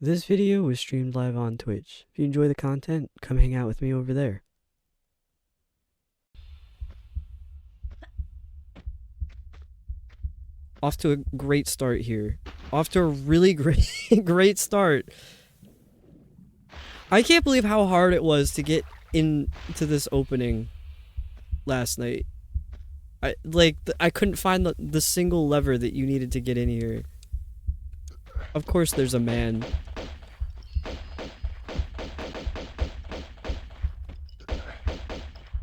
This video was streamed live on Twitch. If you enjoy the content, come hang out with me over there. Off to a great start here. Off to a really great start. I can't believe how hard it was to get into this opening last night. I couldn't find the single lever that you needed to get in here. Of course there's a man.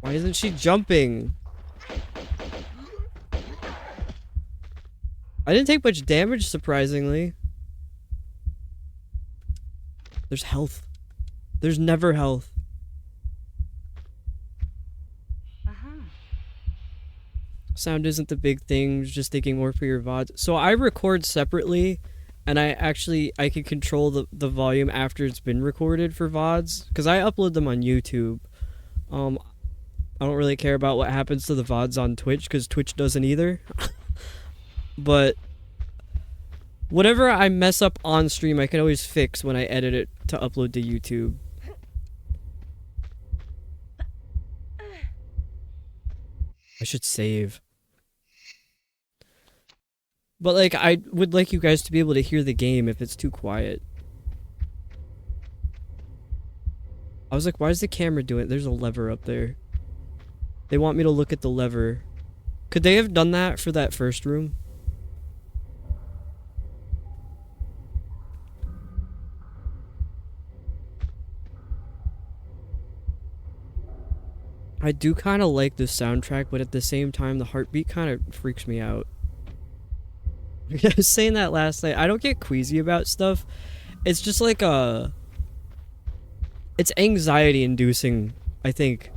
Why isn't she jumping? I didn't take much damage, surprisingly. There's health. There's never health. Sound isn't the big thing, just thinking more for your VODs. So I record separately, and I can control the volume after it's been recorded for VODs, because I upload them on YouTube. I don't really care about what happens to the VODs on Twitch, because Twitch doesn't either. But whatever I mess up on stream, I can always fix when I edit it to upload to YouTube. I should save. But like, I would like you guys to be able to hear the game if it's too quiet. I was like, why is the camera doing it? There's a lever up there. They want me to look at the lever. Could they have done that for that first room? I do kind of like this soundtrack, but at the same time, the heartbeat kind of freaks me out. I was saying that last night. I don't get queasy about stuff. It's just like it's anxiety inducing, I think.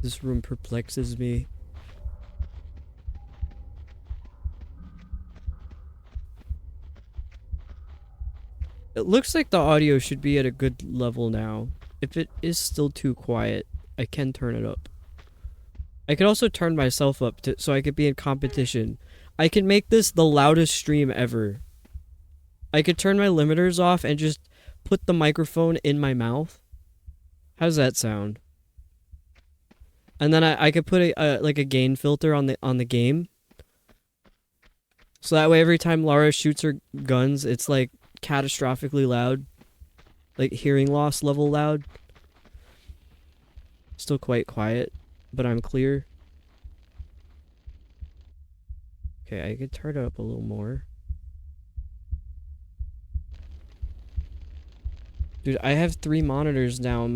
This room perplexes me. It looks like the audio should be at a good level now. If it is still too quiet, I can turn it up. I could also turn myself up so I could be in competition. I can make this the loudest stream ever. I could turn my limiters off and just put the microphone in my mouth. How's that sound? And then I could put like a gain filter on the game. So that way every time Lara shoots her guns, it's like catastrophically loud. Like hearing loss level loud. Still quite quiet, but I'm clear. Okay, I could turn it up a little more. Dude, I have 3 monitors now.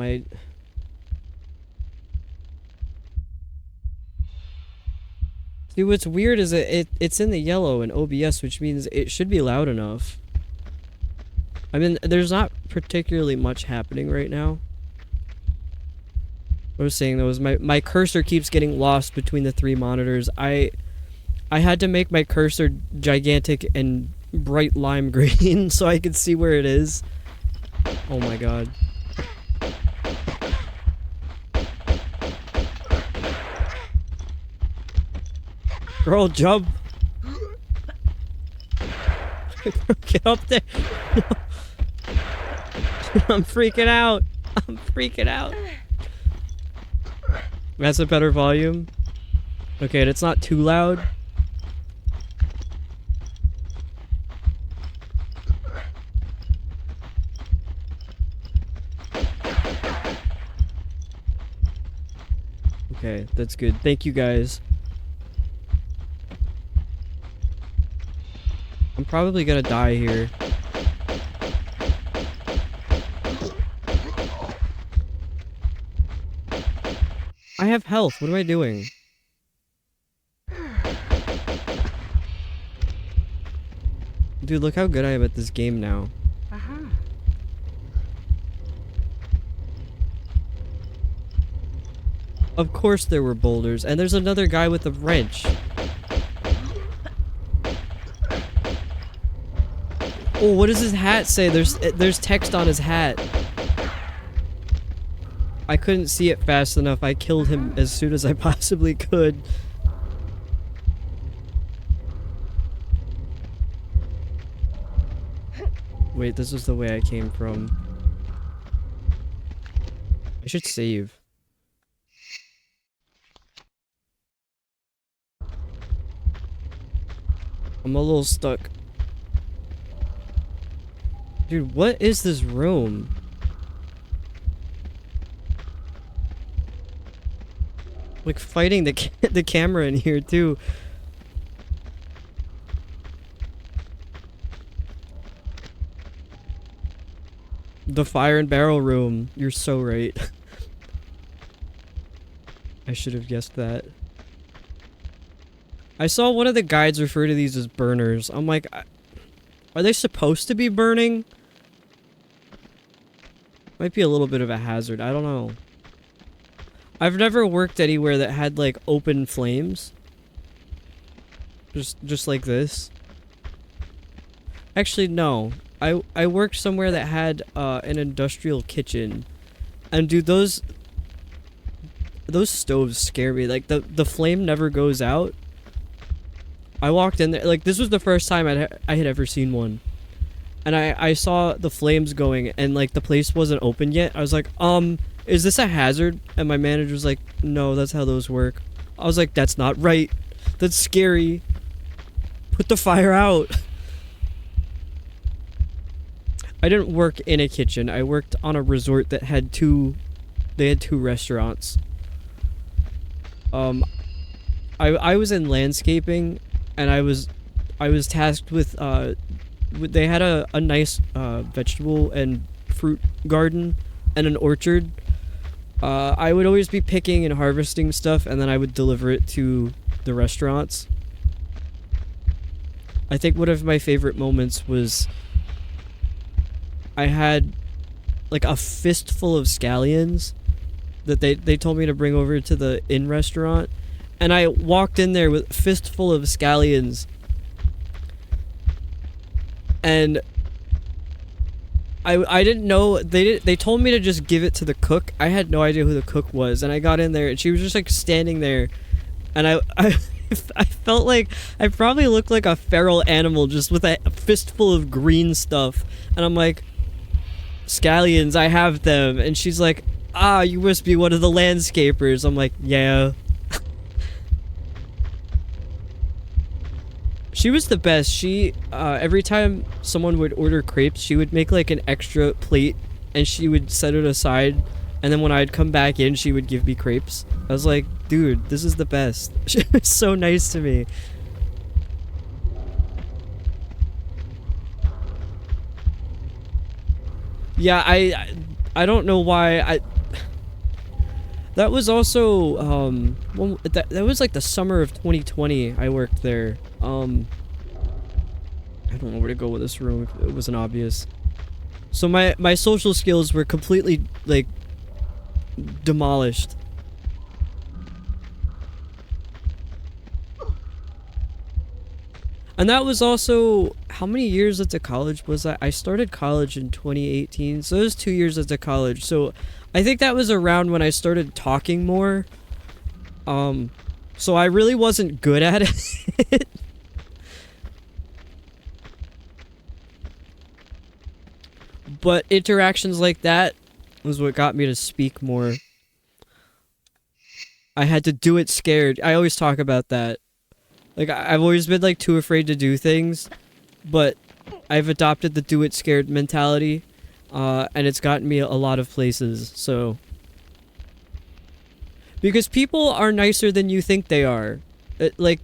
See, what's weird is it's in the yellow in OBS, which means it should be loud enough. I mean, there's not particularly much happening right now. What I was saying though is my cursor keeps getting lost between the 3 monitors. I had to make my cursor gigantic and bright lime green so I could see where it is. Oh my god. Girl, jump! Get up there! No. I'm freaking out! I'm freaking out! That's a better volume. Okay, and it's not too loud. Okay, that's good. Thank you guys. I'm probably gonna die here. I have health. What am I doing? Dude, look how good I am at this game now. Of course there were boulders, and there's another guy with a wrench. Oh, what does his hat say? There's text on his hat. I couldn't see it fast enough. I killed him as soon as I possibly could. Wait, this is the way I came from. I should save. I'm a little stuck. Dude, what is this room? Like fighting the camera in here too. The fire and barrel room. You're so right. I should have guessed that. I saw one of the guides refer to these as burners. I'm like, are they supposed to be burning? Might be a little bit of a hazard. I don't know. I've never worked anywhere that had like open flames. Just like this. Actually, no. I worked somewhere that had an industrial kitchen. And dude, those stoves scare me. Like the flame never goes out. I walked in there, like this was the first time I had ever seen one. And I saw the flames going and like the place wasn't open yet. I was like, is this a hazard? And my manager was like, no, that's how those work. I was like, that's not right. That's scary. Put the fire out. I didn't work in a kitchen. I worked on a resort that had two restaurants. I was in landscaping and I was tasked with they had a nice vegetable and fruit garden and an orchard. I would always be picking and harvesting stuff and then I would deliver it to the restaurants. I think one of my favorite moments was I had like a fistful of scallions that they told me to bring over to the inn restaurant, and I walked in there with a fistful of scallions and I didn't know, they told me to just give it to the cook. I had no idea who the cook was, and I got in there and she was just like standing there and I I felt like I probably looked like a feral animal just with a fistful of green stuff, and I'm like, scallions, I have them. And she's like, you must be one of the landscapers. I'm like, yeah. She was the best. She every time someone would order crepes, she would make like an extra plate and she would set it aside, and then when I'd come back in she would give me crepes. I was like, dude, this is the best. She was so nice to me. Yeah, I don't know why that was also that was like the summer of 2020 I worked there. I don't know where to go with this room if it wasn't obvious. So my social skills were completely like demolished. And that was also, how many years into college was I? I started college in 2018, so it was 2 years into college. So I think that was around when I started talking more. So I really wasn't good at it. But interactions like that was what got me to speak more. I had to do it scared. I always talk about that. Like, I've always been, like, too afraid to do things, but I've adopted the do it scared mentality, and it's gotten me a lot of places, so. Because people are nicer than you think they are. Like,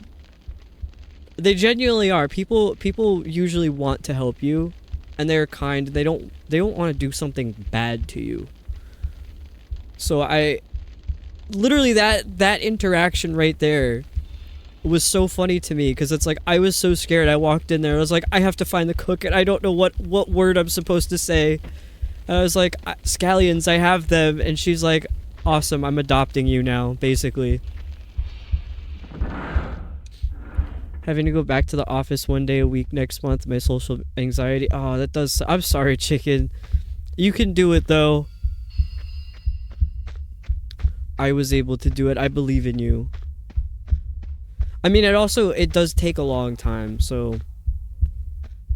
they genuinely are. People usually want to help you, and they're kind. They don't want to do something bad to you. So literally that interaction right there was so funny to me, because it's like, I was so scared. I walked in there, I was like, I have to find the cook, and I don't know what word I'm supposed to say. And I was like, scallions, I have them. And she's like, awesome, I'm adopting you now, basically. Having to go back to the office 1 day a week next month, my social anxiety. Oh, that does. I'm sorry, chicken. You can do it, though. I was able to do it. I believe in you. I mean, it does take a long time, so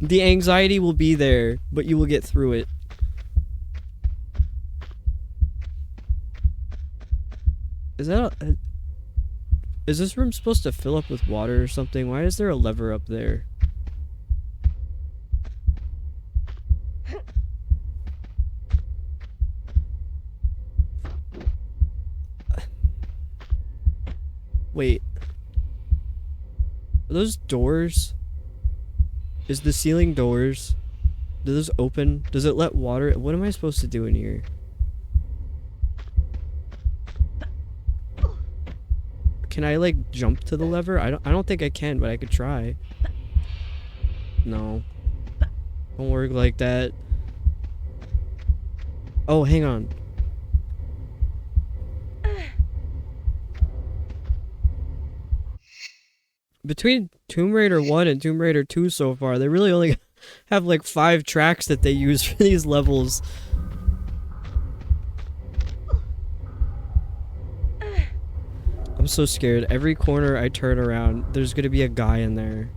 The anxiety will be there, but you will get through it. Is that is this room supposed to fill up with water or something? Why is there a lever up there? Wait. Are those doors? Is the ceiling doors? Do those open? Does it let water? What am I supposed to do in here? Can I like jump to the lever? I don't think I can, but I could try. No. Don't work like that. Oh, hang on. Between Tomb Raider 1 and Tomb Raider 2 so far, they really only have like 5 tracks that they use for these levels. I'm so scared. Every corner I turn around, there's gonna be a guy in there.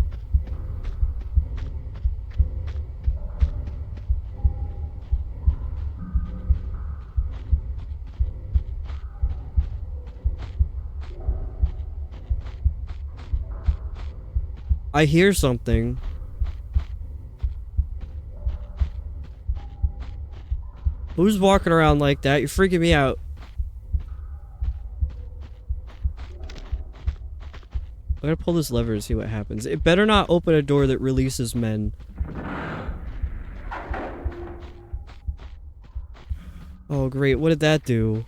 I hear something. Who's walking around like that? You're freaking me out. I'm gonna pull this lever and see what happens. It better not open a door that releases men. Oh great, what did that do?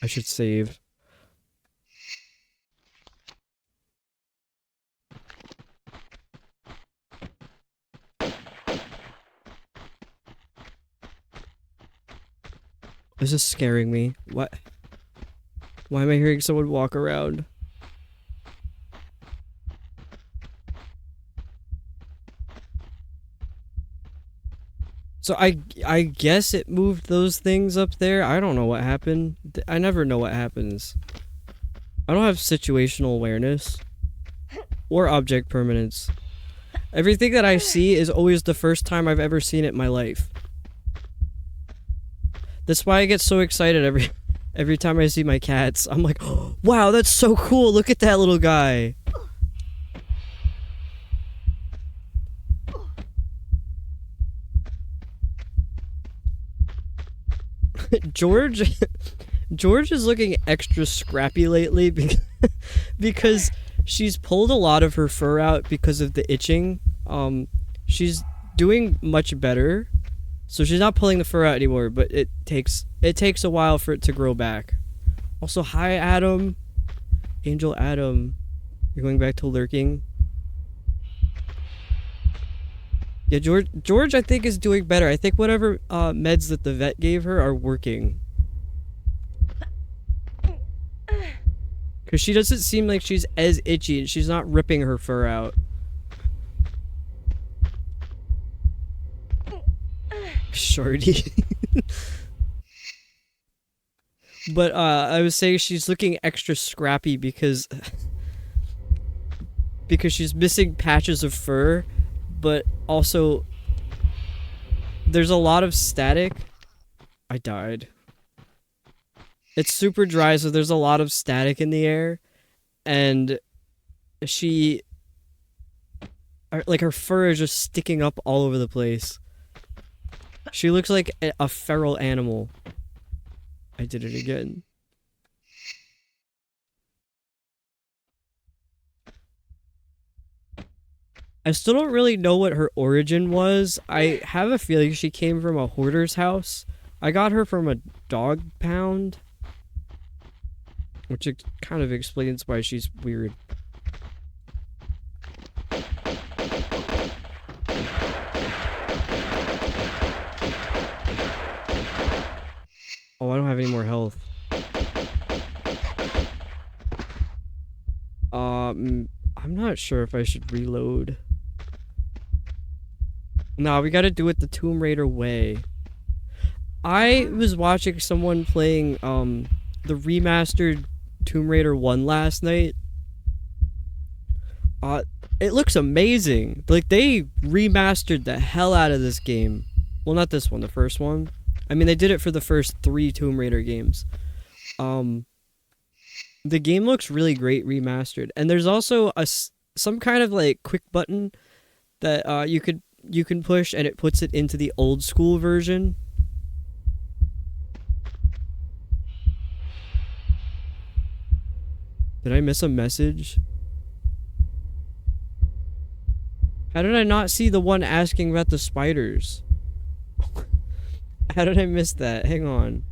I should save. This is scaring me. What? Why am I hearing someone walk around? So I guess it moved those things up there. I don't know what happened. I never know what happens. I don't have situational awareness or object permanence. Everything that I see is always the first time I've ever seen it in my life. That's why I get so excited every time I see my cats. I'm like, oh, wow, that's so cool. Look at that little guy. George is looking extra scrappy lately because she's pulled a lot of her fur out because of the itching. She's doing much better. So she's not pulling the fur out anymore, but it takes a while for it to grow back. Also, hi Adam. Angel Adam. You're going back to lurking. Yeah, George I think is doing better. I think whatever meds that the vet gave her are working. Cause she doesn't seem like she's as itchy and she's not ripping her fur out. Shorty. But I was saying she's looking extra scrappy because she's missing patches of fur, but also there's a lot of static. I died. It's super dry, so there's a lot of static in the air, and like her fur is just sticking up all over the place. She looks like a feral animal. I did it again. I still don't really know what her origin was. I have a feeling she came from a hoarder's house. I got her from a dog pound. Which kind of explains why she's weird. Oh, I don't have any more health. I'm not sure if I should reload. No, we gotta do it the Tomb Raider way. I was watching someone playing the remastered Tomb Raider 1 last night. Uh it looks amazing. Like they remastered the hell out of this game. Well, not this one, the first one. I mean, they did it for the first 3 Tomb Raider games. The game looks really great remastered, and there's also some kind of like quick button that you can push, and it puts it into the old school version. Did I miss a message? How did I not see the one asking about the spiders? How did I miss that? Hang on.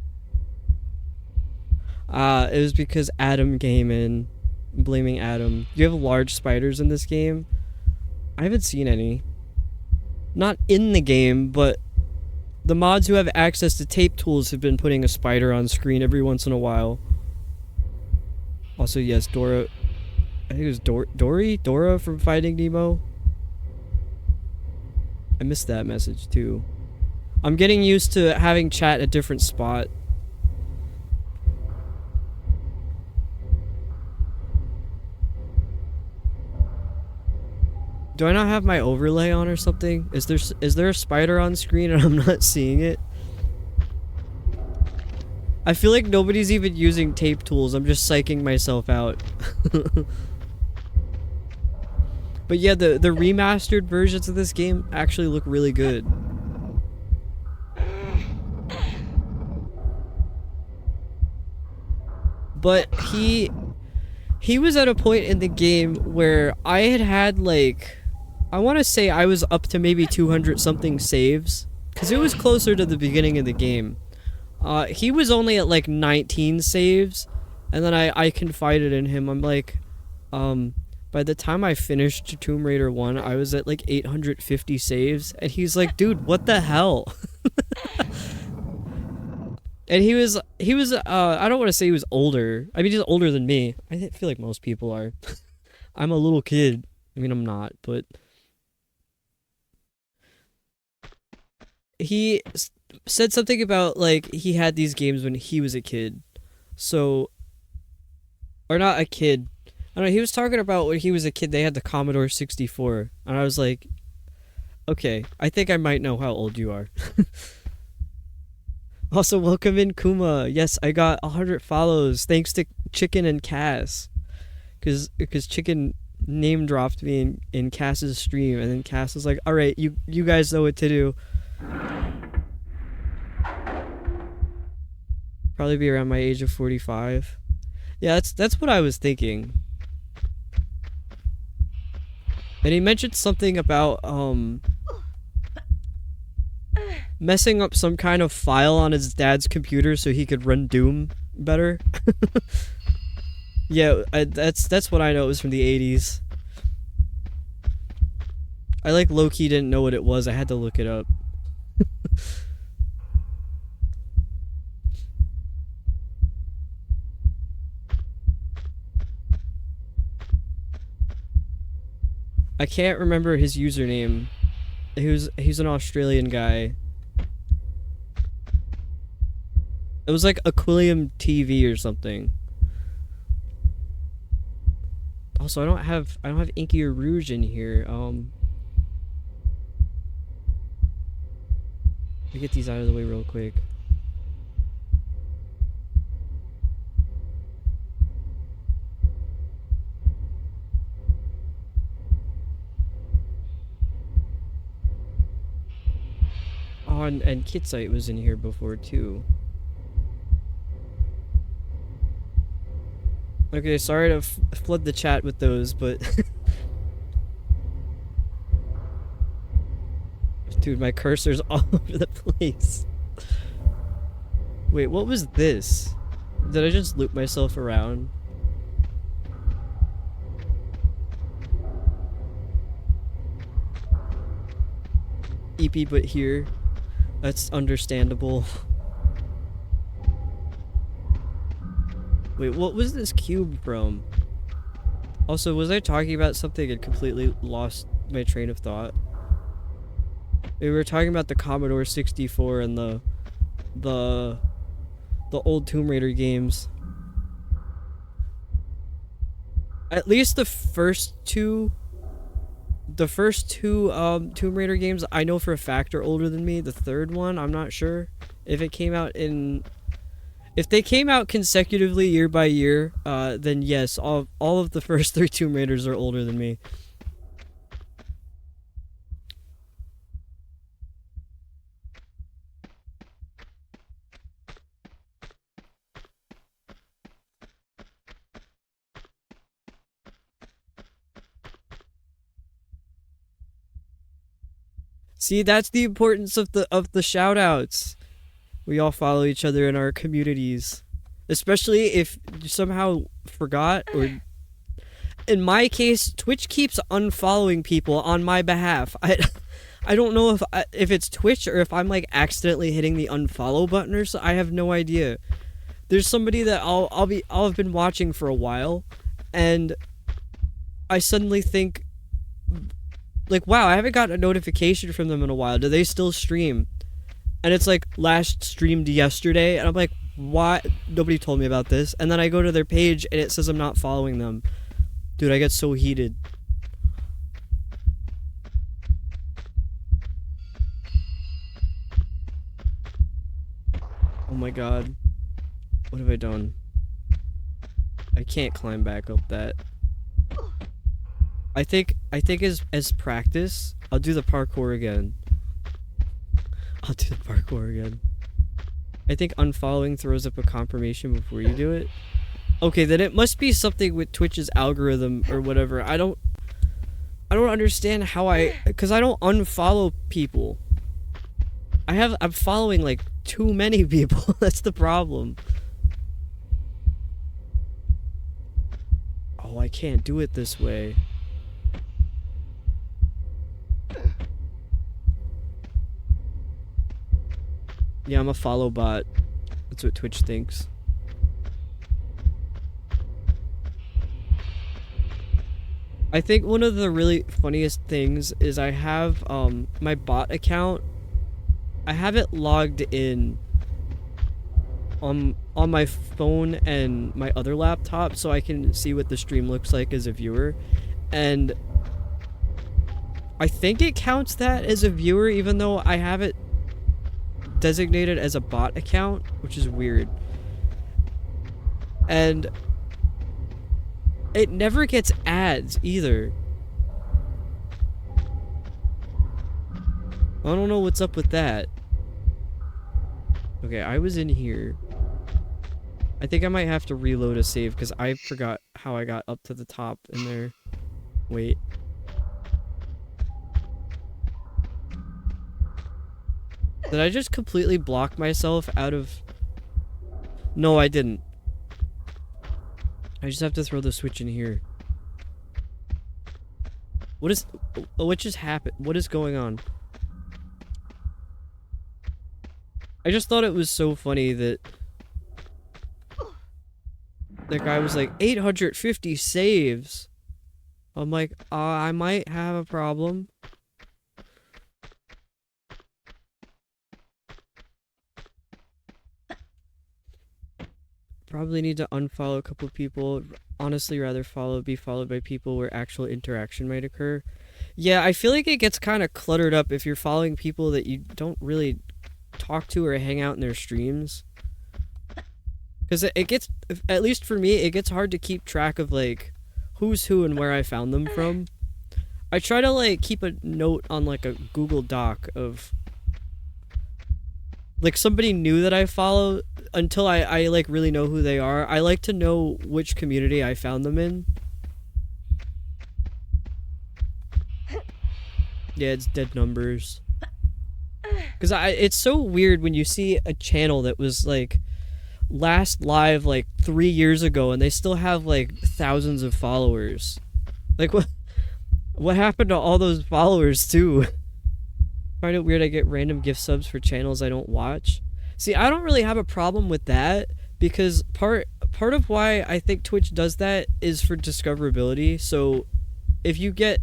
It was because Adam came in. I'm blaming Adam. Do you have large spiders in this game? I haven't seen any. Not in the game, but the mods who have access to tape tools have been putting a spider on screen every once in a while. Also, yes, Dora. I think it was Dora from Finding Nemo. I missed that message too. I'm getting used to having chat at a different spot. Do I not have my overlay on or something? Is there a spider on screen and I'm not seeing it? I feel like nobody's even using tape tools. I'm just psyching myself out. But yeah, the remastered versions of this game actually look really good. But he was at a point in the game where I had like, I want to say I was up to maybe 200 something saves, because it was closer to the beginning of the game. He was only at like 19 saves, and then I confided in him. I'm like, by the time I finished Tomb Raider 1, I was at like 850 saves, and he's like, dude, what the hell? And he was I don't want to say he was older. I mean, he's older than me. I feel like most people are. I'm a little kid. I mean, I'm not, but he said something about like he had these games when he was a kid. So, or not a kid. I don't know, he was talking about when he was a kid they had the Commodore 64, and I was like, okay, I think I might know how old you are. Also, welcome in Kuma. Yes, I got 100 follows thanks to Chicken and Cass. Because Chicken name dropped me in Cass's stream, and then Cass was like, alright, you guys know what to do. Probably be around my age of 45. Yeah, that's what I was thinking. And he mentioned something about messing up some kind of file on his dad's computer so he could run Doom better. Yeah, that's what I know. It was from the 80s. I like low-key didn't know what it was. I had to look it up. I can't remember his username. He's an Australian guy. It was like Aquilium TV or something. Also, I don't have Inky or Rouge in here. Let me get these out of the way real quick. Oh, and Kitsite was in here before too. Okay, sorry to flood the chat with those, but dude, my cursor's all over the place. Wait, what was this? Did I just loop myself around? EP but here. That's understandable. Wait, what was this cube from? Also, was I talking about something and completely lost my train of thought? We were talking about the Commodore 64 and the the old Tomb Raider games. At least the first two Tomb Raider games I know for a fact are older than me. The third one, I'm not sure if it came out in if they came out consecutively year by year, then yes, all of the first 3 Tomb Raiders are older than me. See, that's the importance of the shout outs. We all follow each other in our communities. Especially if you somehow forgot, or in my case, Twitch keeps unfollowing people on my behalf. I don't know if it's Twitch or if I'm like accidentally hitting the unfollow button or so. I have no idea. There's somebody that I'll have been watching for a while, and I suddenly think, like, wow, I haven't gotten a notification from them in a while. Do they still stream? And it's like, last streamed yesterday, and I'm like, why? Nobody told me about this. And then I go to their page, and it says I'm not following them. Dude, I get so heated. Oh my god. What have I done? I can't climb back up that. I think as practice, I'll do the parkour again. I'll do the parkour again. I think unfollowing throws up a confirmation before you do it. Okay, then it must be something with Twitch's algorithm or whatever. I don't understand how because I don't unfollow people. I'm following like too many people. That's the problem. Oh, I can't do it this way. Yeah, I'm a follow bot. That's what Twitch thinks. I think one of the really funniest things is I have my bot account. I have it logged in on my phone and my other laptop so I can see what the stream looks like as a viewer. And I think it counts that as a viewer even though I have it designated as a bot account, which is weird. And it never gets ads either. I don't know what's up with that. Okay, I was in here. I think I might have to reload a save because I forgot how I got up to the top in there. Wait. Did I just completely block myself out of... No, I didn't. I just have to throw the switch in here. What just happened? What is going on? I just thought it was so funny that the guy was like, 850 saves. I'm like, I might have a problem. Probably need to unfollow a couple of people. Honestly, rather be followed by people where actual interaction might occur. Yeah, I feel like it gets kind of cluttered up if you're following people that you don't really talk to or hang out in their streams. Because it gets, at least for me, it gets hard to keep track of, like, who's who and where I found them from. I try to, like, keep a note on, like, a Google Doc of... Like, somebody new that I follow, until I like, really know who they are. I like to know which community I found them in. Yeah, it's dead numbers. Because it's so weird when you see a channel that was, like, last live, like, 3 years ago, and they still have, like, thousands of followers. Like, what happened to all those followers, too? Find it weird I get random gift subs for channels I don't watch. See, I don't really have a problem with that because part of why I think Twitch does that is for discoverability. So if you get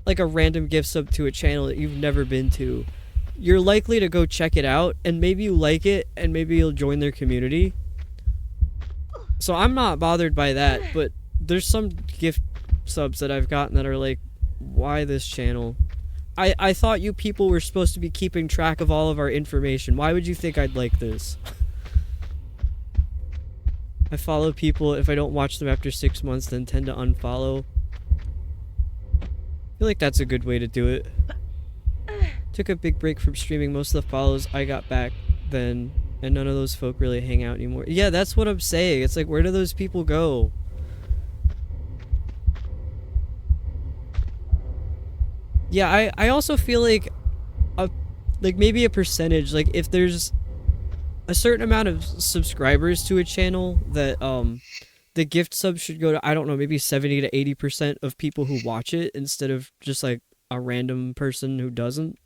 like a random gift sub to a channel that you've never been to, you're likely to go check it out, and maybe you like it, and maybe you'll join their community. So I'm not bothered by that, but there's some gift subs that I've gotten that are like, why this channel? I thought you people were supposed to be keeping track of all of our information. Why would you think I'd like this? I follow people. If I don't watch them after 6 months, then tend to unfollow. I feel like that's a good way to do it. Took a big break from streaming. Most of the follows I got back then, and none of those folk really hang out anymore. Yeah, that's what I'm saying. It's like, where do those people go? Yeah, I also feel like maybe a percentage, like if there's a certain amount of subscribers to a channel, that the gift sub should go to, I don't know, maybe 70 to 80% of people who watch it, instead of just like a random person who doesn't.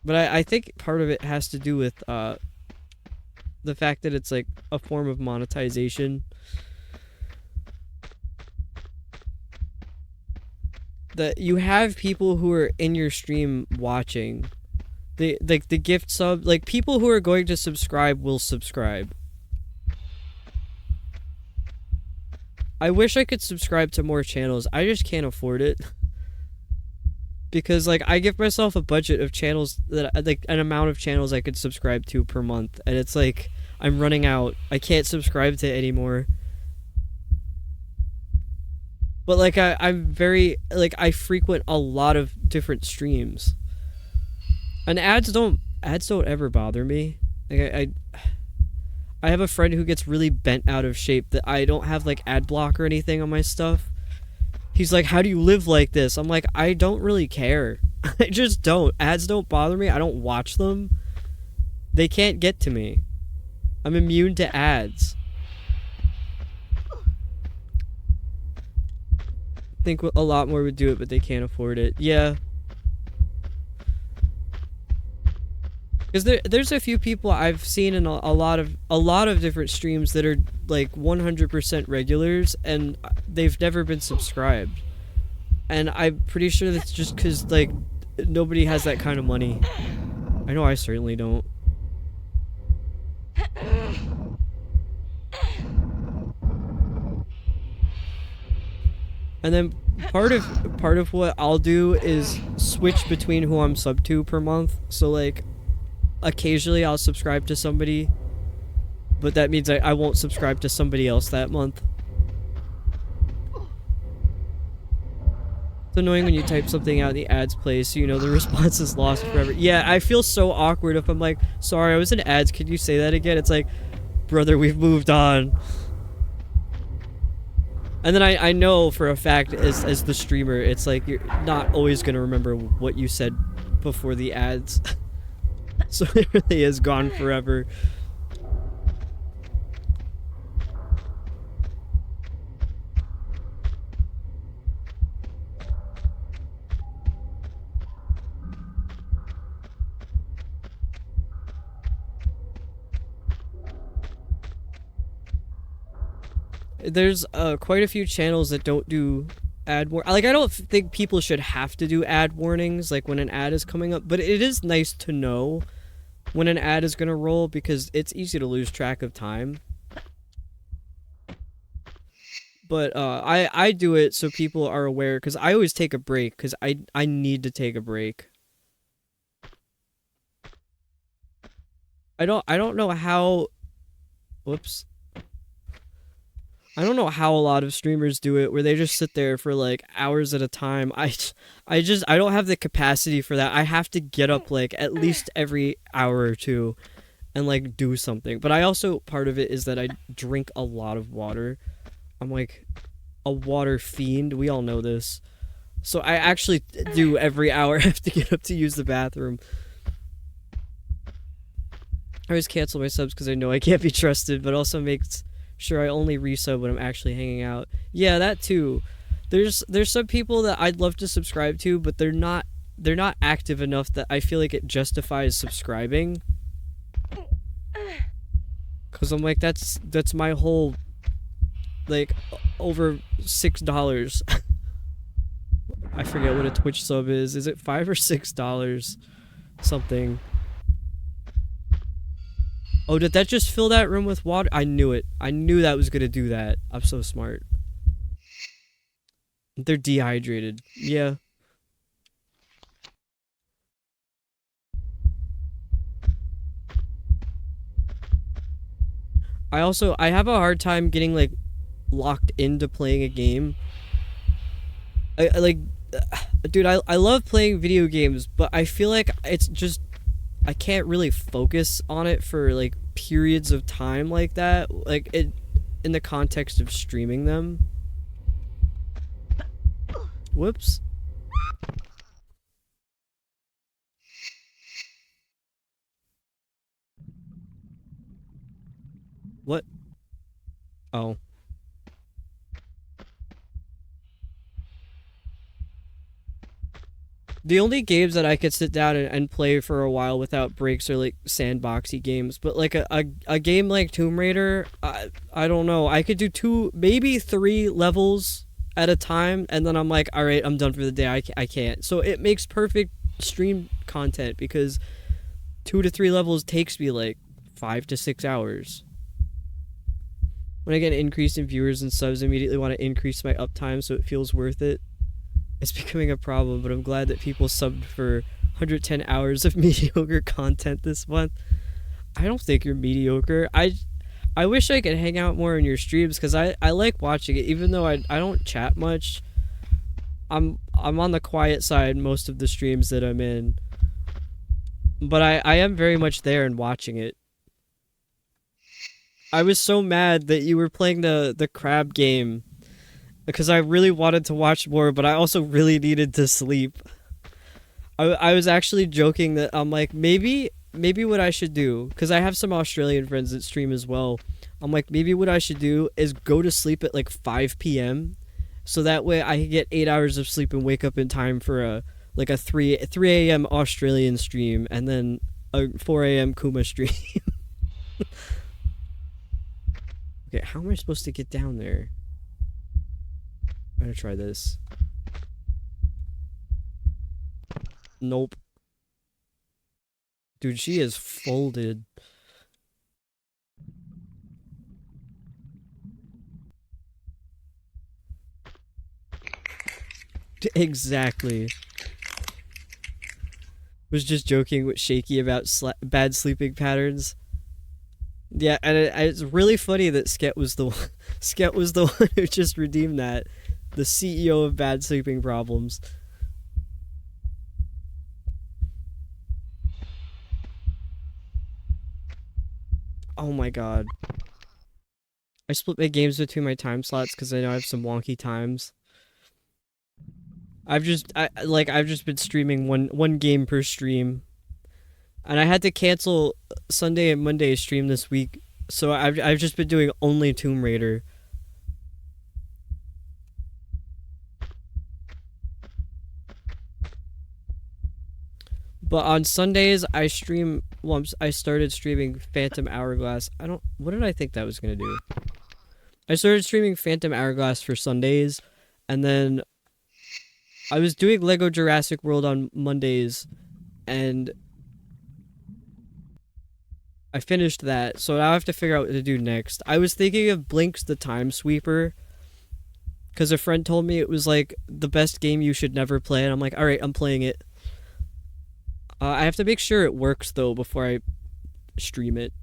But I think part of it has to do with the fact that it's like a form of monetization. That you have people who are in your stream watching. The gift sub, like people who are going to subscribe will subscribe. I wish I could subscribe to more channels. I just can't afford it. Because like I give myself a budget of channels, that like an amount of channels I could subscribe to per month, and it's like I'm running out. I can't subscribe to anymore. But like I'm very, like I frequent a lot of different streams. And ads don't ever bother me. Like I have a friend who gets really bent out of shape that I don't have like ad block or anything on my stuff. He's like, how do you live like this? I'm like, I don't really care. I just don't. Ads don't bother me. I don't watch them. They can't get to me. I'm immune to ads. I think a lot more would do it, but they can't afford it. Yeah. Because there's a few people I've seen in a lot of different streams that are like 100% regulars, and they've never been subscribed. And I'm pretty sure that's just because like nobody has that kind of money. I know I certainly don't. And then part of what I'll do is switch between who I'm sub to per month. So like occasionally I'll subscribe to somebody, but that means I won't subscribe to somebody else that month. It's annoying when you type something out and the ads play, so you know the response is lost forever. Yeah, I feel so awkward if I'm like, sorry, I was in ads, could you say that again? It's like, brother, we've moved on. And then I know for a fact, as the streamer, it's like you're not always going to remember what you said before the ads. So it really is gone forever. There's quite a few channels that don't do ad like I don't think people should have to do ad warnings like when an ad is coming up, but it is nice to know when an ad is gonna roll because it's easy to lose track of time. But I do it so people are aware, because I always take a break because I need to take a break. I don't know how. Whoops. I don't know how a lot of streamers do it, where they just sit there for like hours at a time. I don't have the capacity for that. I have to get up like at least every hour or two and like do something. But I also, part of it is that I drink a lot of water. I'm like a water fiend. We all know this. So I actually do every hour have to get up to use the bathroom. I always cancel my subs because I know I can't be trusted, but also makes sure I only resub when I'm actually hanging out. Yeah, that too. There's some people that I'd love to subscribe to, but they're not active enough that I feel like it justifies subscribing. Cause I'm like, that's my whole like over $6. I forget what a Twitch sub is. Is it $5 or $6? Something. Oh, did that just fill that room with water? I knew it. I knew that was gonna do that. I'm so smart. They're dehydrated. Yeah. I have a hard time getting like locked into playing a game. I like dude, I love playing video games, but I feel like it's just I can't really focus on it for like periods of time like that. Like it in the context of streaming them. Whoops. What? Oh. The only games that I could sit down and play for a while without breaks are like sandboxy games. But like a game like Tomb Raider, I don't know. I could do 2, maybe 3 levels at a time, and then I'm like, all right, I'm done for the day. I can't. So it makes perfect stream content because 2 to 3 levels takes me like 5 to 6 hours. When I get an increase in viewers and subs, I immediately want to increase my uptime so it feels worth it. It's becoming a problem, but I'm glad that people subbed for 110 hours of mediocre content this month. I don't think you're mediocre. I wish I could hang out more in your streams because I like watching it, even though I don't chat much. I'm on the quiet side most of the streams that I'm in. But I am very much there and watching it. I was so mad that you were playing the crab game because I really wanted to watch more, but I also really needed to sleep. I was actually joking that I'm like, maybe what I should do, because I have some Australian friends that stream as well. I'm like, maybe what I should do is go to sleep at like 5 p.m. so that way I can get 8 hours of sleep and wake up in time for a 3 a.m. Australian stream and then a 4 a.m. Kuma stream. Okay, how am I supposed to get down there? I'm gonna try this. Nope. Dude, she is folded. Exactly. Was just joking with Shaky about bad sleeping patterns. Yeah, and it's really funny that Sket was the one, Sket was the one who just redeemed that. The CEO of bad sleeping problems. Oh my god. I split my games between my time slots because I know I have some wonky times. I've just been streaming one game per stream. And I had to cancel Sunday and Monday stream this week, so I've just been doing only Tomb Raider. But on Sundays I stream. Well, I started streaming Phantom Hourglass. What did I think that was gonna do? I started streaming Phantom Hourglass for Sundays, and then I was doing Lego Jurassic World on Mondays, and I finished that, so now I have to figure out what to do next. I was thinking of Blinks the Time Sweeper, because a friend told me it was like the best game you should never play, and I'm like, alright, I'm playing it. I have to make sure it works though before I stream it.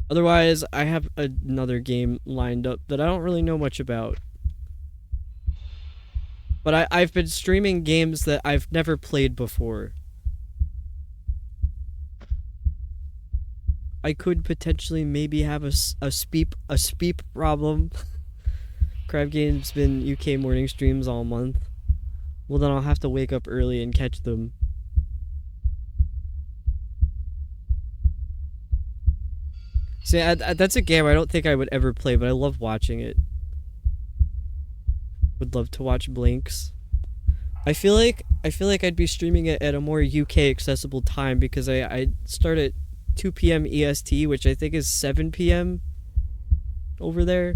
Otherwise, I have another game lined up that I don't really know much about. But I've been streaming games that I've never played before. I could potentially maybe have a speep problem. Crab Game's been UK morning streams all month. Well, then I'll have to wake up early and catch them. See, that's a game I don't think I would ever play, but I love watching it. Would love to watch Blinks. I feel like I'd be streaming it at a more UK accessible time because I start at 2 p.m. EST, which I think is 7 p.m. over there.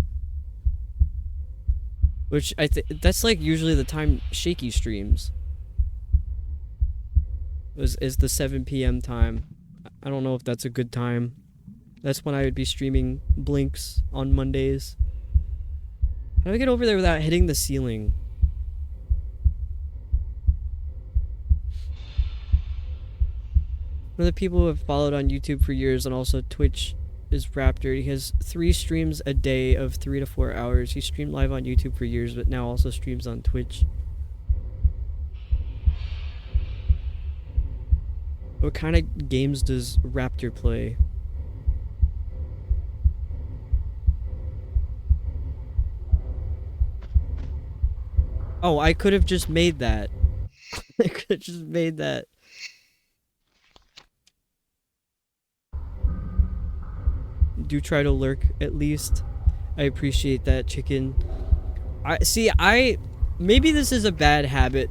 which I think that's like usually the time Shaky streams. Is the 7 p.m. time. I don't know if that's a good time. That's when I would be streaming Blinks on Mondays. How do I get over there without hitting the ceiling? One of the people who have followed on YouTube for years and also Twitch is Raptor. He has 3 streams a day of 3 to 4 hours. He streamed live on YouTube for years, but now also streams on Twitch. What kind of games does Raptor play? Oh, I could have just made that. I could have just made that. Do try to lurk at least. I appreciate that, chicken. Maybe this is a bad habit.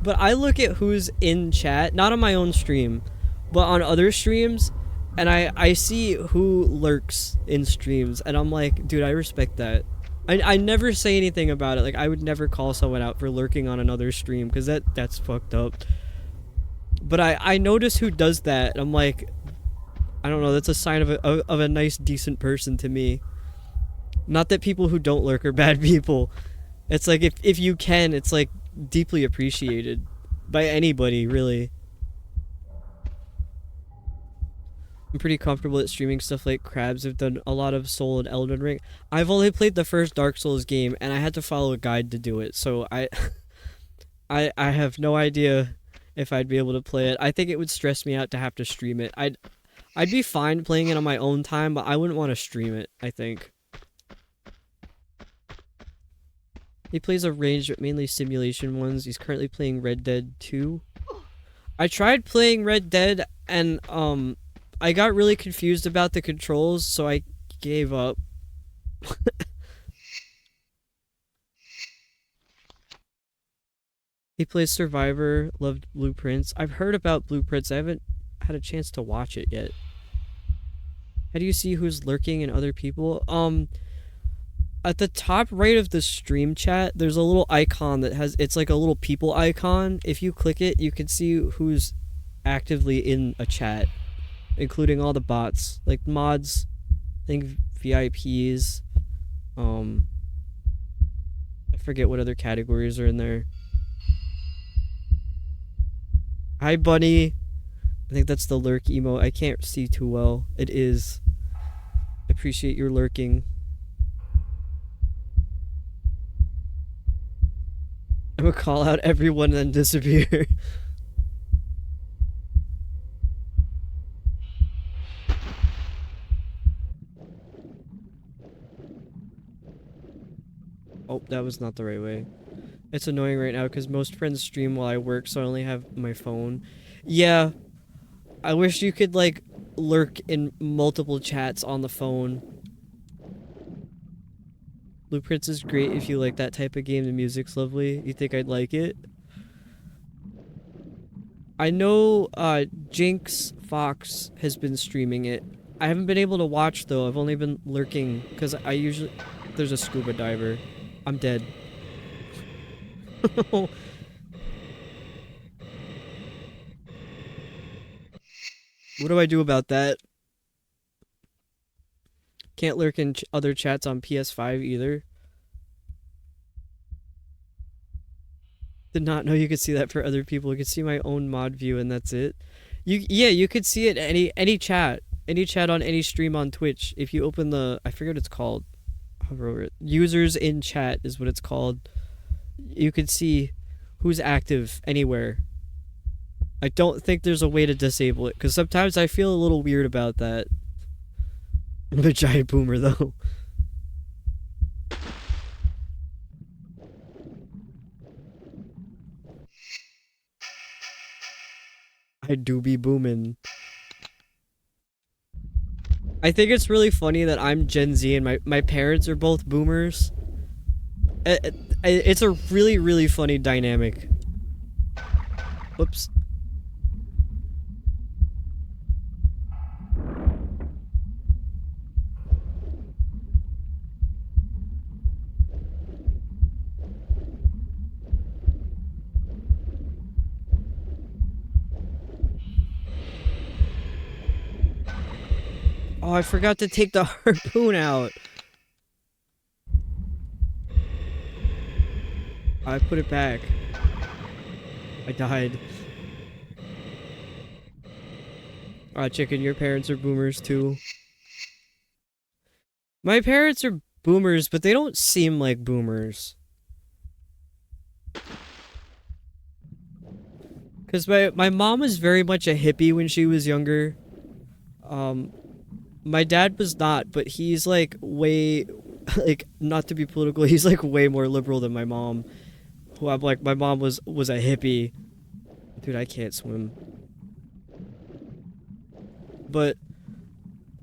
But I look at who's in chat, not on my own stream, but on other streams, and I see who lurks in streams, and I'm like, dude, I respect that. I never say anything about it. Like, I would never call someone out for lurking on another stream, because that's fucked up. But I notice who does that, and I'm like, I don't know, that's a sign of a nice, decent person to me. Not that people who don't lurk are bad people. It's like, if you can, it's like deeply appreciated by anybody, really. I'm pretty comfortable at streaming stuff like Crabs. I've done a lot of Soul and Elden Ring. I've only played the first Dark Souls game, and I had to follow a guide to do it, so I have no idea if I'd be able to play it. I think it would stress me out to have to stream it. I'd be fine playing it on my own time, but I wouldn't want to stream it, I think. He plays a range, but mainly simulation ones. He's currently playing Red Dead 2. I tried playing Red Dead, and I got really confused about the controls, so I gave up. He plays Survivor, loved Blueprints. I've heard about Blueprints. I haven't had a chance to watch it yet. How do you see who's lurking and other people? At the top right of the stream chat, there's a little icon that has, it's like a little people icon. If you click it, you can see who's actively in a chat, including all the bots, like mods, I think VIPs, I forget what other categories are in there. Hi, Bunny. I think that's the lurk emote. I can't see too well. It is. Appreciate your lurking. I'm gonna call out everyone and then disappear. Oh, that was not the right way. It's annoying right now because most friends stream while I work, so I only have my phone. Yeah, I wish you could, like, lurk in multiple chats on the phone. Blueprints is great if you like that type of game. The music's lovely. You think I'd like it? I know Jinx Fox has been streaming it. I haven't been able to watch, though. I've only been lurking because I usually... There's a scuba diver. I'm dead. What do I do about that? Can't lurk in other chats on PS5 either. Did not know you could see that for other people. You could see my own mod view and that's it. You could see it any chat. Any chat on any stream on Twitch. If you open the, I forget what it's called. Hover over it. Users in chat is what it's called. You could see who's active anywhere. I don't think there's a way to disable it, because sometimes I feel a little weird about that. I'm a giant boomer, though. I do be booming. I think it's really funny that I'm Gen Z and my parents are both boomers. It's a really, really funny dynamic. Whoops. Oh, I forgot to take the harpoon out. I put it back. I died. Chicken, your parents are boomers too. My parents are boomers, but they don't seem like boomers. Because my mom was very much a hippie when she was younger. Um, my dad was not, but he's like way, like, not to be political, he's like way more liberal than my mom. Who I'm like, my mom was a hippie. Dude, I can't swim. But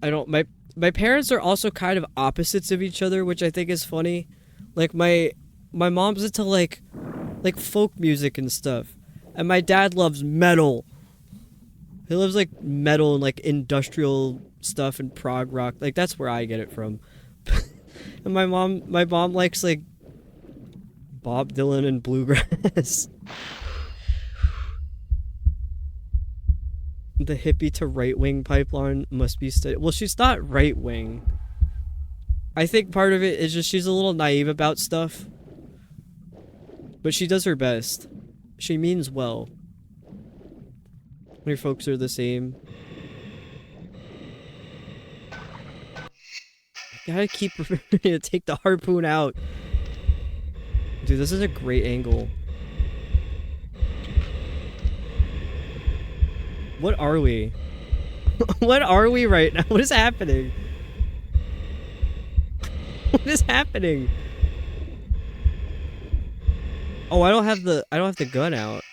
I don't, my parents are also kind of opposites of each other, which I think is funny. Like my mom's into like folk music and stuff. And my dad loves metal. He loves like metal and like industrial stuff and prog rock. Like that's where I get it from. And my mom likes like Bob Dylan and bluegrass. The hippie to right wing pipeline must be studied. Well, she's not right wing. I think part of it is just she's a little naive about stuff. But she does her best. She means well. Your folks are the same. I gotta keep remembering to take the harpoon out. Dude, this is a great angle. What are we? What are we right now? What is happening? What is happening? Oh, I don't have the gun out.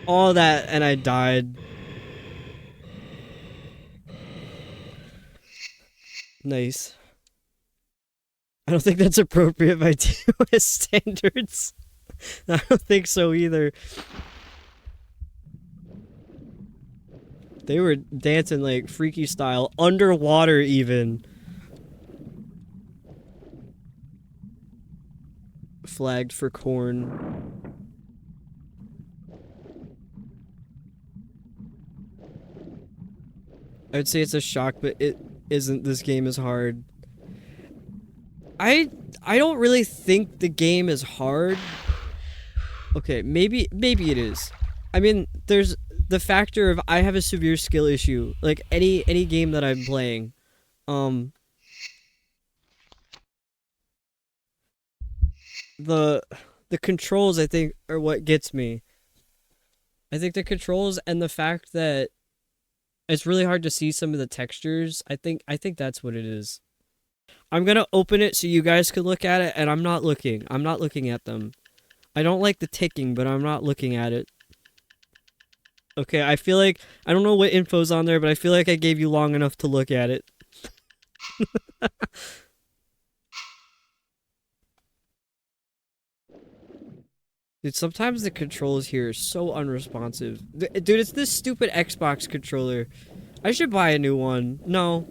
All that and I died. Nice. I don't think that's appropriate by TOS standards. I don't think so either. They were dancing like freaky style, underwater even. Flagged for corn. I would say it's a shock, but it isn't. This game is hard. I don't really think the game is hard. Okay, maybe it is. I mean, there's the factor of I have a severe skill issue. Like any game that I'm playing. The controls I think are what gets me. I think the controls and the fact that it's really hard to see some of the textures. I think that's what it is. I'm gonna open it so you guys can look at it, and I'm not looking. I'm not looking at them. I don't like the ticking, but I'm not looking at it. Okay, I feel like I don't know what info's on there, but I feel like I gave you long enough to look at it. Dude, sometimes the controls here are so unresponsive. Dude, it's this stupid Xbox controller. I should buy a new one. No,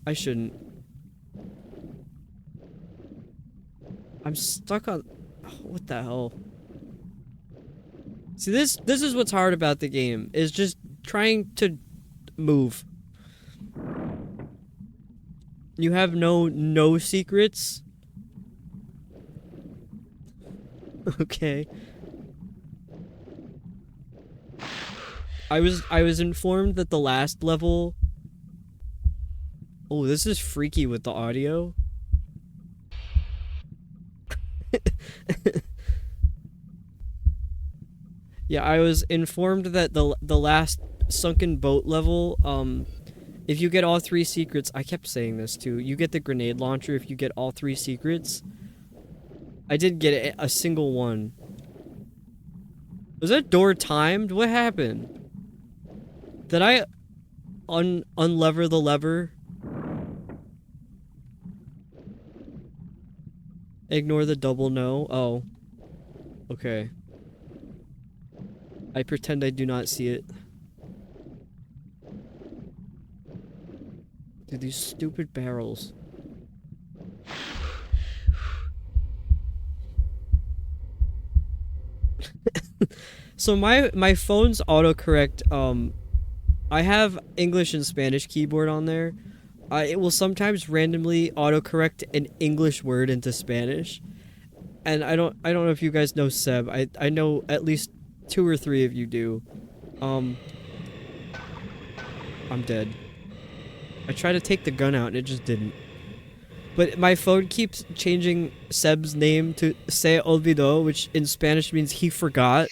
I shouldn't. I'm stuck on... Oh, what the hell? See, this is what's hard about the game, is just trying to move. You have no secrets? Okay. I was informed that the last level... Oh, this is freaky with the audio. Yeah, I was informed that the last sunken boat level, if you get all 3 secrets, I kept saying this too, you get the grenade launcher if you get all 3 secrets. I didn't get a single one. Was that door timed? What happened? Did I unlever the lever? Ignore the double no? Oh. Okay. I pretend I do not see it. Dude, these stupid barrels. So my phone's autocorrect, I have English and Spanish keyboard on there. It will sometimes randomly autocorrect an English word into Spanish. And I don't know if you guys know Seb. I know at least 2 or 3 of you do. Um I'm dead. I tried to take the gun out and it just didn't. But my phone keeps changing Seb's name to Se olvidó, which in Spanish means he forgot.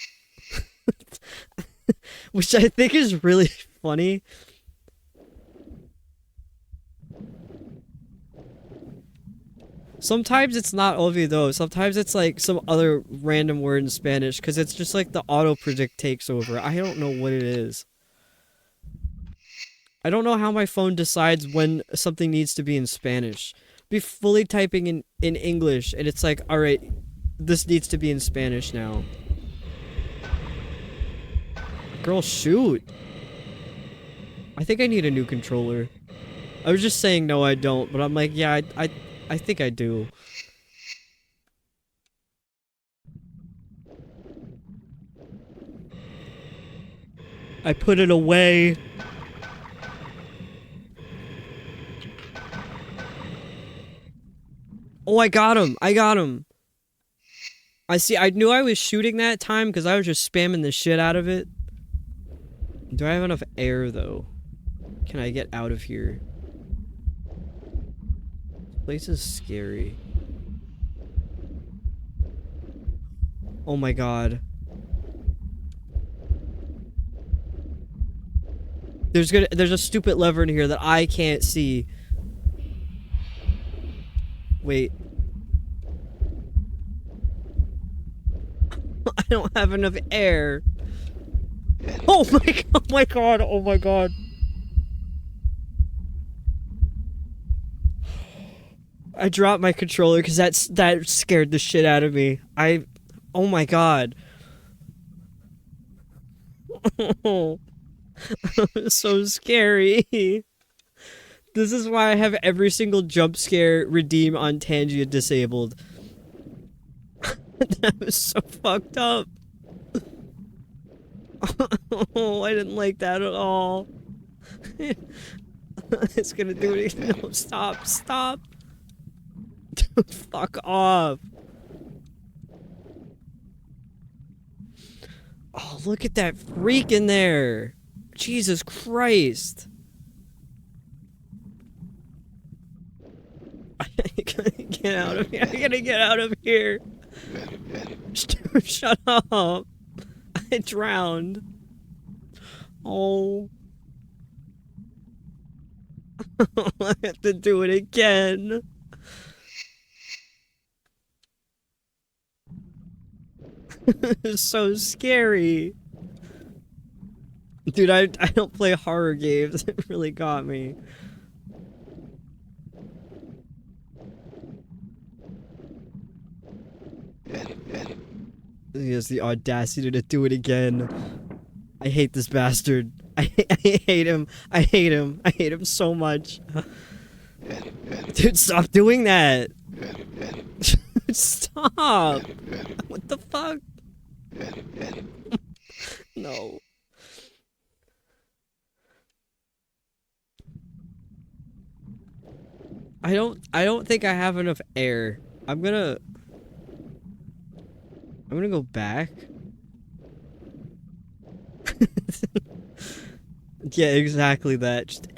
Which I think is really funny. Sometimes it's not olvidó, sometimes it's like some other random word in Spanish, because it's just like the auto predict takes over. I don't know what it is. I don't know how my phone decides when something needs to be in Spanish. Be fully typing in English, and it's like, alright, this needs to be in Spanish now. Girl, shoot. I think I need a new controller. I was just saying no, I don't, but I'm like, yeah, I think I do. I put it away. Oh, I got him. I got him. I see. I knew I was shooting that time because I was just spamming the shit out of it. Do I have enough air, though? Can I get out of here? This place is scary. Oh my god. There's a stupid lever in here that I can't see. Wait. I don't have enough air. Oh my god, oh my god. I dropped my controller because that scared the shit out of me. Oh my god. So scary. This is why I have every single jump scare redeem on Tangia disabled. That was so fucked up. Oh, I didn't like that at all. It's gonna do it again. No, stop, stop. Dude, fuck off. Oh, look at that freak in there. Jesus Christ. I gotta get out of here. I gotta get out of here. Shut up. I drowned. Oh. I have to do it again. It's so scary. Dude, I don't play horror games. It really got me. He has the audacity to do it again. I hate this bastard. I hate him. I hate him. I hate him so much. Dude, stop doing that. Stop. What the fuck? No. I don't think I have enough air. I'm gonna go back. Yeah, exactly that. Just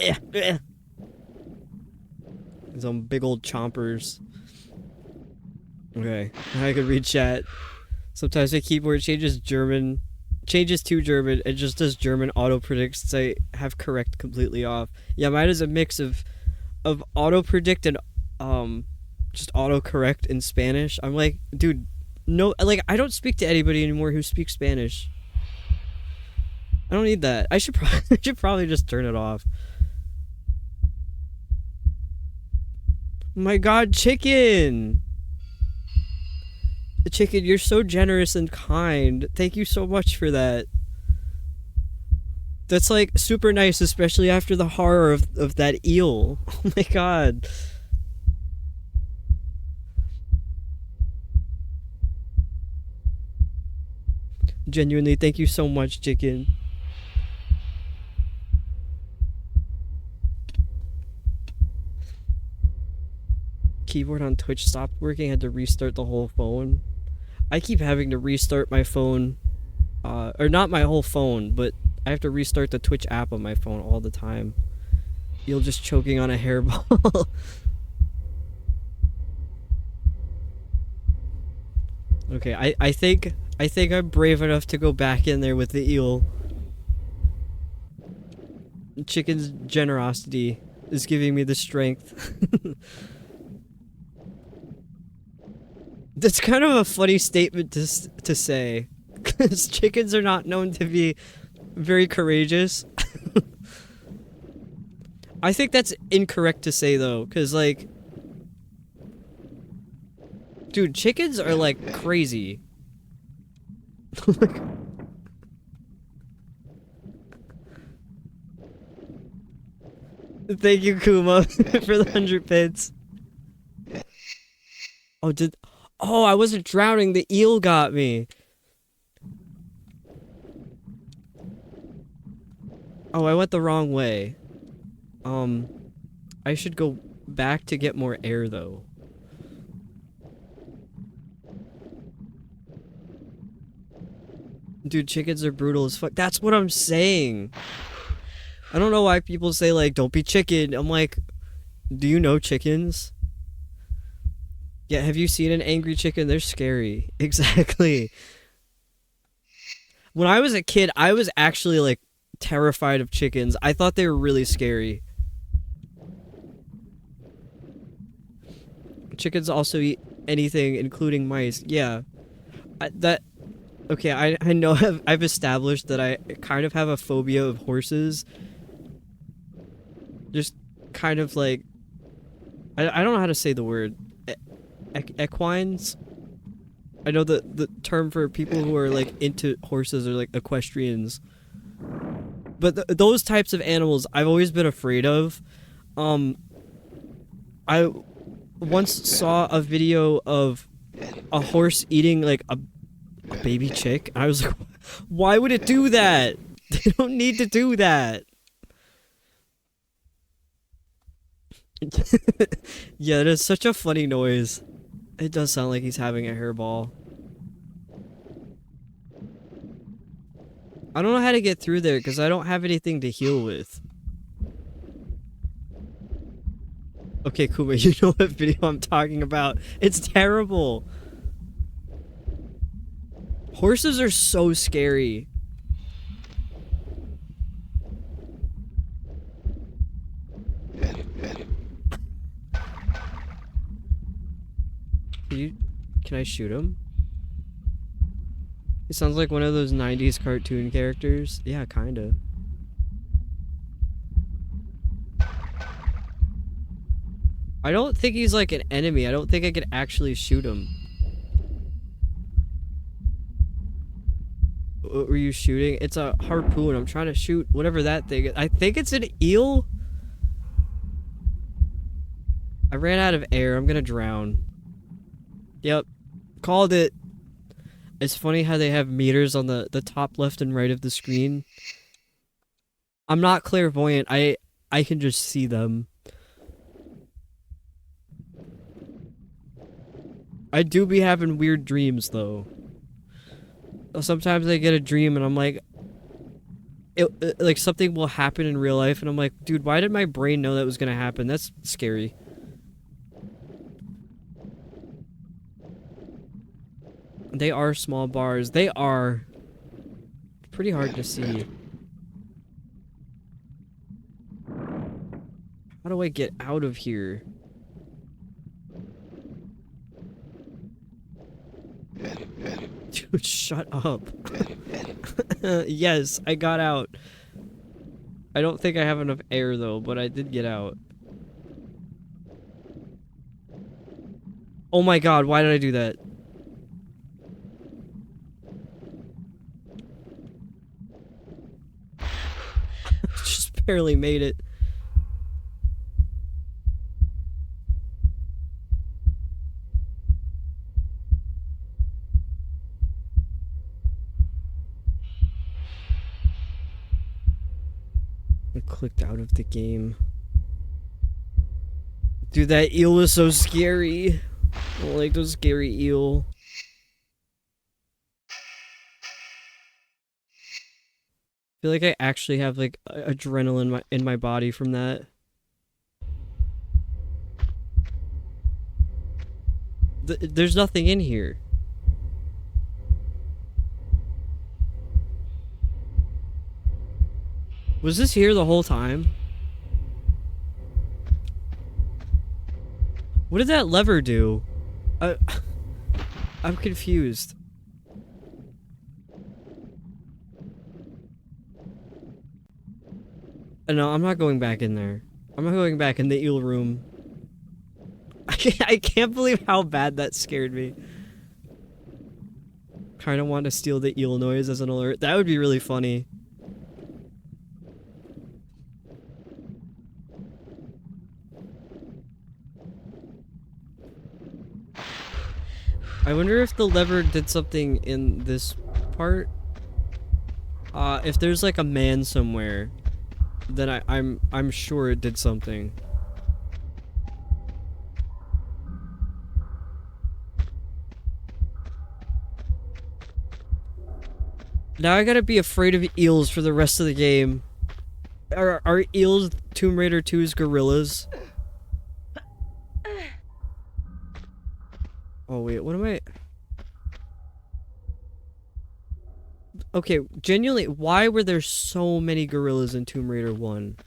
some big old chompers. Okay, now I can read chat. Sometimes my keyboard changes to German, and just does German auto predicts since I have correct completely off. Yeah, mine is a mix of auto predict and just auto correct in Spanish. I'm like, dude, no, like I don't speak to anybody anymore who speaks Spanish. I don't need that. I should probably just turn it off. My god, chicken! Chicken, you're so generous and kind. Thank you so much for that. That's like super nice, especially after the horror of that eel. Oh my god. Genuinely, thank you so much, chicken. Keyboard on Twitch stopped working, had to restart the whole phone. I keep having to restart my phone, or not my whole phone, but I have to restart the Twitch app on my phone all the time. You're just choking on a hairball. Okay, I think I'm brave enough to go back in there with the eel. Chicken's generosity is giving me the strength. That's kind of a funny statement to say, because chickens are not known to be very courageous. I think that's incorrect to say though, because like, dude, chickens are like crazy. Thank you, Kuma, for the 100 bits. Oh, oh, I wasn't drowning. The eel got me. Oh, I went the wrong way. I should go back to get more air, though. Dude, chickens are brutal as fuck. That's what I'm saying. I don't know why people say, like, don't be chicken. I'm like, do you know chickens? Yeah, have you seen an angry chicken? They're scary. Exactly. When I was a kid, I was actually, like, terrified of chickens. I thought they were really scary. Chickens also eat anything, including mice. Yeah. Okay, I know I've established that I kind of have a phobia of horses. Just kind of like... I don't know how to say the word. Equines? I know the term for people who are like into horses are like equestrians. But those types of animals I've always been afraid of. I once saw a video of a horse eating like a baby chick. And I was like, why would it do that? They don't need to do that. Yeah, it is such a funny noise. It does sound like he's having a hairball. I don't know how to get through there because I don't have anything to heal with. Okay, Kuma, you know what video I'm talking about. It's terrible. Horses are so scary. Can I shoot him? He sounds like one of those 90s cartoon characters. Yeah, kinda. I don't think he's like an enemy. I don't think I could actually shoot him. What were you shooting? It's a harpoon. I'm trying to shoot whatever that thing is. I think it's an eel. I ran out of air. I'm gonna drown. Yep. Called it. It's funny how they have meters on the top left and right of the screen. I'm not clairvoyant. I can just see them. I do be having weird dreams though. Sometimes I get a dream and I'm like, like something will happen in real life and I'm like, dude, why did my brain know that was gonna happen? That's scary. They are small bars. They are pretty hard to see. How do I get out of here? Dude, shut up. Yes, I got out. I don't think I have enough air though, but I did get out. Oh my god, why did I do that? Just barely made it. I clicked out of the game. Dude, that eel was so scary. I don't like those scary eel. I feel like I actually have like adrenaline in my body from that. There's nothing in here. Was this here the whole time? What did that lever do? I'm confused. No, I'm not going back in there. I'm not going back in the eel room. I can't believe how bad that scared me. Kinda want to steal the eel noise as an alert. That would be really funny. I wonder if the lever did something in this part. If there's like a man somewhere, then I'm sure it did something. Now I gotta be afraid of eels for the rest of the game. Are eels Tomb Raider 2's gorillas? Oh wait, what am I? Okay, genuinely, why were there so many gorillas in Tomb Raider 1?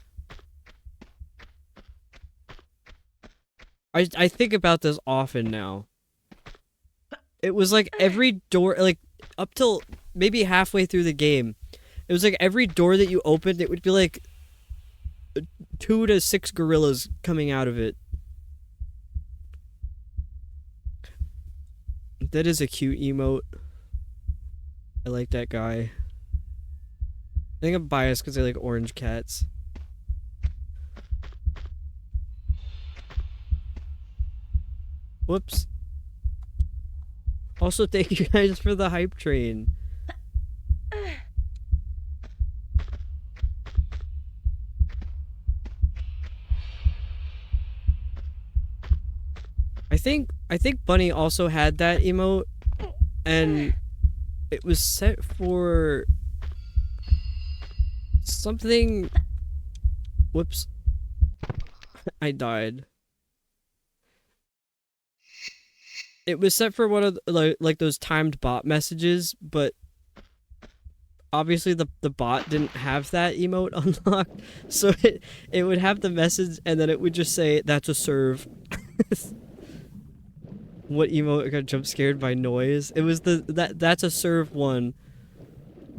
I think about this often now. It was like every door, like up till maybe halfway through the game, it was like every door that you opened, it would be like 2 to 6 gorillas coming out of it. That is a cute emote. I like that guy. I think I'm biased because I like orange cats. Whoops. Also, thank you guys for the hype train. I think Bunny also had that emote, and it was set for something. Whoops. I died. It was set for one of like those timed bot messages, but obviously the bot didn't have that emote unlocked, so it would have the message and then it would just say that's a serve. What emote got jump scared by noise? It was that's a serve one.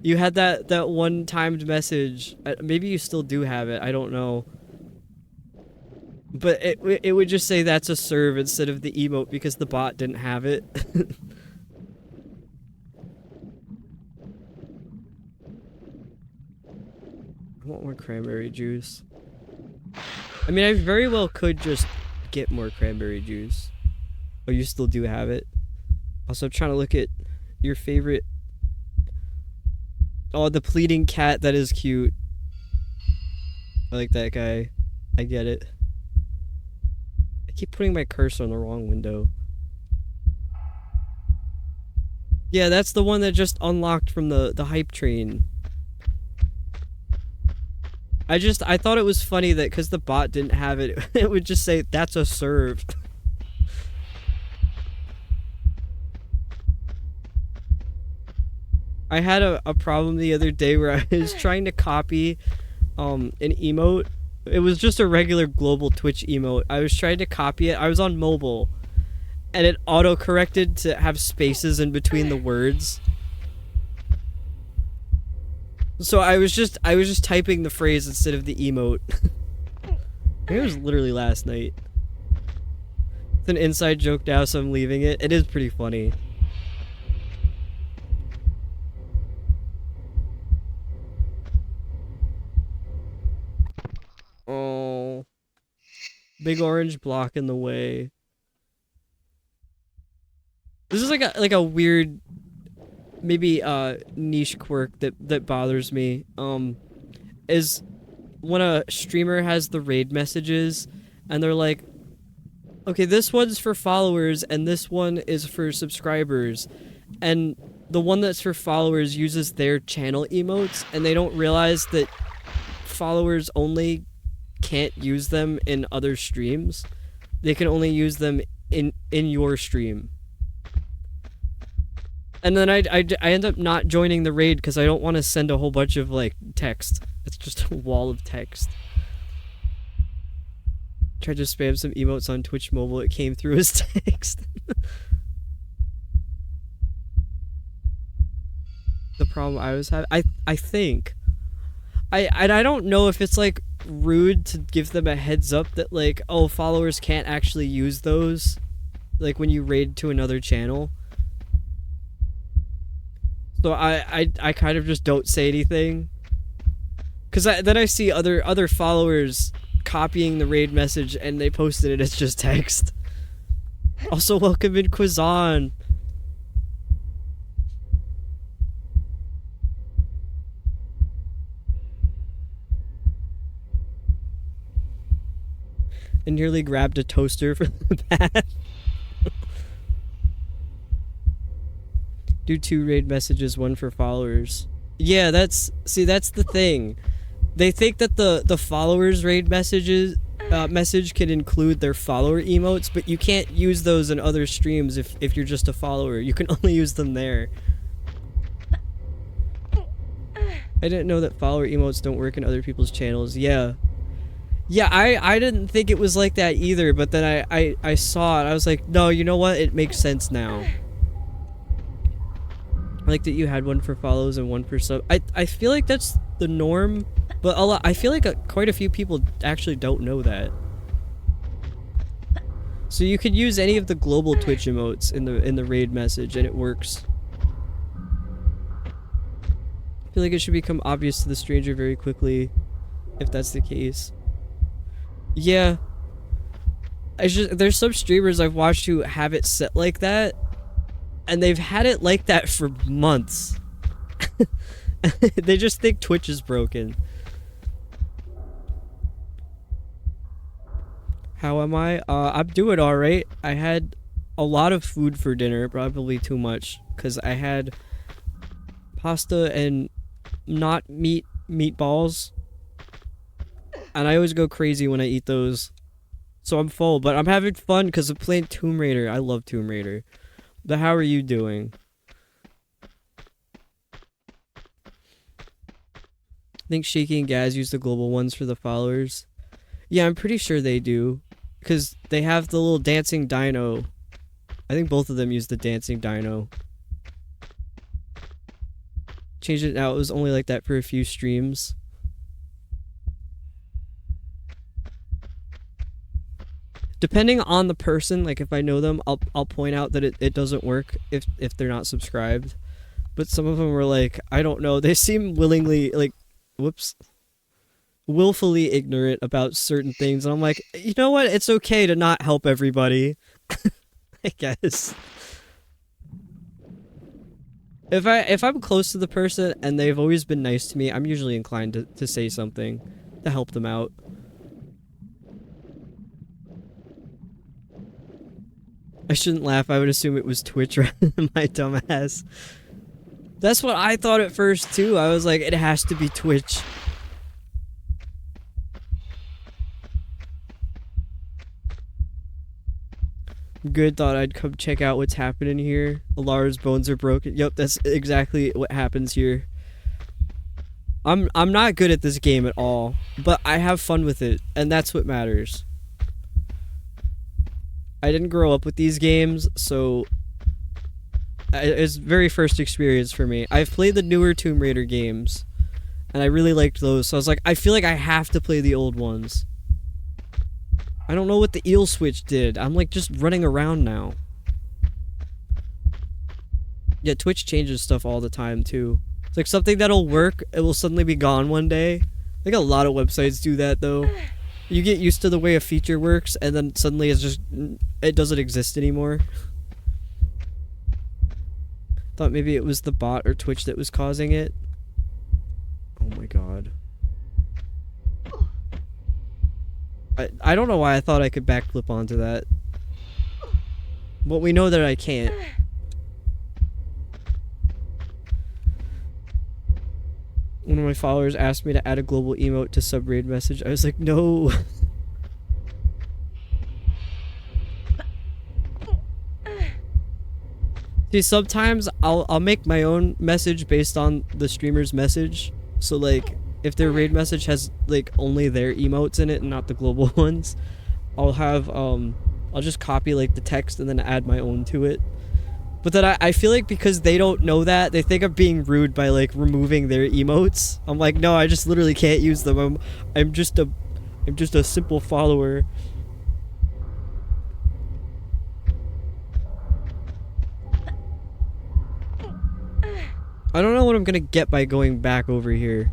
You had that one timed message. Maybe you still do have it. I don't know. But it would just say that's a serve instead of the emote because the bot didn't have it. I want more cranberry juice. I mean, I very well could just get more cranberry juice. Oh, you still do have it? Also, I'm trying to look at your favorite... Oh, the pleading cat, that is cute. I like that guy. I get it. I keep putting my cursor on the wrong window. Yeah, that's the one that just unlocked from the hype train. I thought it was funny that because the bot didn't have it, it would just say, that's a serve. I had a problem the other day where I was trying to copy an emote. It was just a regular global Twitch emote. I was trying to copy it. I was on mobile and it auto-corrected to have spaces in between the words. So I was just typing the phrase instead of the emote. It was literally last night. It's an inside joke now, so I'm leaving it. It is pretty funny. Oh. Big orange block in the way. This is like a weird, maybe niche quirk that bothers me. Is when a streamer has the raid messages and they're like, okay, this one's for followers and this one is for subscribers, and the one that's for followers uses their channel emotes and they don't realize that followers only can't use them in other streams. They can only use them in your stream. And then I end up not joining the raid because I don't want to send a whole bunch of, like, text. It's just a wall of text. Tried to spam some emotes on Twitch mobile, it came through as text. The problem I was having, I think. I don't know if it's, like, rude to give them a heads up that, like, oh, followers can't actually use those, like, when you raid to another channel. So I kind of just don't say anything, because then I see other followers copying the raid message and they posted it as just text. Also, welcome in Quizon. I nearly grabbed a toaster for the bath. Do 2 raid messages, 1 for followers. Yeah, that's the thing. They think that the followers raid messages message can include their follower emotes, but you can't use those in other streams if you're just a follower. You can only use them there. I didn't know that follower emotes don't work in other people's channels. Yeah. Yeah, I didn't think it was like that either, but then I saw it. I was like, no, you know what? It makes sense now. I like that you had 1 for follows and 1 for sub. I feel like that's the norm, but I feel like quite a few people actually don't know that. So you could use any of the global Twitch emotes in the raid message and it works. I feel like it should become obvious to the stranger very quickly if that's the case. Yeah. There's some streamers I've watched who have it set like that, and they've had it like that for months. They just think Twitch is broken. How am I? I'm doing alright. I had a lot of food for dinner, probably too much, because I had pasta and not meatballs. And I always go crazy when I eat those. So I'm full, but I'm having fun because I'm playing Tomb Raider. I love Tomb Raider. But how are you doing? I think Shaky and Gaz use the global ones for the followers. Yeah, I'm pretty sure they do. Because they have the little dancing dino. I think both of them use the dancing dino. Changed it now. It was only like that for a few streams. Depending on the person, like if I know them, I'll point out that it doesn't work if they're not subscribed. But some of them were like, I don't know, they seem willingly, like, willfully ignorant about certain things. And I'm like, you know what? It's okay to not help everybody. I guess. If I'm close to the person and they've always been nice to me, I'm usually inclined to say something to help them out. I shouldn't laugh. I would assume it was Twitch rather than my dumbass. That's what I thought at first too. I was like, it has to be Twitch. Good, thought I'd come check out what's happening here. Alara's bones are broken. Yep, that's exactly what happens here. I'm not good at this game at all, but I have fun with it, and that's what matters. I didn't grow up with these games, so it's very first experience for me. I've played the newer Tomb Raider games, and I really liked those, so I was like, I feel like I have to play the old ones. I don't know what the eel switch did. I'm like just running around now. Yeah, Twitch changes stuff all the time too. It's like something that'll work, it will suddenly be gone one day. I think a lot of websites do that though. You get used to the way a feature works, and then suddenly it doesn't exist anymore. Thought maybe it was the bot or Twitch that was causing it. Oh my god. I don't know why I thought I could backflip onto that. But we know that I can't. One of my followers asked me to add a global emote to sub-raid message. I was like, no. See, sometimes I'll make my own message based on the streamer's message. So like, if their raid message has like only their emotes in it and not the global ones, I'll have I'll just copy like the text and then add my own to it. But then I feel like because they don't know that, they think I'm being rude by like removing their emotes. I'm like, no, I just literally can't use them. I'm just a simple follower. I don't know what I'm gonna get by going back over here.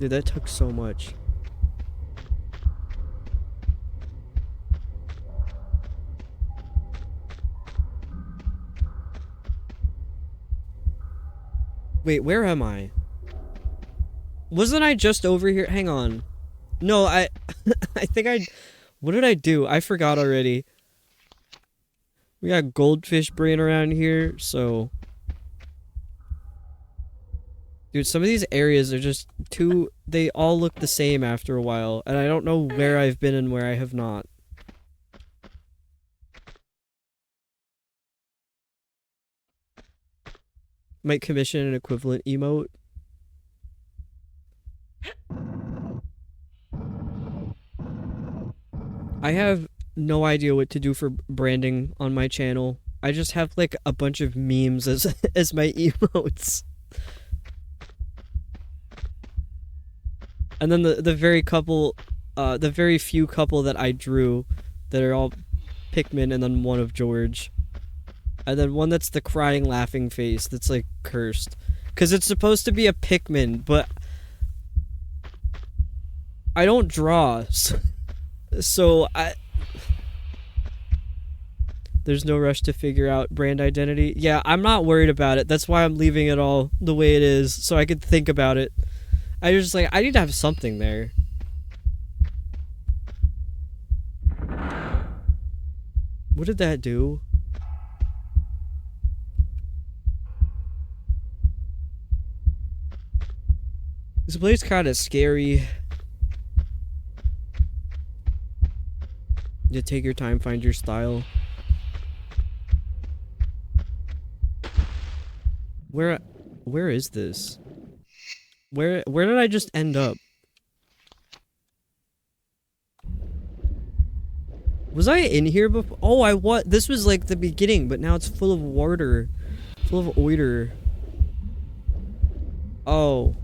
Dude, that took so much. Wait, where am I? Wasn't I just over here? Hang on. No, I think what did I do? I forgot already. We got goldfish brain around here, so... Dude, some of these areas are just too... They all look the same after a while, and I don't know where I've been and where I have not. Might commission an equivalent emote. I have no idea what to do for branding on my channel. I just have like a bunch of memes as as my emotes. And then the very few couple that I drew that are all Pikmin, and then one of George. And then one that's the crying laughing face that's like cursed. Cause it's supposed to be a Pikmin, but I don't draw. So there's no rush to figure out brand identity. Yeah, I'm not worried about it. That's why I'm leaving it all the way it is, so I could think about it. I just like, I need to have something there. What did that do? This place kind of scary. You take your time, find your style. Where is this? Where did I just end up? Was I in here before? Oh, this was like the beginning, but now it's full of water. Full of oiter. Oh.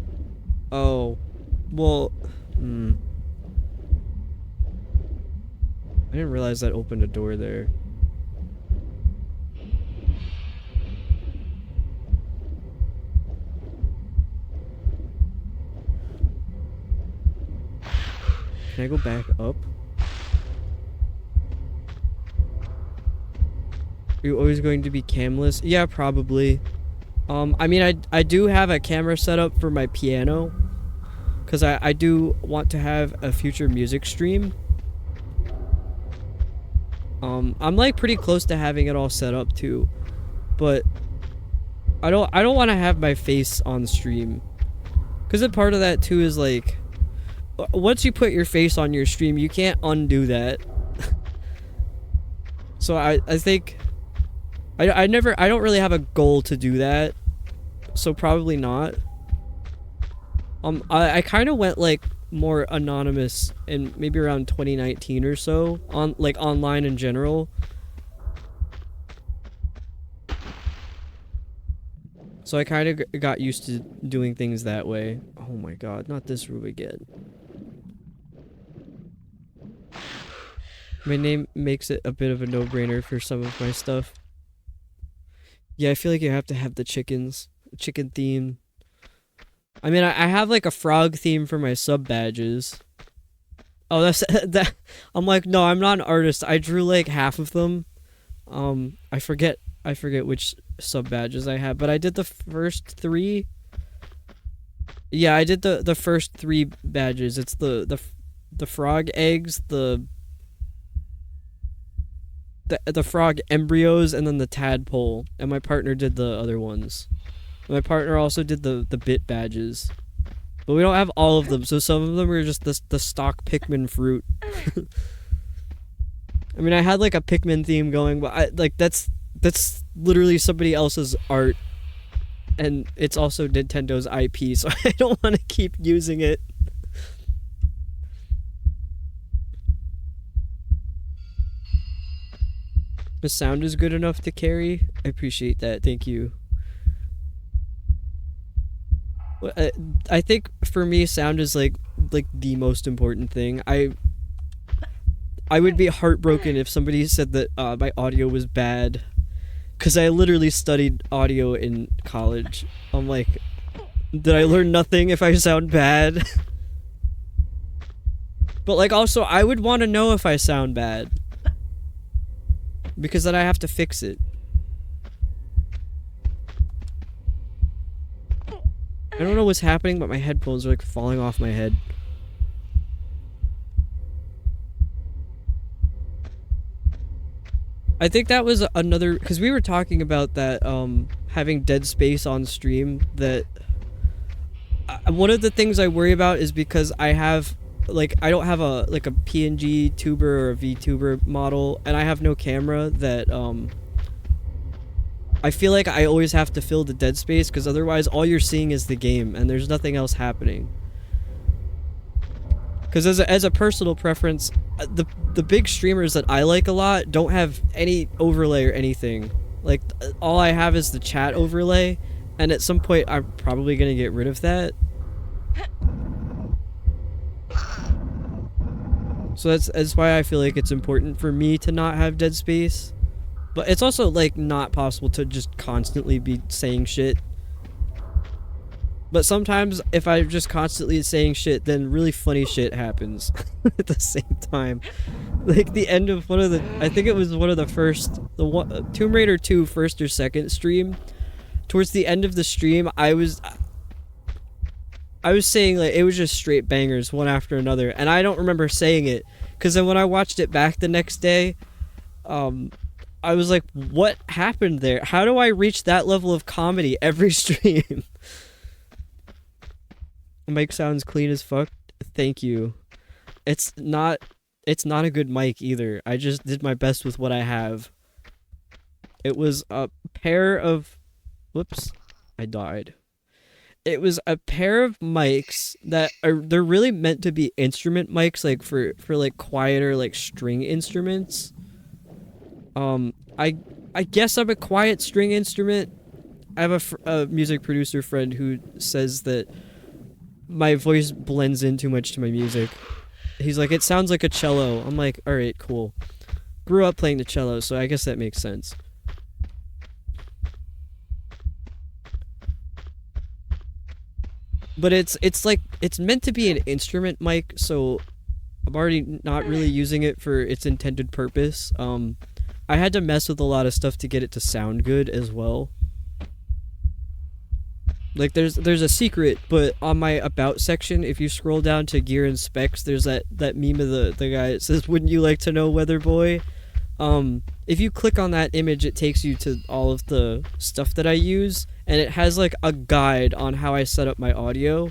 Oh. Well, I didn't realize that opened a door there. Can I go back up? Are you always going to be camless? Yeah, probably. I mean, I do have a camera set up for my piano. Because I do want to have a future music stream. I'm like pretty close to having it all set up too. But I don't want to have my face on stream. Because a part of that too is like, once you put your face on your stream, you can't undo that. So I think I don't really have a goal to do that. So probably not. I kind of went like more anonymous in maybe around 2019 or so, on like online in general. So I kind of got used to doing things that way. Oh my god, not this room again. My name makes it a bit of a no-brainer for some of my stuff. Yeah, I feel like you have to have the chicken theme. I mean, I have like a frog theme for my sub badges. Oh, that's that. I'm like, no, I'm not an artist. I drew like half of them. I forget which sub badges I have, but I did the first 3. Yeah, I did the first 3 badges. It's the frog eggs, the frog embryos, and then the tadpole. And my partner did the other ones. My partner also did the bit badges. But we don't have all of them, so some of them are just the stock Pikmin fruit. I mean, I had like a Pikmin theme going, but that's literally somebody else's art, and it's also Nintendo's IP, so I don't want to keep using it. The sound is good enough to carry. I appreciate that. Thank you. I think for me, sound is like the most important thing. I would be heartbroken if somebody said that my audio was bad, because I literally studied audio in college. I'm like, did I learn nothing if I sound bad? But like, also, I would want to know if I sound bad, because then I have to fix it. I don't know what's happening, but my headphones are like falling off my head. I think that was another, because we were talking about that, having dead space on stream, that one of the things I worry about is because I have, like, I don't have a PNG tuber or a VTuber model, and I have no camera, that, I feel like I always have to fill the dead space, because otherwise all you're seeing is the game, and there's nothing else happening. Because as a personal preference, the big streamers that I like a lot don't have any overlay or anything. Like, all I have is the chat overlay, and at some point I'm probably gonna get rid of that. So that's why I feel like it's important for me to not have dead space. But it's also, like, not possible to just constantly be saying shit. But sometimes, if I'm just constantly saying shit, then really funny shit happens at the same time. Like, the end of one of the... I think it was one of the first... Tomb Raider 2 first or second stream. Towards the end of the stream, I was saying, like, it was just straight bangers, one after another. And I don't remember saying it. Because then when I watched it back the next day, I was like, what happened there? How do I reach that level of comedy every stream? Mic sounds clean as fuck. Thank you. It's not a good mic either. I just did my best with what I have. It was a pair of... Whoops. I died. It was a pair of mics that they're really meant to be instrument mics, like for like quieter, like string instruments. I guess I'm a quiet string instrument. I have a music producer friend who says that my voice blends in too much to my music. He's like, it sounds like a cello. I'm like, alright, cool. Grew up playing the cello, so I guess that makes sense. But it's like, it's meant to be an instrument mic, so I'm already not really using it for its intended purpose. I had to mess with a lot of stuff to get it to sound good as well. Like, there's a secret, but on my about section, if you scroll down to gear and specs, there's that meme of the guy that says, wouldn't you like to know, weather boy? If you click on that image, it takes you to all of the stuff that I use, and it has, like, a guide on how I set up my audio.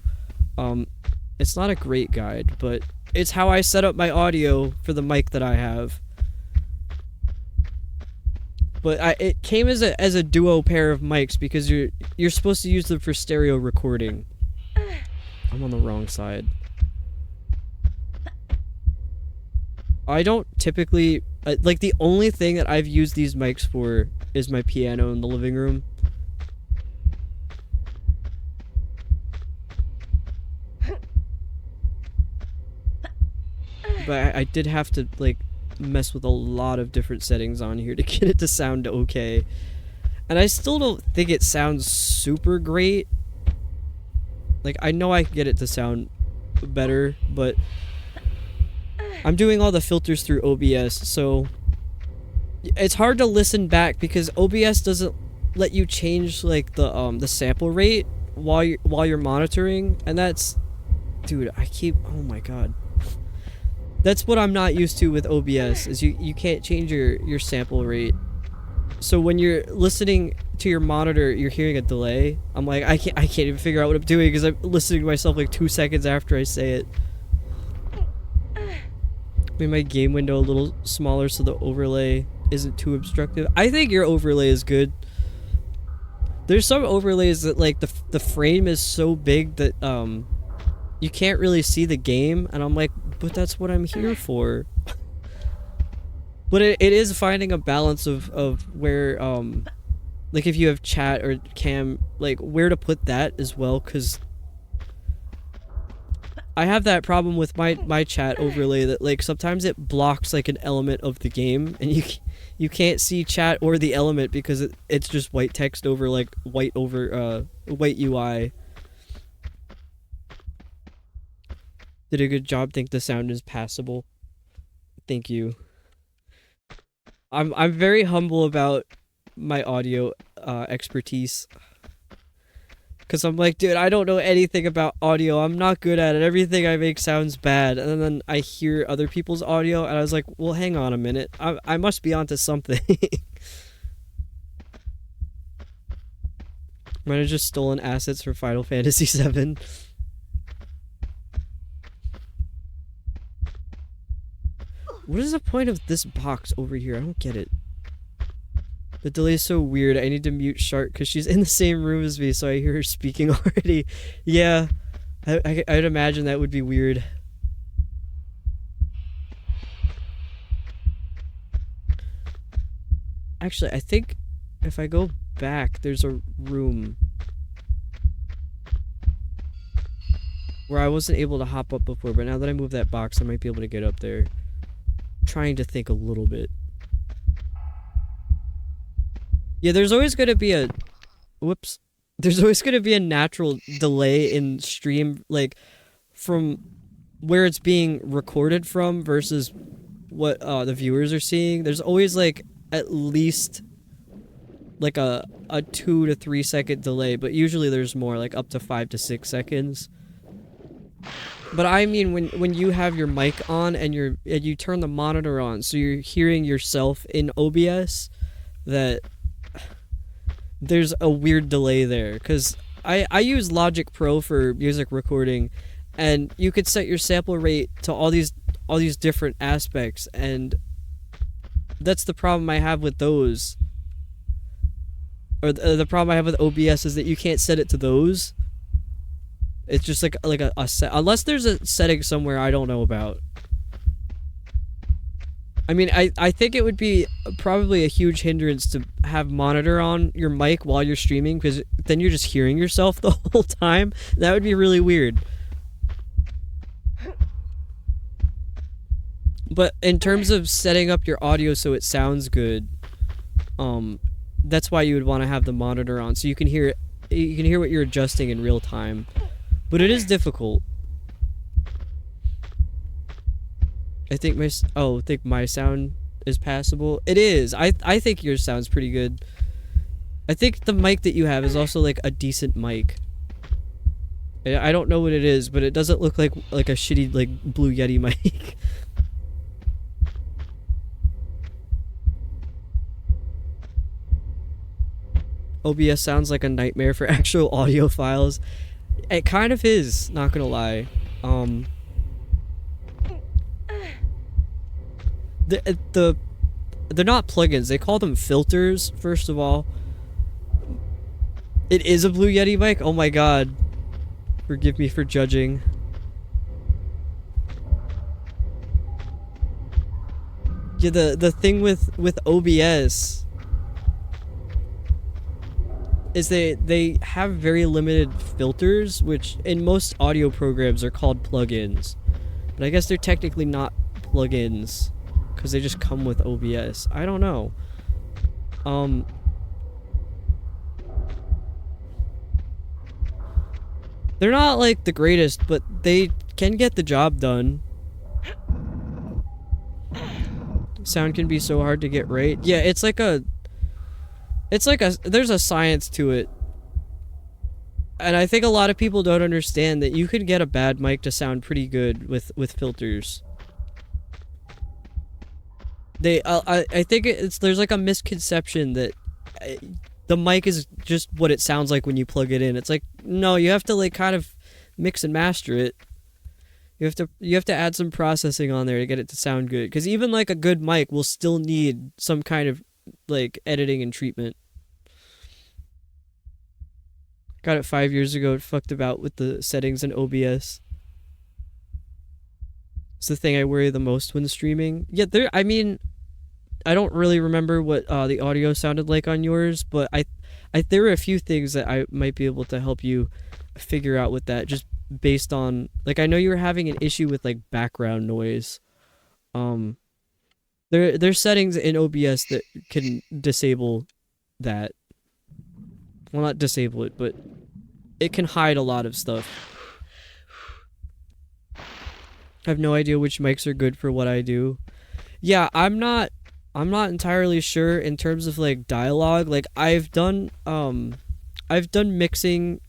It's not a great guide, but it's how I set up my audio for the mic that I have. But it came as a duo pair of mics because you're supposed to use them for stereo recording. I'm on the wrong side. I don't typically... like, the only thing that I've used these mics for is my piano in the living room. But I did have to, like, mess with a lot of different settings on here to get it to sound okay. And I still don't think it sounds super great. Like, I know I can get it to sound better, but I'm doing all the filters through OBS, so it's hard to listen back because OBS doesn't let you change, like, the sample rate while you're monitoring, and that's, dude, oh my god. That's what I'm not used to with OBS, is you can't change your sample rate. So when you're listening to your monitor, you're hearing a delay. I'm like, I can't even figure out what I'm doing because I'm listening to myself like 2 seconds after I say it. Made my game window a little smaller so the overlay isn't too obstructive. I think your overlay is good. There's some overlays that like the frame is so big that you can't really see the game, and I'm like, but that's what I'm here for. But it is finding a balance of where like if you have chat or cam, like where to put that as well, because I have that problem with my chat overlay that like sometimes it blocks like an element of the game, and you can't see chat or the element because it's just white text over like white UI. Did a good job. Think the sound is passable. Thank you. I'm very humble about my audio expertise. Cause I'm like, dude, I don't know anything about audio. I'm not good at it. Everything I make sounds bad. And then I hear other people's audio, and I was like, well, hang on a minute. I must be onto something. Might have just stolen assets for Final Fantasy VII. What is the point of this box over here? I don't get it. The delay is so weird. I need to mute Shark because she's in the same room as me, so I hear her speaking already. Yeah, I'd imagine that would be weird. Actually, I think if I go back, there's a room where I wasn't able to hop up before, but now that I move that box, I might be able to get up there. Trying to think a little bit. Yeah, there's always going to be a... Whoops. There's always going to be a natural delay in stream, like, from where it's being recorded from versus what the viewers are seeing. There's always, like, at least, like, a 2 to 3 second delay, but usually there's more, like, up to 5 to 6 seconds. But I mean, when you have your mic on and you turn the monitor on, so you're hearing yourself in OBS, that there's a weird delay there. Because I use Logic Pro for music recording, and you could set your sample rate to all these different aspects, and that's the problem I have with those. Or the problem I have with OBS is that you can't set it to those. It's just like a set, unless there's a setting somewhere I don't know about. I mean, I think it would be probably a huge hindrance to have monitor on your mic while you're streaming, because then you're just hearing yourself the whole time. That would be really weird. But in terms of setting up your audio so it sounds good, that's why you would want to have the monitor on, so you can hear what you're adjusting in real time. But it is difficult. I think my sound is passable. It is. I think your sound's pretty good. I think the mic that you have is also like a decent mic. I don't know what it is, but it doesn't look like a shitty like Blue Yeti mic. OBS sounds like a nightmare for actual audio files. It kind of is, not gonna lie. They're not plugins, they call them filters, first of all. It is a Blue Yeti mic? Oh my god. Forgive me for judging. Yeah, the thing with OBS is they have very limited filters, which in most audio programs are called plugins. But I guess they're technically not plugins, because they just come with OBS. I don't know. They're not like the greatest, but they can get the job done. Sound can be so hard to get right. Yeah, there's a science to it. And I think a lot of people don't understand that you could get a bad mic to sound pretty good with filters. I think there's like a misconception that the mic is just what it sounds like when you plug it in. It's like, no, you have to like kind of mix and master it. You have to add some processing on there to get it to sound good. Because even like a good mic will still need some kind of like editing and treatment. Got it 5 years ago. It fucked about with the settings in OBS. It's the thing I worry the most when streaming. Yeah, I mean, I don't really remember what the audio sounded like on yours, but there were a few things that I might be able to help you figure out with that, just based on, like, I know you were having an issue with like background noise. There's settings in OBS that can disable that. Well, not disable it, but it can hide a lot of stuff. I have no idea which mics are good for what I do. Yeah, I'm not entirely sure in terms of like dialogue. Like I've done mixing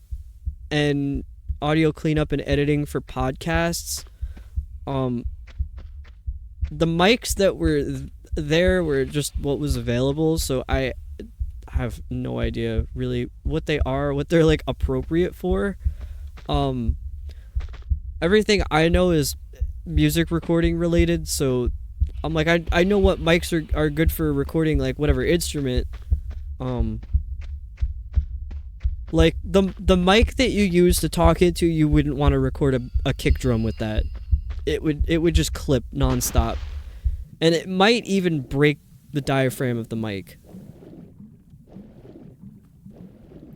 and audio cleanup and editing for podcasts. The mics that were there were just what was available, so I have no idea really what they are, what they're like appropriate for. Everything I know is music recording related, so I'm like, I know what mics are good for recording like whatever instrument. Like the mic that you use to talk into, you wouldn't want to record a kick drum with that. It would just clip nonstop, and it might even break the diaphragm of the mic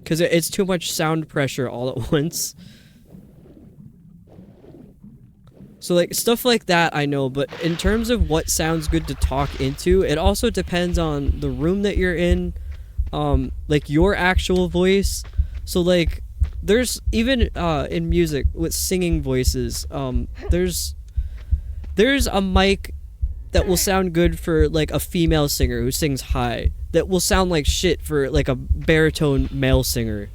because it's too much sound pressure all at once. So like stuff like that I know, but in terms of what sounds good to talk into, it also depends on the room that you're in, like your actual voice. So like there's even in music with singing voices, there's a mic that will sound good for like a female singer who sings high, that will sound like shit for like a baritone male singer.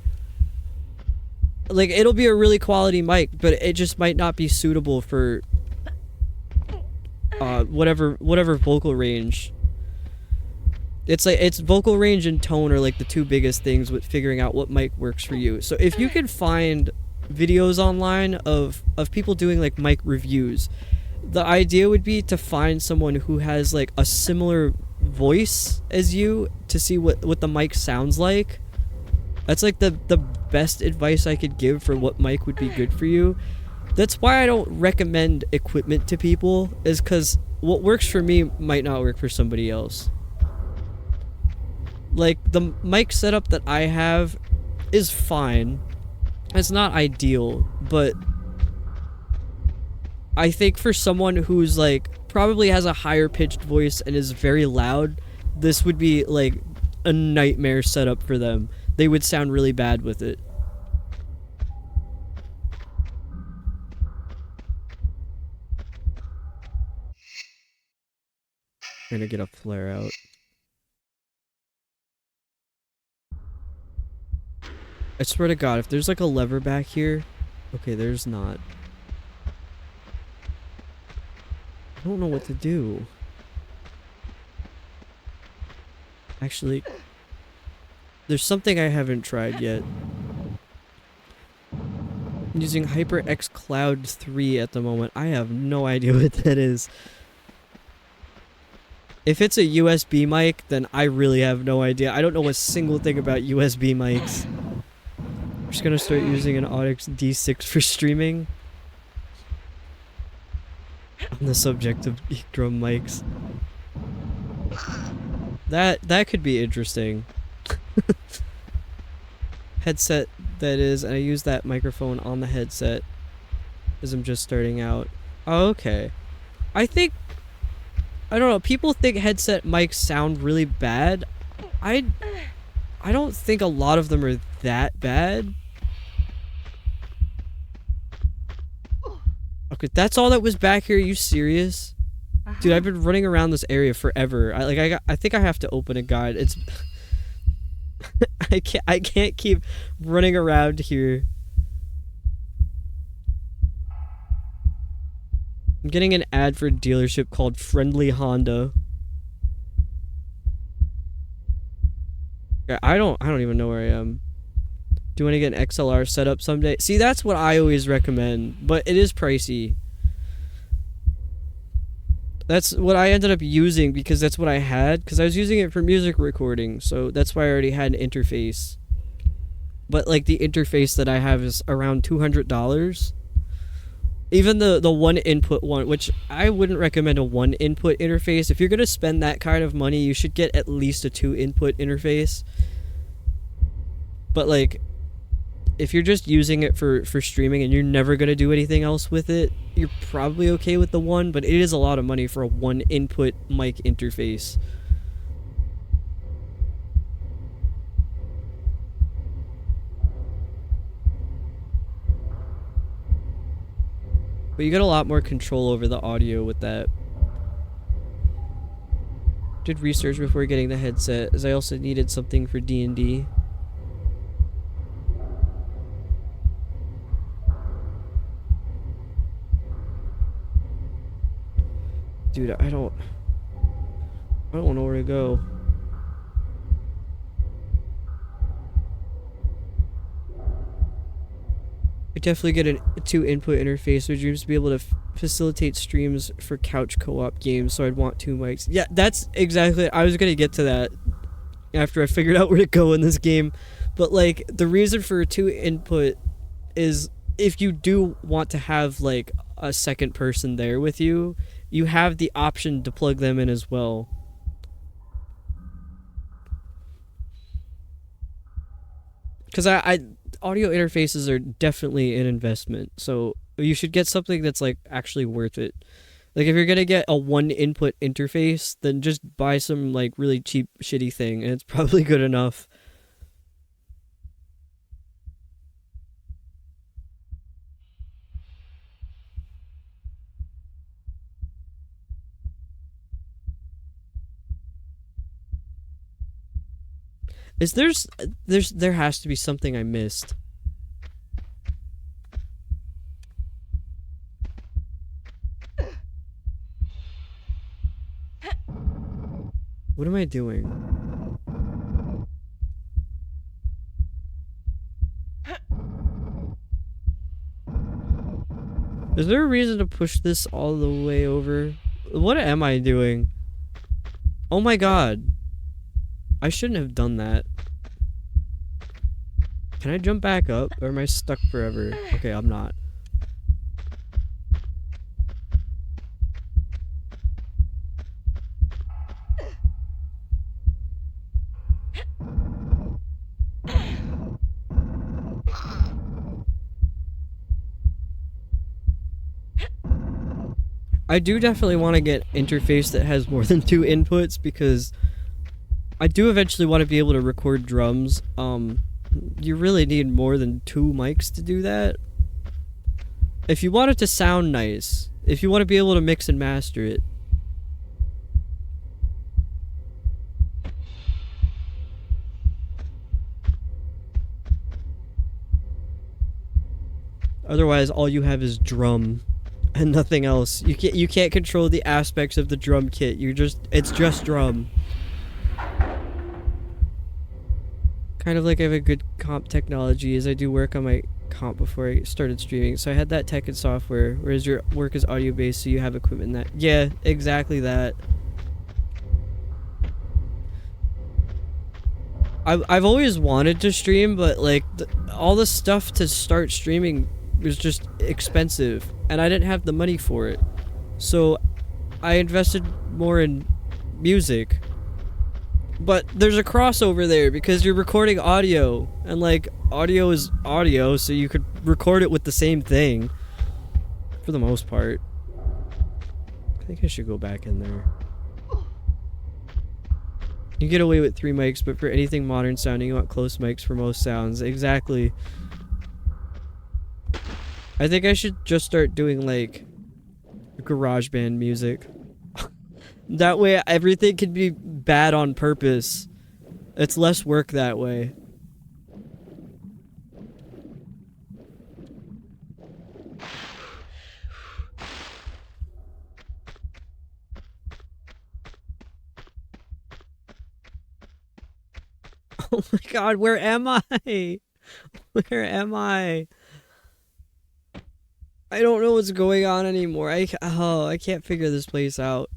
Like it'll be a really quality mic, but it just might not be suitable for whatever vocal range. It's like it's vocal range and tone are like the two biggest things with figuring out what mic works for you. So if you can find videos online of people doing like mic reviews, the idea would be to find someone who has like a similar voice as you to see what the mic sounds like. That's like the best advice I could give for what mic would be good for you. That's why I don't recommend equipment to people, is because what works for me might not work for somebody else. Like the mic setup that I have is fine. It's not ideal, but I think for someone who's like probably has a higher pitched voice and is very loud, this would be like a nightmare setup for them. They would sound really bad with it. I'm gonna get a flare out. I swear to God, if there's like a lever back here... Okay, there's not. I don't know what to do. Actually, there's something I haven't tried yet. I'm using HyperX Cloud 3 at the moment. I have no idea what that is. If it's a USB mic, then I really have no idea. I don't know a single thing about USB mics. I'm just gonna start using an Audix D6 for streaming. On the subject of drum mics. That could be interesting. Headset, that is, and I use that microphone on the headset as I'm just starting out. Oh, okay. I don't know, people think headset mics sound really bad. I don't think a lot of them are that bad. Okay, that's all that was back here. Are you serious? Dude, I've been running around this area forever. I think I have to open a guide. It's I can't keep running around here I'm getting an ad for a dealership called Friendly Honda. I don't even know where I am. Do you want to get an XLR setup someday? See, that's what I always recommend, but it is pricey. That's what I ended up using because that's what I had, because I was using it for music recording, so that's why I already had an interface. But like the interface that I have is around $200. Even the one input one, which I wouldn't recommend a one input interface. If you're gonna spend that kind of money, you should get at least a 2-input interface. But like, if you're just using it for streaming and you're never gonna do anything else with it, you're probably okay with the one, but it is a lot of money for a 1-input mic interface. But you get a lot more control over the audio with that. Did research before getting the headset, as I also needed something for D&D. Dude, I don't know where to go. I definitely get a 2-input interface with dreams to be able to facilitate streams for couch co-op games, so I'd want 2 mics. Yeah, that's exactly it. I was gonna get to that after I figured out where to go in this game. But like, the reason for a 2-input is if you do want to have like a second person there with you, you have the option to plug them in as well. Because I audio interfaces are definitely an investment, so you should get something that's like actually worth it. Like, if you're gonna get a 1-input interface, then just buy some like really cheap shitty thing and it's probably good enough. There has to be something I missed. What am I doing? Is there a reason to push this all the way over? What am I doing? Oh my god. I shouldn't have done that. Can I jump back up, or am I stuck forever? Okay, I'm not. I do definitely want to get interface that has more than 2 inputs, because I do eventually want to be able to record drums. You really need more than 2 mics to do that. If you want it to sound nice, if you want to be able to mix and master it. Otherwise, all you have is drum and nothing else. You can't control the aspects of the drum kit. It's just drum. Kind of like I have a good comp technology, as I do work on my comp before I started streaming. So I had that tech and software, whereas your work is audio based, so you have equipment that. Yeah, exactly that. I've always wanted to stream, but like all the stuff to start streaming was just expensive, and I didn't have the money for it. So I invested more in music. But there's a crossover there, because you're recording audio, and like audio is audio, so you could record it with the same thing for the most part. I think I should go back in there. You get away with 3 mics, but for anything modern sounding, you want close mics for most sounds. Exactly. I think I should just start doing like GarageBand music. That way everything can be bad on purpose. It's less work that way. Oh my god, where am I? Where am I? I don't know what's going on anymore. I can't figure this place out.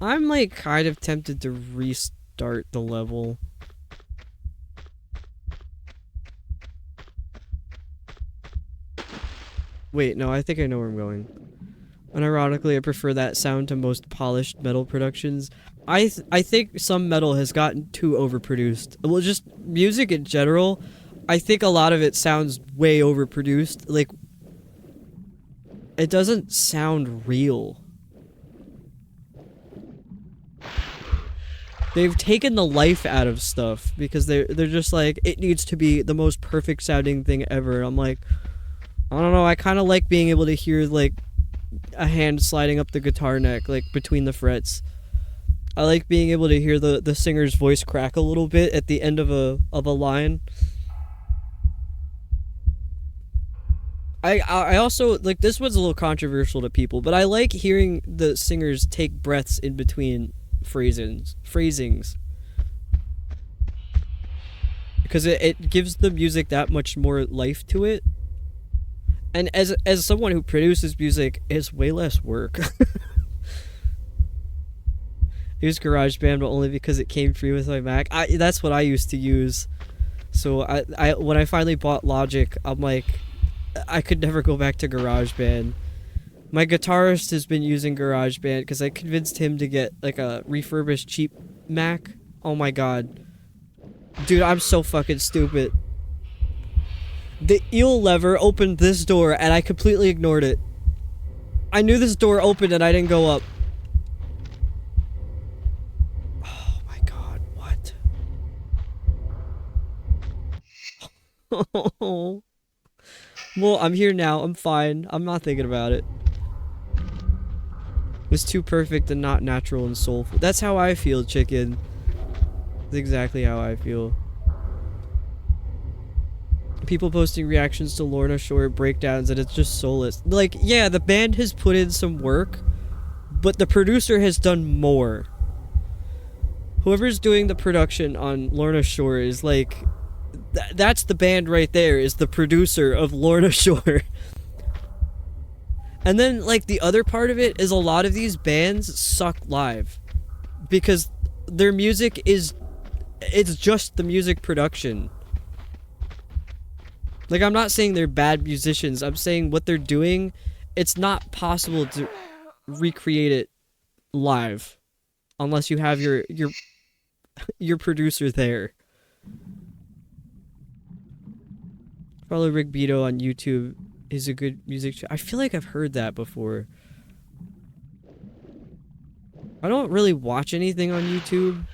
I'm like kind of tempted to restart the level. Wait, no, I think I know where I'm going. Unironically, I prefer that sound to most polished metal productions. I think some metal has gotten too overproduced. Well, just music in general, I think a lot of it sounds way overproduced. Like, it doesn't sound real. They've taken the life out of stuff because they're just like, it needs to be the most perfect sounding thing ever. I'm like, I don't know, I kind of like being able to hear like a hand sliding up the guitar neck, like between the frets. I like being able to hear the singer's voice crack a little bit at the end of a line. I also, like, this one's a little controversial to people, but I like hearing the singers take breaths in between phrasings. Because it gives the music that much more life to it. And as someone who produces music, it's way less work. I use GarageBand, but only because it came free with my Mac. That's what I used to use. So I when I finally bought Logic, I'm like, I could never go back to GarageBand. My guitarist has been using GarageBand because I convinced him to get like a refurbished cheap Mac. Oh my god. Dude, I'm so fucking stupid. The eel lever opened this door and I completely ignored it. I knew this door opened and I didn't go up. Oh my god, what? Well, I'm here now. I'm fine. I'm not thinking about it. It was too perfect and not natural and soulful. That's how I feel, chicken. That's exactly how I feel. People posting reactions to Lorna Shore breakdowns and it's just soulless. Like, yeah, the band has put in some work, but the producer has done more. Whoever's doing the production on Lorna Shore is like... that's the band right there, is the producer of Lorna Shore. And then, like, the other part of it is a lot of these bands suck live. Because their music is... it's just the music production. Like, I'm not saying they're bad musicians. I'm saying what they're doing, it's not possible to recreate it live. Unless you have your producer there. Follow Rick Beato on YouTube. Is a good music I feel like I've heard that before. I don't really watch anything on YouTube.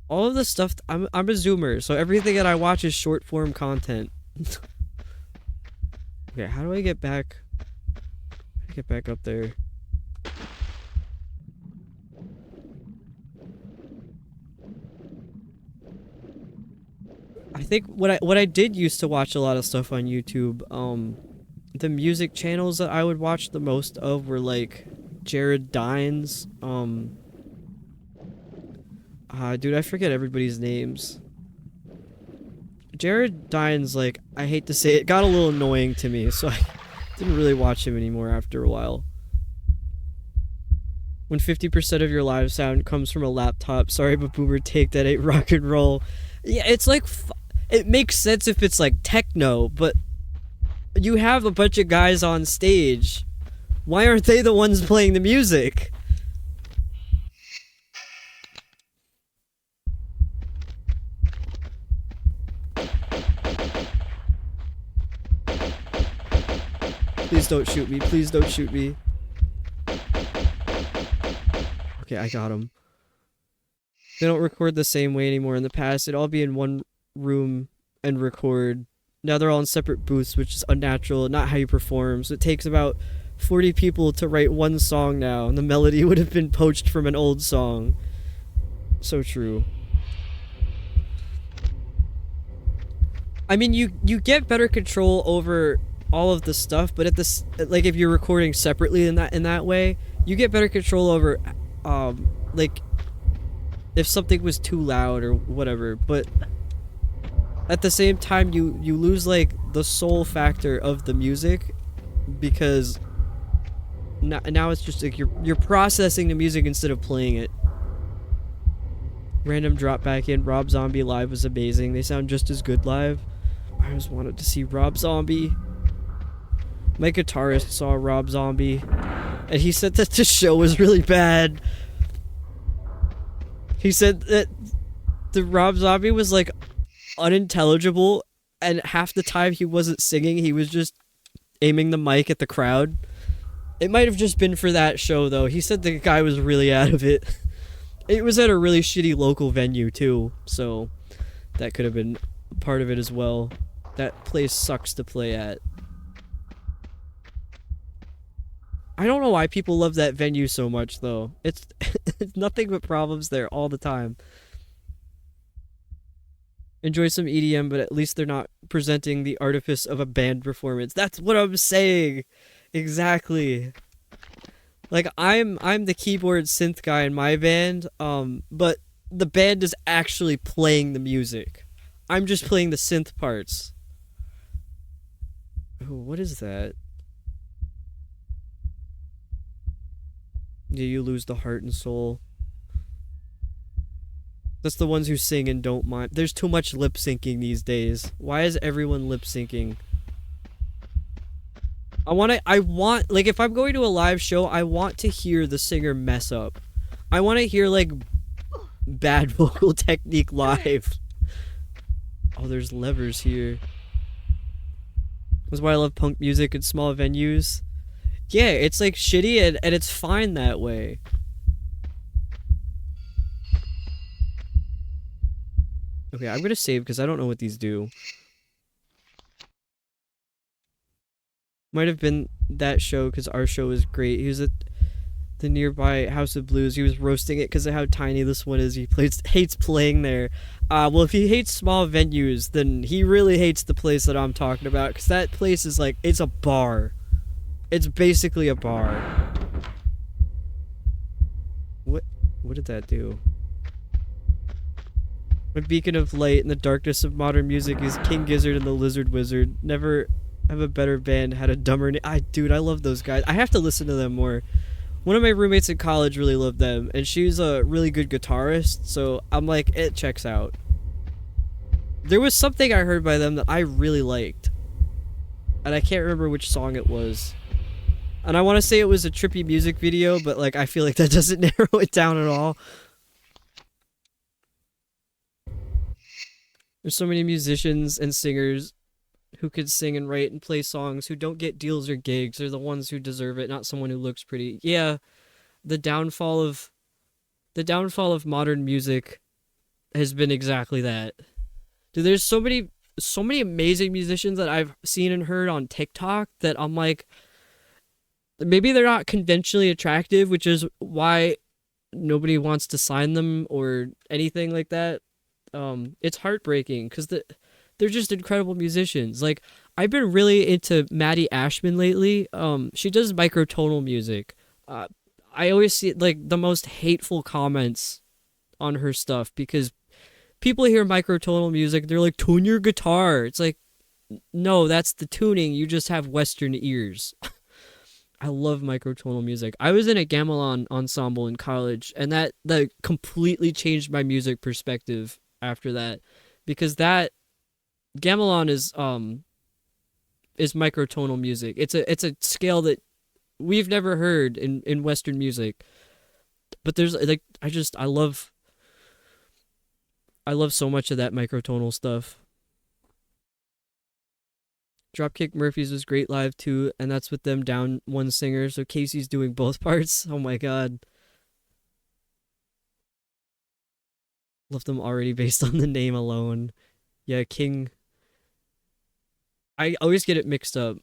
All of the stuff, I'm a zoomer, so everything that I watch is short form content. Okay, how do I get back? Get back up there. I think what I did used to watch a lot of stuff on YouTube. The music channels that I would watch the most of were like Jared Dines. Dude, I forget everybody's names. Jared Dines, like, I hate to say it, got a little annoying to me, so I didn't really watch him anymore after a while. When 50% of your live sound comes from a laptop, sorry, but boomer take that ain't rock and roll. Yeah, it's like, it makes sense if it's like techno, but you have a bunch of guys on stage. Why aren't they the ones playing the music? Please don't shoot me. Please don't shoot me. Okay, I got him. They don't record the same way anymore. In the past, it'd all be in one room and record. Now they're all in separate booths, which is unnatural, not how you perform. So it takes about 40 people to write one song now, and the melody would have been poached from an old song. So true. I mean, you get better control over all of the stuff, but at this, like, if you're recording separately in that way, you get better control over like if something was too loud or whatever, but at the same time you lose like the soul factor of the music because now it's just like you're processing the music instead of playing it. Random drop back in. Rob Zombie live was amazing. They sound just as good live. I always wanted to see Rob Zombie. My guitarist saw Rob Zombie, and he said that the show was really bad. He said that the Rob Zombie was like unintelligible, and half the time he wasn't singing, he was just aiming the mic at the crowd. It might have just been for that show, though. He said the guy was really out of it. It was at a really shitty local venue, too, so that could have been part of it as well. That place sucks to play at. I don't know why people love that venue so much, though. It's nothing but problems there all the time. Enjoy some EDM, but at least they're not presenting the artifice of a band performance. That's what I'm saying. Exactly. Like I'm the keyboard synth guy in my band, but the band is actually playing the music. I'm just playing the synth parts. Oh, what is that? Yeah, you lose the heart and soul. That's the ones who sing and don't mind. There's too much lip syncing these days. Why is everyone lip syncing? I want, like, if I'm going to a live show, I want to hear the singer mess up. I want to hear, like, bad vocal technique live. Oh, there's levers here. That's why I love punk music in small venues. Yeah, it's, like, shitty and it's fine that way. Okay, I'm gonna save because I don't know what these do. Might have been that show because our show is great. He was at the nearby House of Blues. He was roasting it because of how tiny this one is. He hates playing there. Well, if he hates small venues, then he really hates the place that I'm talking about because that place is like, it's a bar. It's basically a bar. What did that do? My beacon of light in the darkness of modern music is King Gizzard and the Lizard Wizard. Never have a better band had a dumber name. Dude, I love those guys. I have to listen to them more. One of my roommates in college really loved them, and she's a really good guitarist, so I'm like, it checks out. There was something I heard by them that I really liked, and I can't remember which song it was. And I want to say it was a trippy music video, but like I feel like that doesn't narrow it down at all. There's so many musicians and singers who could sing and write and play songs who don't get deals or gigs. They're the ones who deserve it, not someone who looks pretty. Yeah, the downfall of modern music has been exactly that. Dude, there's so many amazing musicians that I've seen and heard on TikTok that I'm like, maybe they're not conventionally attractive, which is why nobody wants to sign them or anything like that. It's heartbreaking because they're just incredible musicians. Like, I've been really into Maddie Ashman lately. She does microtonal music. I always see like the most hateful comments on her stuff because people hear microtonal music, they're like, tune your guitar. It's like, no, that's the tuning. You just have Western ears. I love microtonal music. I was in a gamelan ensemble in college, and that completely changed my music perspective after that, because that gamelan is microtonal music. It's a scale that we've never heard in Western music. But there's like I love so much of that microtonal stuff. Dropkick Murphys was great live too, and that's with them down one singer, so Casey's doing both parts. Oh my god. Love them already based on the name alone. Yeah, King. I always get it mixed up.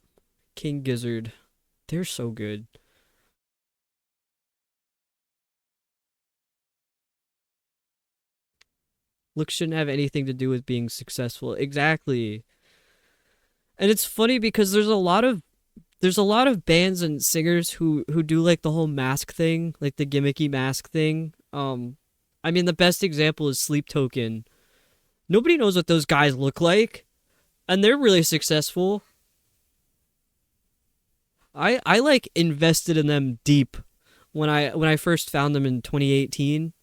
King Gizzard. They're so good. Looks shouldn't have anything to do with being successful. Exactly. And it's funny because there's a lot of bands and singers who do like the whole mask thing, like the gimmicky mask thing. I mean, the best example is Sleep Token. Nobody knows what those guys look like, and they're really successful. I like invested in them deep when I first found them in 2018.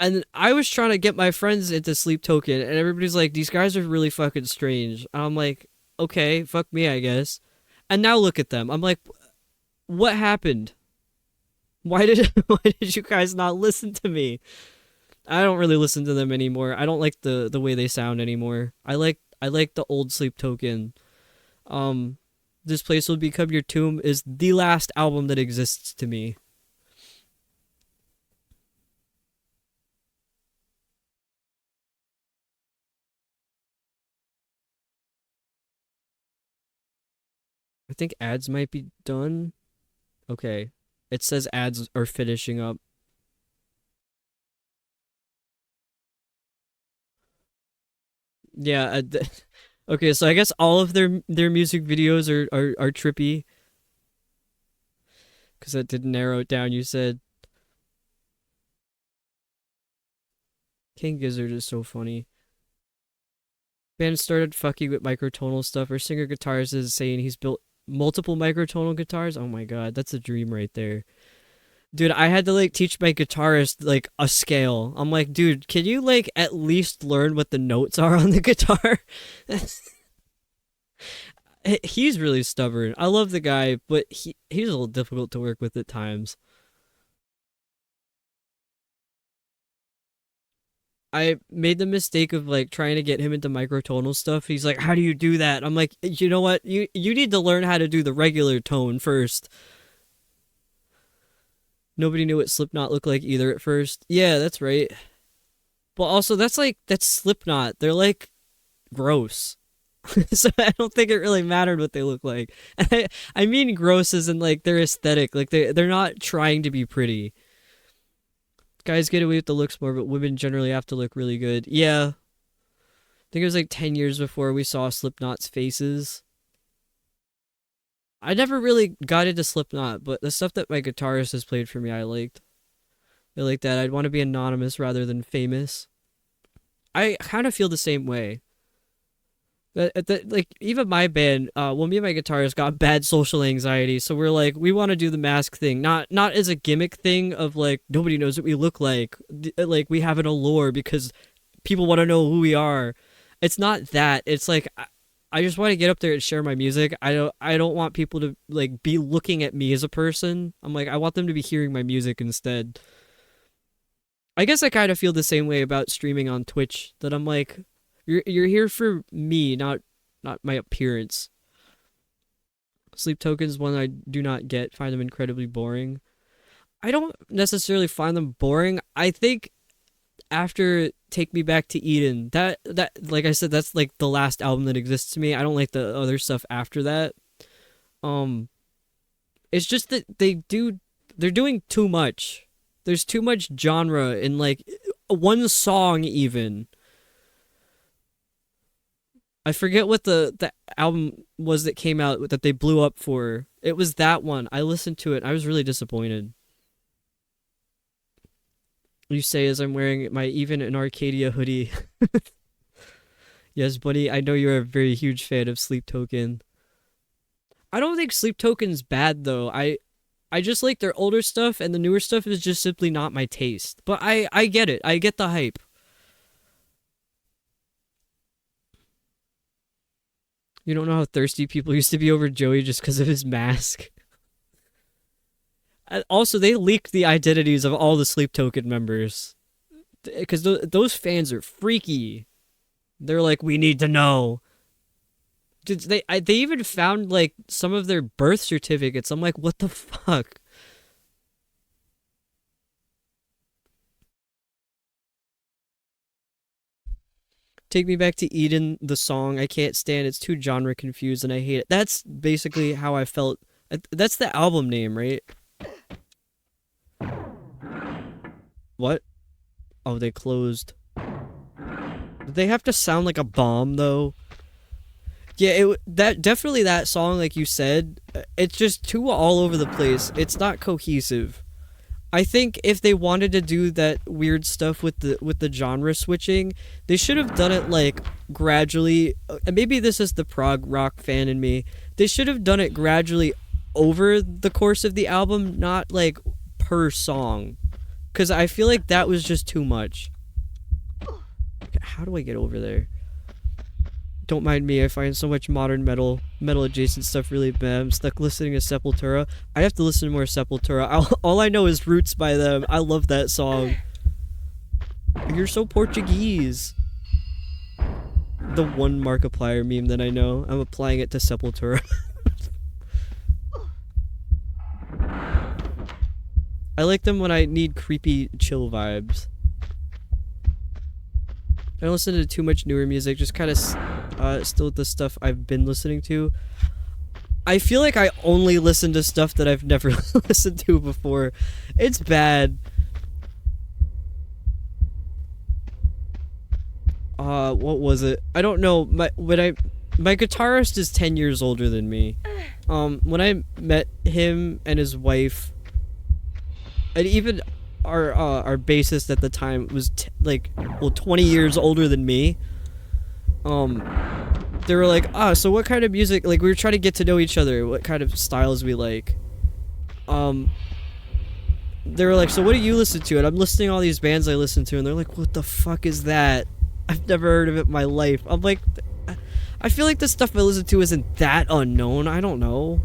And I was trying to get my friends into Sleep Token, and everybody's like, these guys are really fucking strange. And I'm like, okay, fuck me, I guess. And now look at them. I'm like, what happened? Why did you guys not listen to me? I don't really listen to them anymore. I don't like the way they sound anymore. I like the old Sleep Token. Um, This Place Will Become Your Tomb is the last album that exists to me. I think ads might be done. Okay. It says ads are finishing up. Yeah. Okay, so I guess all of their music videos are trippy because that didn't narrow it down. You said King Gizzard is so funny. Band started fucking with microtonal stuff. Our singer guitarist is saying he's built multiple microtonal guitars. Oh my god, that's a dream right there. Dude, I had to like teach my guitarist like a scale. I'm like, dude, can you like at least learn what the notes are on the guitar? He's really stubborn. I love the guy, but he's a little difficult to work with at times. I made the mistake of like trying to get him into microtonal stuff. He's like, "How do you do that?" I'm like, "You know what? You need to learn how to do the regular tone first." Nobody knew what Slipknot looked like either at first. Yeah, that's right. But also that's Slipknot. They're like gross. So I don't think it really mattered what they look like. And I mean gross as in like their aesthetic. Like they're not trying to be pretty. Guys get away with the looks more, but women generally have to look really good. Yeah. I think it was like 10 years before we saw Slipknot's faces. I never really got into Slipknot, but the stuff that my guitarist has played for me, I liked. I like that. I'd want to be anonymous rather than famous. I kind of feel the same way. Like even my band, well, me and my guitarist got bad social anxiety, so we're like, we want to do the mask thing, not as a gimmick thing of like nobody knows what we look like, like we have an allure because people want to know who we are. It's not that. It's like I just want to get up there and share my music. I don't want people to like be looking at me as a person. I'm like I want them to be hearing my music instead. I guess I kind of feel the same way about streaming on Twitch. That I'm like, you're here for me, not my appearance. Sleep Tokens one I do not get. Find them incredibly boring. I don't necessarily find them boring. I think after Take Me Back to Eden, that like I said, that's like the last album that exists to me. I don't like the other stuff after that. Um, it's just that they're doing too much. There's too much genre in like one song even. I forget what the album was that came out that they blew up for. It was that one. I listened to it. I was really disappointed. You say as I'm wearing my Even in Arcadia hoodie. Yes, buddy, I know you're a very huge fan of Sleep Token. I don't think Sleep Token's bad though. I just like their older stuff and the newer stuff is just simply not my taste. But I get it. I get the hype. You don't know how thirsty people used to be over Joey just because of his mask. Also, they leaked the identities of all the Sleep Token members. Because those fans are freaky. They're like, we need to know. Dude, they even found like some of their birth certificates. I'm like, what the fuck? Take Me Back to Eden, the song I can't stand. It's too genre confused and I hate it. That's basically how I felt. That's the album name, right? What? Oh, they closed. Did they have to sound like a bomb though? Yeah, that definitely that song, like you said, it's just too all over the place. It's not cohesive. I think if they wanted to do that weird stuff with the genre switching, they should have done it like gradually. Maybe this is the prog rock fan in me. They should have done it gradually over the course of the album, not like per song, because I feel like that was just too much. How do I get over there? Don't mind me, I find so much modern metal adjacent stuff really bad. I'm stuck listening to Sepultura. I have to listen to more Sepultura. All I know is Roots by them. I love that song. You're so Portuguese. The one Markiplier meme that I know. I'm applying it to Sepultura. I like them when I need creepy chill vibes. I don't listen to too much newer music, just kind of still the stuff I've been listening to. I feel like I only listen to stuff that I've never listened to before. It's bad. What was it? I don't know. My guitarist is 10 years older than me. When I met him and his wife, and even our bassist at the time was 20 years older than me. They were like, so what kind of music, like, we were trying to get to know each other, what kind of styles we like. They were like, so what do you listen to? And I'm listing all these bands I listen to, and they're like, what the fuck is that? I've never heard of it in my life. I'm like, I feel like the stuff I listen to isn't that unknown. I don't know.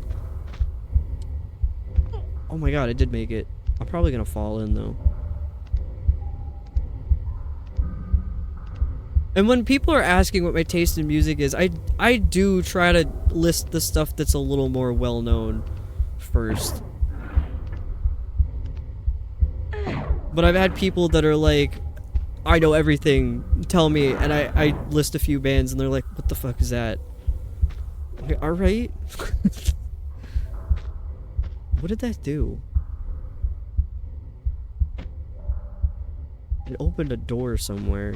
Oh my god, I did make it. I'm probably gonna fall in though. And when people are asking what my taste in music is, I do try to list the stuff that's a little more well known first. But I've had people that are like, I know everything, tell me, and I list a few bands and they're like, what the fuck is that? Okay, alright. What did that do? It opened a door somewhere.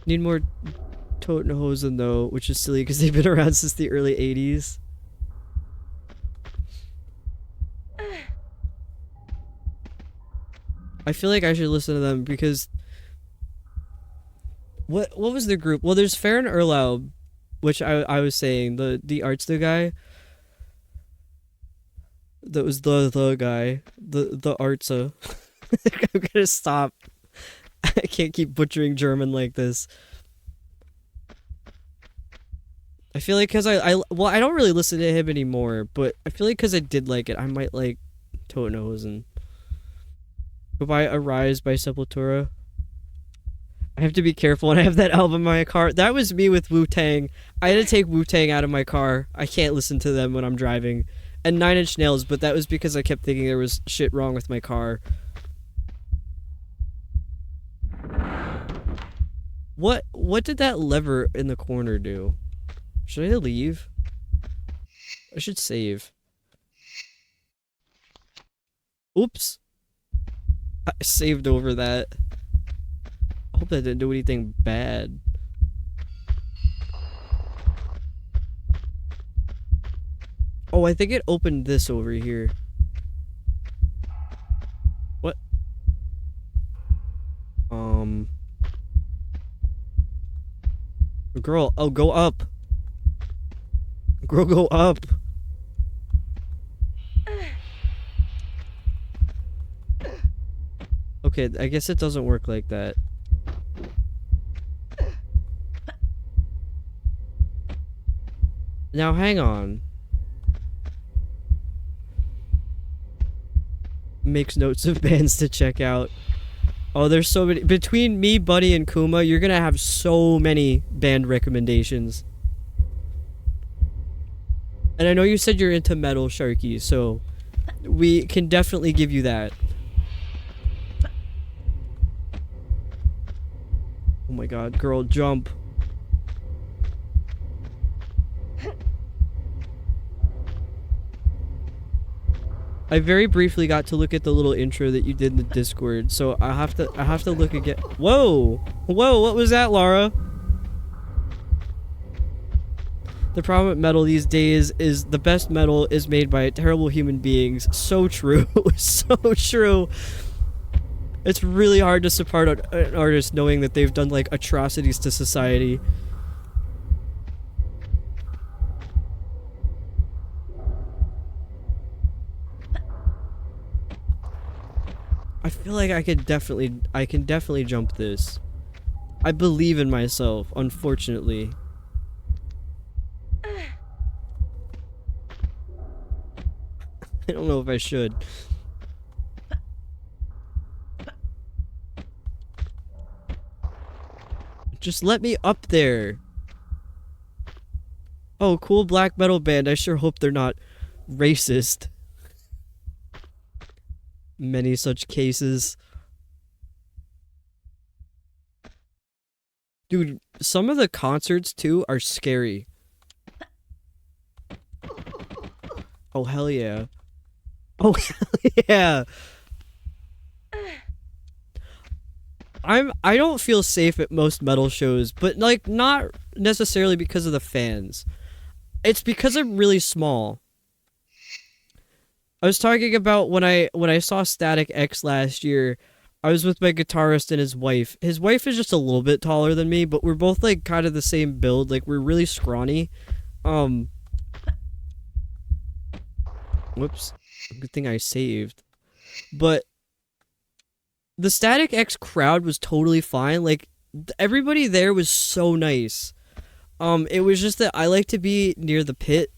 Need more Totenhosen though, which is silly because they've been around since the early 80s. I feel like I should listen to them because what was the group? Well, there's Farron Erlaub, which I was saying, the Artsta guy. That was the guy. The Artsa. I'm gonna stop. I can't keep butchering German like this. I feel like because I don't really listen to him anymore, but I feel like because I did like it, I might like Totenhosen. Goodbye Arise by Sepultura. I have to be careful when I have that album in my car. That was me with Wu-Tang. I had to take Wu-Tang out of my car. I can't listen to them when I'm driving. And Nine Inch Nails, but that was because I kept thinking there was shit wrong with my car. What did that lever in the corner do? Should I leave? I should save. Oops. I saved over that. I hope that didn't do anything bad. Oh, I think it opened this over here. What? Girl, oh, go up. Girl, go up. Okay, I guess it doesn't work like that. Now, hang on. Makes notes of bands to check out. Oh, there's so many. Between me, Buddy, and Kuma, you're gonna have so many band recommendations. And I know you said you're into metal, Sharky, so we can definitely give you that. Oh my god, girl, jump. I very briefly got to look at the little intro that you did in the Discord, so I have to look again. Whoa! Whoa, what was that, Laura? The problem with metal these days is the best metal is made by terrible human beings. So true. So true. It's really hard to support an artist knowing that they've done like atrocities to society. I feel like I can definitely jump this. I believe in myself, unfortunately. I don't know if I should. Just let me up there. Oh, cool black metal band. I sure hope they're not racist. Many such cases. Dude, some of the concerts too are scary. Oh, hell yeah. Oh, hell yeah. I don't feel safe at most metal shows, but like not necessarily because of the fans. It's because I'm really small. I was talking about when I saw Static X last year. I was with my guitarist and his wife. His wife is just a little bit taller than me, but we're both like kind of the same build. Like we're really scrawny. Whoops. Good thing I saved. But the Static X crowd was totally fine. Like everybody there was so nice. It was just that I like to be near the pit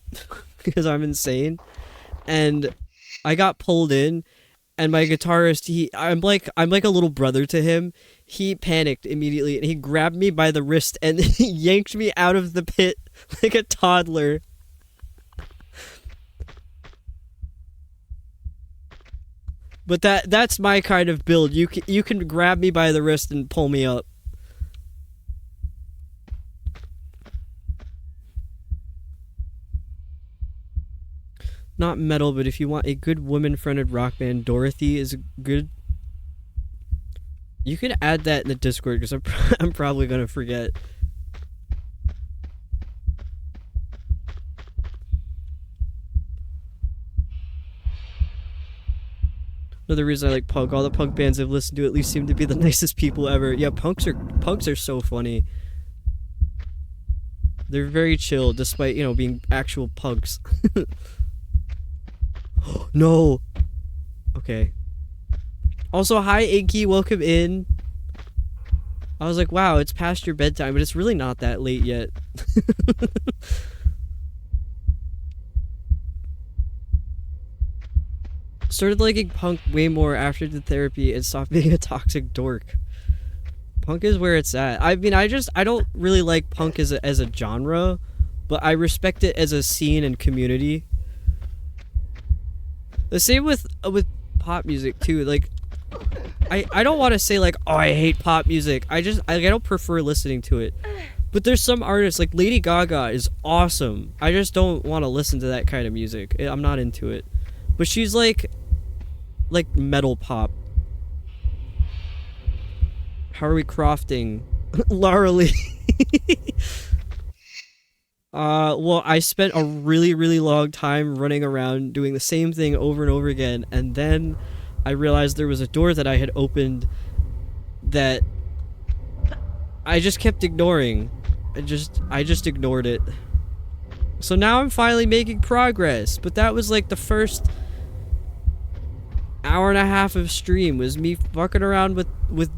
because I'm insane. And I got pulled in, and my guitarist, I'm like a little brother to him. He panicked immediately and he grabbed me by the wrist and he yanked me out of the pit like a toddler. But that's my kind of build. You can grab me by the wrist and pull me up. Not metal, but if you want a good woman-fronted rock band, Dorothy is good. You can add that in the Discord because I'm probably gonna forget. Another reason I like punk. All the punk bands I've listened to at least seem to be the nicest people ever. Yeah, punks are so funny. They're very chill, despite being actual punks. No. Okay. Also, hi Inky, welcome in. I was like, wow, it's past your bedtime, but it's really not that late yet. Started liking punk way more after the therapy and stopped being a toxic dork. Punk is where it's at. I mean, I don't really like punk as a genre, but I respect it as a scene and community. The same with pop music too. Like, I don't want to say like, oh, I hate pop music. I don't prefer listening to it. But there's some artists like Lady Gaga is awesome. I just don't want to listen to that kind of music. I'm not into it. But she's like metal pop. How are we crafting? Lara Lee. Well, I spent a really, really long time running around doing the same thing over and over again, and then I realized there was a door that I had opened that I just kept ignoring. I just ignored it. So now I'm finally making progress, but that was like the first hour and a half of stream was me fucking around with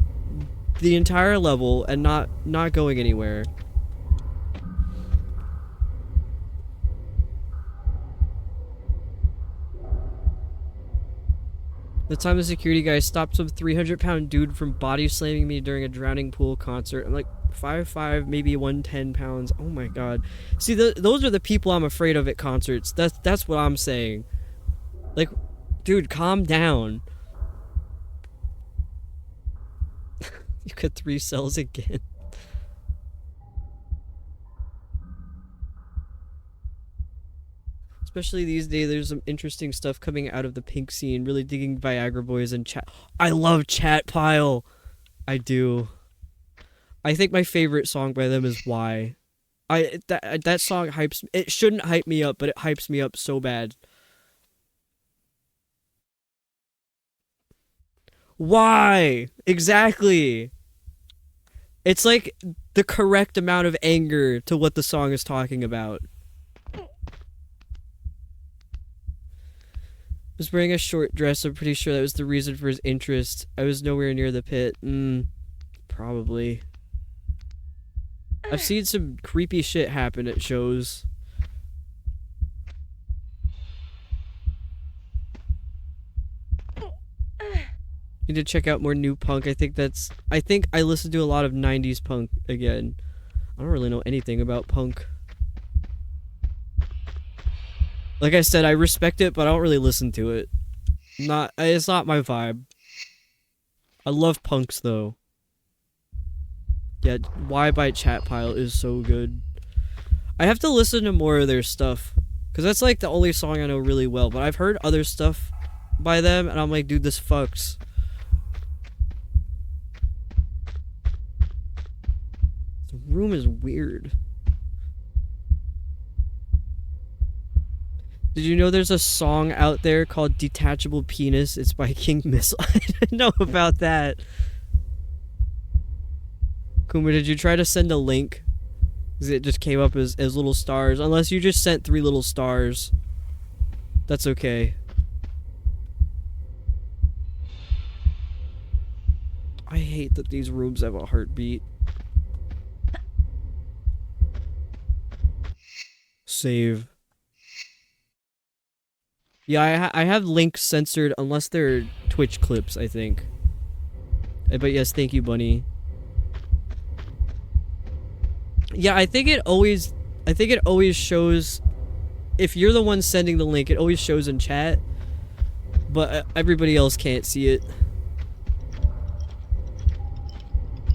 the entire level and not going anywhere. The time the security guy stopped some 300-pound dude from body slamming me during a drowning pool concert. I'm like 5'5", maybe 110 pounds. Oh my god. See, those are the people I'm afraid of at concerts. That's what I'm saying. Like, dude, calm down. You got 3 cells again. Especially these days, there's some interesting stuff coming out of the pink scene. Really digging Viagra Boys and Chat. I love Chat Pile. I do. I think my favorite song by them is Why. That song hypes. It shouldn't hype me up, but it hypes me up so bad. Why? Exactly. It's like the correct amount of anger to what the song is talking about. Was wearing a short dress. I'm pretty sure that was the reason for his interest. I was nowhere near the pit. Probably. I've seen some creepy shit happen at shows. Need to check out more new punk. I think I listen to a lot of 90s punk again. I don't really know anything about punk. Like I said, I respect it, but I don't really listen to it. It's not my vibe. I love punks though. Yeah, Why by Chat Pile is so good. I have to listen to more of their stuff, because that's like the only song I know really well, but I've heard other stuff by them, and I'm like, dude, this fucks. The room is weird. Did you know there's a song out there called Detachable Penis? It's by King Missile. I didn't know about that. Kuma, did you try to send a link? Because it just came up as little stars. Unless you just sent 3 little stars. That's okay. I hate that these rooms have a heartbeat. Save. Yeah, I have links censored unless they're Twitch clips, I think. But yes, thank you, Bunny. Yeah, I think it always shows, if you're the one sending the link, it always shows in chat, but everybody else can't see it.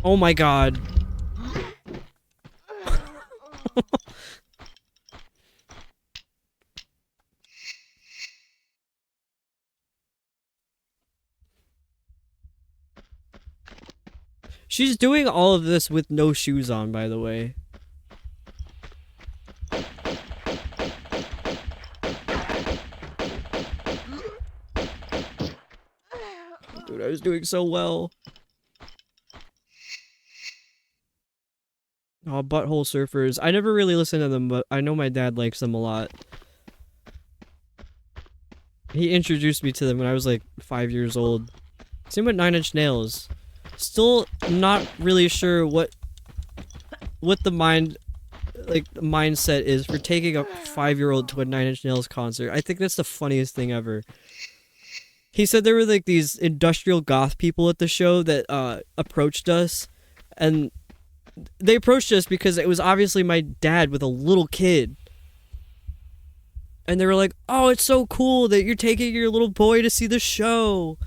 Oh my god. She's doing all of this with no shoes on, by the way. Dude, I was doing so well. Oh, Butthole Surfers. I never really listened to them, but I know my dad likes them a lot. He introduced me to them when I was like 5 years old. Same with 9 Inch Nails. Still not really sure what the mindset is for taking a 5-year-old to a 9 Inch Nails concert. I think that's the funniest thing ever. He said there were like these industrial goth people at the show that approached us, and they approached us because it was obviously my dad with a little kid. And they were like, "Oh, it's so cool that you're taking your little boy to see the show."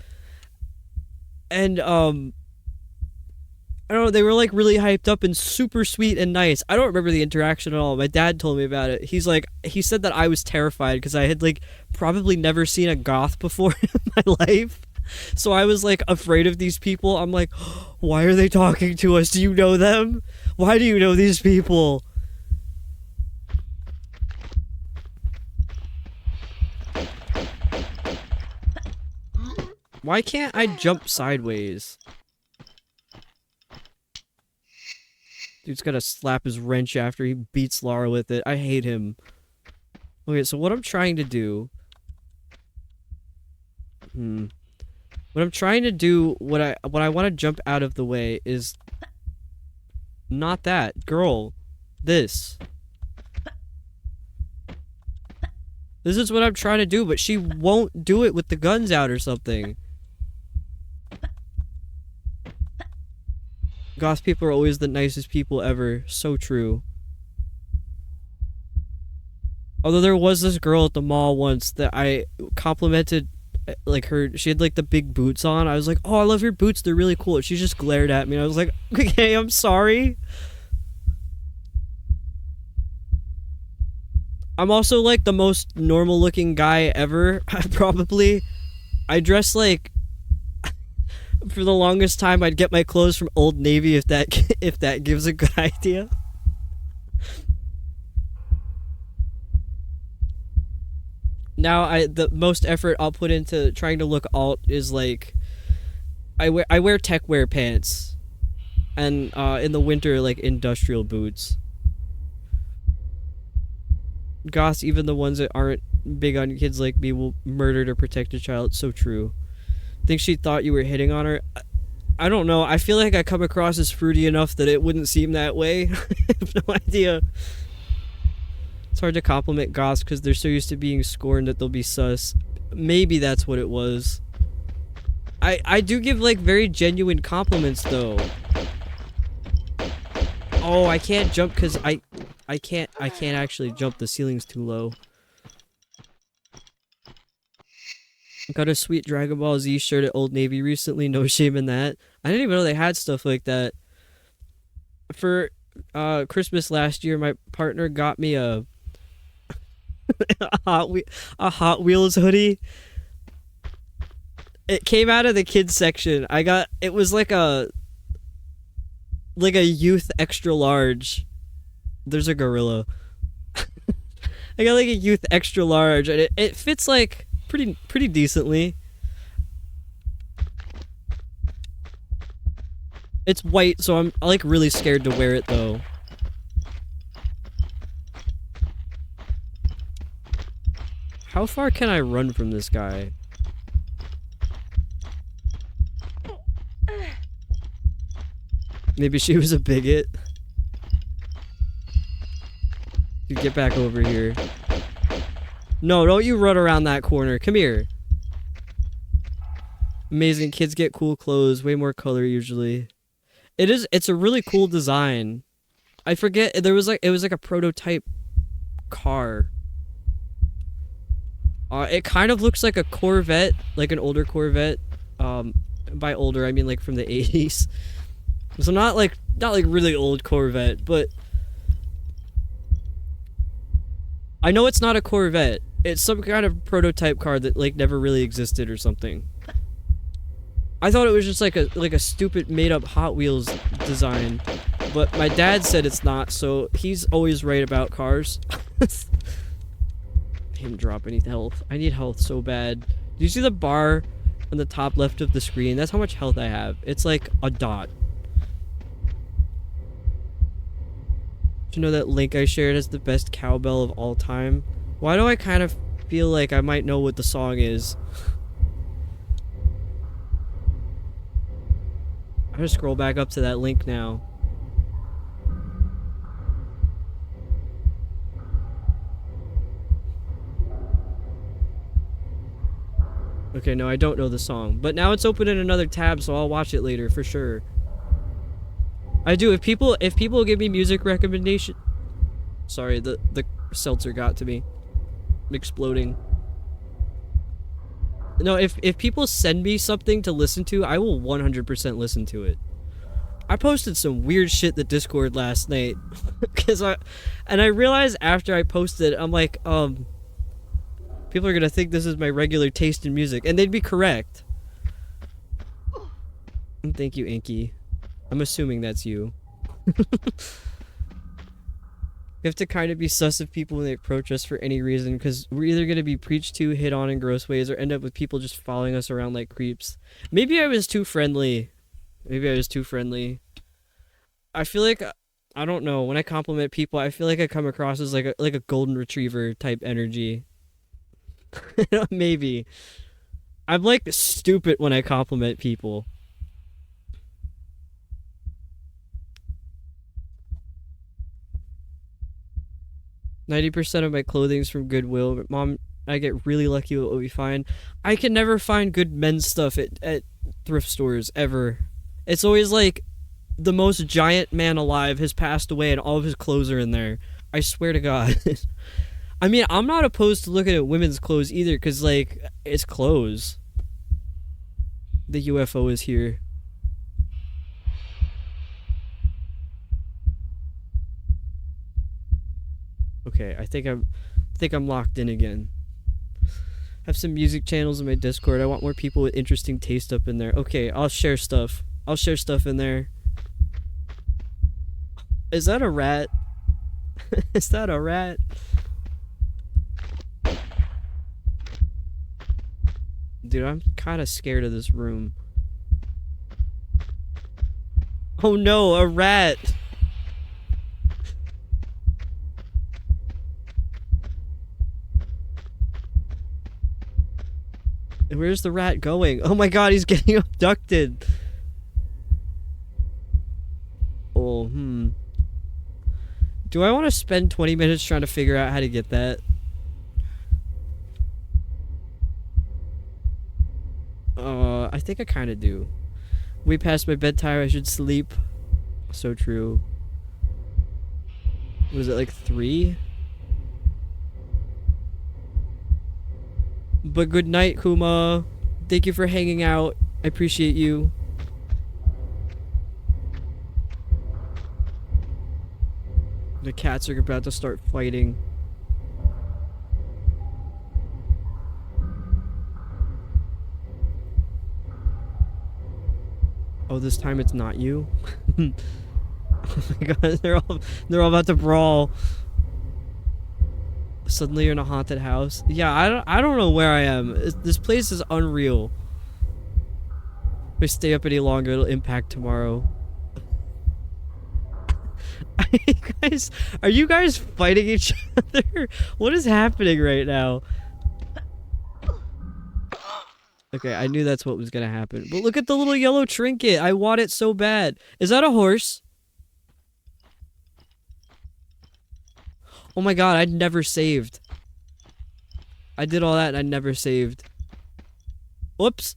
And I don't know, they were like really hyped up and super sweet and nice. I don't remember the interaction at all. My dad told me about it. He said that I was terrified because I had like probably never seen a goth before in my life. So I was like afraid of these people. I'm like, why are they talking to us? Do you know them? Why do you know these people? Why can't I jump sideways? Dude's gotta slap his wrench after he beats Lara with it. I hate him. Okay, so what I'm trying to do... What I'm trying to do, what I want to jump out of the way is... Not that. Girl. This. This is what I'm trying to do, but she won't do it with the guns out or something. Goth people are always the nicest people ever. So true. Although there was this girl at the mall once that I complimented, like she had like the big boots on. I was like, "Oh, I love your boots. They're really cool." She just glared at me and I was like, "Okay, I'm sorry." I'm also like the most normal looking guy ever, probably. I dress like... For the longest time, I'd get my clothes from Old Navy if that gives a good idea. Now the most effort I'll put into trying to look alt is like I wear tech wear pants, and in the winter like industrial boots. Goths, even the ones that aren't big on kids like me, will murder to protect a child. It's so true. Think she thought you were hitting on her? I don't know. I feel like I come across as fruity enough that it wouldn't seem that way. I have no idea. It's hard to compliment goths because they're so used to being scorned that they'll be sus. Maybe that's what it was. I do give like very genuine compliments though. Oh, I can't jump because I can't actually jump. The ceiling's too low. Got a sweet Dragon Ball Z shirt at Old Navy recently. No shame in that. I didn't even know they had stuff like that. For Christmas last year, my partner got me a a Hot Wheels hoodie. It came out of the kids section. It was like a youth extra large. There's a gorilla. I got like a youth extra large, and it fits like pretty decently. It's white, so I'm like really scared to wear it though. How far can I run from this guy? Maybe she was a bigot. Dude, get back over here. No, don't you run around that corner. Come here. Amazing. Kids get cool clothes. Way more color usually. It's a really cool design. I forget, it was like a prototype car. It kind of looks like a Corvette, like an older Corvette. By older, I mean like from the 80s. So not like really old Corvette, but I know it's not a Corvette. It's some kind of prototype car that like never really existed or something. I thought it was just like a stupid made up Hot Wheels design, but my dad said it's not, so he's always right about cars. Didn't drop any health. I need health so bad. Do you see the bar on the top left of the screen? That's how much health I have. It's like a dot. Did you know that link I shared has the best cowbell of all time? Why do I kind of feel like I might know what the song is? I'm gonna scroll back up to that link now. Okay, no, I don't know the song. But now it's open in another tab, so I'll watch it later for sure. I do. If people give me music recommendation. Sorry, the seltzer got to me. I'm exploding. No, if people send me something to listen to, I will 100% listen to it. I posted some weird shit to Discord last night. I realized after I posted, I'm like, people are gonna think this is my regular taste in music, and they'd be correct. And thank you, Inky. I'm assuming that's you. We have to kind of be sus of people when they approach us for any reason, because we're either gonna be preached to, hit on in gross ways, or end up with people just following us around like creeps. Maybe I was too friendly. I feel like, I don't know, when I compliment people, I feel like I come across as like a golden retriever type energy. Maybe. I'm like stupid when I compliment people. "90% of my clothing's from Goodwill, but Mom, I get really lucky with what we find. I can never find good men's stuff at thrift stores, ever. It's always like the most giant man alive has passed away and all of his clothes are in there. I swear to God." I mean, I'm not opposed to looking at women's clothes either, because, like, it's clothes. The UFO is here. Okay, I think I'm locked in again. Have some music channels in my Discord. I want more people with interesting taste up in there. Okay, I'll share stuff. I'll share stuff in there. Is that a rat? Is that a rat? Dude, I'm kind of scared of this room. Oh no, a rat! Where's the rat going? Oh my god, he's getting abducted! Oh, Do I want to spend 20 minutes trying to figure out how to get that? I think I kind of do. Way past my bedtime, I should sleep. So true. Was it like 3? But good night, Kuma. Thank you for hanging out. I appreciate you. The cats are about to start fighting. Oh, this time it's not you? Oh my god, they're all about to brawl. Suddenly you're in a haunted house. Yeah, I don't know where I am. This place is unreal. If I stay up any longer, it'll impact tomorrow. Are you guys fighting each other? What is happening right now? Okay, I knew that's what was gonna happen. But look at the little yellow trinket. I want it so bad. Is that a horse? Oh my god, I'd never saved. I did all that and I never saved. Whoops.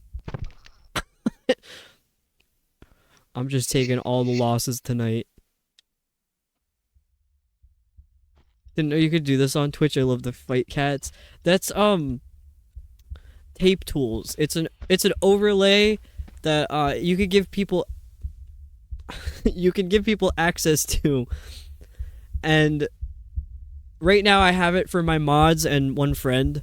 I'm just taking all the losses tonight. Didn't know you could do this on Twitch. I love to fight cats. That's tape tools. It's an overlay that you could give people access to. And right now I have it for my mods and one friend.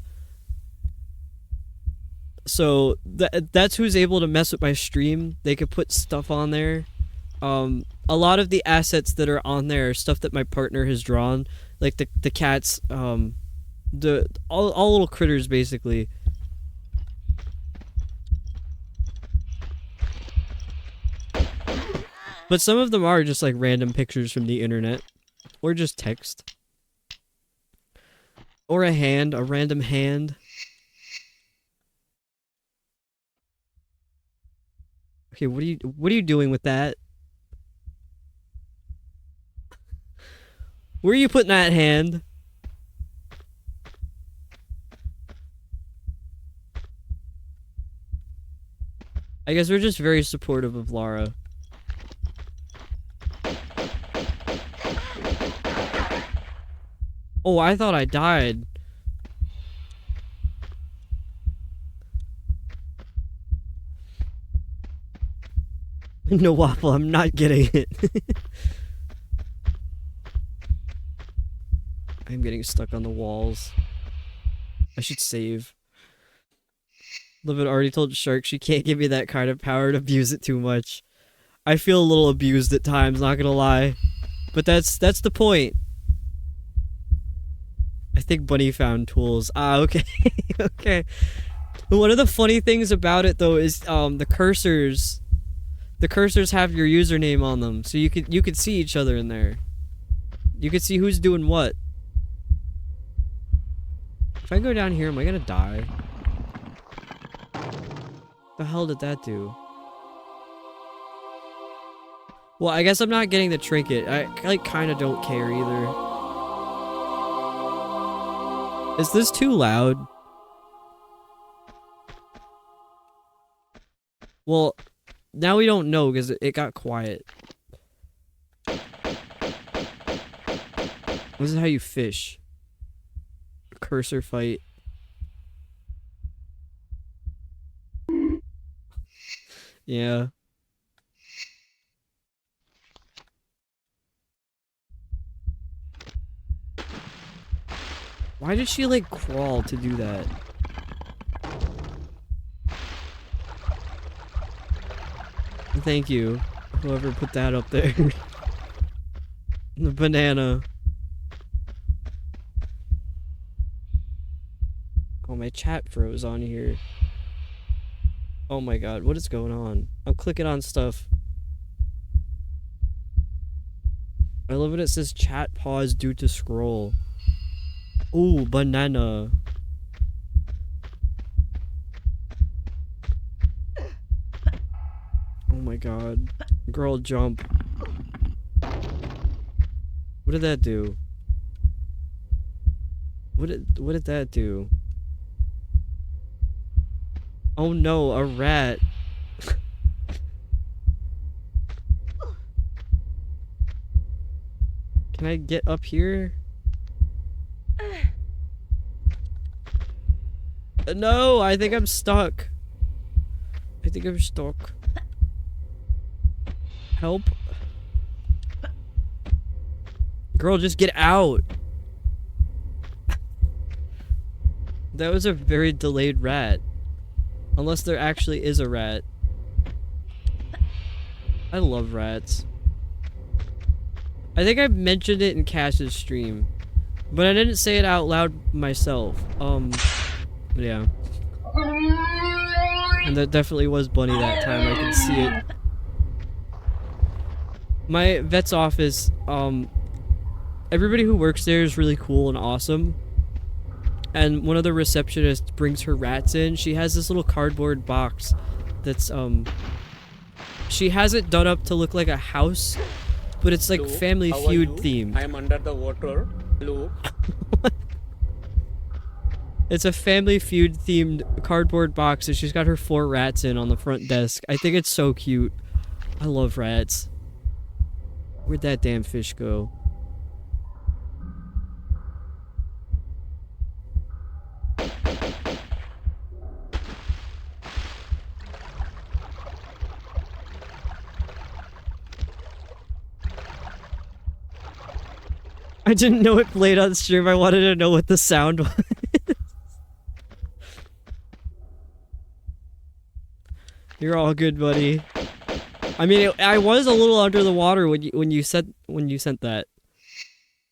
So that's who's able to mess with my stream. They could put stuff on there. A lot of the assets that are on there are stuff that my partner has drawn, like the cats, all little critters basically. But some of them are just like random pictures from the internet, or just text, or a random hand. Okay, what are you doing with that? Where are you putting that hand? I guess we're just very supportive of Lara. Oh, I thought I died. No waffle, I'm not getting it. I'm getting stuck on the walls. I should save. Liv already told Shark she can't give me that kind of power to abuse it too much. I feel a little abused at times, not gonna lie. But that's the point. I think Bunny found tools. Ah, okay. Okay. One of the funny things about it though is the cursors. The cursors have your username on them, so you could see each other in there. You could see who's doing what. If I go down here, am I gonna die? The hell did that do? Well, I guess I'm not getting the trinket. I like kind of don't care either. Is this too loud? Well, now we don't know because it got quiet. This is how you fish. Cursor fight. Yeah. Why did she like crawl to do that? Thank you, whoever put that up there. The banana. Oh, my chat froze on here. Oh my god, what is going on? I'm clicking on stuff. I love when it says chat pause due to scroll. Ooh, banana. Oh my god. Girl, jump. What did that do? What did that do? Oh no, a rat. Can I get up here? No, I think I'm stuck. I think I'm stuck. Help. Girl, just get out. That was a very delayed rat. Unless there actually is a rat. I love rats. I think I mentioned it in Cash's stream. But I didn't say it out loud myself. Yeah. And that definitely was Bunny that time, I can see it. My vet's office, everybody who works there is really cool and awesome. And one of the receptionists brings her rats in. She has this little cardboard box that's, she has it done up to look like a house, but it's like Family Feud themed. I am under the water. Hello. It's a Family Feud themed cardboard box and she's got her 4 rats in on the front desk. I think it's so cute. I love rats. Where'd that damn fish go? I didn't know it played on stream. I wanted to know what the sound was. You're all good, buddy. I mean, I was a little under the water when you sent that.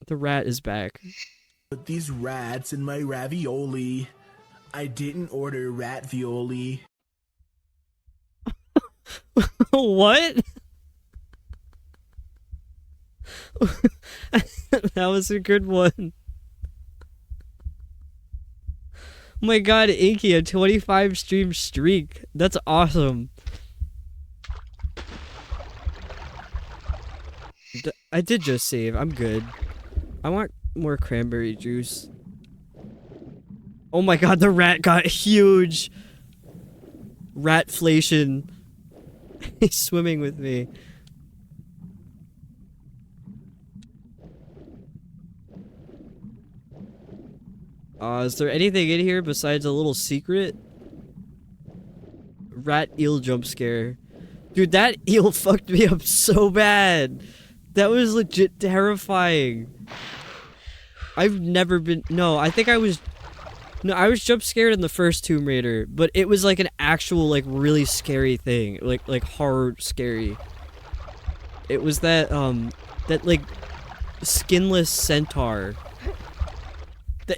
The rat is back. Put these rats in my ravioli. I didn't order rat violi. What? That was a good one. Oh my god, Inky, a 25 stream streak. That's awesome. I did just save. I'm good. I want more cranberry juice. Oh my god, the rat got huge. Ratflation. He's swimming with me. Is there anything in here besides a little secret? Rat eel jump scare. Dude, that eel fucked me up so bad. That was legit terrifying. I've never been... No, I think I was... No, I was jump scared in the first Tomb Raider, but it was like an actual, like, really scary thing. Like horror scary. It was that, like, skinless centaur.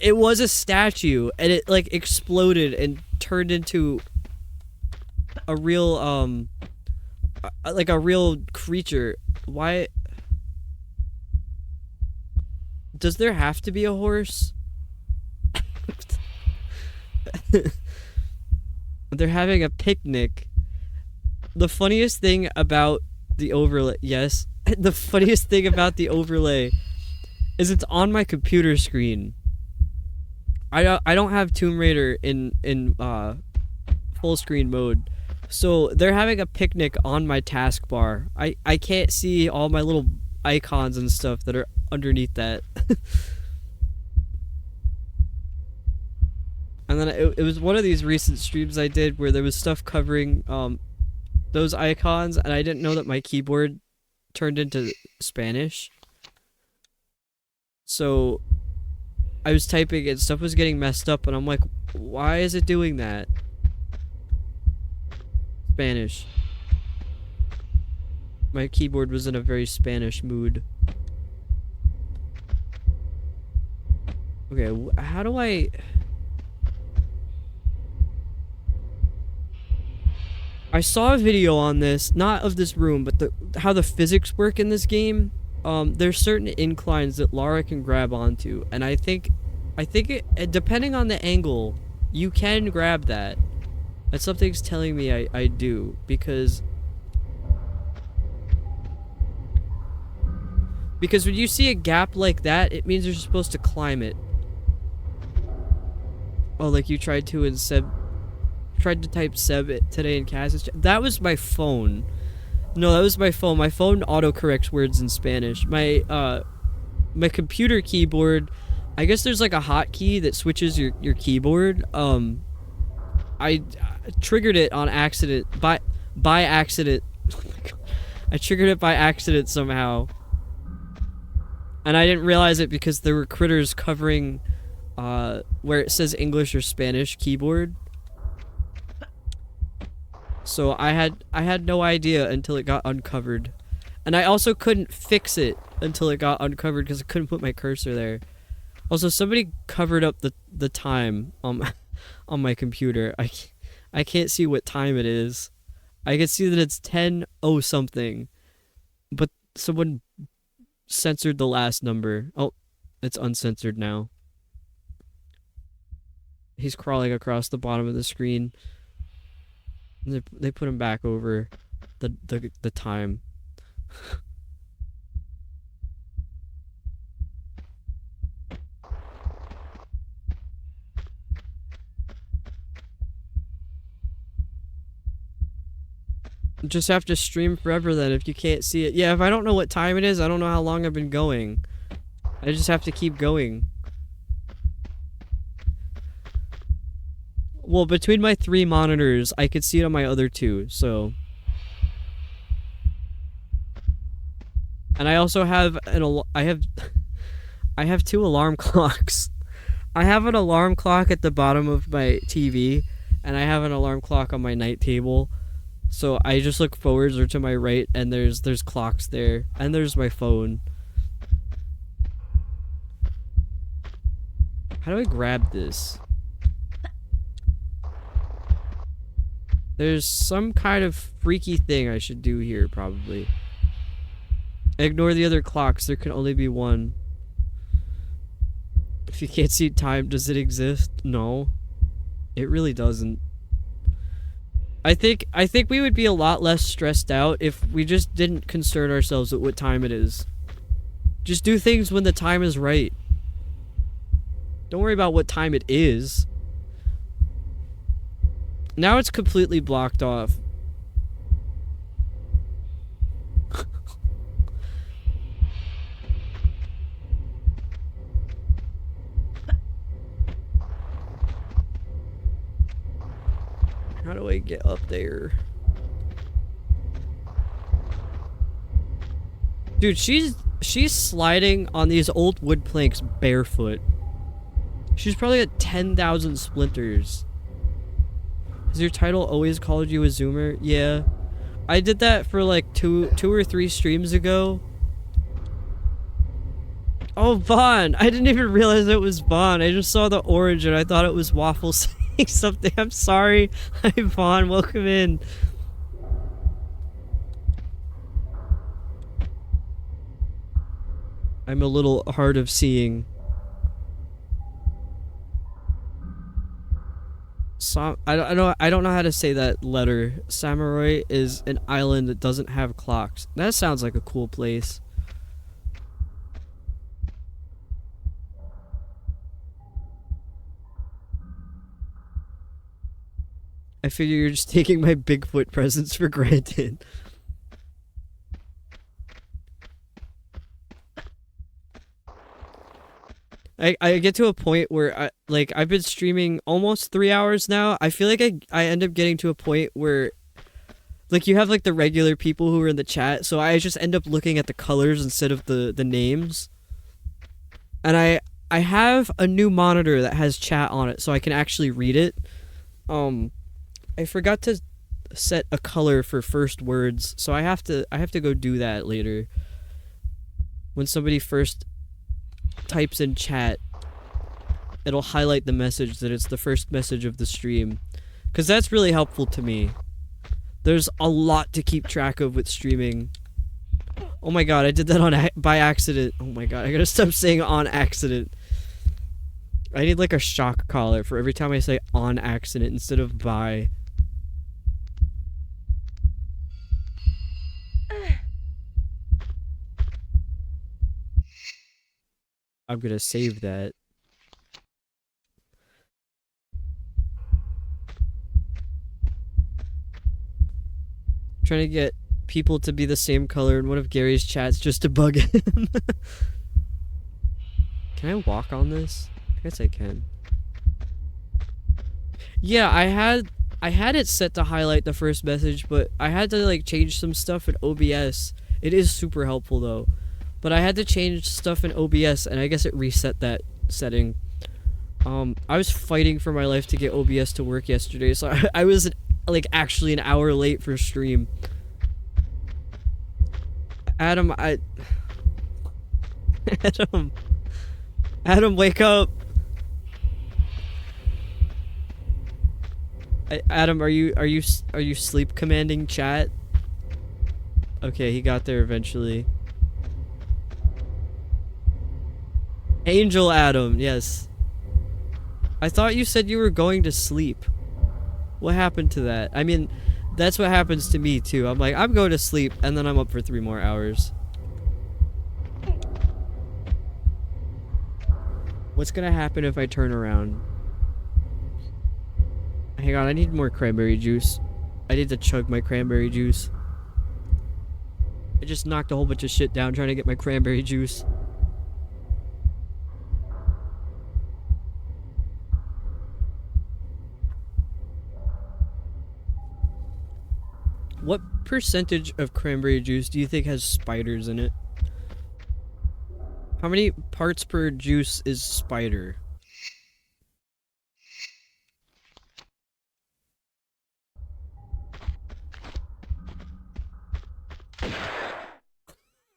It was a statue, and it, like, exploded and turned into a real, like a real creature. Why? Does there have to be a horse? They're having a picnic. The funniest thing about the overlay, yes, the funniest thing about the overlay is it's on my computer screen. I don't have Tomb Raider in full screen mode, so they're having a picnic on my taskbar. I can't see all my little icons and stuff that are underneath that. And then it was one of these recent streams I did where there was stuff covering those icons, and I didn't know that my keyboard turned into Spanish. So I was typing and stuff was getting messed up, and I'm like, why is it doing that? Spanish. My keyboard was in a very Spanish mood. Okay, how do I... I saw a video on this, not of this room, but how the physics work in this game. There's certain inclines that Lara can grab onto, and I think it, depending on the angle, you can grab that. And something's telling me I do, because when you see a gap like that, it means you're supposed to climb it. Oh, like you tried to in Seb, tried to type Seb today in Cass's chat. That was my phone. No, that was my phone. My phone autocorrects words in Spanish. My computer keyboard, I guess there's like a hotkey that switches your keyboard. I triggered it on accident, by accident. I triggered it by accident somehow. And I didn't realize it because there were critters covering where it says English or Spanish keyboard. So I had no idea until it got uncovered. And I also couldn't fix it until it got uncovered because I couldn't put my cursor there. Also, somebody covered up the time on my computer. I can't see what time it is. I can see that it's 10:00 something. But someone censored the last number. Oh, it's uncensored now. He's crawling across the bottom of the screen. They put him back over the time. Just have to stream forever then if you can't see it. Yeah, if I don't know what time it is, I don't know how long I've been going. I just have to keep going. Well, between my 3 monitors, I could see it on my other 2, so. And I also have I have 2 alarm clocks. I have an alarm clock at the bottom of my TV, and I have an alarm clock on my night table. So I just look forwards or to my right, and there's clocks there, and there's my phone. How do I grab this? There's some kind of freaky thing I should do here, probably. Ignore the other clocks, there can only be one. If you can't see time, does it exist? No. It really doesn't. I think we would be a lot less stressed out if we just didn't concern ourselves with what time it is. Just do things when the time is right. Don't worry about what time it is. Now it's completely blocked off. How do I get up there? Dude, she's sliding on these old wood planks barefoot. She's probably at 10,000 splinters. Has your title always called you a zoomer? Yeah. I did that for like two or 3 streams ago. Oh, Vaughn! I didn't even realize it was Vaughn. I just saw the orange and I thought it was Waffle saying something. I'm sorry. Hi, Vaughn. Welcome in. I'm a little hard of seeing. I don't know how to say that letter. Samurai is an island that doesn't have clocks. That sounds like a cool place. I figure you're just taking my Bigfoot presence for granted. I get to a point where I've been streaming almost 3 hours now. I feel like I end up getting to a point where like you have like the regular people who are in the chat, so I just end up looking at the colors instead of the names. And I have a new monitor that has chat on it so I can actually read it. I forgot to set a color for first words, so I have to go do that later. When somebody first types in chat, it'll highlight the message that it's the first message of the stream, because that's really helpful to me. There's a lot to keep track of with streaming. Oh my god, I did that by accident. Oh my god, I gotta stop saying on accident. I need like a shock collar for every time I say on accident instead of by. I'm gonna save that. Trying to get people to be the same color in one of Gary's chats just to bug him. Can I walk on this? I guess I can. Yeah, I had it set to highlight the first message, but I had to like change some stuff in OBS. It is super helpful though. But I had to change stuff in OBS and I guess it reset that setting. I was fighting for my life to get OBS to work yesterday, so I was like actually an hour late for stream. Adam, Adam, wake up. Adam, are you sleep commanding chat? Okay, he got there eventually. Angel Adam, yes. I thought you said you were going to sleep. What happened to that? I mean, that's what happens to me too. I'm like, I'm going to sleep, and then I'm up for 3 more hours. What's gonna happen if I turn around? Hang on, I need more cranberry juice. I need to chug my cranberry juice. I just knocked a whole bunch of shit down trying to get my cranberry juice. What percentage of cranberry juice do you think has spiders in it? How many parts per juice is spider?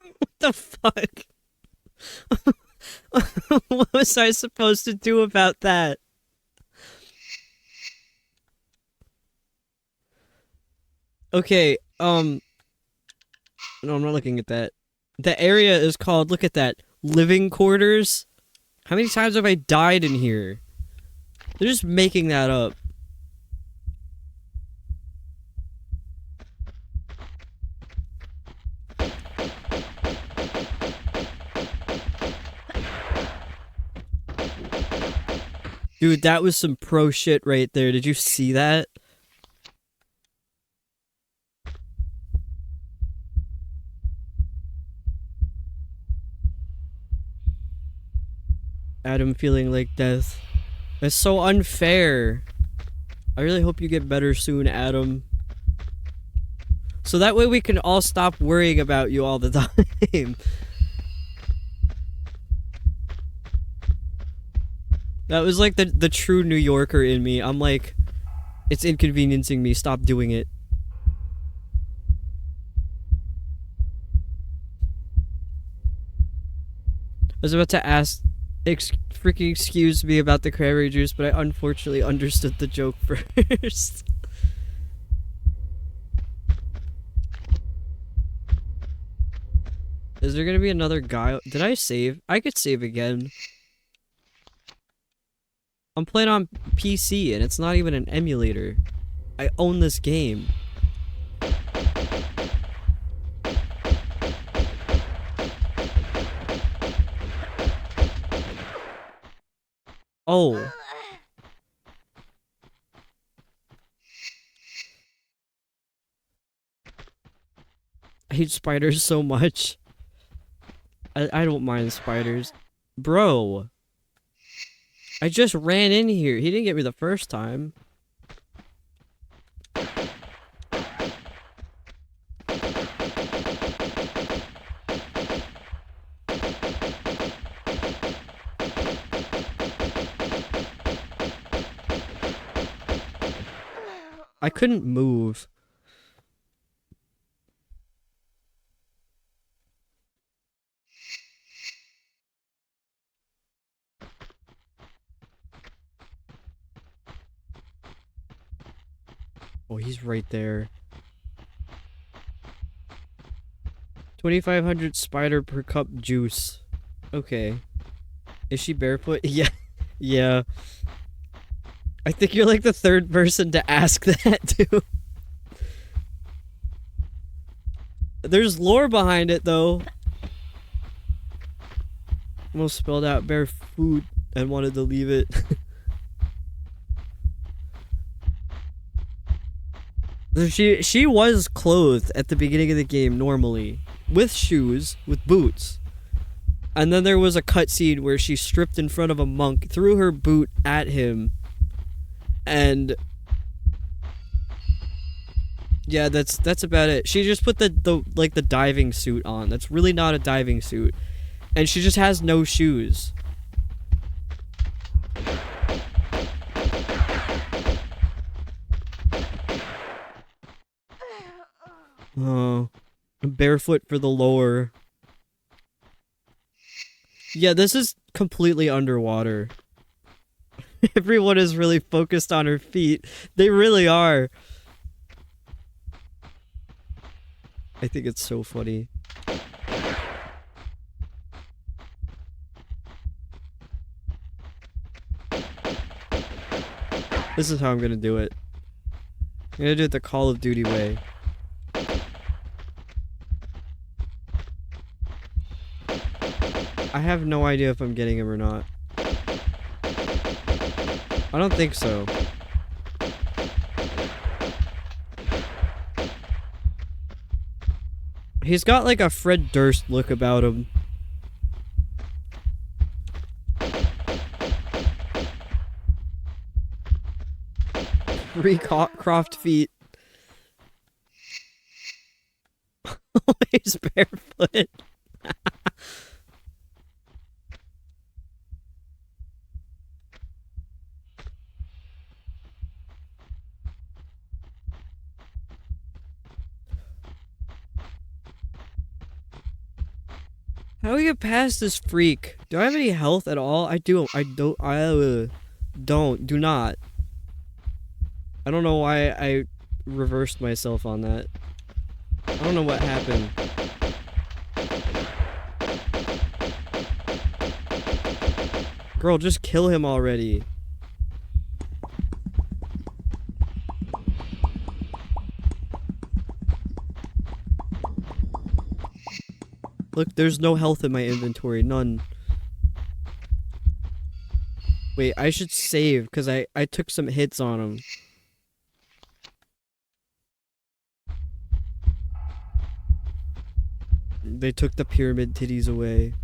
What the fuck? What was I supposed to do about that? Okay, no, I'm not looking at that. The area is called, look at that, living quarters. How many times have I died in here? They're just making that up. Dude, that was some pro shit right there. Did you see that? Adam feeling like death. That's so unfair. I really hope you get better soon, Adam. So that way we can all stop worrying about you all the time. That was like the true New Yorker in me. I'm like, it's inconveniencing me. Stop doing it. I was about to ask, freaking excuse me about the cranberry juice, but I unfortunately understood the joke first. Is there gonna be another guy? Did I save? I could save again. I'm playing on PC and it's not even an emulator. I own this game. Oh. I hate spiders so much. I don't mind spiders. Bro. I just ran in here. He didn't get me the first time. I couldn't move. Oh, he's right there. 2,500 spider per cup juice. Okay. Is she barefoot? Yeah. Yeah. I think you're like the third person to ask that too. There's lore behind it though. Almost spelled out barefoot and wanted to leave it. She was clothed at the beginning of the game normally, with shoes, with boots. And then there was a cutscene where she stripped in front of a monk, threw her boot at him, and yeah, that's about it. She just put the diving suit on. That's really not a diving suit. And she just has no shoes. Oh, barefoot for the lore. Yeah, this is completely underwater. Everyone is really focused on her feet. They really are. I think it's so funny. This is how I'm gonna do it. I'm gonna do it the Call of Duty way. I have no idea if I'm getting him or not. I don't think so. He's got like a Fred Durst look about him. Croft feet. He's barefoot. How do we get past this freak? Do I have any health at all? I do. I don't. Do not. I don't know why I reversed myself on that. I don't know what happened. Girl, just kill him already. Look, there's no health in my inventory. None. Wait, I should save, because I took some hits on him. They took the pyramid titties away.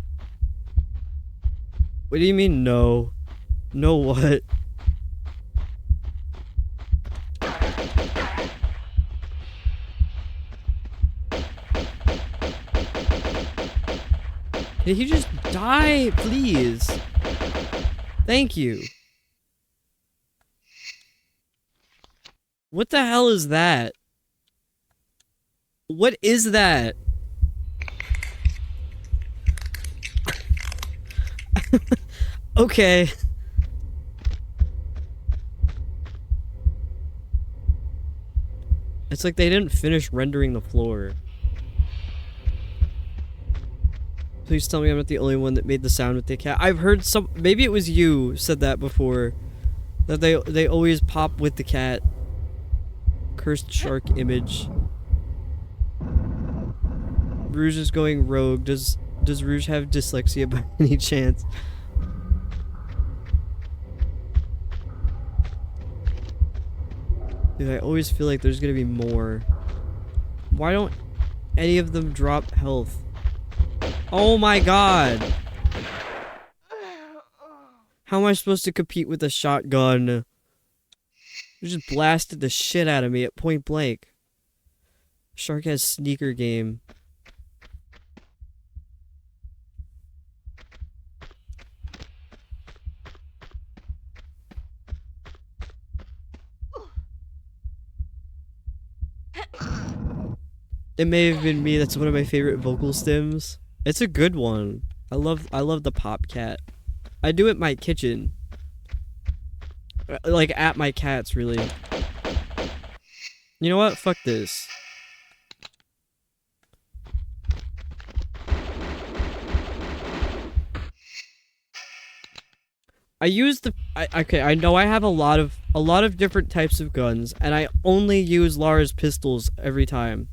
What do you mean, no? No what? Can he just die, please? Thank you. What the hell is that? What is that? Okay. It's like they didn't finish rendering the floor. Please tell me I'm not the only one that made the sound with the cat. I've heard some, maybe it was you said that before. That they always pop with the cat. Cursed shark image. Rouge is going rogue. Does Rouge have dyslexia by any chance? Dude, I always feel like there's gonna be more. Why don't any of them drop health? Oh my god! How am I supposed to compete with a shotgun? You just blasted the shit out of me at point blank. Shark has sneaker game. It may have been me. That's one of my favorite vocal stems. It's a good one. I love the pop cat. I do it in my kitchen. Like at my cats, really. You know what? Fuck this. I use the okay, I know I have a lot of different types of guns, and I only use Lara's pistols every time.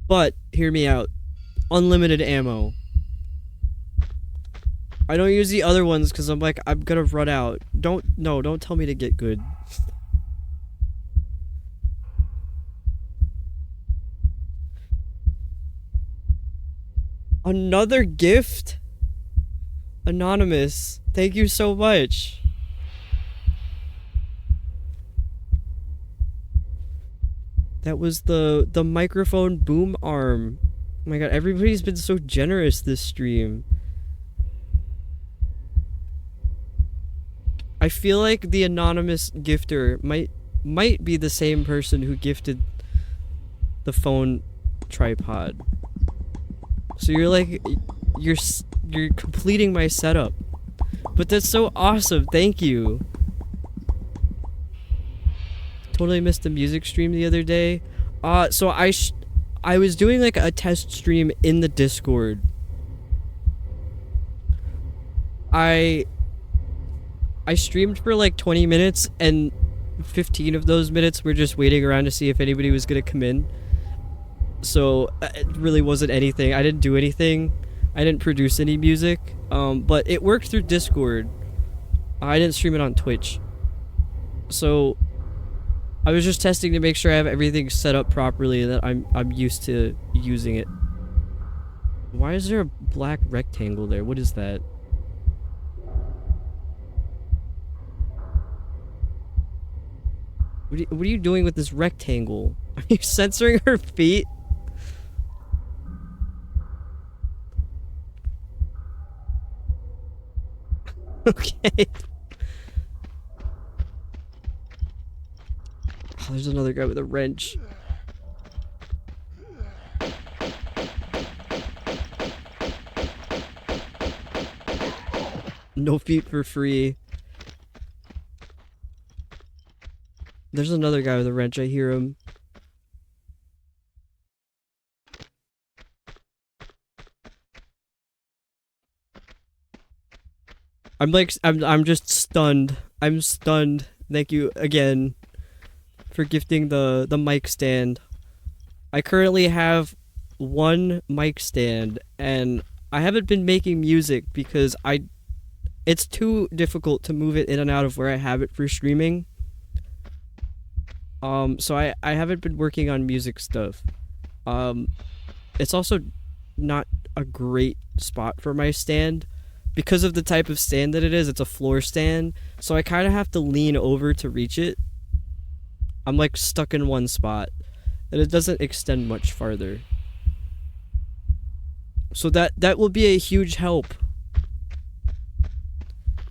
But hear me out. Unlimited ammo. I don't use the other ones because I'm like, I'm gonna run out. Don't tell me to get good. Another gift? Anonymous. Thank you so much. That was the microphone boom arm. Oh my god, everybody's been so generous this stream. I feel like the anonymous gifter might be the same person who gifted the phone tripod. So you're like you're completing my setup. But that's so awesome. Thank you. Totally missed the music stream the other day. So I was doing like a test stream in the Discord. I streamed for like 20 minutes and 15 of those minutes were just waiting around to see if anybody was gonna come in. So it really wasn't anything. I didn't do anything. I didn't produce any music. But it worked through Discord. I didn't stream it on Twitch. So I was just testing to make sure I have everything set up properly and that I'm used to using it. Why is there a black rectangle there? What is that? What are you doing with this rectangle? Are you censoring her feet? Okay. Oh, there's another guy with a wrench. No feet for free. There's another guy with a wrench. I hear him. I'm just stunned. I'm stunned. Thank you again for gifting the mic stand. I currently have one mic stand and I haven't been making music because it's too difficult to move it in and out of where I have it for streaming. So I haven't been working on music stuff. It's also not a great spot for my stand. Because of the type of stand that it is, it's a floor stand, so I kind of have to lean over to reach it. I'm like stuck in one spot, and it doesn't extend much farther. So that will be a huge help.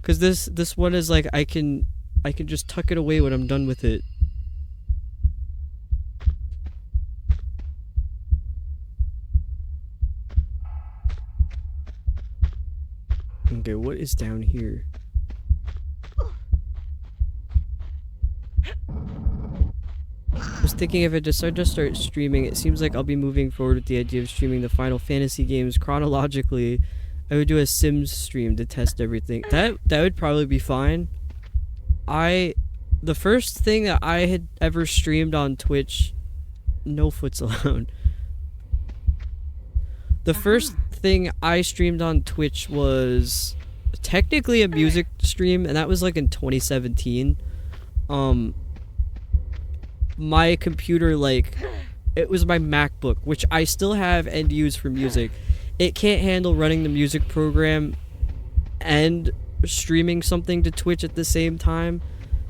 Cause this one is like I can just tuck it away when I'm done with it. Okay, what is down here? I was thinking if I decide to start streaming, it seems like I'll be moving forward with the idea of streaming the Final Fantasy games chronologically. I would do a Sims stream to test everything. That would probably be fine. The first thing that I had ever streamed on Twitch, no foots allowed. The first thing I streamed on Twitch was technically a music stream, and that was like in 2017. My computer, like, it was my MacBook, which I still have and use for music. It can't handle running the music program and streaming something to Twitch at the same time.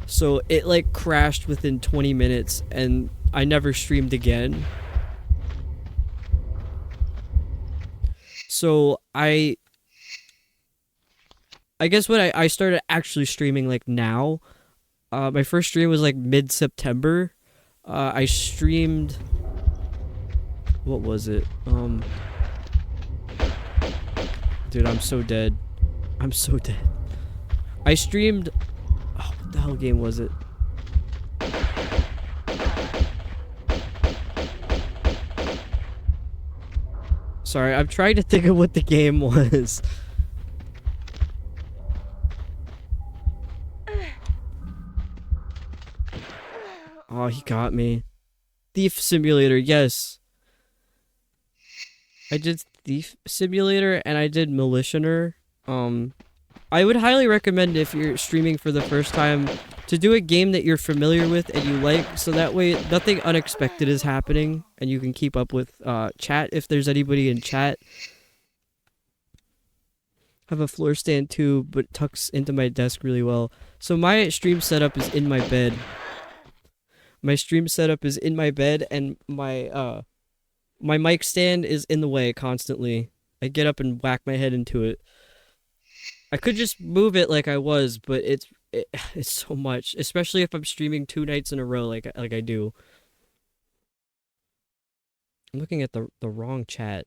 So it like crashed within 20 minutes and I never streamed again. So I guess when I started actually streaming like now, my first stream was like mid-September. I streamed, what was it? Dude, I'm so dead. I'm so dead. I streamed, oh, what the hell game was it? Sorry, I'm trying to think of what the game was. Oh, he got me. Thief Simulator, yes. I did Thief Simulator and I did Militianer. I would highly recommend if you're streaming for the first time to do a game that you're familiar with and you like, so that way nothing unexpected is happening and you can keep up with chat if there's anybody in chat. I have a floor stand too, but it tucks into my desk really well. So my stream setup is in my bed. My stream setup is in my bed, and my mic stand is in the way constantly. I get up and whack my head into it. I could just move it like I was, but it's so much, especially if I'm streaming 2 nights in a row like I do. I'm looking at the wrong chat.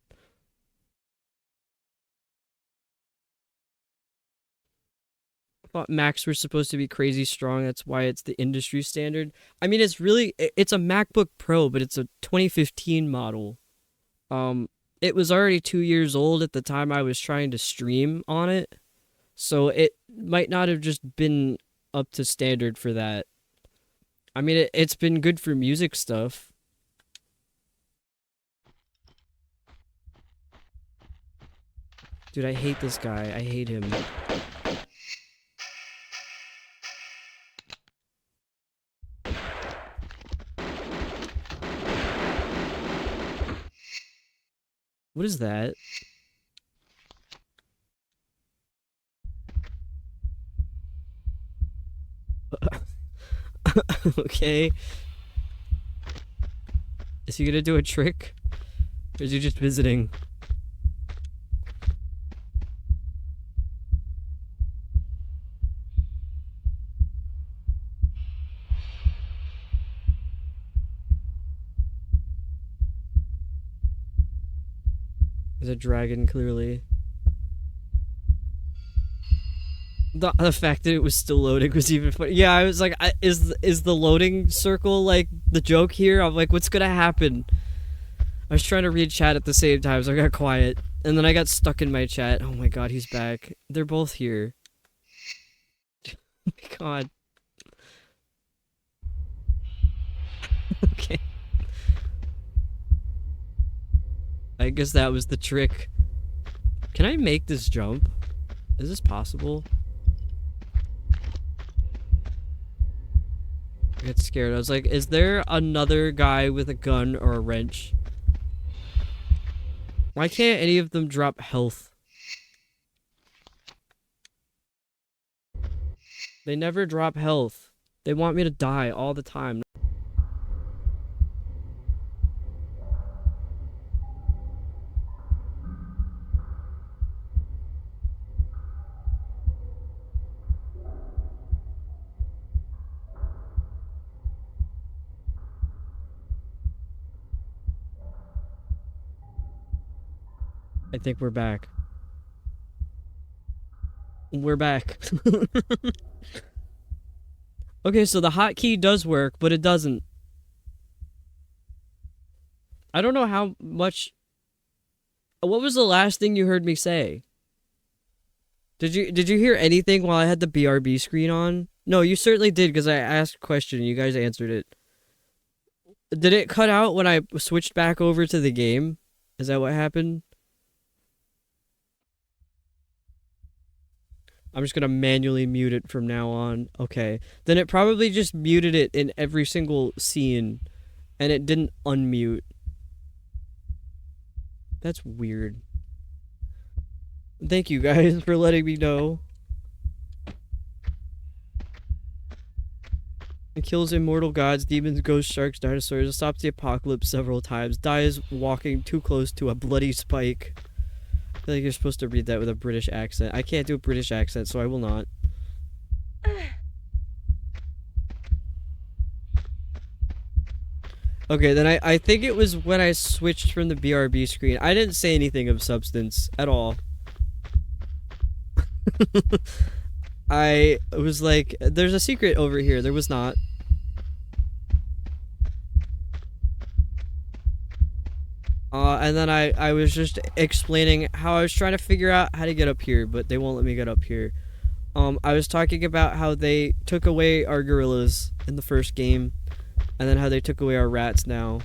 I thought Macs were supposed to be crazy strong. That's why it's the industry standard. I mean, it's a MacBook Pro, but it's a 2015 model. It was already 2 years old at the time I was trying to stream on it. So it might not have just been up to standard for that. I mean, it's been good for music stuff. Dude, I hate this guy. I hate him. What is that? Okay. Is he gonna do a trick? Or is he just visiting? There's a dragon, clearly. The fact that it was still loading was even funny. Yeah, I was like, is the loading circle like the joke here? I'm like, what's gonna happen? I was trying to read chat at the same time, so I got quiet. And then I got stuck in my chat. Oh my god, he's back. They're both here. Oh my god. Okay. I guess that was the trick. Can I make this jump? Is this possible? I got scared. I was like, is there another guy with a gun or a wrench? Why can't any of them drop health? They never drop health. They want me to die all the time. I think we're back. We're back. Okay, so the hotkey does work, but it doesn't. I don't know how much... What was the last thing you heard me say? Did you hear anything while I had the BRB screen on? No, you certainly did, because I asked a question and you guys answered it. Did it cut out when I switched back over to the game? Is that what happened? I'm just gonna manually mute it from now on. Okay. Then it probably just muted it in every single scene, and it didn't unmute. That's weird. Thank you guys for letting me know. It kills immortal gods, demons, ghosts, sharks, dinosaurs. It stops the apocalypse several times. Dies walking too close to a bloody spike. I feel like you're supposed to read that with a British accent. I can't do a British accent, so I will not. Okay, then I think it was when I switched from the BRB screen. I didn't say anything of substance at all. I was like, there's a secret over here. There was not. And then I was just explaining how I was trying to figure out how to get up here, but they won't let me get up here. I was talking about how they took away our gorillas in the first game, And then how they took away our rats now.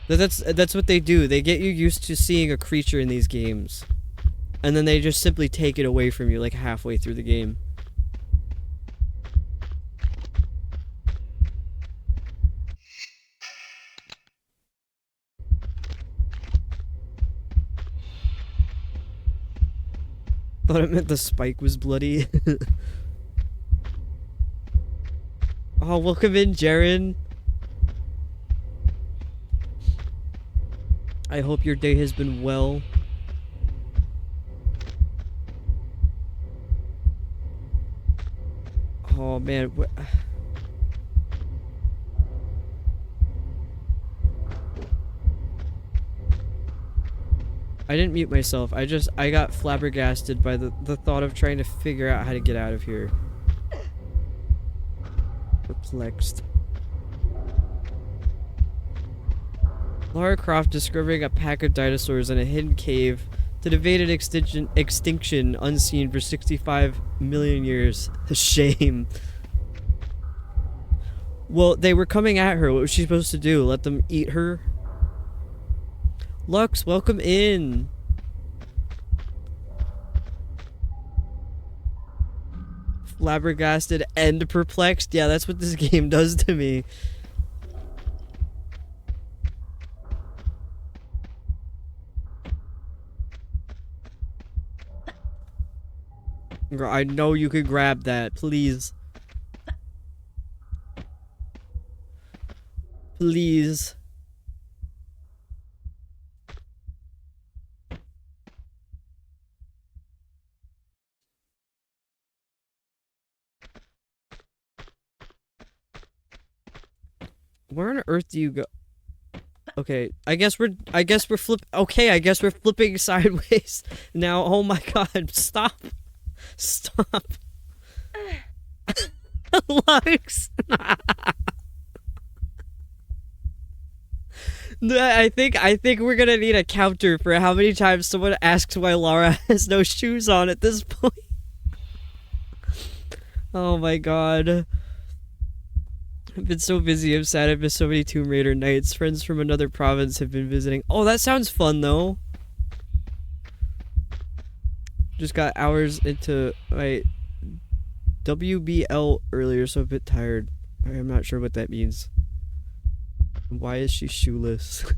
That's what they do. They get you used to seeing a creature in these games. And then they just simply take it away from you like halfway through the game. Thought it meant the spike was bloody. Oh, welcome in, Jaren. I hope your day has been well. Oh man, I didn't mute myself. I got flabbergasted by the thought of trying to figure out how to get out of here. Perplexed. Lara Croft discovering a pack of dinosaurs in a hidden cave that evaded extinction unseen for 65 million years. A shame. Well, they were coming at her. What was she supposed to do? Let them eat her? Lux, welcome in. Flabbergasted and perplexed. Yeah, that's what this game does to me. Girl, I know you could grab that. Please. Please. Where on earth do you go? Okay, I guess we're flipping sideways now. Oh my god, stop. Stop. Lux. I think we're gonna need a counter for how many times someone asks why Lara has no shoes on at this point. Oh my god. I've been so busy, I'm sad I've missed so many Tomb Raider nights. Friends from another province have been visiting. Oh, that sounds fun though. Just got hours into my WBL earlier, so I'm a bit tired. I'm not sure what that means. Why is she shoeless?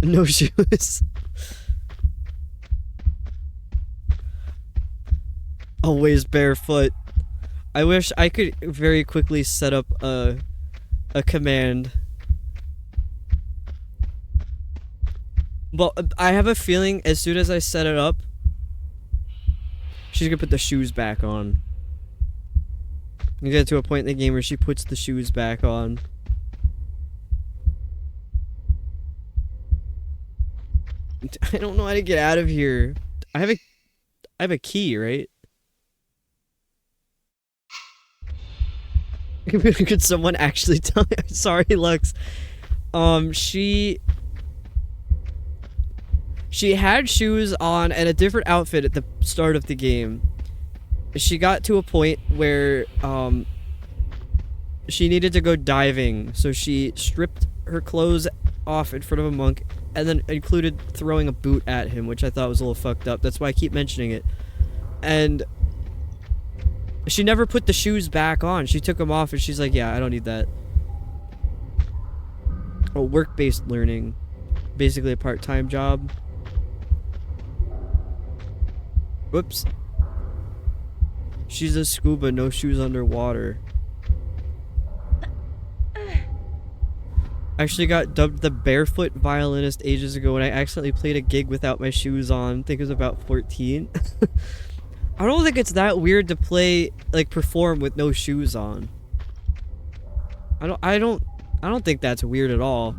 No shoes. Always barefoot. I wish I could very quickly set up a command. Well, I have a feeling as soon as I set it up, she's gonna put the shoes back on. You get to a point in the game where she puts the shoes back on. I don't know how to get out of here. I have a key, right? Could someone actually tell me? Sorry, Lux. She had shoes on and a different outfit at the start of the game. She got to a point where she needed to go diving, so she stripped her clothes off in front of a monk and then included throwing a boot at him, which I thought was a little fucked up. That's why I keep mentioning it. And she never put the shoes back on. She took them off and she's like, yeah, I don't need that. Oh, work-based learning. Basically a part-time job. Whoops. She's a scuba, no shoes underwater. I actually got dubbed the barefoot violinist ages ago when I accidentally played a gig without my shoes on. I think it was about 14. I don't think it's that weird to play, like, perform with no shoes on. I don't think that's weird at all.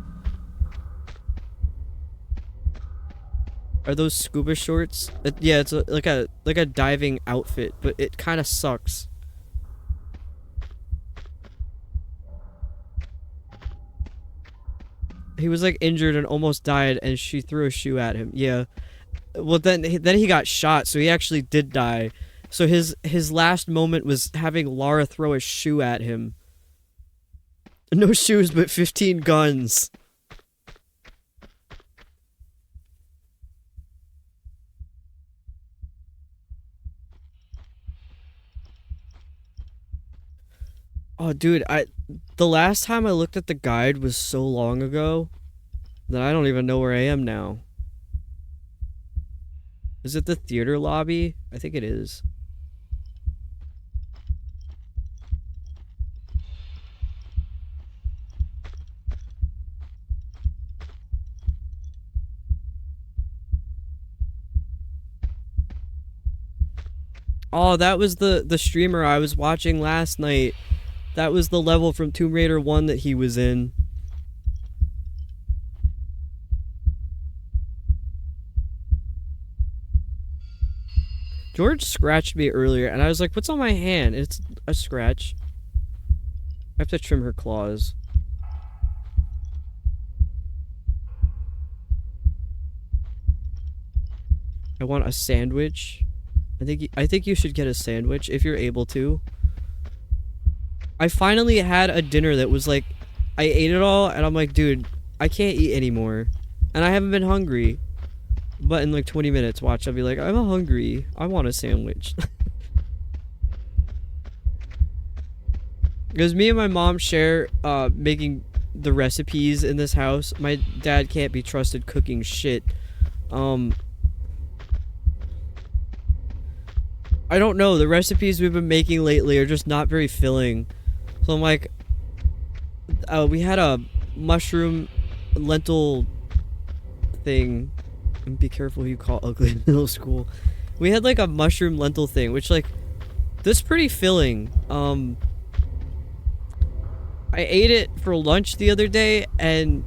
Are those scuba shorts? Yeah, it's like a diving outfit, but it kind of sucks. He was like injured and almost died, and she threw a shoe at him. Yeah. Well, then he got shot, so he actually did die. So his last moment was having Lara throw a shoe at him. No shoes, but 15 guns. Oh, dude, the last time I looked at the guide was so long ago that I don't even know where I am now. Is it the theater lobby? I think it is. Oh, that was the streamer I was watching last night. That was the level from Tomb Raider 1 that he was in. George scratched me earlier, and I was like, what's on my hand? It's a scratch. I have to trim her claws. I want a sandwich. I think you should get a sandwich if you're able to. I finally had a dinner that was like, I ate it all, and I'm like, dude, I can't eat anymore. And I haven't been hungry. But in like 20 minutes, watch, I'll be like, I'm hungry. I want a sandwich. Because me and my mom share making the recipes in this house. My dad can't be trusted cooking shit. I don't know, the recipes we've been making lately are just not very filling. So I'm like, we had a mushroom lentil thing. And be careful who you call ugly in middle school. We had like a mushroom lentil thing, which like, this is pretty filling. I ate it for lunch the other day, and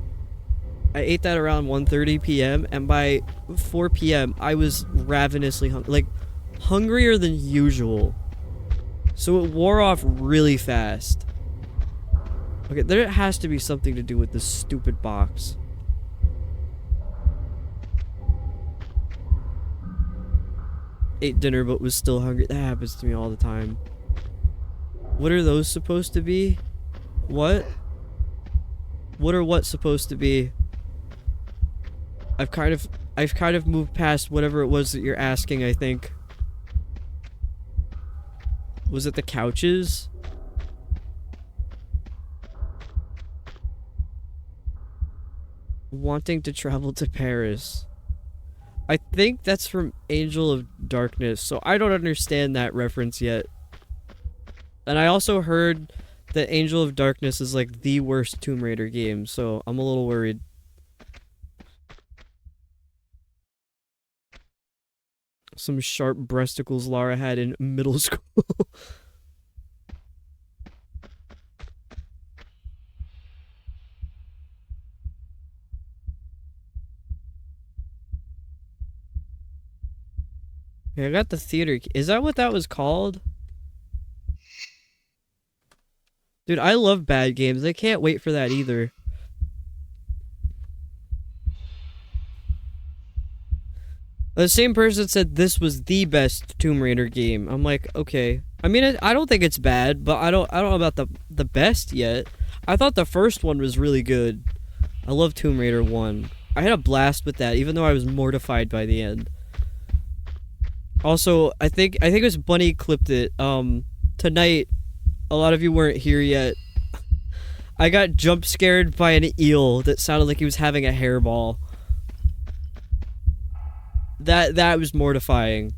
I ate that around 1:30 p.m. and by 4 p.m. I was ravenously hungry, like hungrier than usual. So it wore off really fast. Okay, there has to be something to do with this stupid box. Ate dinner but was still hungry. That happens to me all the time. What are those supposed to be? What? What are what supposed to be? I've kind of moved past whatever it was that you're asking, I think. Was it the couches? Wanting to travel to Paris. I think that's from Angel of Darkness, so I don't understand that reference yet. And I also heard that Angel of Darkness is like the worst Tomb Raider game, so I'm a little worried. Some sharp breasticles Lara had in middle school. Okay, I got the theater key. Is that what that was called? Dude, I love bad games. I can't wait for that either. The same person said this was the best Tomb Raider game. I'm like, okay. I mean, I don't think it's bad, but I don't know about the best yet. I thought the first one was really good. I love Tomb Raider 1. I had a blast with that, even though I was mortified by the end. Also, I think it was Bunny clipped it. Tonight, a lot of you weren't here yet. I got jump scared by an eel that sounded like he was having a hairball. That was mortifying.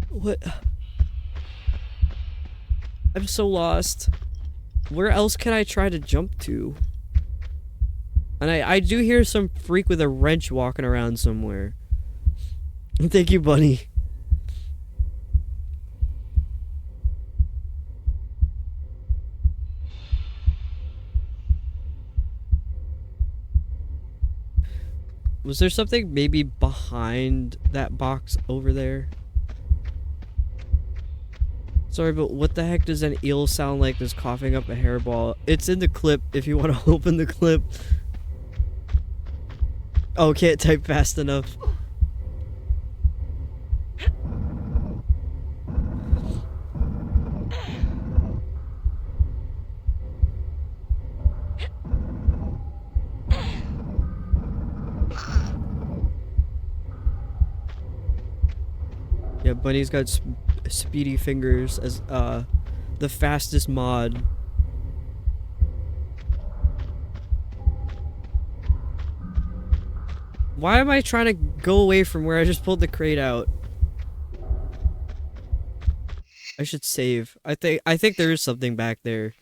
What? I'm so lost. Where else can I try to jump to? And I do hear some freak with a wrench walking around somewhere. Thank you, Bunny. Was there something maybe behind that box over there? Sorry, but what the heck does an eel sound like that's coughing up a hairball? It's in the clip if you want to open the clip. Oh, can't type fast enough. Yeah, Bunny's got speedy fingers as the fastest mod. Why am I trying to go away from where I just pulled the crate out? I should save. I think there is something back there.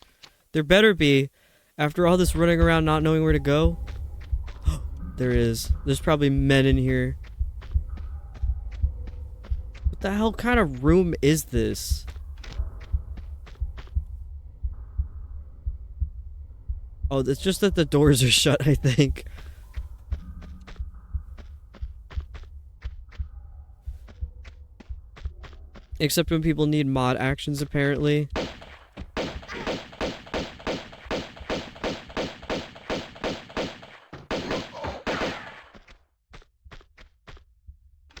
There better be. After all this running around not knowing where to go. There is. There's probably men in here. What the hell kind of room is this? Oh, it's just that the doors are shut, I think. Except when people need mod actions, apparently.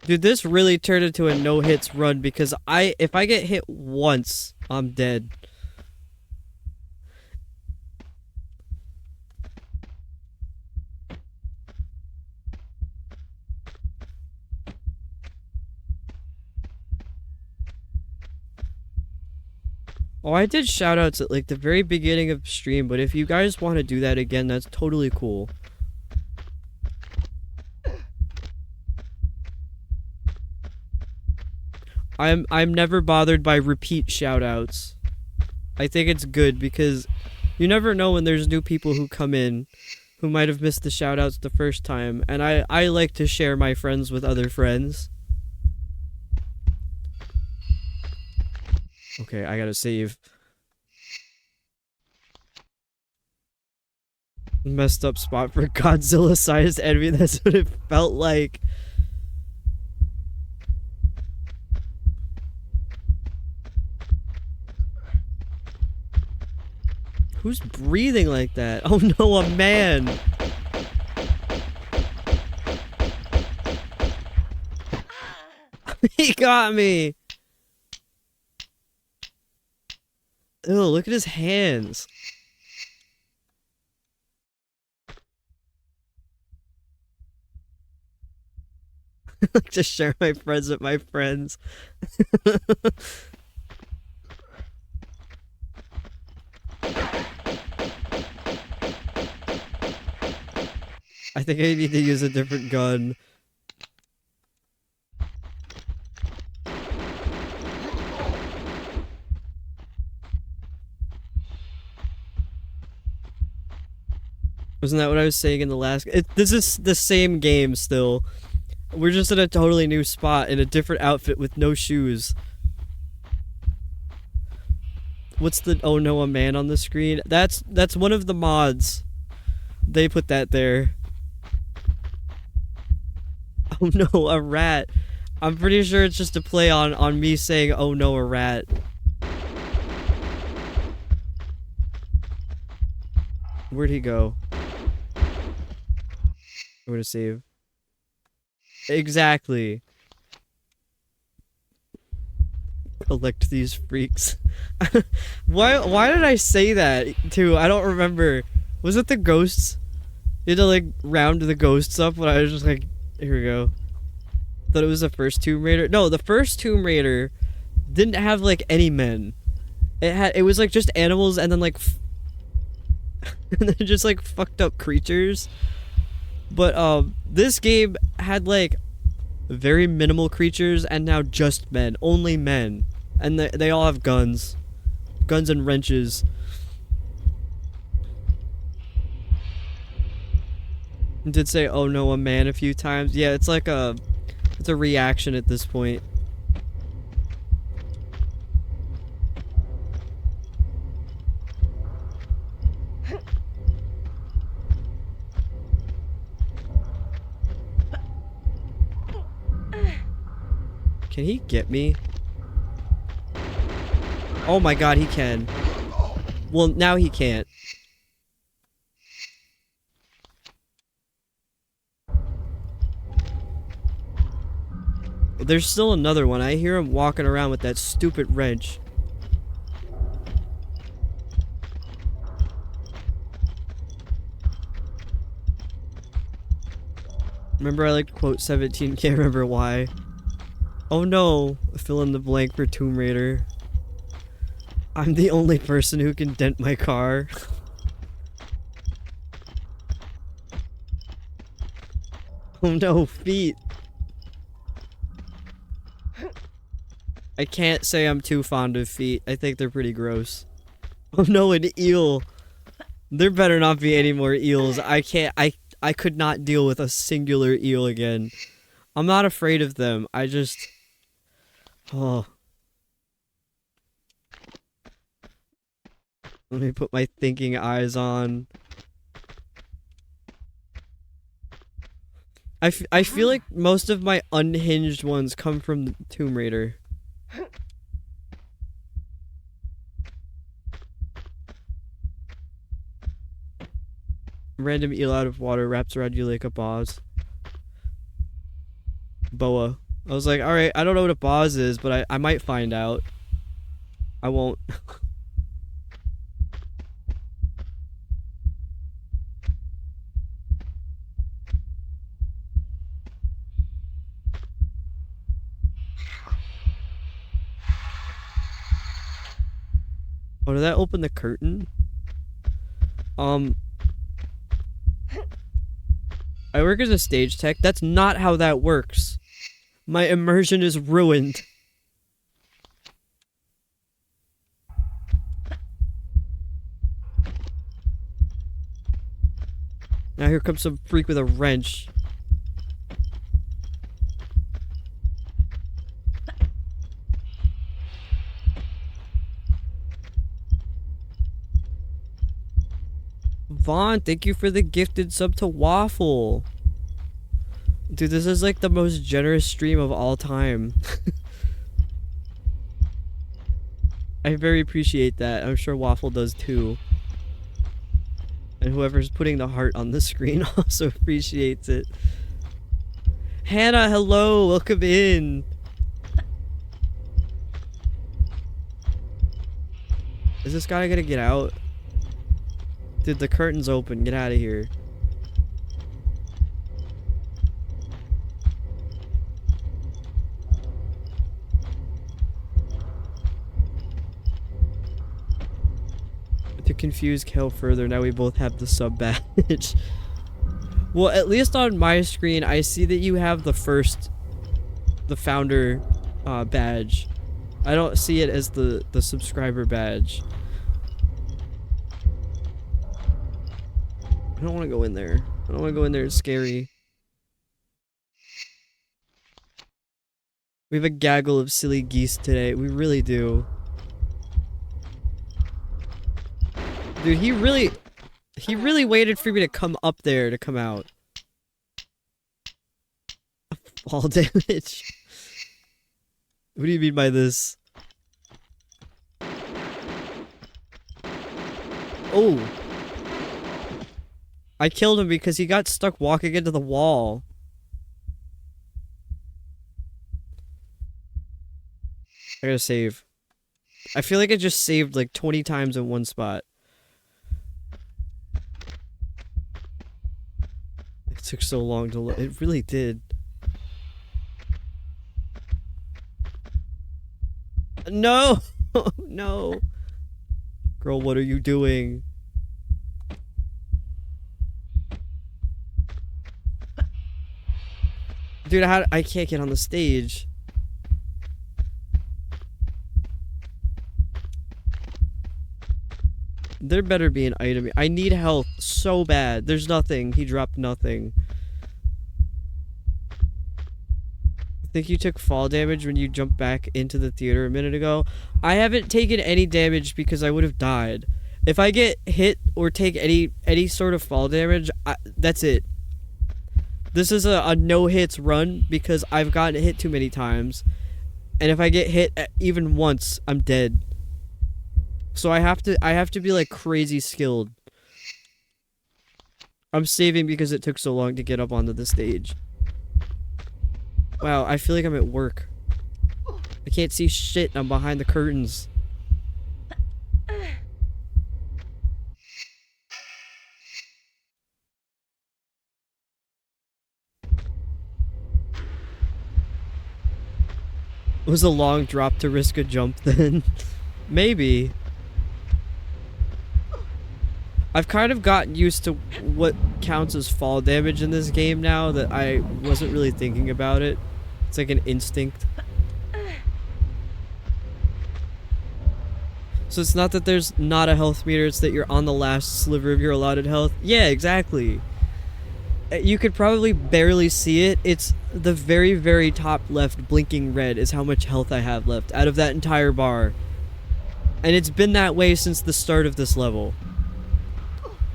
Dude, this really turned into a no-hits run because if I get hit once, I'm dead. Oh, I did shoutouts at like the very beginning of the stream, but if you guys want to do that again, that's totally cool. I'm never bothered by repeat shoutouts. I think it's good because you never know when there's new people who come in who might have missed the shoutouts the first time, and I like to share my friends with other friends. Okay, I gotta save. Messed up spot for Godzilla-sized enemy, that's what it felt like. Who's breathing like that? Oh no, a man! He got me! Ew, look at his hands. Just share my friends with my friends. I think I need to use a different gun. Wasn't that what I was saying in the last? This is the same game still. We're just in a totally new spot in a different outfit with no shoes. What's the oh no a man on the screen? That's one of the mods. They put that there. Oh no, a rat. I'm pretty sure it's just a play on me saying oh no a rat. Where'd he go? I'm gonna save. Exactly. Collect these freaks. Why did I say that too? I don't remember. Was it the ghosts? You had to like round the ghosts up when I was just like, here we go. Thought it was the first Tomb Raider. No, the first Tomb Raider didn't have like any men. It was like just animals and then like and then just like fucked up creatures. But this game had like very minimal creatures and now just men, only men, and they all have guns and wrenches. It did say oh no a man a few times. Yeah, it's like it's a reaction at this point. Can he get me? Oh my god, he can. Well, now he can't. There's still another one. I hear him walking around with that stupid wrench. Remember I like to quote 17, can't remember why. Oh no, fill in the blank for Tomb Raider. I'm the only person who can dent my car. Oh no, feet. I can't say I'm too fond of feet. I think they're pretty gross. Oh no, an eel. There better not be any more eels. I could not deal with a singular eel again. I'm not afraid of them. I just... Oh. Let me put my thinking eyes on. I feel like most of my unhinged ones come from Tomb Raider. Random eel out of water wraps around you like a boss. Boa. I was like, alright, I don't know what a boss is, but I might find out. I won't. Oh, did that open the curtain? I work as a stage tech. That's not how that works. My immersion is ruined. Now here comes some freak with a wrench. Vaughn, thank you for the gifted sub to Waffle. Dude, this is like the most generous stream of all time. I very appreciate that. I'm sure Waffle does too. And whoever's putting the heart on the screen also appreciates it. Hannah, hello, welcome in. Is this guy gonna get out? Dude, the curtain's open. Get out of here. To confuse Kel further, now we both have the sub badge. Well, at least on my screen, I see that you have the founder badge. I don't see it as the subscriber badge. I don't want to go in there. I don't want to go in there. It's scary. We have a gaggle of silly geese today. We really do. Dude, he really waited for me to come up there to come out. Fall damage. What do you mean by this? Oh. I killed him because he got stuck walking into the wall. I gotta save. I feel like I just saved like 20 times in one spot. It took so long to load. It really did. No! No! Girl, what are you doing? Dude, I can't get on the stage. There better be an item. I need health so bad. There's nothing. He dropped nothing. I think you took fall damage when you jumped back into the theater a minute ago. I haven't taken any damage because I would have died. If I get hit or take any sort of fall damage, that's it. This is a no-hits run because I've gotten hit too many times. And if I get hit even once, I'm dead. So I have to be like crazy skilled. I'm saving because it took so long to get up onto the stage. Wow, I feel like I'm at work. I can't see shit. I'm behind the curtains. It was a long drop to risk a jump then. Maybe. I've kind of gotten used to what counts as fall damage in this game now that I wasn't really thinking about it. It's like an instinct. So it's not that there's not a health meter, it's that you're on the last sliver of your allotted health. Yeah, exactly. You could probably barely see it. It's the very, very top left blinking red is how much health I have left out of that entire bar. And it's been that way since the start of this level.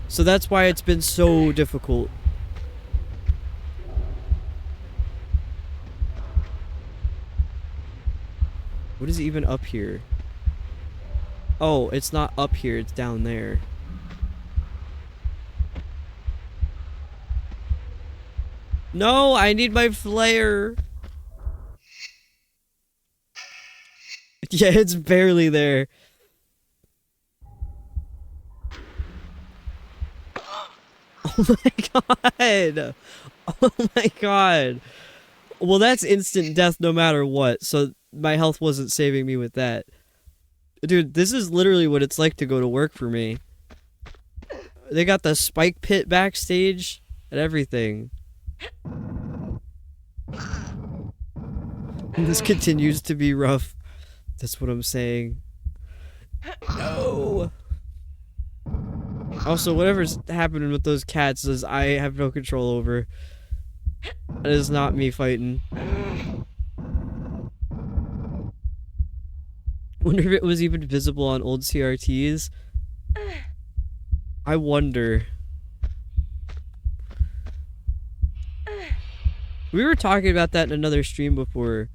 So that's why it's been so difficult. What is even up here? Oh, it's not up here, it's down there. No, I need my flare. Yeah, it's barely there. Oh my god. Oh my god. Well, that's instant death no matter what, so my health wasn't saving me with that. Dude, this is literally what it's like to go to work for me. They got the spike pit backstage and everything. And this continues to be rough. That's what I'm saying. No. Also, whatever's happening with those cats is I have no control over. That is not me fighting. Wonder if it was even visible on old CRTs. I wonder. We were talking about that in another stream before.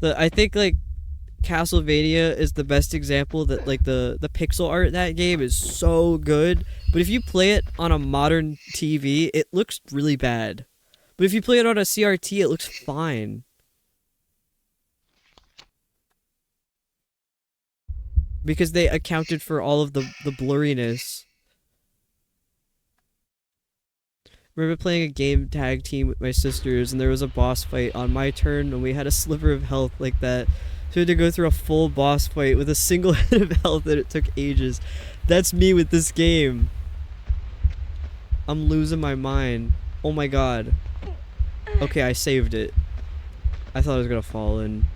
I think like Castlevania is the best example that like the pixel art in that game is so good, but if you play it on a modern TV, it looks really bad. But if you play it on a CRT, it looks fine. Because they accounted for all of the blurriness. I remember playing a game tag team with my sisters, and there was a boss fight on my turn, and we had a sliver of health like that. So we had to go through a full boss fight with a single hit of health, and it took ages. That's me with this game. I'm losing my mind. Oh my god. Okay, I saved it. I thought I was gonna fall in.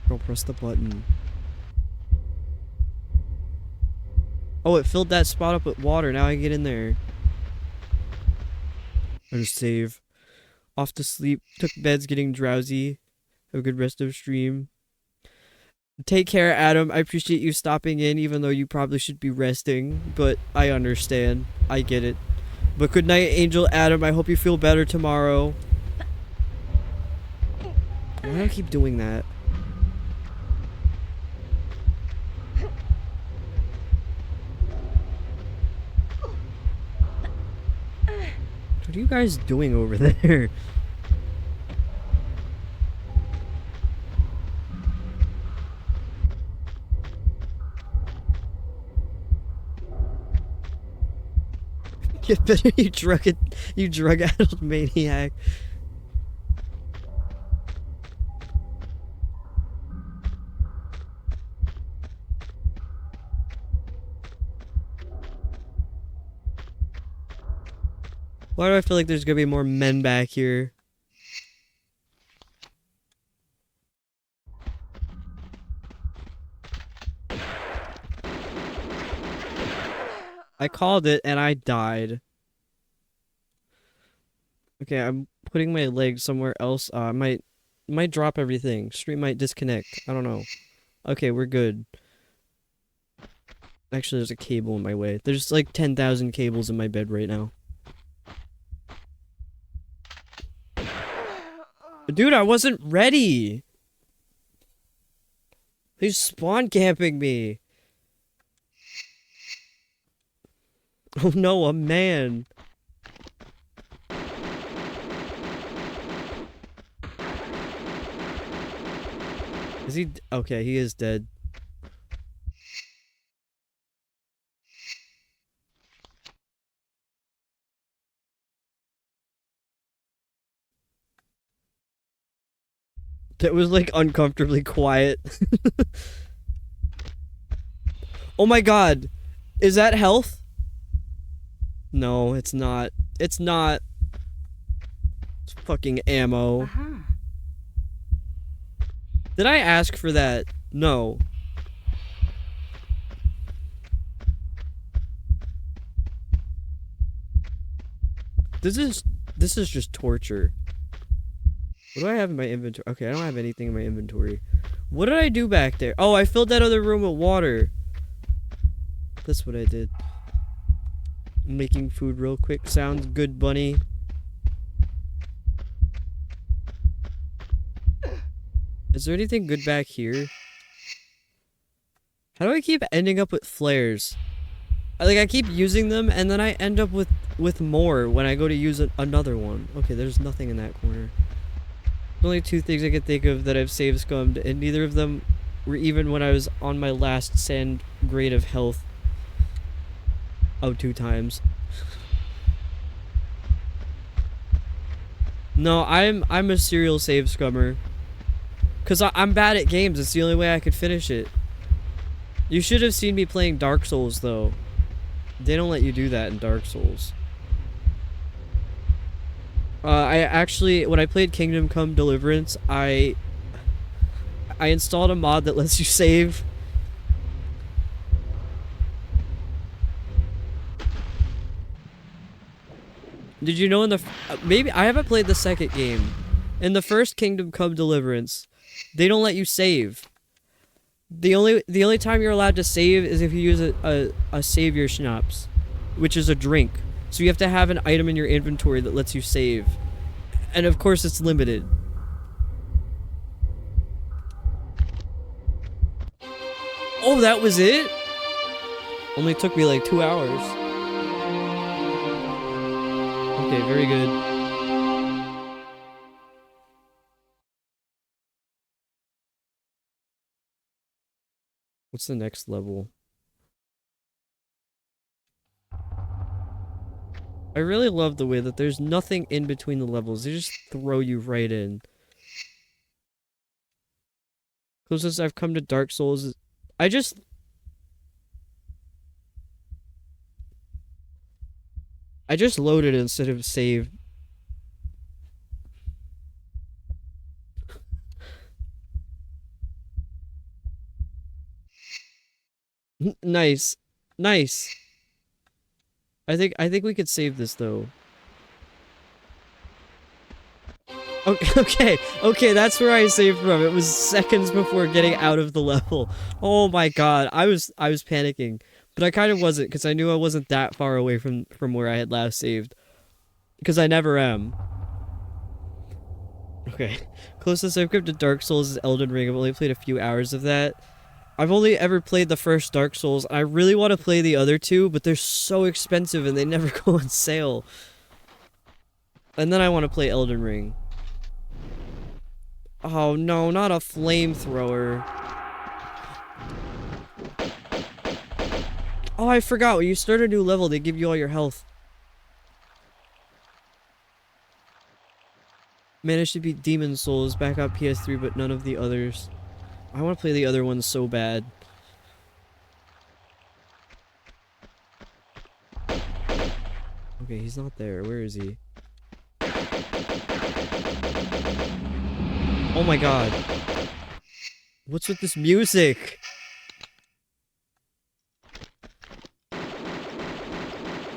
Girl, press the button. Oh, it filled that spot up with water. Now I can get in there. I just save. Off to sleep. Took beds getting drowsy. Have a good rest of stream. Take care, Adam. I appreciate you stopping in, even though you probably should be resting. But I understand. I get it. But good night, Angel Adam. I hope you feel better tomorrow. Why do I keep doing that? What are you guys doing over there? Get better, you drug-addled maniac. Why do I feel like there's gonna be more men back here? I called it and I died. Okay, I'm putting my leg somewhere else. I might drop everything. Stream might disconnect. I don't know. Okay, we're good. Actually, there's a cable in my way. There's like 10,000 cables in my bed right now. Dude, I wasn't ready. He's spawn camping me. Oh no, a man. Is he? Okay, he is dead. That was like uncomfortably quiet. Oh my god. Is that health? No, it's not. It's not. It's fucking ammo. Did I ask for that? No. This is just torture. What do I have in my inventory? Okay, I don't have anything in my inventory. What did I do back there? Oh, I filled that other room with water. That's what I did. I'm making food real quick. Sounds good, bunny. Is there anything good back here? How do I keep ending up with flares? Like, I keep using them, and then I end up with more when I go to use another one. Okay, there's nothing in that corner. There's only two things I can think of that I've save scummed, and neither of them were even when I was on my last sand grade of health. Oh, 2 times. No, I'm a serial save scummer. Cause I'm bad at games. It's the only way I could finish it. You should have seen me playing Dark Souls, though. They don't let you do that in Dark Souls. I actually, when I played Kingdom Come Deliverance, I installed a mod that lets you save. Did you know in the maybe I haven't played the second game. In the first Kingdom Come Deliverance, they don't let you save. The only time you're allowed to save is if you use a savior schnapps, which is a drink. So you have to have an item in your inventory that lets you save. And of course it's limited. Oh, that was it? Only took me like 2 hours. Okay, very good. What's the next level? I really love the way that there's nothing in between the levels. They just throw you right in. Closest I've come to Dark Souls is... I just loaded instead of saved. Nice. Nice. I think we could save this though. Okay, that's where I saved from. It was seconds before getting out of the level. Oh my god, I was panicking. But I kind of wasn't, because I knew I wasn't that far away from where I had last saved. Because I never am. Okay. Closest I've come to Dark Souls is Elden Ring. I've only played a few hours of that. I've only ever played the first Dark Souls. I really want to play the other two, but they're so expensive and they never go on sale. And then I want to play Elden Ring. Oh no, not a flamethrower. Oh, I forgot. When you start a new level, they give you all your health. Managed to beat Demon Souls back on PS3, but none of the others. I want to play the other ones so bad. Okay, he's not there. Where is he? Oh my god. What's with this music?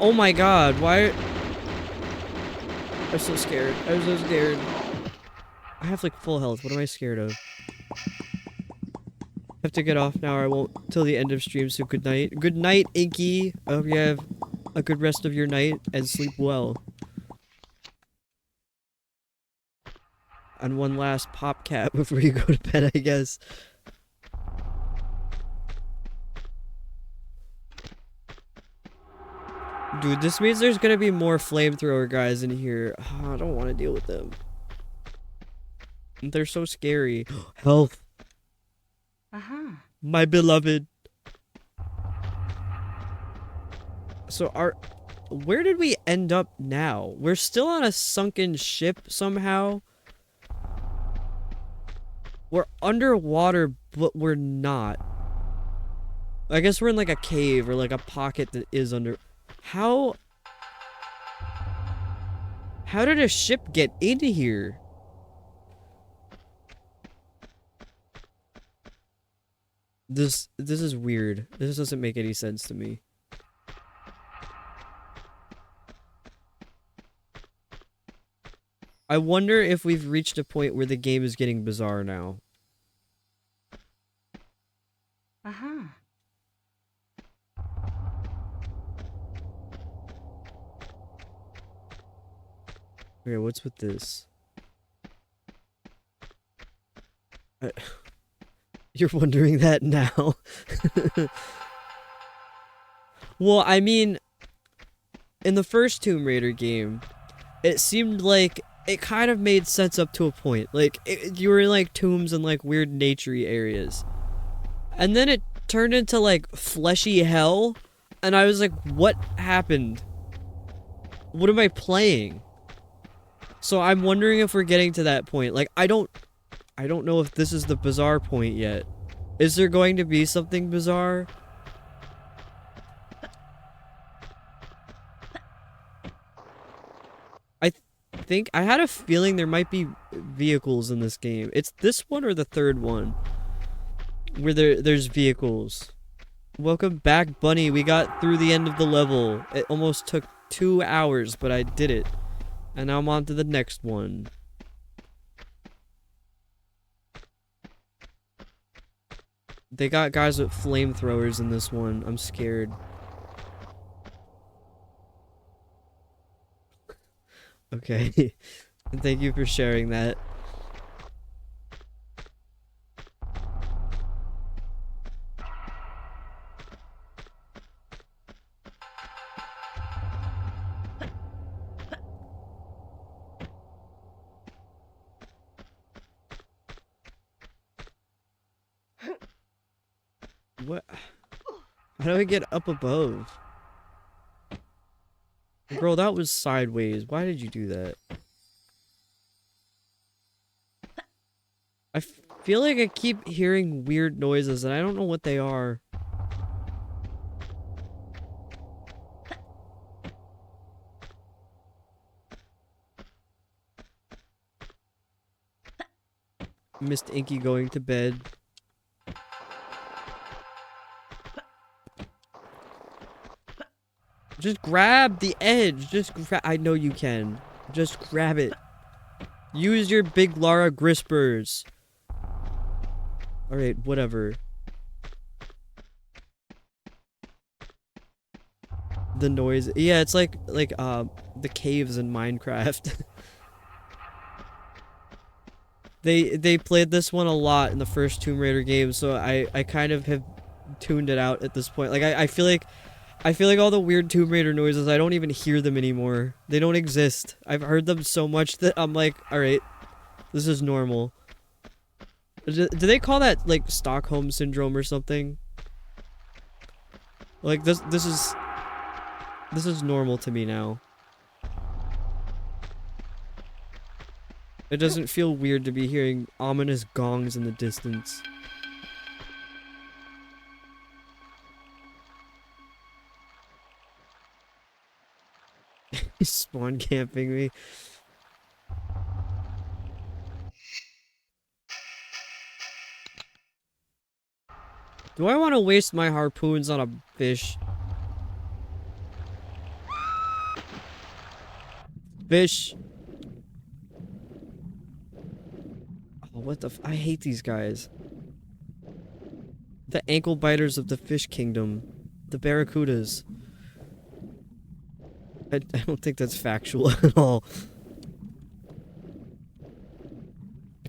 Oh my god, why? I'm so scared. I'm so scared. I have like full health. What am I scared of? I have to get off now or I won't till the end of stream, so good night. Good night, Inky. I hope you have a good rest of your night and sleep well. And one last pop cat before you go to bed, I guess. Dude, this means there's gonna be more flamethrower guys in here. I don't want to deal with them. They're so scary. Health. My beloved. So where did we end up now? We're still on a sunken ship somehow. We're underwater, but we're not. I guess we're in like a cave or like a pocket that is under. How did a ship get into here? This is weird. This doesn't make any sense to me. I wonder if we've reached a point where the game is getting bizarre now. Okay, what's with this? You're wondering that now? Well, I mean, in the first Tomb Raider game, it seemed like it kind of made sense up to a point. Like, you were in, like, tombs and, like, weird nature-y areas. And then it turned into, like, fleshy hell, and I was like, what happened? What am I playing? So I'm wondering if we're getting to that point. Like, I don't know if this is the bizarre point yet. Is there going to be something bizarre? I think I had a feeling there might be vehicles in this game. It's this one or the third one where there's vehicles. Welcome back, Bunny. We got through the end of the level. It almost took 2 hours, but I did it. And now I'm on to the next one. They got guys with flamethrowers in this one. I'm scared. Okay. Thank you for sharing that. What? How do I get up above? Bro, that was sideways. Why did you do that? I feel like I keep hearing weird noises and I don't know what they are. Missed Inky going to bed. Just grab the edge. I know you can. Just grab it. Use your big Lara Grispers. Alright, whatever. The noise. Yeah, it's like the caves in Minecraft. They played this one a lot in the first Tomb Raider game, so I kind of have tuned it out at this point. Like I feel like all the weird Tomb Raider noises, I don't even hear them anymore. They don't exist. I've heard them so much that I'm like, alright, this is normal. Do they call that, like, Stockholm Syndrome or something? Like, this is normal to me now. It doesn't feel weird to be hearing ominous gongs in the distance. He's spawn camping me. Do I want to waste my harpoons on a fish? Fish. Oh, what the I hate these guys. The ankle biters of the fish kingdom. The barracudas. I don't think that's factual at all.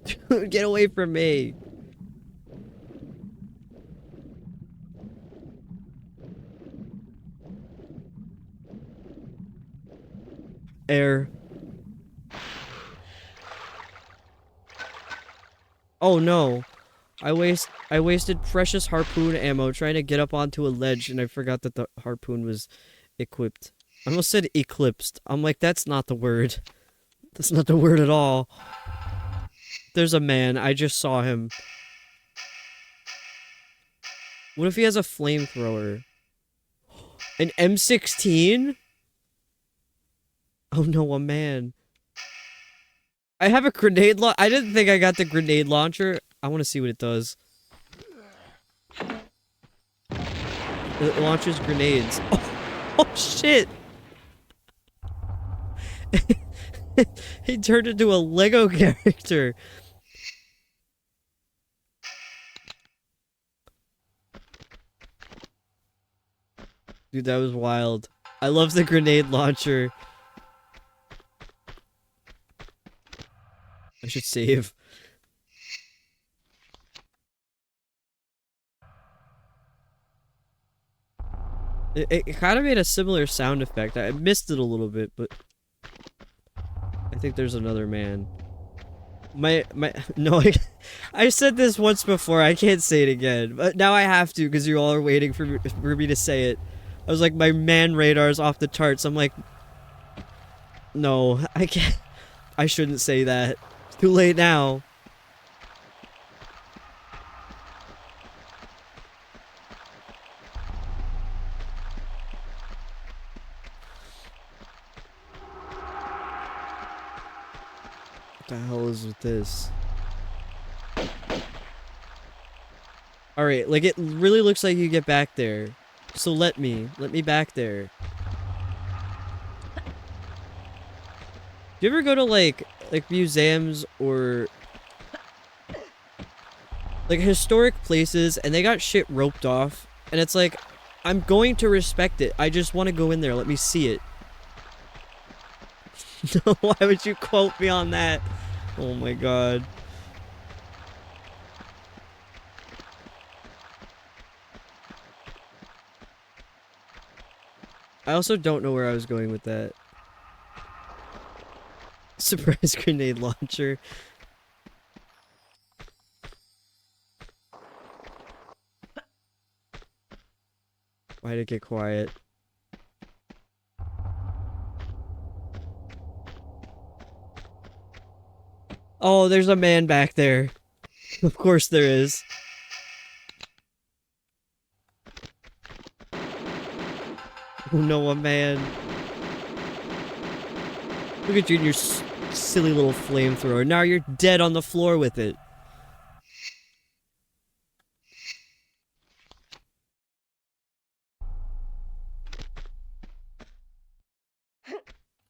Dude, get away from me. Air. Oh no. I wasted precious harpoon ammo trying to get up onto a ledge and I forgot that the harpoon was equipped. I almost said eclipsed. I'm like, that's not the word. That's not the word at all. There's a man. I just saw him. What if he has a flamethrower? An M16? Oh no, a man. I have a grenade I didn't think I got the grenade launcher. I want to see what it does. It launches grenades. Oh shit! He turned into a Lego character. Dude, that was wild. I love the grenade launcher. I should save. It kind of made a similar sound effect. I missed it a little bit, but I think there's another man. No, I said this once before. I can't say it again, but now I have to because you all are waiting for me to say it. I was like, my man radar is off the charts. I'm like, no, I can't. I shouldn't say that. It's too late now. What the hell is with this? Alright, like it really looks like you get back there. So let me back there. Do you ever go to like museums or like historic places and they got shit roped off and it's like, I'm going to respect it. I just want to go in there. Let me see it. No, why would you quote me on that? Oh my god. I also don't know where I was going with that. Surprise grenade launcher. Why'd it get quiet? Oh, there's a man back there. Of course there is. Oh no, a man. Look at you and your silly little flamethrower. Now you're dead on the floor with it.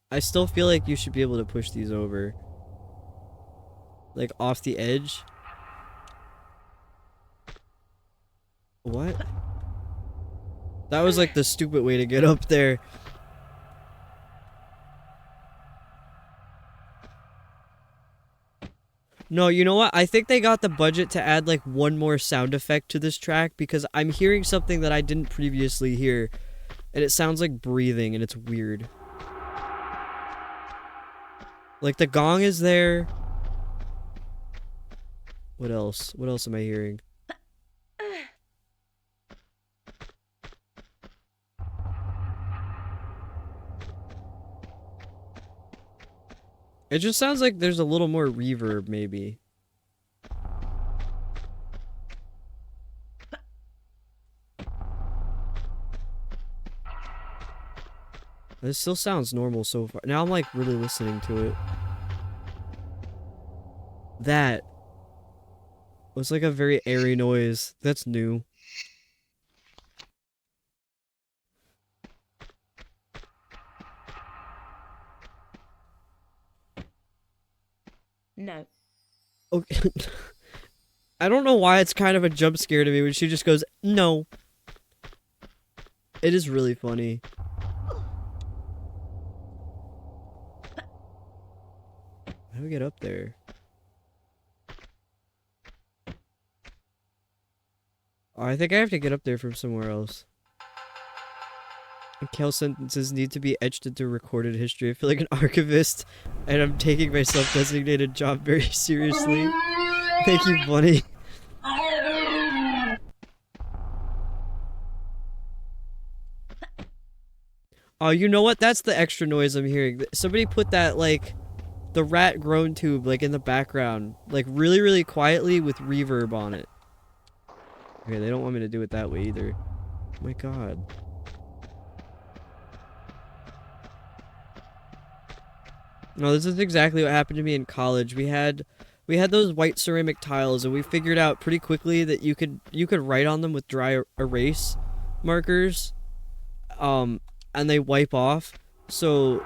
I still feel like you should be able to push these over. Like, off the edge. What? That was like the stupid way to get up there. No, you know what? I think they got the budget to add like one more sound effect to this track because I'm hearing something that I didn't previously hear. And it sounds like breathing and it's weird. Like the gong is there. What else? What else am I hearing? It just sounds like there's a little more reverb, maybe. This still sounds normal so far. Now I'm like really listening to it. That was like a very airy noise. That's new. No. Okay. I don't know why it's kind of a jump scare to me when she just goes, no. It is really funny. How do we get up there? Oh, I think I have to get up there from somewhere else. Kale sentences need to be etched into recorded history. I feel like an archivist, and I'm taking my self-designated job very seriously. Thank you, Bunny. Oh, you know what? That's the extra noise I'm hearing. Somebody put that, like, the rat groan tube, like, in the background. Like, really, really quietly with reverb on it. Okay, they don't want me to do it that way either. Oh my god. No, this is exactly what happened to me in college. We had those white ceramic tiles, and we figured out pretty quickly that you could write on them with dry erase markers. And they wipe off. So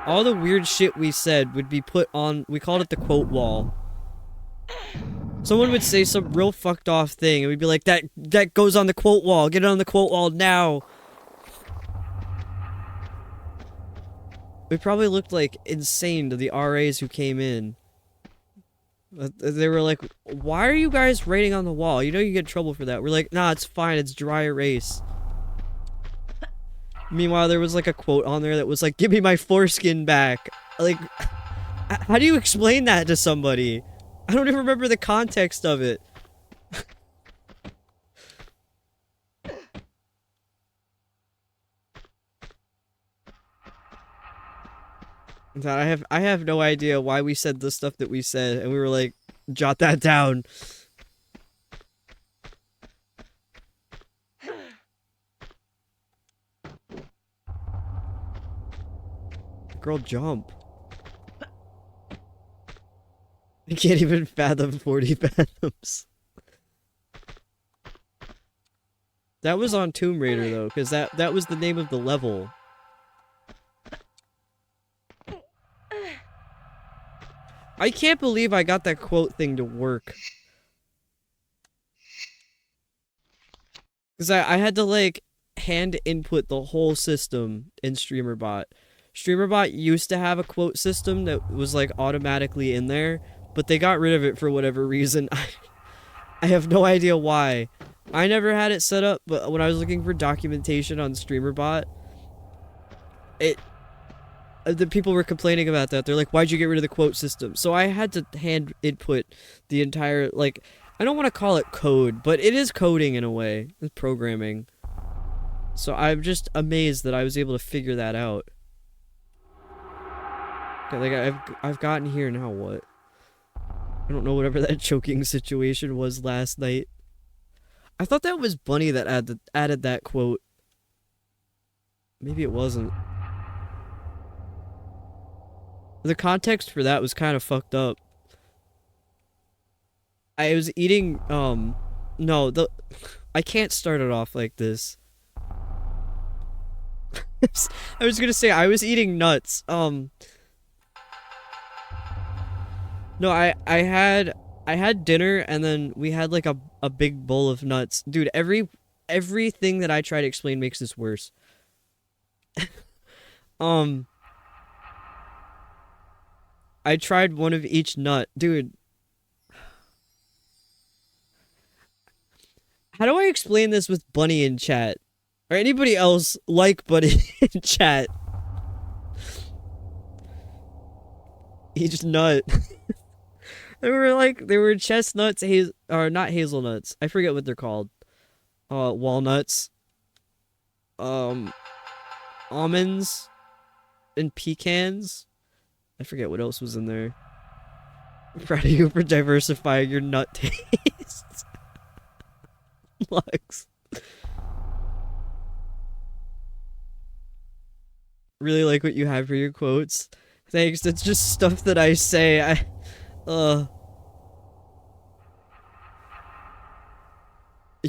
all the weird shit we said would be put on, we called it the quote wall. Someone would say some real fucked off thing, and we'd be like, that goes on the quote wall, get it on the quote wall now. We probably looked like insane to the RAs who came in. They were like, why are you guys writing on the wall? You know you get in trouble for that. We're like, nah, it's fine, it's dry erase. Meanwhile, there was like a quote on there that was like, give me my foreskin back. Like, how do you explain that to somebody? I don't even remember the context of it. I have no idea why we said the stuff that we said, and we were like, jot that down. Girl, jump. I can't even fathom 40 fathoms. That was on Tomb Raider though, because that was the name of the level. I can't believe I got that quote thing to work. Because I had to like hand input the whole system in StreamerBot. StreamerBot used to have a quote system that was like automatically in there, but they got rid of it for whatever reason. I have no idea why. I never had it set up, but when I was looking for documentation on StreamerBot, the people were complaining about that. They're like, why'd you get rid of the quote system? So I had to hand input the entire, like, I don't want to call it code, but it is coding in a way. It's programming. So I'm just amazed that I was able to figure that out. Like, I've gotten here, now what? I don't know, whatever that choking situation was last night. I thought that was Bunny that added that quote. Maybe it wasn't. The context for that was kind of fucked up. I was eating, no, I can't start it off like this. I was gonna say, I was eating nuts, no, I had dinner, and then we had like a big bowl of nuts. Dude, everything that I try to explain makes this worse. I tried one of each nut. Dude. How do I explain this with Bunny in chat? Or anybody else like Bunny in chat? Each nut. They were chestnuts, or not hazelnuts. I forget what they're called. Walnuts. Almonds. And pecans. I forget what else was in there. I'm proud of you for diversifying your nut tastes. Lux. Really like what you have for your quotes. Thanks, that's just stuff that I say.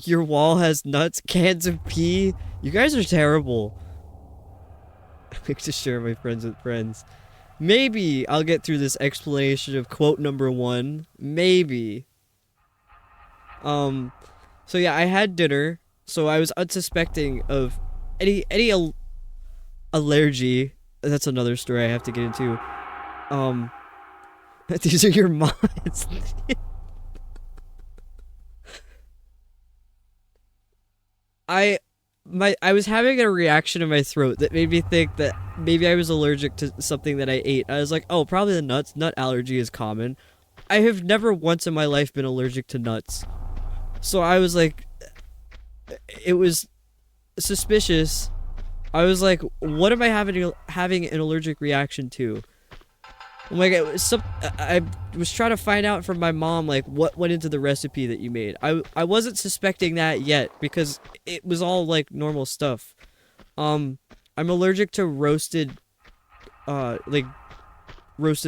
Your wall has nuts, cans of pee. You guys are terrible. I like to share my friends with friends. Maybe I'll get through this explanation of quote number 1. Maybe. So yeah, I had dinner, so I was unsuspecting of any allergy. That's another story I have to get into. These are your mods. I was having a reaction in my throat that made me think that maybe I was allergic to something that I ate. I was like, oh, probably the nuts. Nut allergy is common. I have never once in my life been allergic to nuts. So I was like, it was suspicious. I was like, what am I having an allergic reaction to? I'm like, I was trying to find out from my mom, like, what went into the recipe that you made. I wasn't suspecting that yet, because it was all, like, normal stuff. I'm allergic to roasted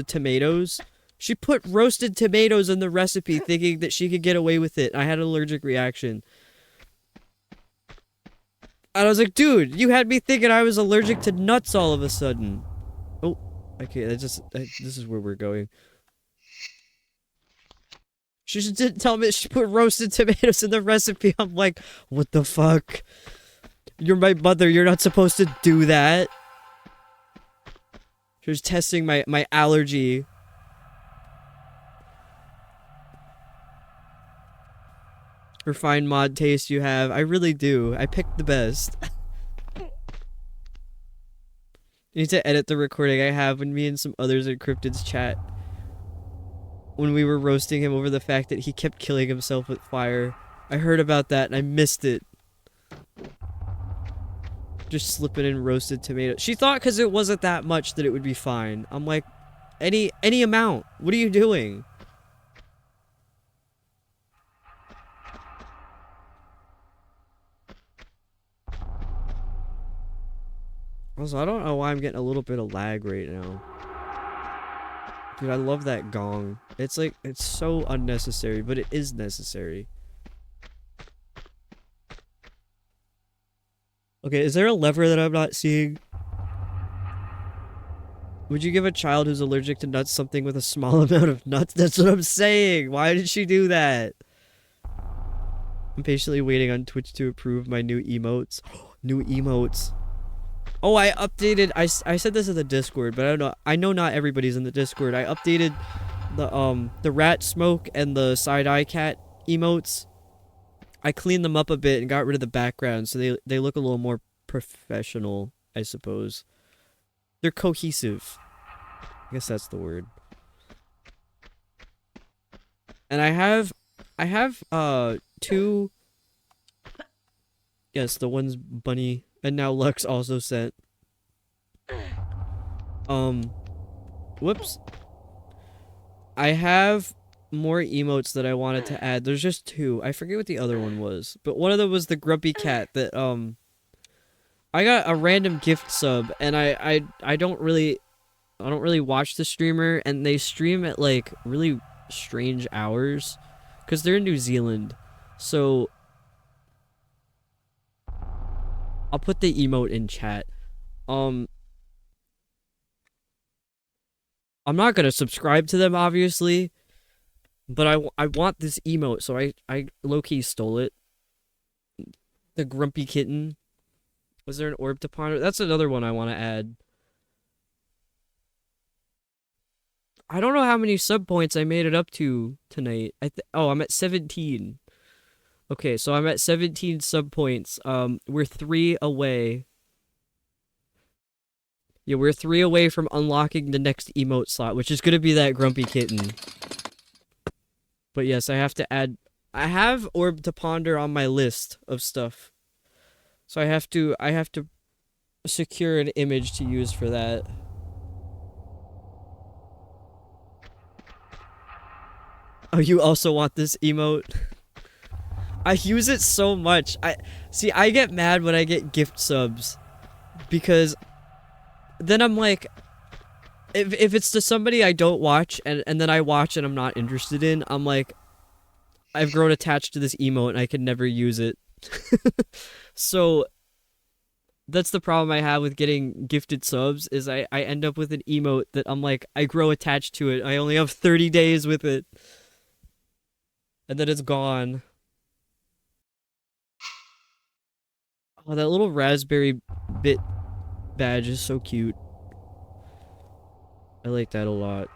tomatoes. She put roasted tomatoes in the recipe thinking that she could get away with it. I had an allergic reaction. And I was like, dude, you had me thinking I was allergic to nuts all of a sudden. Oh. Okay, this is where we're going. She just didn't tell me that she put roasted tomatoes in the recipe. I'm like, what the fuck? You're my mother. You're not supposed to do that. She was testing my allergy. Refined mod taste you have. I really do. I picked the best. I need to edit the recording I have when me and some others in Cryptid's chat. When we were roasting him over the fact that he kept killing himself with fire. I heard about that and I missed it. Just slipping in roasted tomato. She thought because it wasn't that much that it would be fine. I'm like, any amount. What are you doing? Also, I don't know why I'm getting a little bit of lag right now. Dude, I love that gong. It's like, it's so unnecessary, but it is necessary. Okay, is there a lever that I'm not seeing? Would you give a child who's allergic to nuts something with a small amount of nuts? That's what I'm saying! Why did she do that? I'm patiently waiting on Twitch to approve my new emotes. New emotes. Oh, I updated. I said this in the Discord, but I don't know. I know not everybody's in the Discord. I updated the rat smoke and the side-eye cat emotes. I cleaned them up a bit and got rid of the background, so they look a little more professional, I suppose. They're cohesive. I guess that's the word. And I have two. Yes, the one's bunny. And now Lux also sent. Whoops. I have more emotes that I wanted to add. There's just two. I forget what the other one was. But one of them was the grumpy cat that, I got a random gift sub, and I don't really watch the streamer, and they stream at, like, really strange hours. Because they're in New Zealand. So I'll put the emote in chat. I'm not gonna subscribe to them, obviously, but I want this emote, so I low-key stole it. The grumpy kitten. Was there an orb to ponder? That's another one I want to add. I don't know how many sub points I made it up to tonight. Oh, I'm at 17. Okay, so I'm at 17 sub points. We're 3 away. Yeah, we're 3 away from unlocking the next emote slot, which is gonna be that grumpy kitten. But yes, I have to add. I have orb to ponder on my list of stuff, so I have to secure an image to use for that. Oh, you also want this emote? I use it so much. I get mad when I get gift subs, because then I'm like, if it's to somebody I don't watch, and then I watch and I'm not interested in, I'm like, I've grown attached to this emote and I can never use it. So that's the problem I have with getting gifted subs, is I end up with an emote that I'm like, I grow attached to it. I only have 30 days with it, and then it's gone. Oh, that little raspberry bit badge is so cute. I like that a lot.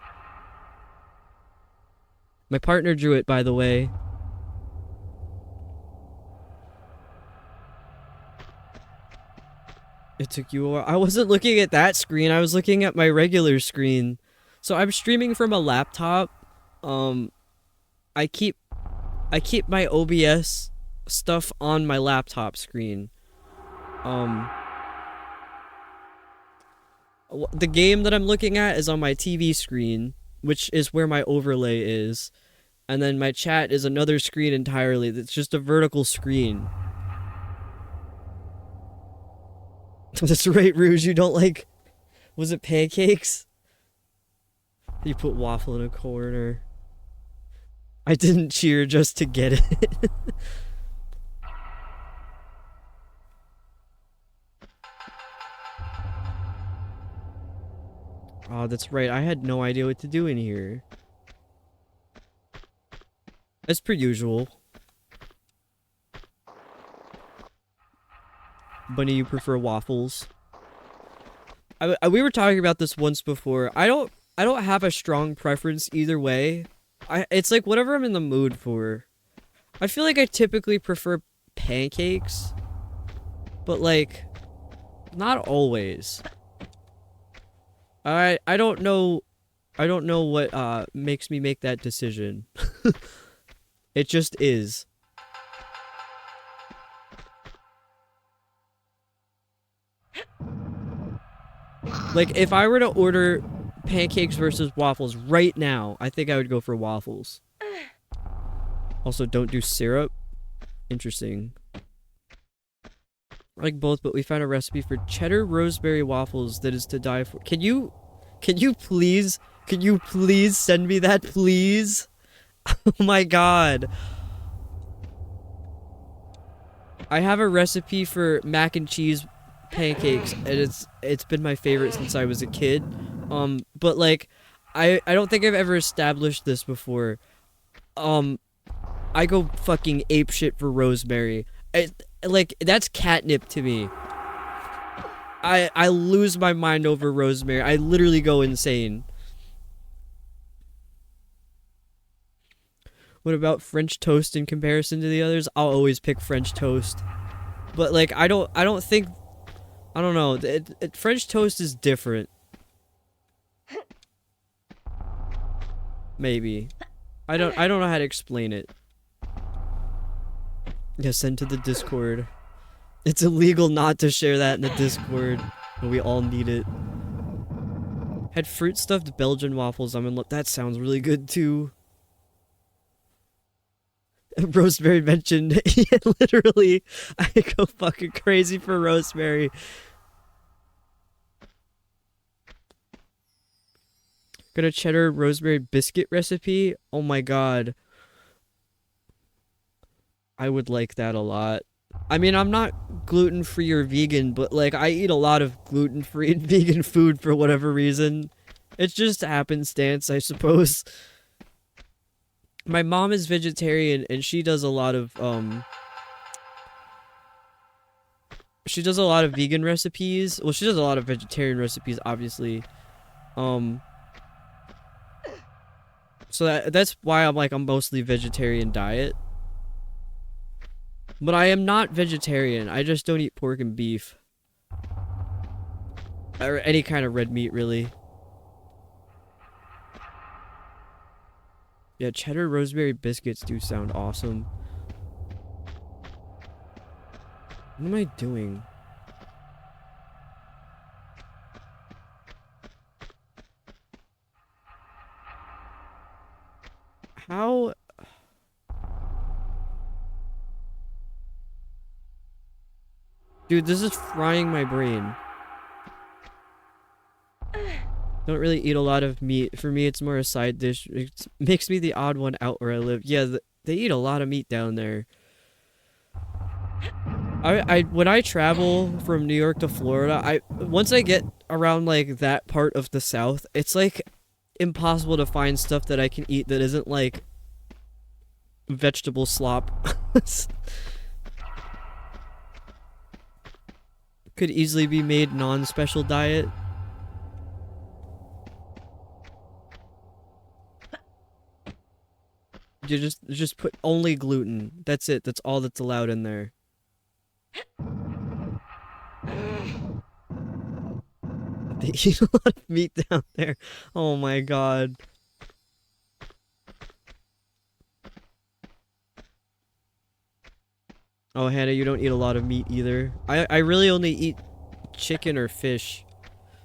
My partner drew it, by the way. It took you a while. I wasn't looking at that screen. I was looking at my regular screen. So I'm streaming from a laptop. I keep my OBS stuff on my laptop screen. The game that I'm looking at is on my TV screen, which is where my overlay is. And then my chat is another screen entirely. That's just a vertical screen. That's right, Rouge. You don't like... Was it pancakes? You put waffle in a corner. I didn't cheer just to get it. Oh, that's right. I had no idea what to do in here. As per usual. Bunny, you prefer waffles? We were talking about this once before. I don't have a strong preference either way. It's like whatever I'm in the mood for. I feel like I typically prefer pancakes, but like not always. I don't know what makes me make that decision. It just is. Like if I were to order pancakes versus waffles right now, I think I would go for waffles. Also, don't do syrup. Interesting. I like both, but we found a recipe for cheddar rosemary waffles that is to die for. Can you please send me that, please? Oh my god. I have a recipe for mac and cheese pancakes, and it's been my favorite since I was a kid. But like, I don't think I've ever established this before. I go fucking apeshit for rosemary. Like, that's catnip to me. I lose my mind over rosemary. I literally go insane. What about French toast in comparison to the others? I'll always pick French toast. But like, I don't think, I don't know. French toast is different. Maybe. I don't know how to explain it. Yeah, send to the Discord. It's illegal not to share that in the Discord. But we all need it. Had fruit stuffed Belgian waffles. I'm in love. That sounds really good too. Rosemary mentioned. Yeah, literally, I go fucking crazy for rosemary. Got a cheddar rosemary biscuit recipe. Oh my god. I would like that a lot. I mean, I'm not gluten-free or vegan, but like I eat a lot of gluten-free and vegan food for whatever reason. It's just happenstance, I suppose. My mom is vegetarian and she does a lot of vegan recipes. Well, she does a lot of vegetarian recipes, obviously. So that's why I'm mostly vegetarian diet. But I am not vegetarian. I just don't eat pork and beef. Or any kind of red meat, really. Yeah, cheddar rosemary biscuits do sound awesome. What am I doing? How... Dude, this is frying my brain. Don't really eat a lot of meat. For me, it's more a side dish. It makes me the odd one out where I live. Yeah, they eat a lot of meat down there. When I travel from New York to Florida, once I get around like that part of the South, it's like impossible to find stuff that I can eat that isn't like vegetable slop. Could easily be made non-special diet. You just put only gluten. That's it. That's all that's allowed in there. They eat a lot of meat down there. Oh my god. Oh, Hannah, you don't eat a lot of meat either. I really only eat chicken or fish.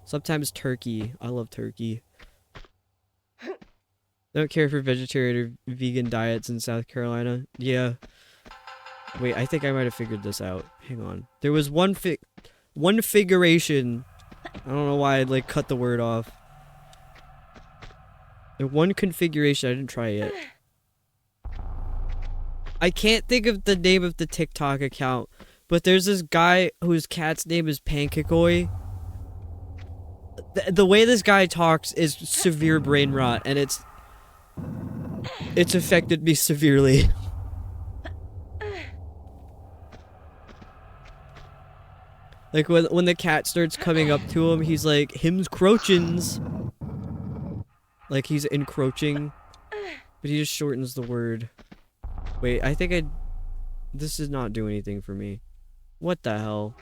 Sometimes turkey. I love turkey. Don't care for vegetarian or vegan diets in South Carolina. Yeah. Wait, I think I might have figured this out. Hang on. There was one figuration. I don't know why I'd like cut the word off. There's one configuration I didn't try yet. I can't think of the name of the TikTok account, but there's this guy whose cat's name is Pancakoy. The way this guy talks is severe brain rot, and it's affected me severely. Like when the cat starts coming up to him, he's like, "Him's croachins." Like he's encroaching, but he just shortens the word. Wait, I think this does not do anything for me. What the hell?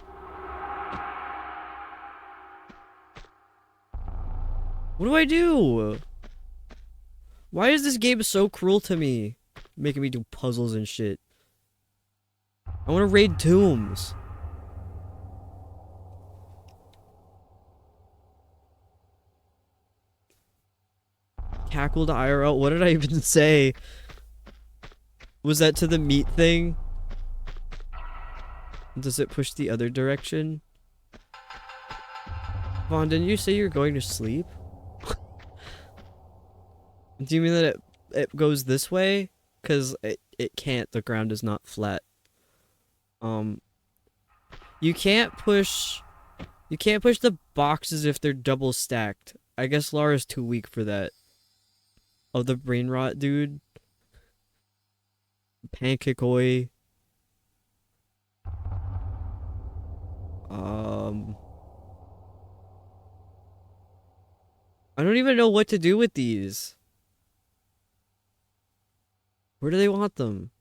What do I do? Why is this game so cruel to me? Making me do puzzles and shit. I want to raid tombs. Cackled IRL? What did I even say? Was that to the meat thing? Does it push the other direction? Vaughn, didn't you say you're going to sleep? Do you mean that it goes this way? Because it can't. The ground is not flat. You can't push the boxes if they're double stacked. I guess Laura's too weak for that. Oh, the brain rot dude. Pancakoy. I don't even know what to do with these. Where do they want them?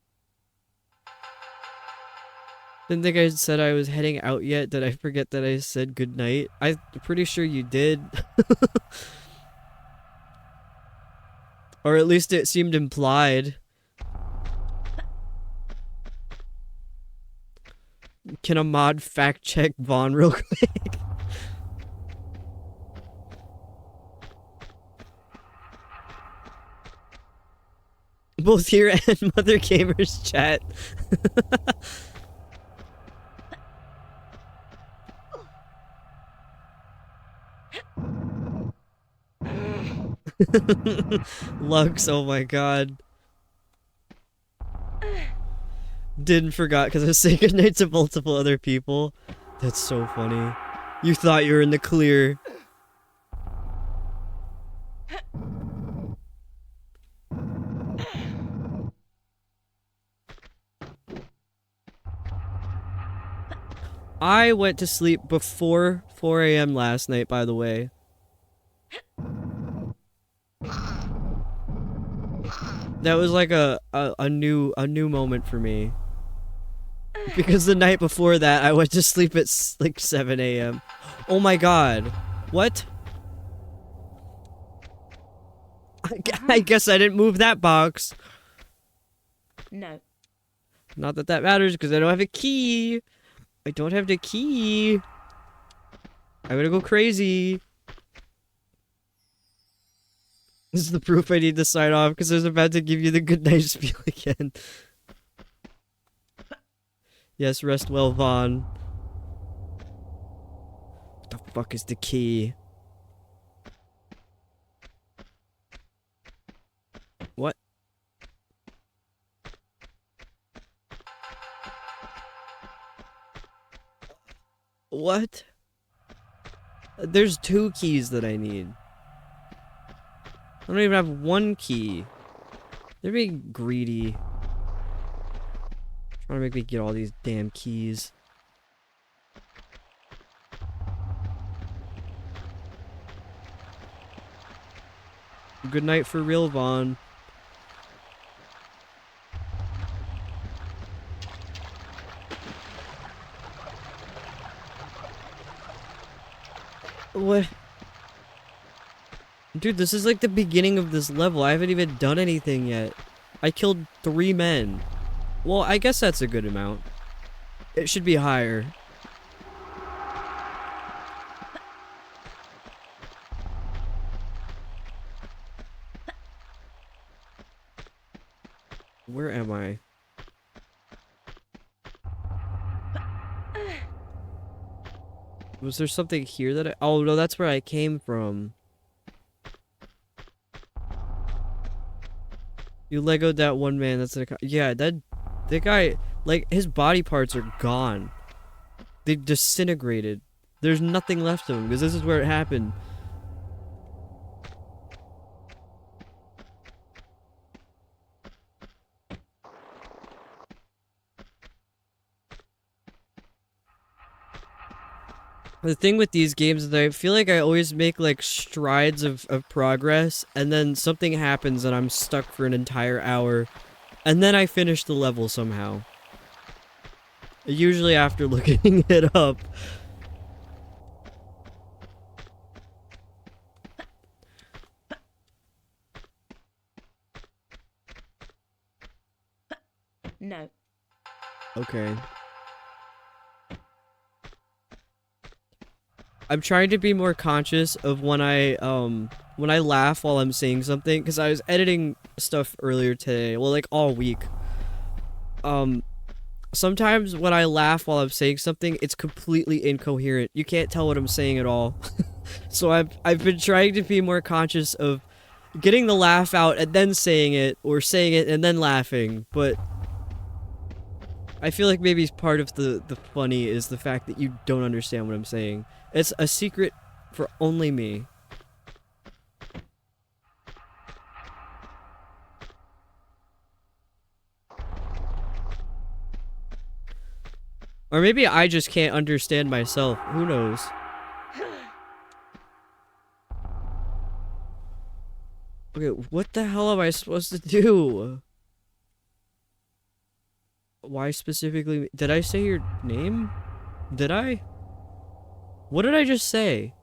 Didn't think I said I was heading out yet. Did I forget that I said goodnight? I'm pretty sure you did. Or at least it seemed implied. Can a mod fact check Vaughn real quick? Both here and Mother Gamer's chat. Lux, oh my god. Didn't forgot because I was saying goodnight to multiple other people. That's so funny. You thought you were in the clear. I went to sleep before 4 a.m. last night, by the way. That was like a new moment for me. Because the night before that, I went to sleep at like 7 a.m. Oh my god. What? I guess I didn't move that box. No. Not that that matters, because I don't have a key. I don't have the key. I'm gonna go crazy. This is the proof I need to sign off, because I was about to give you the goodnight spiel again. Yes, rest well, Vaughn. What the fuck is the key? What? What? There's 2 keys that I need. I don't even have 1 key. They're being greedy. Trying to make me get all these damn keys. Good night for real, Vaughn. What? Dude, this is like the beginning of this level. I haven't even done anything yet. I killed 3 men. Well, I guess that's a good amount. It should be higher. Where am I? Was there something here that I... Oh, no, that's where I came from. You Legoed that one man, that's like... Yeah, that guy... Like, his body parts are gone. They disintegrated. There's nothing left of him, because this is where it happened. The thing with these games is that I feel like I always make like strides of progress, and then something happens and I'm stuck for an entire hour, and then I finish the level somehow. Usually after looking it up. No. Okay. I'm trying to be more conscious of when I laugh while I'm saying something, because I was editing stuff earlier today, well, like all week. Sometimes when I laugh while I'm saying something, it's completely incoherent. You can't tell what I'm saying at all. So I've been trying to be more conscious of getting the laugh out and then saying it, or saying it and then laughing, but I feel like maybe part of the funny is the fact that you don't understand what I'm saying. It's a secret for only me. Or maybe I just can't understand myself. Who knows? Okay, what the hell am I supposed to do? Why specifically? Did I say your name? Did I? What did I just say?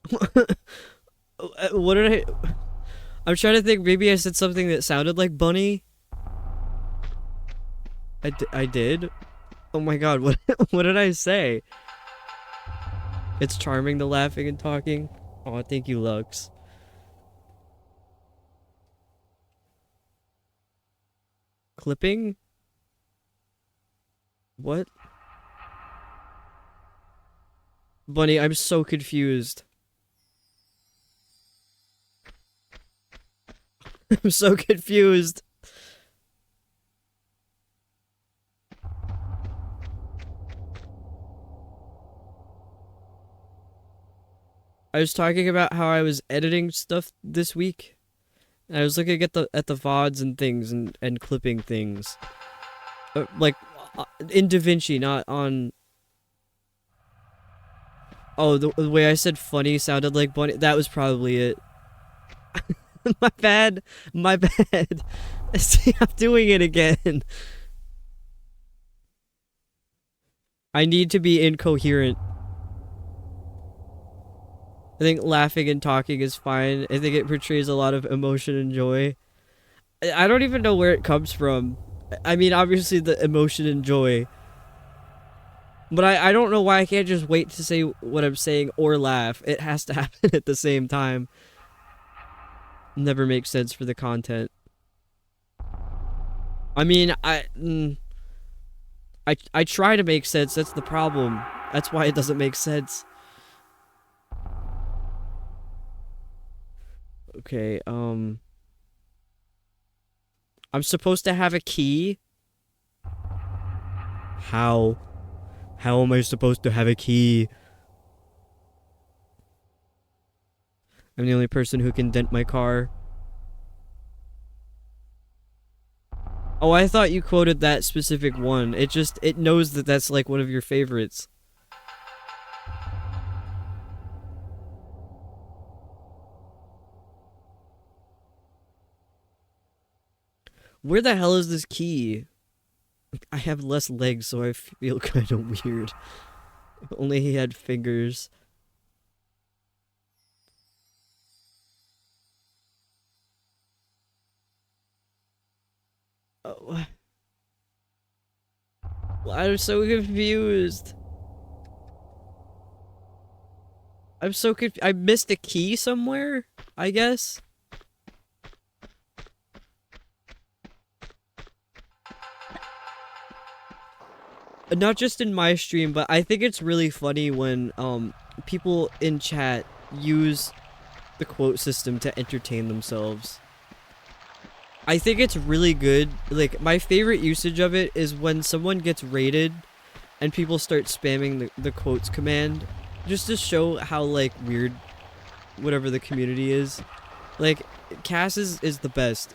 What did I... I'm trying to think, maybe I said something that sounded like Bunny? I did? Oh my god, what, what did I say? It's charming, the laughing and talking. Oh, thank you, Lux. Clipping? What? Bunny, I'm so confused. I'm so confused. I was talking about how I was editing stuff this week. I was looking at the VODs and things and clipping things. Like in DaVinci, not on... Oh, the way I said funny sounded like Bunny. That was probably it. My bad. My bad. See, I'm doing it again. I need to be incoherent. I think laughing and talking is fine. I think it portrays a lot of emotion and joy. I don't even know where it comes from. I mean, obviously the emotion and joy. But I don't know why I can't just wait to say what I'm saying or laugh. It has to happen at the same time. Never makes sense for the content. I mean, I try to make sense. That's the problem. That's why it doesn't make sense. Okay, I'm supposed to have a key? How? How am I supposed to have a key? I'm the only person who can dent my car. Oh, I thought you quoted that specific one. It knows that that's like one of your favorites. Where the hell is this key? I have less legs, so I feel kind of weird. If only he had fingers. Oh, I'm so confused. I'm so confused. I missed a key somewhere, I guess. Not just in my stream, but I think it's really funny when people in chat use the quote system to entertain themselves. I think it's really good. Like, my favorite usage of it is when someone gets raided and people start spamming the quotes command just to show how, like, weird whatever the community is. Like, Cass is the best.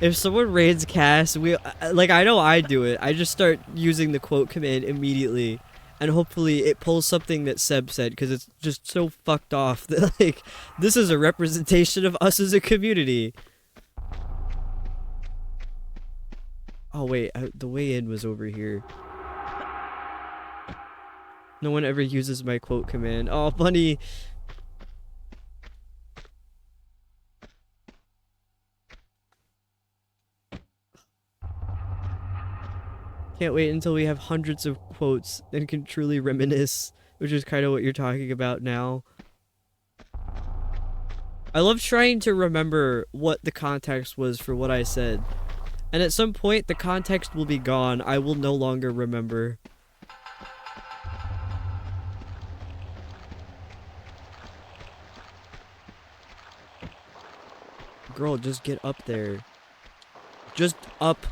If someone raids Cass, like, I know I do it. I just start using the quote command immediately. And hopefully it pulls something that Seb said, because it's just so fucked off that, like, this is a representation of us as a community. Oh, wait, the way in was over here. No one ever uses my quote command. Oh, bunny. Can't wait until we have hundreds of quotes and can truly reminisce, which is kind of what you're talking about now. I love trying to remember what the context was for what I said. And at some point, the context will be gone. I will no longer remember. Girl, just get up there. Just up.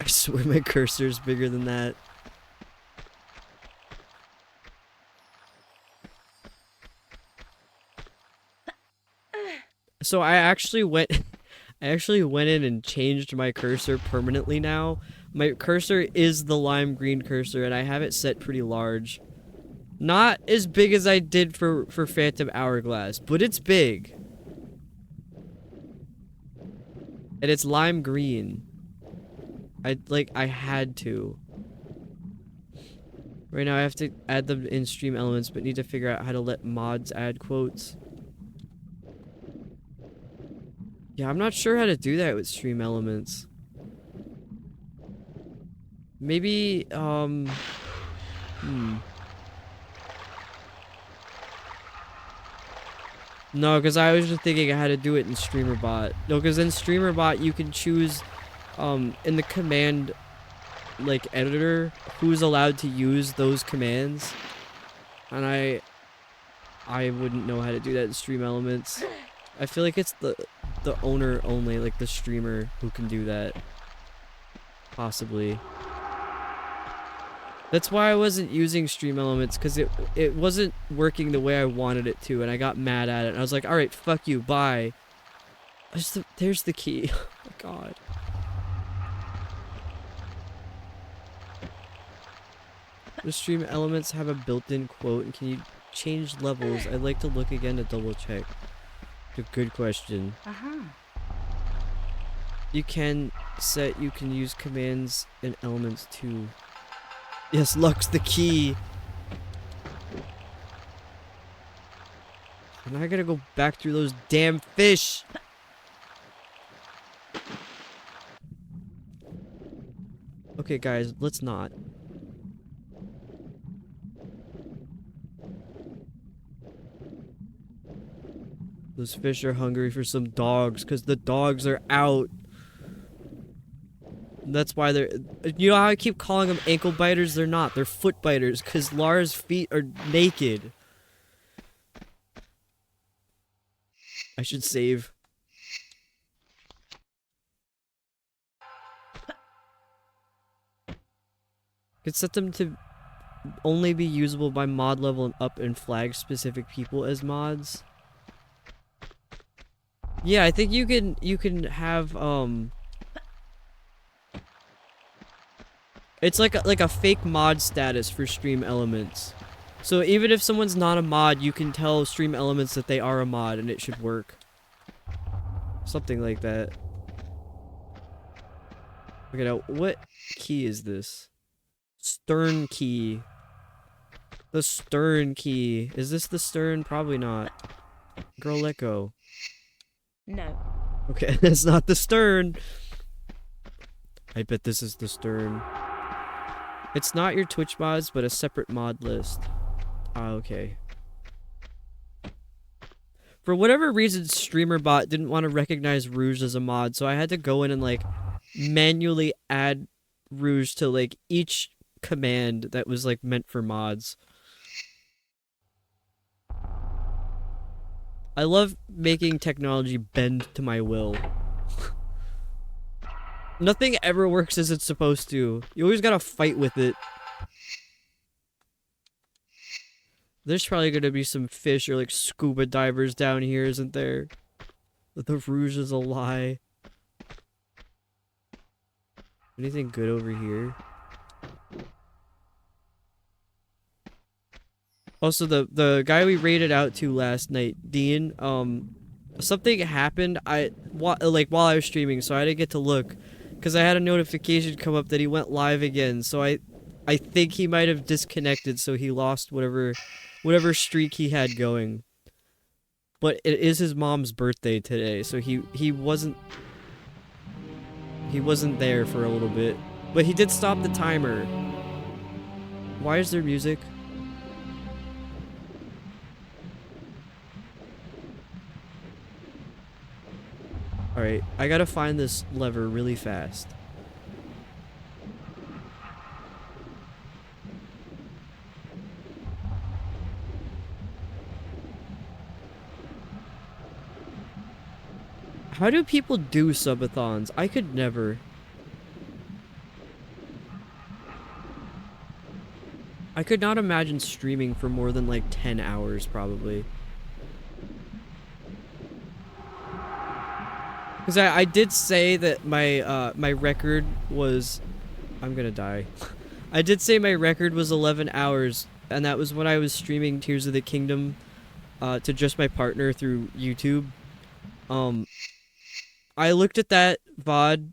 I swear my cursor's bigger than that. So I actually went in and changed my cursor permanently now. My cursor is the lime green cursor and I have it set pretty large. Not as big as I did for Phantom Hourglass, but it's big. And it's lime green. I had to. Right now I have to add them in stream elements, but need to figure out how to let mods add quotes. Yeah, I'm not sure how to do that with stream elements. Maybe, No, because I was just thinking I had to do it in StreamerBot. No, because in StreamerBot you can choose, in the command, like, editor, who's allowed to use those commands. And I wouldn't know how to do that in stream elements. I feel like it's the owner only, like the streamer, who can do that. Possibly. That's why I wasn't using stream elements, because it wasn't working the way I wanted it to, and I got mad at it. And I was like, alright, fuck you, bye. There's the key. Oh my god. The stream elements have a built-in quote, and can you change levels? I'd like to look again to double check. A good question. You can use commands and elements too. Yes, Luck's the key. And I gotta go back through those damn fish. Okay, guys, let's not. Those fish are hungry for some dogs, because the dogs are out. That's why they're... You know how I keep calling them ankle biters? They're not. They're foot biters, because Lara's feet are naked. I should save. Could set them to only be usable by mod level and up and flag specific people as mods. Yeah, I think you can have it's like a fake mod status for stream elements. So even if someone's not a mod, you can tell stream elements that they are a mod and it should work. Something like that. Okay, now what key is this? Stern key. The stern key. Is this the stern? Probably not. Girl, let go. No. Okay, that's not the stern. I bet this is the stern. It's not your Twitch mods, but a separate mod list. Ah, okay. For whatever reason, StreamerBot didn't want to recognize Rouge as a mod, so I had to go in and, like, manually add Rouge to, like, each command that was, like, meant for mods. I love making technology bend to my will. Nothing ever works as it's supposed to. You always gotta fight with it. There's probably gonna be some fish or like scuba divers down here, isn't there? The Rouge is a lie. Anything good over here? Also, the guy we raided out to last night, Dean, something happened while I was streaming, so I didn't get to look. Because I had a notification come up that he went live again, so I think he might have disconnected, so he lost whatever streak he had going. But it is his mom's birthday today, so he wasn't there for a little bit. But he did stop the timer. Why is there music? Alright, I gotta find this lever really fast. How do people do subathons? I could never. I could not imagine streaming for more than like 10 hours probably. Because I did say that my my record was... I'm gonna die. I did say my record was 11 hours, and that was when I was streaming Tears of the Kingdom to just my partner through YouTube. I looked at that VOD.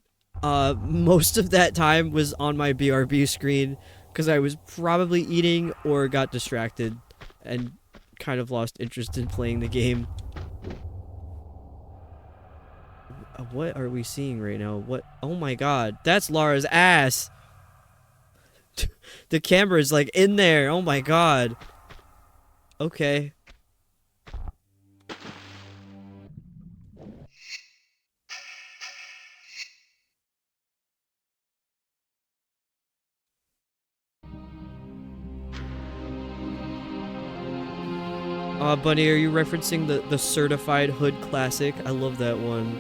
Most of that time was on my BRB screen because I was probably eating or got distracted and kind of lost interest in playing the game. What are we seeing right now? What? Oh my god. That's Lara's ass. The camera is like in there. Oh my god. Okay. Bunny, are you referencing the Certified Hood Classic? I love that one.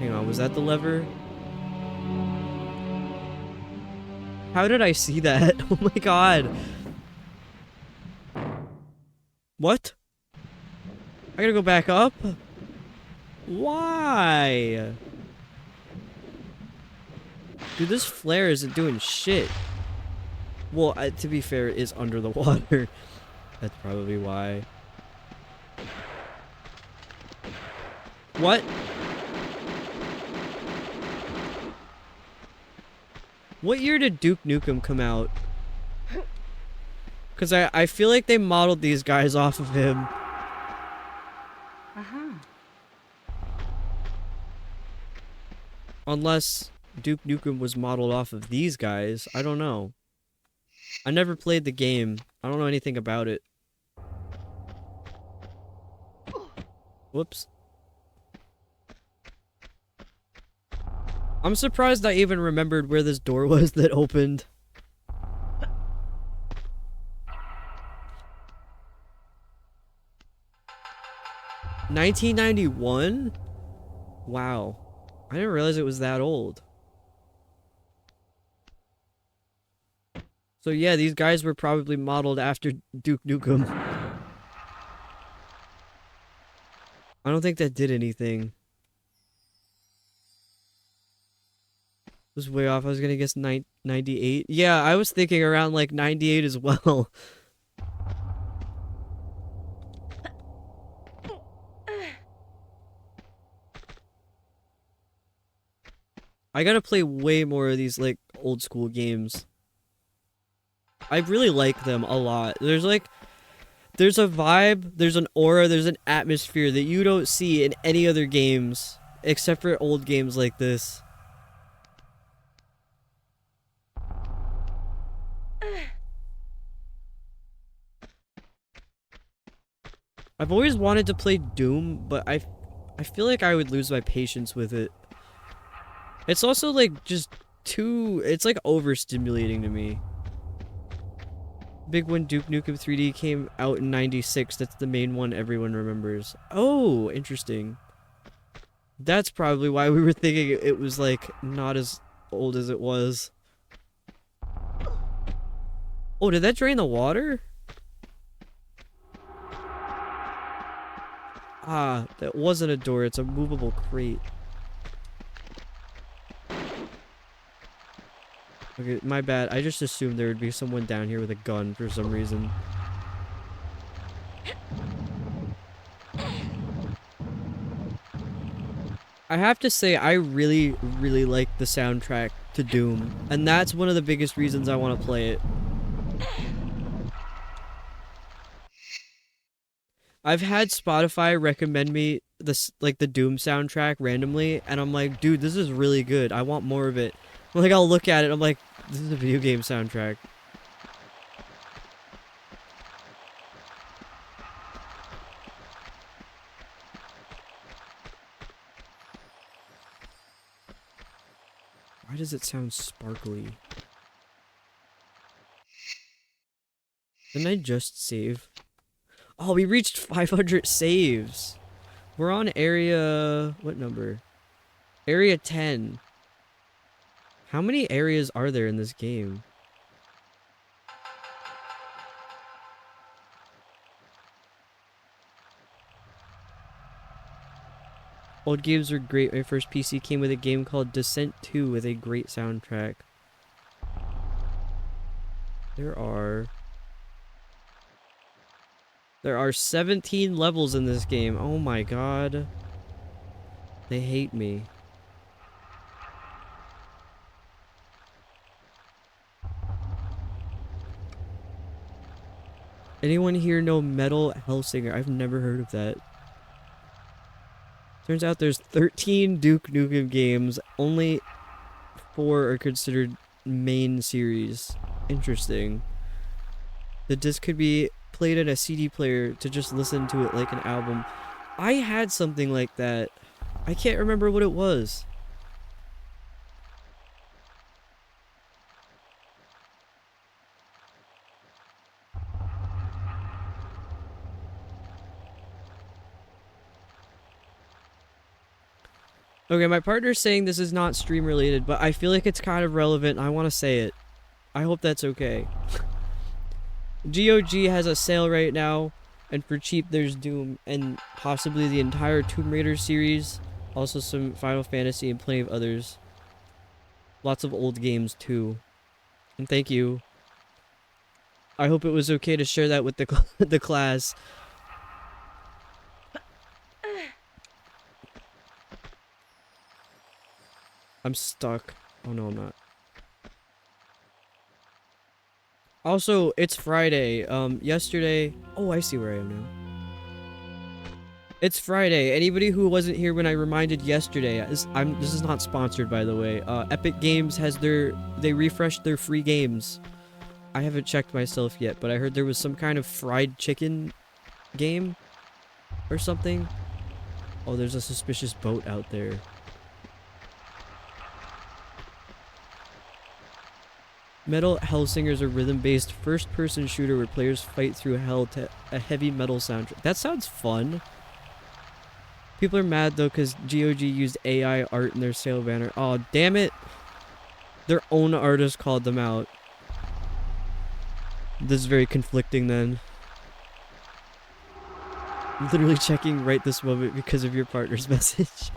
Hang on, was that the lever? How did I see that? Oh my god. What? I gotta go back up? Why? Dude, this flare isn't doing shit. Well, to be fair, it is under the water. That's probably why. What? What year did Duke Nukem come out? Because I feel like they modeled these guys off of him. Unless Duke Nukem was modeled off of these guys. I don't know. I never played the game. I don't know anything about it. Whoops. I'm surprised I even remembered where this door was that opened. $1991? Wow. I didn't realize it was that old. So yeah, these guys were probably modeled after Duke Nukem. I don't think that did anything. Was way off. I was gonna guess 98. Yeah, I was thinking around like 98 as well. I gotta play way more of these like old school games. I really like them a lot. There's a vibe, there's an aura, there's an atmosphere that you don't see in any other games except for old games like this. I've always wanted to play Doom, but I feel like I would lose my patience with it. It's also like just it's like overstimulating to me. Big when Duke Nukem 3D came out in '96, that's the main one everyone remembers. Oh, interesting. That's probably why we were thinking it was like not as old as it was. Oh, did that drain the water? Ah, that wasn't a door, it's a movable crate. Okay, my bad. I just assumed there would be someone down here with a gun for some reason. I have to say, I really, really like the soundtrack to Doom. And that's one of the biggest reasons I want to play it. I've had Spotify recommend me this, like, the Doom soundtrack randomly, and I'm like, dude, this is really good. I want more of it. Like, I'll look at it, I'm like, this is a video game soundtrack. Why does it sound sparkly? Didn't I just save? Oh, we reached 500 saves. We're on area... what number? Area 10. How many areas are there in this game? Old games were great. My first PC came with a game called Descent 2 with a great soundtrack. There are 17 levels in this game. Oh my god. They hate me. Anyone here know Metal Hellsinger? I've never heard of that. Turns out there's 13 Duke Nukem games. Only 4 are considered main series. Interesting. The disc could be played in a CD player to just listen to it like an album. I had something like that. I can't remember what it was. Okay, my partner's saying this is not stream related, but I feel like it's kind of relevant. I want to say it. I hope that's okay. GOG has a sale right now, and for cheap there's Doom, and possibly the entire Tomb Raider series. Also some Final Fantasy and plenty of others. Lots of old games too. And thank you. I hope it was okay to share that with the class. I'm stuck. Oh no, I'm not. Also, it's Friday. Yesterday... Oh, I see where I am now. It's Friday. Anybody who wasn't here when I reminded yesterday, this is not sponsored, by the way. Epic Games has they refreshed their free games. I haven't checked myself yet, but I heard there was some kind of fried chicken game or something. Oh, there's a suspicious boat out there. Metal Hellsinger is a rhythm-based first-person shooter where players fight through hell to a heavy metal soundtrack. That sounds fun. People are mad though because GOG used AI art in their sale banner. Oh, damn it. Their own artist called them out. This is very conflicting then. I'm literally checking right this moment because of your partner's message.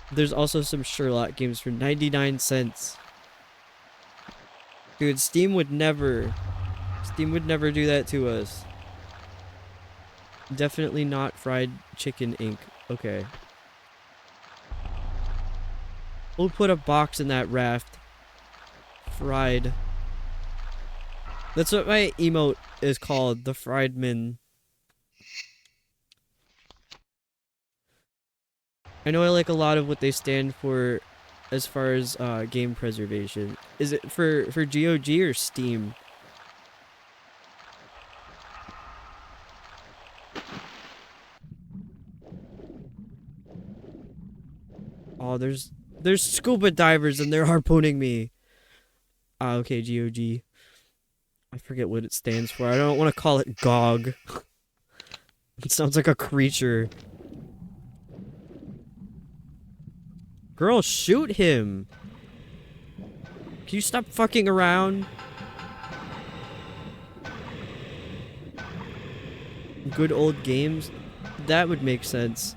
There's also some Sherlock games for 99 cents. Dude, Steam would never do that to us. Definitely not Fried Chicken Inc. Okay. We'll put a box in that raft. Fried. That's what my emote is called the Friedman. I know I like a lot of what they stand for as far as game preservation. Is it for GOG or Steam? Oh, there's scuba divers and they're harpooning me. Ah, okay, GOG. I forget what it stands for. I don't want to call it GOG. It sounds like a creature. Girl, shoot him. Can you stop fucking around? Good old games? That would make sense.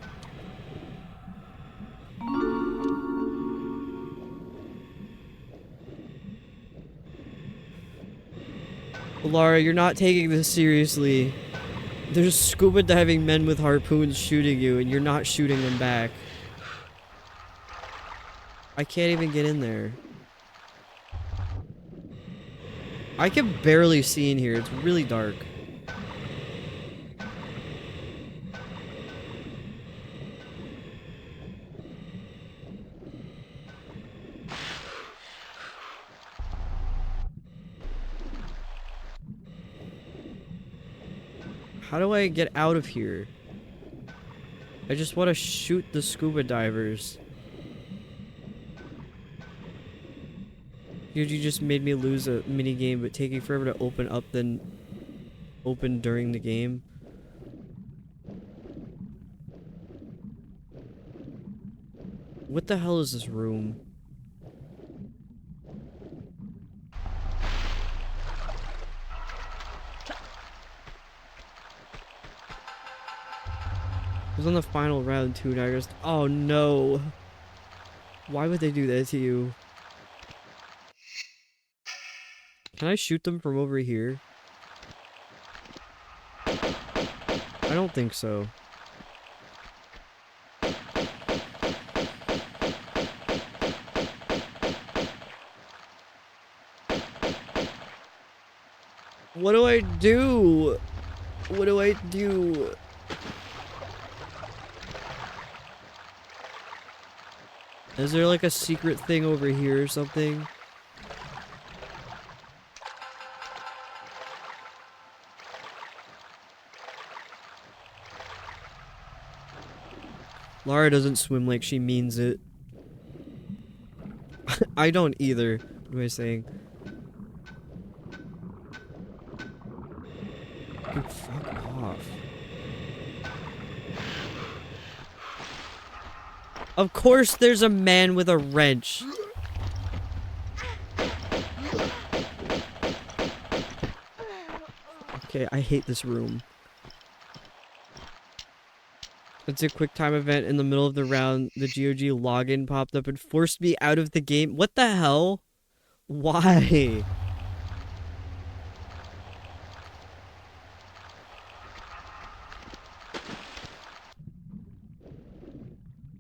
Laura, you're not taking this seriously. There's scuba diving men with harpoons shooting you, and you're not shooting them back. I can't even get in there. I can barely see in here. It's really dark. How do I get out of here? I just want to shoot the scuba divers. You just made me lose a mini game, but taking forever to open up then open during the game. What the hell is this room? It was on the final round too, and I just, oh no. Why would they do that to you? Can I shoot them from over here? I don't think so. What do I do? What do I do? Is there like a secret thing over here or something? Lara doesn't swim like she means it. I don't either. What am I saying? Dude, fuck off. Of course there's a man with a wrench. Okay, I hate this room. It's a quick time event in the middle of the round. The GOG login popped up and forced me out of the game. What the hell? Why?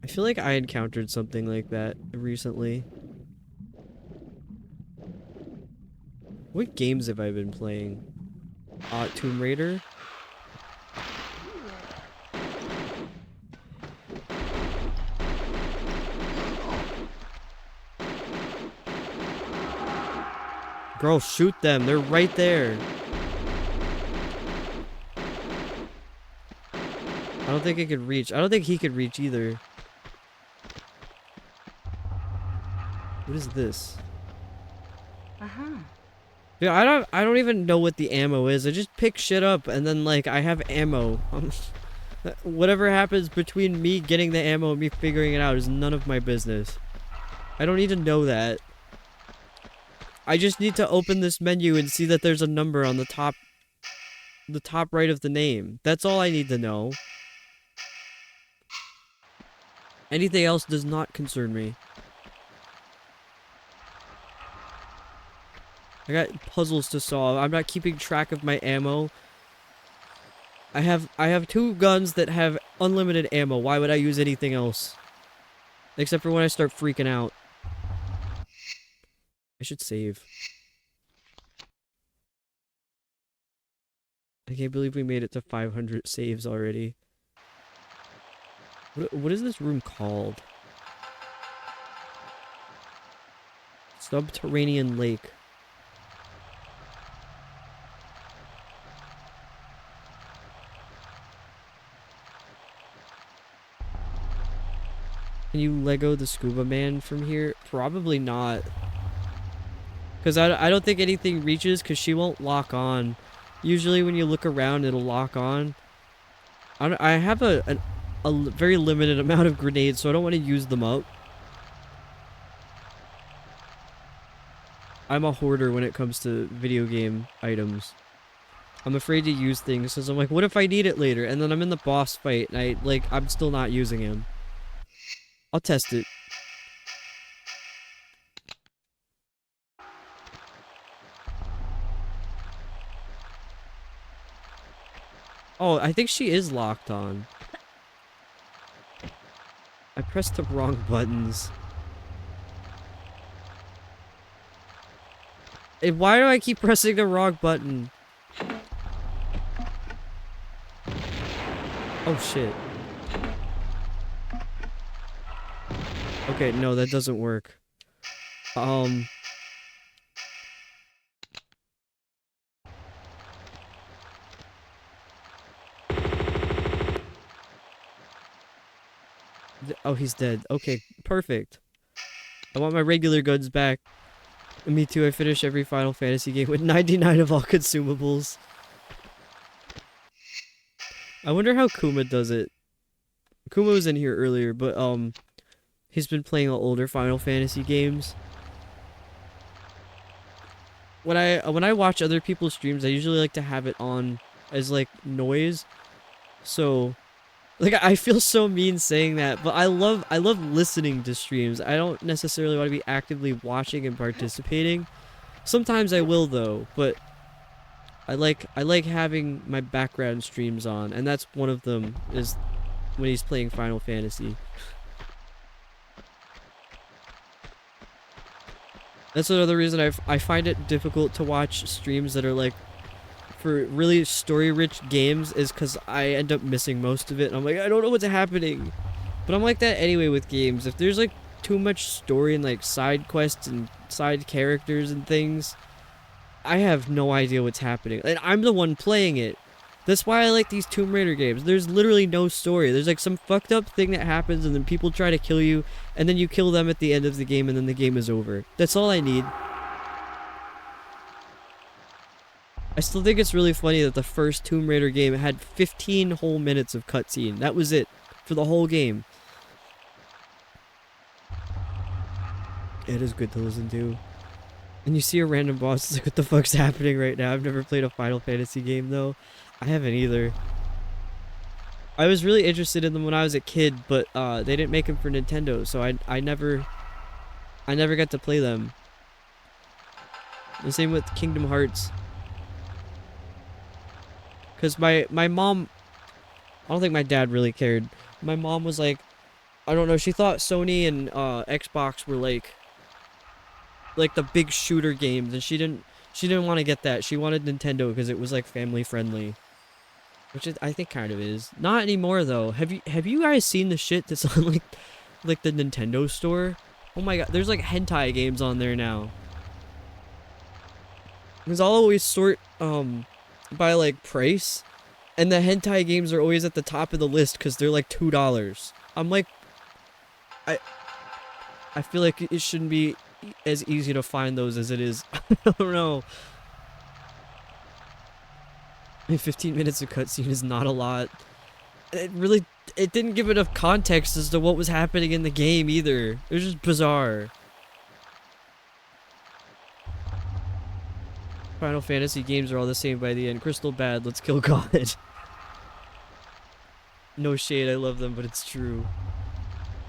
I feel like I encountered something like that recently. What games have I been playing? Tomb Raider? Girl, shoot them. They're right there. I don't think I could reach. I don't think he could reach either. What is this? Yeah, I don't even know what the ammo is. I just pick shit up and then like I have ammo. Whatever happens between me getting the ammo and me figuring it out is none of my business. I don't need to know that. I just need to open this menu and see that there's a number on the top right of the name. That's all I need to know. Anything else does not concern me. I got puzzles to solve. I'm not keeping track of my ammo. I have 2 guns that have unlimited ammo. Why would I use anything else? Except for when I start freaking out. I should save. I can't believe we made it to 500 saves already. What is this room called? Subterranean lake. Can you Lego the scuba man from here? Probably not. Because I don't think anything reaches because she won't lock on. Usually when you look around, it'll lock on. I have a very limited amount of grenades, so I don't want to use them up. I'm a hoarder when it comes to video game items. I'm afraid to use things because I'm like, what if I need it later? And then I'm in the boss fight and I'm still not using him. I'll test it. Oh, I think she is locked on. I pressed the wrong buttons. Why do I keep pressing the wrong button? Oh shit. Okay, no, that doesn't work. Oh, he's dead. Okay, perfect. I want my regular guns back. Me too, I finish every Final Fantasy game with 99 of all consumables. I wonder how Kuma does it. Kuma was in here earlier, but he's been playing older Final Fantasy games. When I watch other people's streams, I usually like to have it on as like noise. So like I feel so mean saying that, but I love listening to streams. I don't necessarily want to be actively watching and participating. Sometimes I will though, but I like having my background streams on, and that's one of them is when he's playing Final Fantasy. That's another reason I find it difficult to watch streams that are like for really story-rich games is because I end up missing most of it. And I'm like, I don't know what's happening. But I'm like that anyway with games. If there's like too much story and like side quests and side characters and things, I have no idea what's happening. And I'm the one playing it. That's why I like these Tomb Raider games. There's literally no story. There's like some fucked up thing that happens and then people try to kill you and then you kill them at the end of the game and then the game is over. That's all I need. I still think it's really funny that the first Tomb Raider game had 15 whole minutes of cutscene. That was it for the whole game. It is good to listen to. And you see a random boss, it's like, what the fuck's happening right now? I've never played a Final Fantasy game though. I haven't either. I was really interested in them when I was a kid, but they didn't make them for Nintendo, so I never got to play them. The same with Kingdom Hearts. Because my mom, I don't think my dad really cared. My mom was like, I don't know, she thought Sony and Xbox were like the big shooter games, and she didn't want to get that. She wanted Nintendo because it was like family friendly. Which I think kind of is. Not anymore though. Have you guys seen the shit that's on like the Nintendo store? Oh my god, there's like hentai games on there now. Because I'll always sort by like price, and the hentai games are always at the top of the list because they're like $2. I'm like, I feel like it shouldn't be as easy to find those as it is. I don't know. 15 minutes of cutscene is not a lot. It didn't give enough context as to what was happening in the game either. It was just bizarre. Final Fantasy games are all the same by the end. Crystal bad, let's kill God. No shade, I love them, but it's true.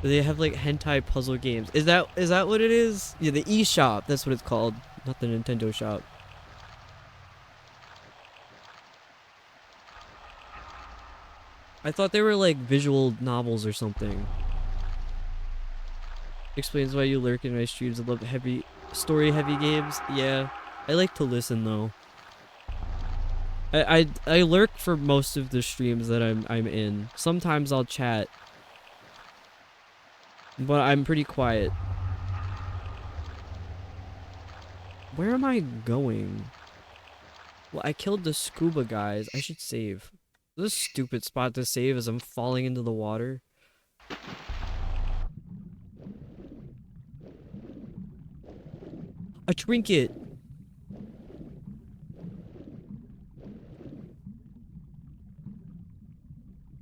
They have like hentai puzzle games. Is that what it is? Yeah, the eShop, that's what it's called, not the Nintendo shop. I thought they were like visual novels or something. Explains why you lurk in my streams. I love story heavy games. Yeah, I like to listen though. I lurk for most of the streams that I'm in. Sometimes I'll chat, but I'm pretty quiet. Where am I going? Well, I killed the scuba guys. I should save. This is a stupid spot to save as I'm falling into the water. A trinket!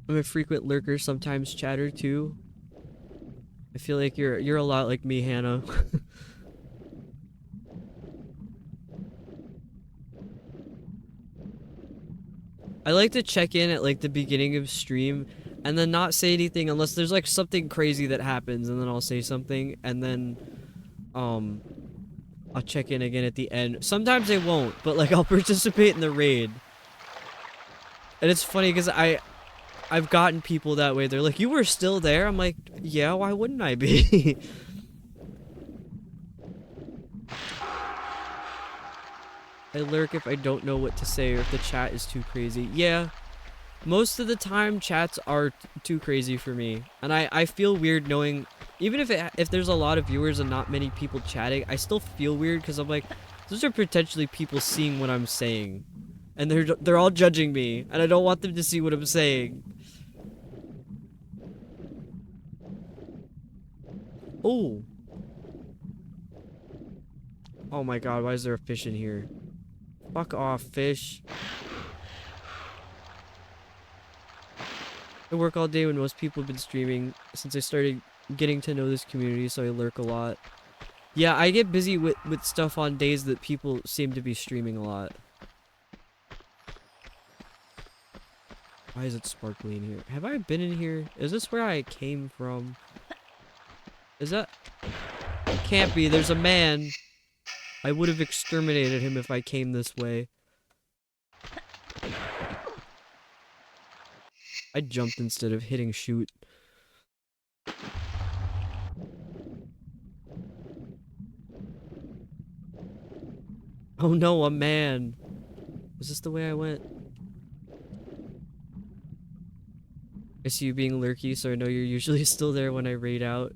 I'm a frequent lurker, sometimes chatter too. I feel like you're a lot like me, Hannah. I like to check in at like the beginning of stream and then not say anything unless there's like something crazy that happens, and then I'll say something, and then I'll check in again at the end. Sometimes I won't, but like I'll participate in the raid. And it's funny because I've gotten people that way. They're like, "You were still there?" I'm like, "Yeah, why wouldn't I be?" I lurk if I don't know what to say or if the chat is too crazy. Yeah, most of the time chats are too crazy for me. And I feel weird knowing, even if there's a lot of viewers and not many people chatting, I still feel weird because I'm like, those are potentially people seeing what I'm saying. And they're all judging me, and I don't want them to see what I'm saying. Oh. Oh my god, why is there a fish in here? Fuck off, fish. I work all day when most people have been streaming since I started getting to know this community, so I lurk a lot. Yeah, I get busy with stuff on days that people seem to be streaming a lot. Why is it sparkly in here? Have I been in here? Is this where I came from? Is that... Can't be, there's a man. I would have exterminated him if I came this way. I jumped instead of hitting shoot. Oh no, a man. Was this the way I went? I see you being lurky, so I know you're usually still there when I raid out.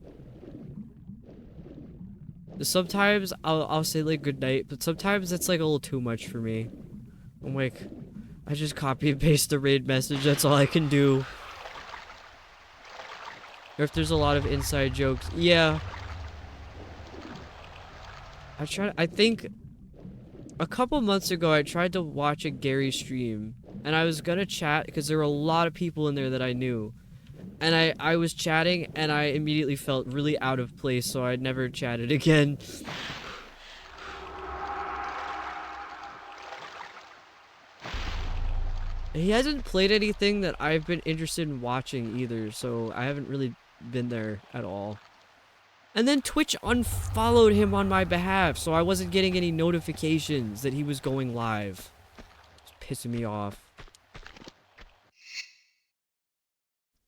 Sometimes I'll say like good night, but sometimes it's like a little too much for me. I'm like, I just copy and paste the raid message, that's all I can do. Or if there's a lot of inside jokes. Yeah. I think a couple months ago I tried to watch a Gary stream, and I was gonna chat because there were a lot of people in there that I knew. And I was chatting, and I immediately felt really out of place, so I never chatted again. He hasn't played anything that I've been interested in watching either, so I haven't really been there at all. And then Twitch unfollowed him on my behalf, so I wasn't getting any notifications that he was going live. It's pissing me off.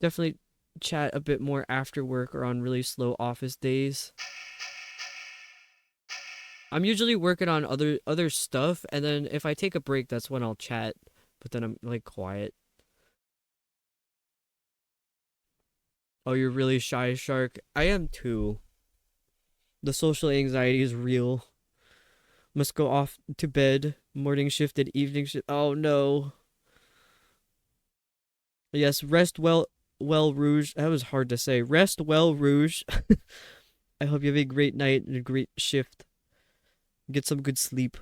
Definitely chat a bit more after work or on really slow office days. I'm usually working on other stuff, and then if I take a break, that's when I'll chat. But then I'm like quiet. Oh, you're really shy, Shark. I am too. The social anxiety is real. Must go off to bed. Morning shift and evening shift. Oh no. Yes, rest well, Rouge. That was hard to say. Rest well, Rouge. I hope you have a great night and a great shift. Get some good sleep.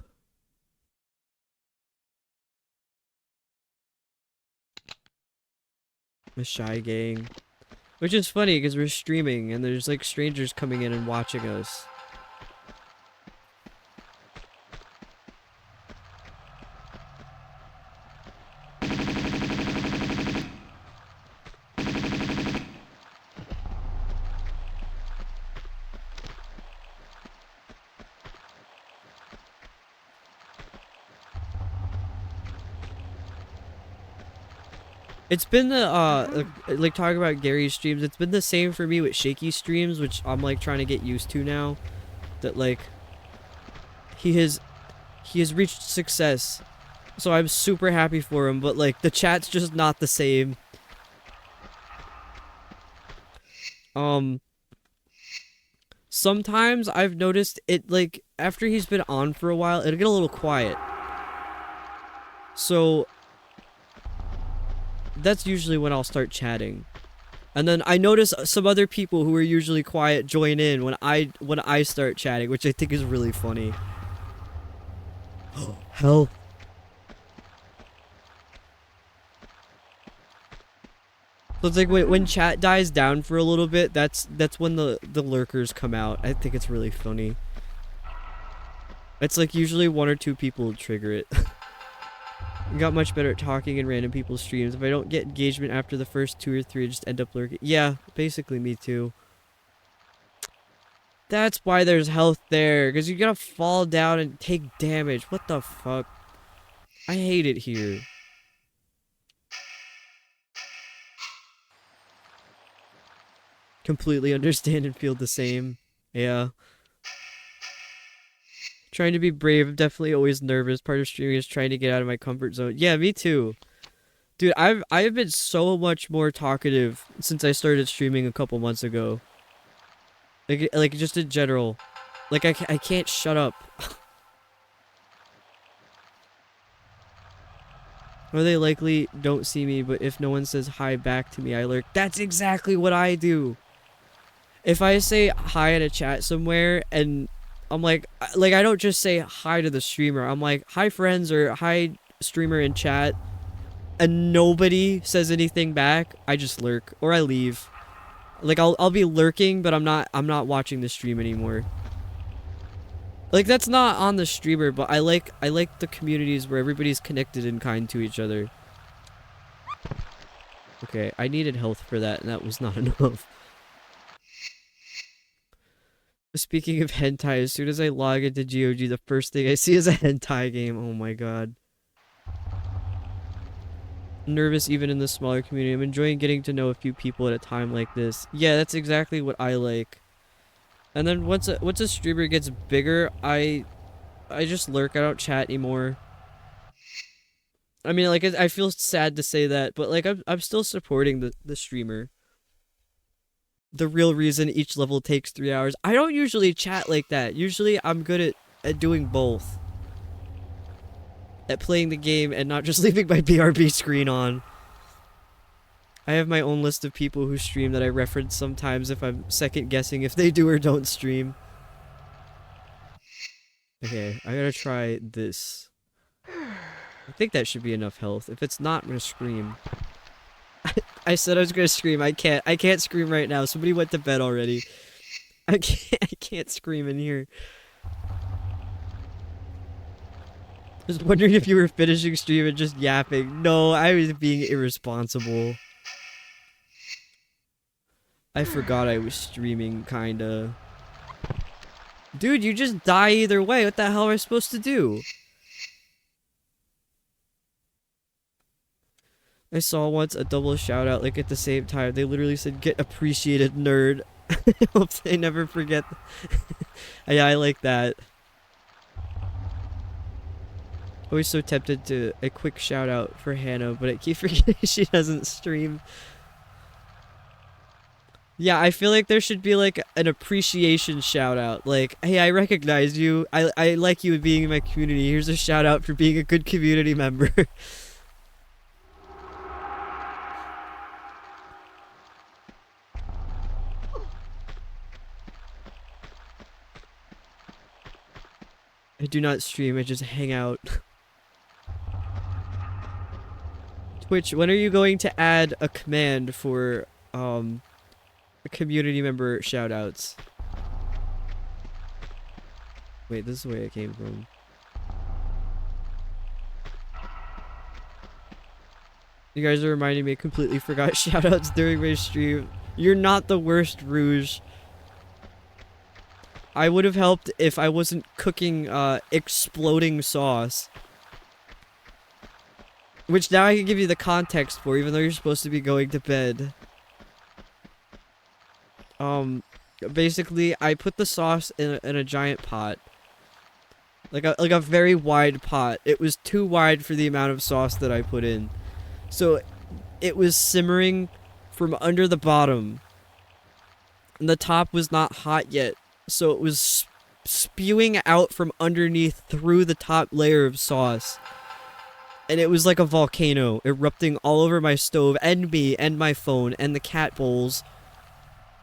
The shy gang. Which is funny because we're streaming and there's like strangers coming in and watching us. It's been the, like talking about Gary's streams, it's been the same for me with Shaky streams, which I'm like trying to get used to now. That like, he has reached success So I'm super happy for him, but like the chat's just not the same. Sometimes I've noticed it, like, after he's been on for a while, it'll get a little quiet. So that's usually when I'll start chatting. And then I notice some other people who are usually quiet join in when I start chatting, which I think is really funny. Hell. So it's like when chat dies down for a little bit, that's when the lurkers come out. I think it's really funny. It's like usually one or two people trigger it. Got much better at talking in random people's streams. If I don't get engagement after the first 2 or 3, I just end up lurking. Yeah, basically me too. That's why there's health there, because you gotta fall down and take damage. What the fuck? I hate it here. Completely understand and feel the same. Yeah. Trying to be brave. I'm definitely always nervous. Part of streaming is trying to get out of my comfort zone. Yeah, me too. Dude, I've been so much more talkative since I started streaming a couple months ago. Like just in general. Like I can't shut up. Or they likely don't see me, but if no one says hi back to me, I lurk. That's exactly what I do. If I say hi in a chat somewhere and I'm like I don't just say hi to the streamer. I'm like, hi friends, or hi streamer in chat, and nobody says anything back, I just lurk or I leave. Like I'll be lurking, but I'm not watching the stream anymore. Like that's not on the streamer, but I like the communities where everybody's connected and kind to each other. Okay, I needed health for that, and that was not enough. Speaking of hentai, as soon as I log into GOG, the first thing I see is a hentai game. Oh my god. Nervous even in the smaller community. I'm enjoying getting to know a few people at a time like this. Yeah, that's exactly what I like. And then once a streamer gets bigger, I just lurk. I don't chat anymore. I mean, like, I feel sad to say that, but like I'm still supporting the streamer. The real reason each level takes 3 hours. I don't usually chat like that. Usually I'm good at doing both. At playing the game and not just leaving my BRB screen on. I have my own list of people who stream that I reference sometimes if I'm second guessing if they do or don't stream. Okay, I gotta try this. I think that should be enough health. If it's not, I'm gonna scream. I said I was gonna scream. I can't scream right now. Somebody went to bed already. I can't scream in here. I was wondering if you were finishing stream and just yapping. No, I was being irresponsible. I forgot I was streaming, kinda. Dude, you just die either way. What the hell am I supposed to do? I saw once a double shout out like at the same time. They literally said, "Get appreciated, nerd." Hope they never forget. Yeah, I like that. Always so tempted to a quick shout out for Hannah, but I keep forgetting she doesn't stream. Yeah, I feel like there should be like an appreciation shout out. Like, hey, I recognize you. I like you being in my community. Here's a shout out for being a good community member. I do not stream, I just hang out. Twitch, when are you going to add a command for community member shoutouts? Wait, this is the way I came from. You guys are reminding me, I completely forgot shoutouts during my stream. You're not the worst, Rouge. I would have helped if I wasn't cooking exploding sauce. Which now I can give you the context for, even though you're supposed to be going to bed. Basically, I put the sauce in a giant pot. like a very wide pot. It was too wide for the amount of sauce that I put in. So it was simmering from under the bottom. And the top was not hot yet. So it was spewing out from underneath through the top layer of sauce. And it was like a volcano erupting all over my stove and me and my phone and the cat bowls.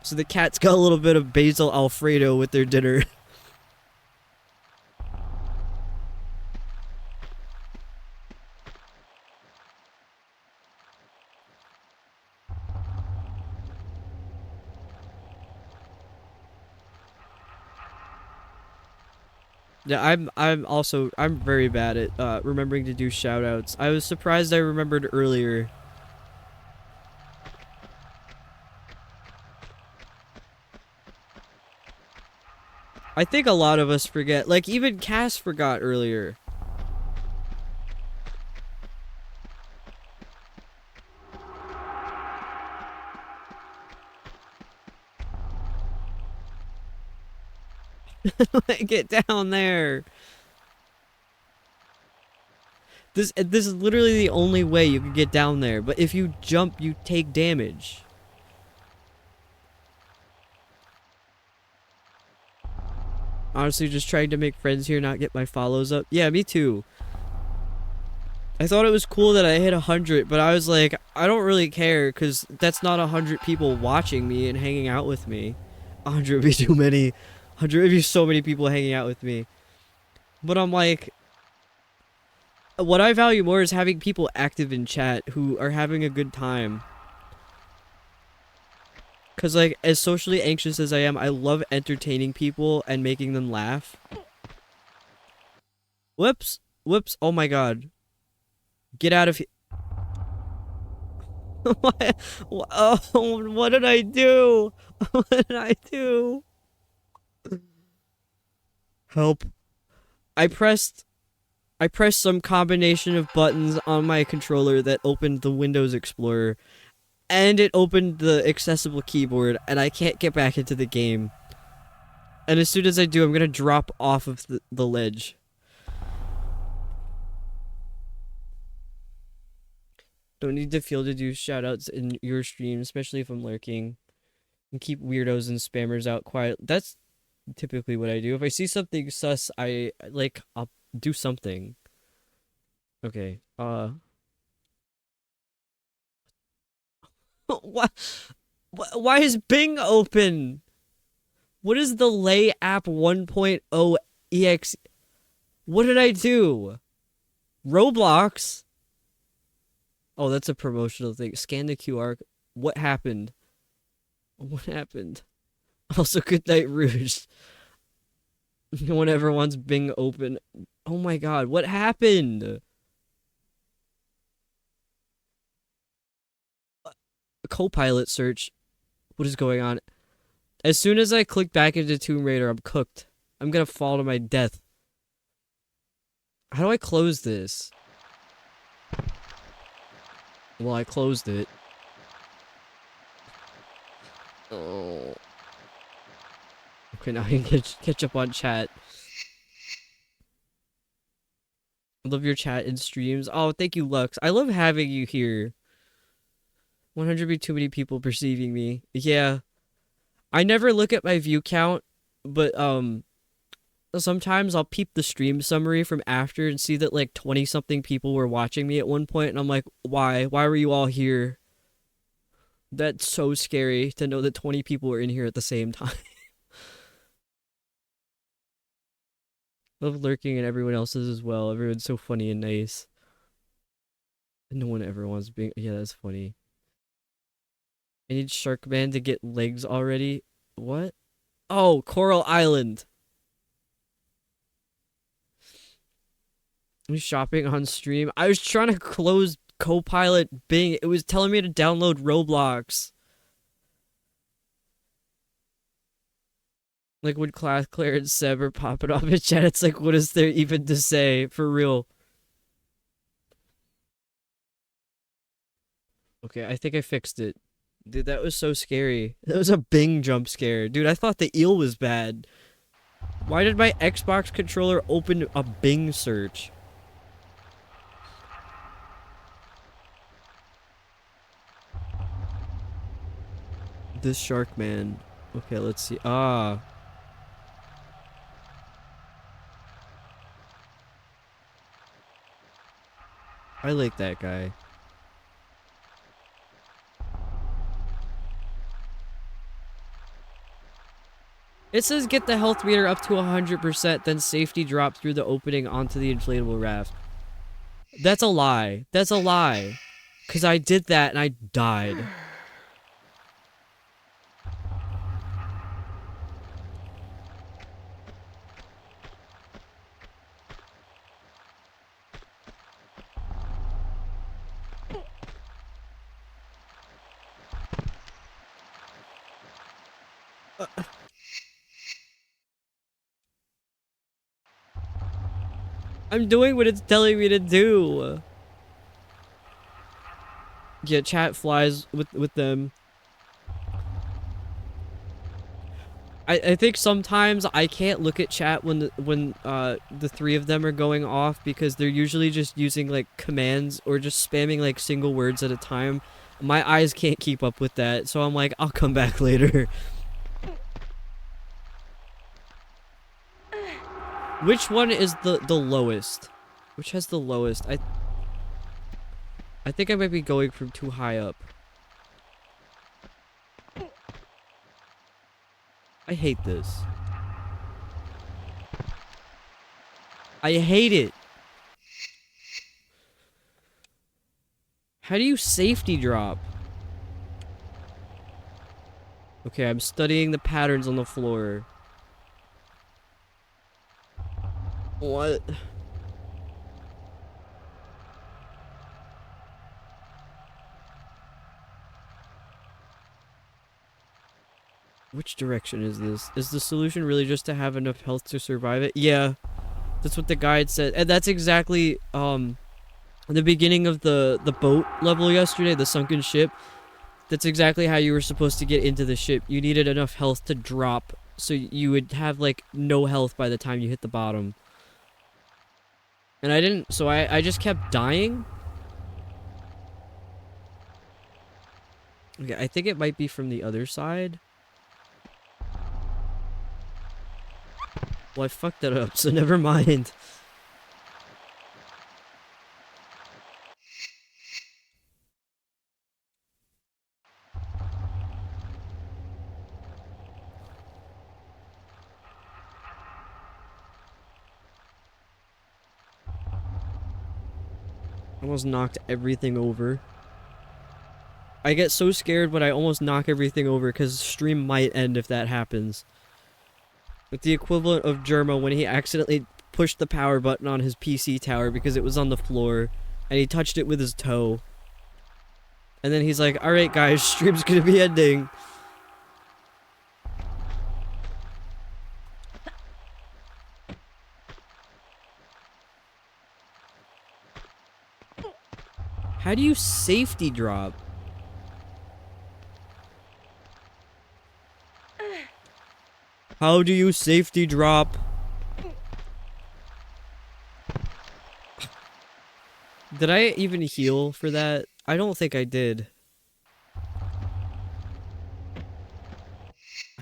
So the cats got a little bit of basil Alfredo with their dinner. Yeah, I'm very bad at remembering to do shoutouts. I was surprised I remembered earlier. I think a lot of us forget. Like even Cass forgot earlier. Get down there. This is literally the only way you can get down there, but if you jump, you take damage. Honestly, just trying to make friends here, not get my follows up. Yeah, me too. I thought it was cool that I hit 100, but I was like, I don't really care, because that's not 100 people watching me and hanging out with me. 100 would be too many. 100 would be so many people hanging out with me. But I'm like, what I value more is having people active in chat who are having a good time. Because, like, as socially anxious as I am, I love entertaining people and making them laugh. Whoops. Whoops. Oh my god. Get out of here. What? Oh, what did I do? What did I do? Help. I pressed some combination of buttons on my controller that opened the Windows Explorer. And it opened the accessible keyboard, and I can't get back into the game. And as soon as I do, I'm gonna drop off of the ledge. Don't need to feel to do shoutouts in your stream, especially if I'm lurking. And keep weirdos and spammers out quiet. That's typically what I do. If I see something sus, I'll do something. Okay, What? Why is Bing open? What is the Lay app 1.0 ex? What did I do? Roblox? Oh, that's a promotional thing. Scan the QR. What happened? What happened? Also, good night, Rouge. No one ever wants Bing open. Oh my god, what happened? Copilot search. What is going on? As soon as I click back into Tomb Raider, I'm cooked. I'm gonna fall to my death. How do I close this? Well, I closed it. Oh. Okay, now I can catch up on chat. I love your chat and streams. Oh, thank you, Lux. I love having you here. 100 be too many people perceiving me. Yeah. I never look at my view count, but sometimes I'll peep the stream summary from after and see that like 20 something people were watching me at one point, and I'm like, why? Why were you all here? That's so scary to know that 20 people were in here at the same time. Love lurking and everyone else's as well. Everyone's so funny and nice. No one ever wants being. Yeah, that's funny. I need Sharkman to get legs already. What? Oh, Coral Island. I'm shopping on stream. I was trying to close Copilot Bing. It was telling me to download Roblox. Like when Class Claire and Seb are popping off in chat, it's like, what is there even to say? For real. Okay, I think I fixed it. Dude, that was so scary. That was a Bing jump scare. Dude, I thought the eel was bad. Why did my Xbox controller open a Bing search? This shark man. Okay, let's see. Ah. I like that guy. It says get the health meter up to 100%, then safety drop through the opening onto the inflatable raft. That's a lie. That's a lie. Because I did that and I died. I'm doing what it's telling me to do. Yeah, chat flies with them. I think sometimes I can't look at chat when the three of them are going off because they're usually just using like commands or just spamming like single words at a time. My eyes can't keep up with that, so I'm like, I'll come back later. Which one is the lowest? Which has the lowest? I think I might be going from too high up. I hate this. I hate it. How do you safety drop? Okay, I'm studying the patterns on the floor. What? Which direction is this? Is the solution really just to have enough health to survive it? Yeah. That's what the guide said. And that's exactly, the beginning of the boat level yesterday, the sunken ship. That's exactly how you were supposed to get into the ship. You needed enough health to drop, so you would have, like, no health by the time you hit the bottom. And I didn't, so I just kept dying. Okay, I think it might be from the other side. Well, I fucked that up, so never mind. Almost knocked everything over. I get so scared when I almost knock everything over because stream might end if that happens. With the equivalent of Germa when he accidentally pushed the power button on his PC tower because it was on the floor and he touched it with his toe. And then he's like, alright guys, stream's gonna be ending. How do you safety drop? How do you safety drop? Did I even heal for that? I don't think I did. I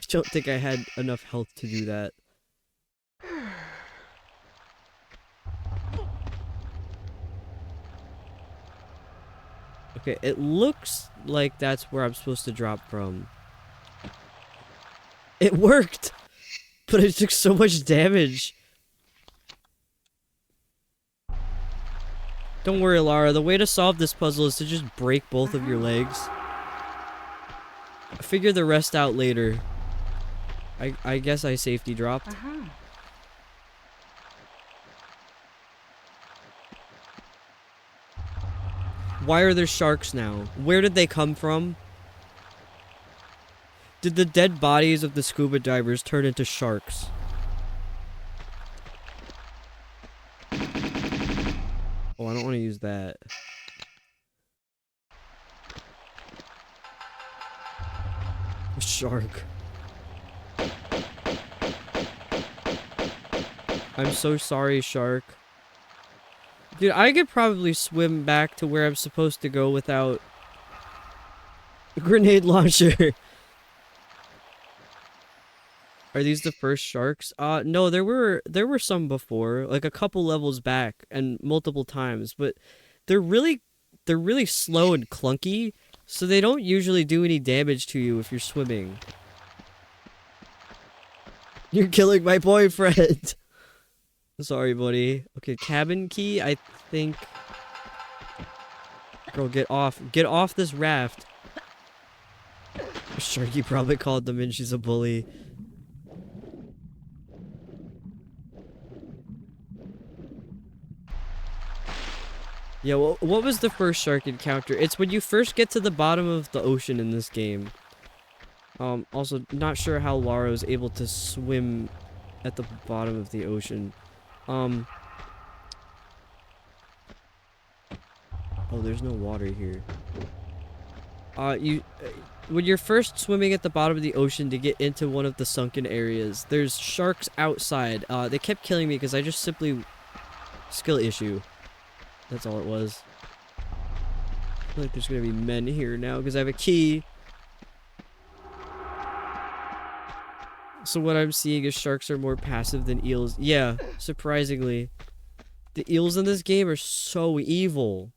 don't think I had enough health to do that. Okay, it looks like that's where I'm supposed to drop from. It worked! But it took so much damage. Don't worry, Lara. The way to solve this puzzle is to just break both of your legs. Figure the rest out later. I guess I safety dropped. Why are there sharks now? Where did they come from? Did the dead bodies of the scuba divers turn into sharks? Oh, I don't want to use that. A shark. I'm so sorry, shark. Dude, I could probably swim back to where I'm supposed to go without a grenade launcher. Are these the first sharks? No, there were some before, like a couple levels back and multiple times, but they're really slow and clunky, so they don't usually do any damage to you if you're swimming. You're killing my boyfriend. Sorry, buddy. Okay, cabin key, I think. Girl, get off. Get off this raft. Sharky probably called them in. She's a bully. Yeah, well, what was the first shark encounter? It's when you first get to the bottom of the ocean in this game. Also, not sure how Lara is able to swim at the bottom of the ocean. Oh, there's no water here. When you're first swimming at the bottom of the ocean to get into one of the sunken areas, there's sharks outside. They kept killing me because I just simply... Skill issue. That's all it was. I feel like there's gonna be men here now because I have a key. So what I'm seeing is sharks are more passive than eels. Yeah, surprisingly. The eels in this game are so evil.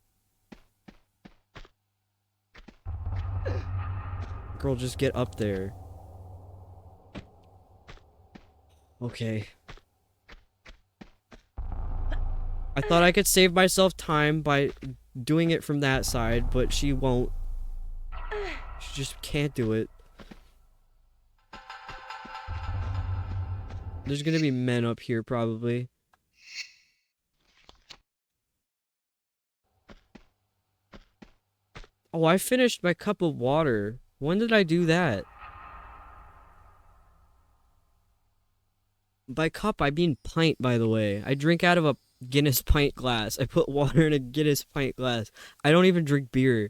Girl, just get up there. Okay. I thought I could save myself time by doing it from that side, but she won't. She just can't do it. There's gonna be men up here, probably. Oh, I finished my cup of water. When did I do that? By cup, I mean pint, by the way. I drink out of a Guinness pint glass. I put water in a Guinness pint glass. I don't even drink beer.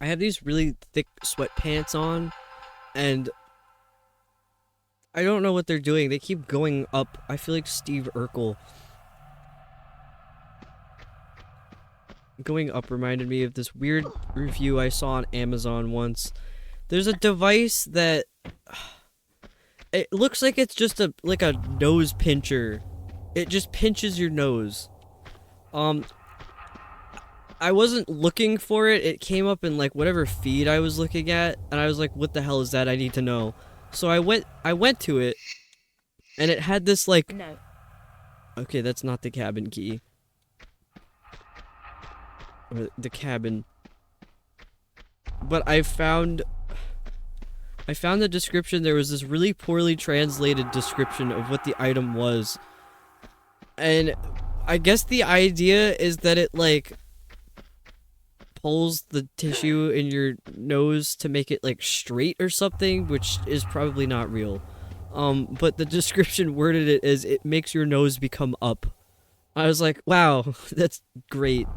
I have these really thick sweatpants on, and I don't know what they're doing. They keep going up. I feel like Steve Urkel. Going up reminded me of this weird review I saw on Amazon once. There's a device that... It looks like it's just a nose pincher. It just pinches your nose. I wasn't looking for it. It came up in like whatever feed I was looking at, and I was like, what the hell is that? I need to know. So I went to it, and it had this like... No. Okay, that's not the cabin key. Or the cabin. But I found the description. There was this really poorly translated description of what the item was. And I guess the idea is that it like pulls the tissue in your nose to make it like straight or something, which is probably not real. But the description worded it as it makes your nose become up. I was like, wow, that's great.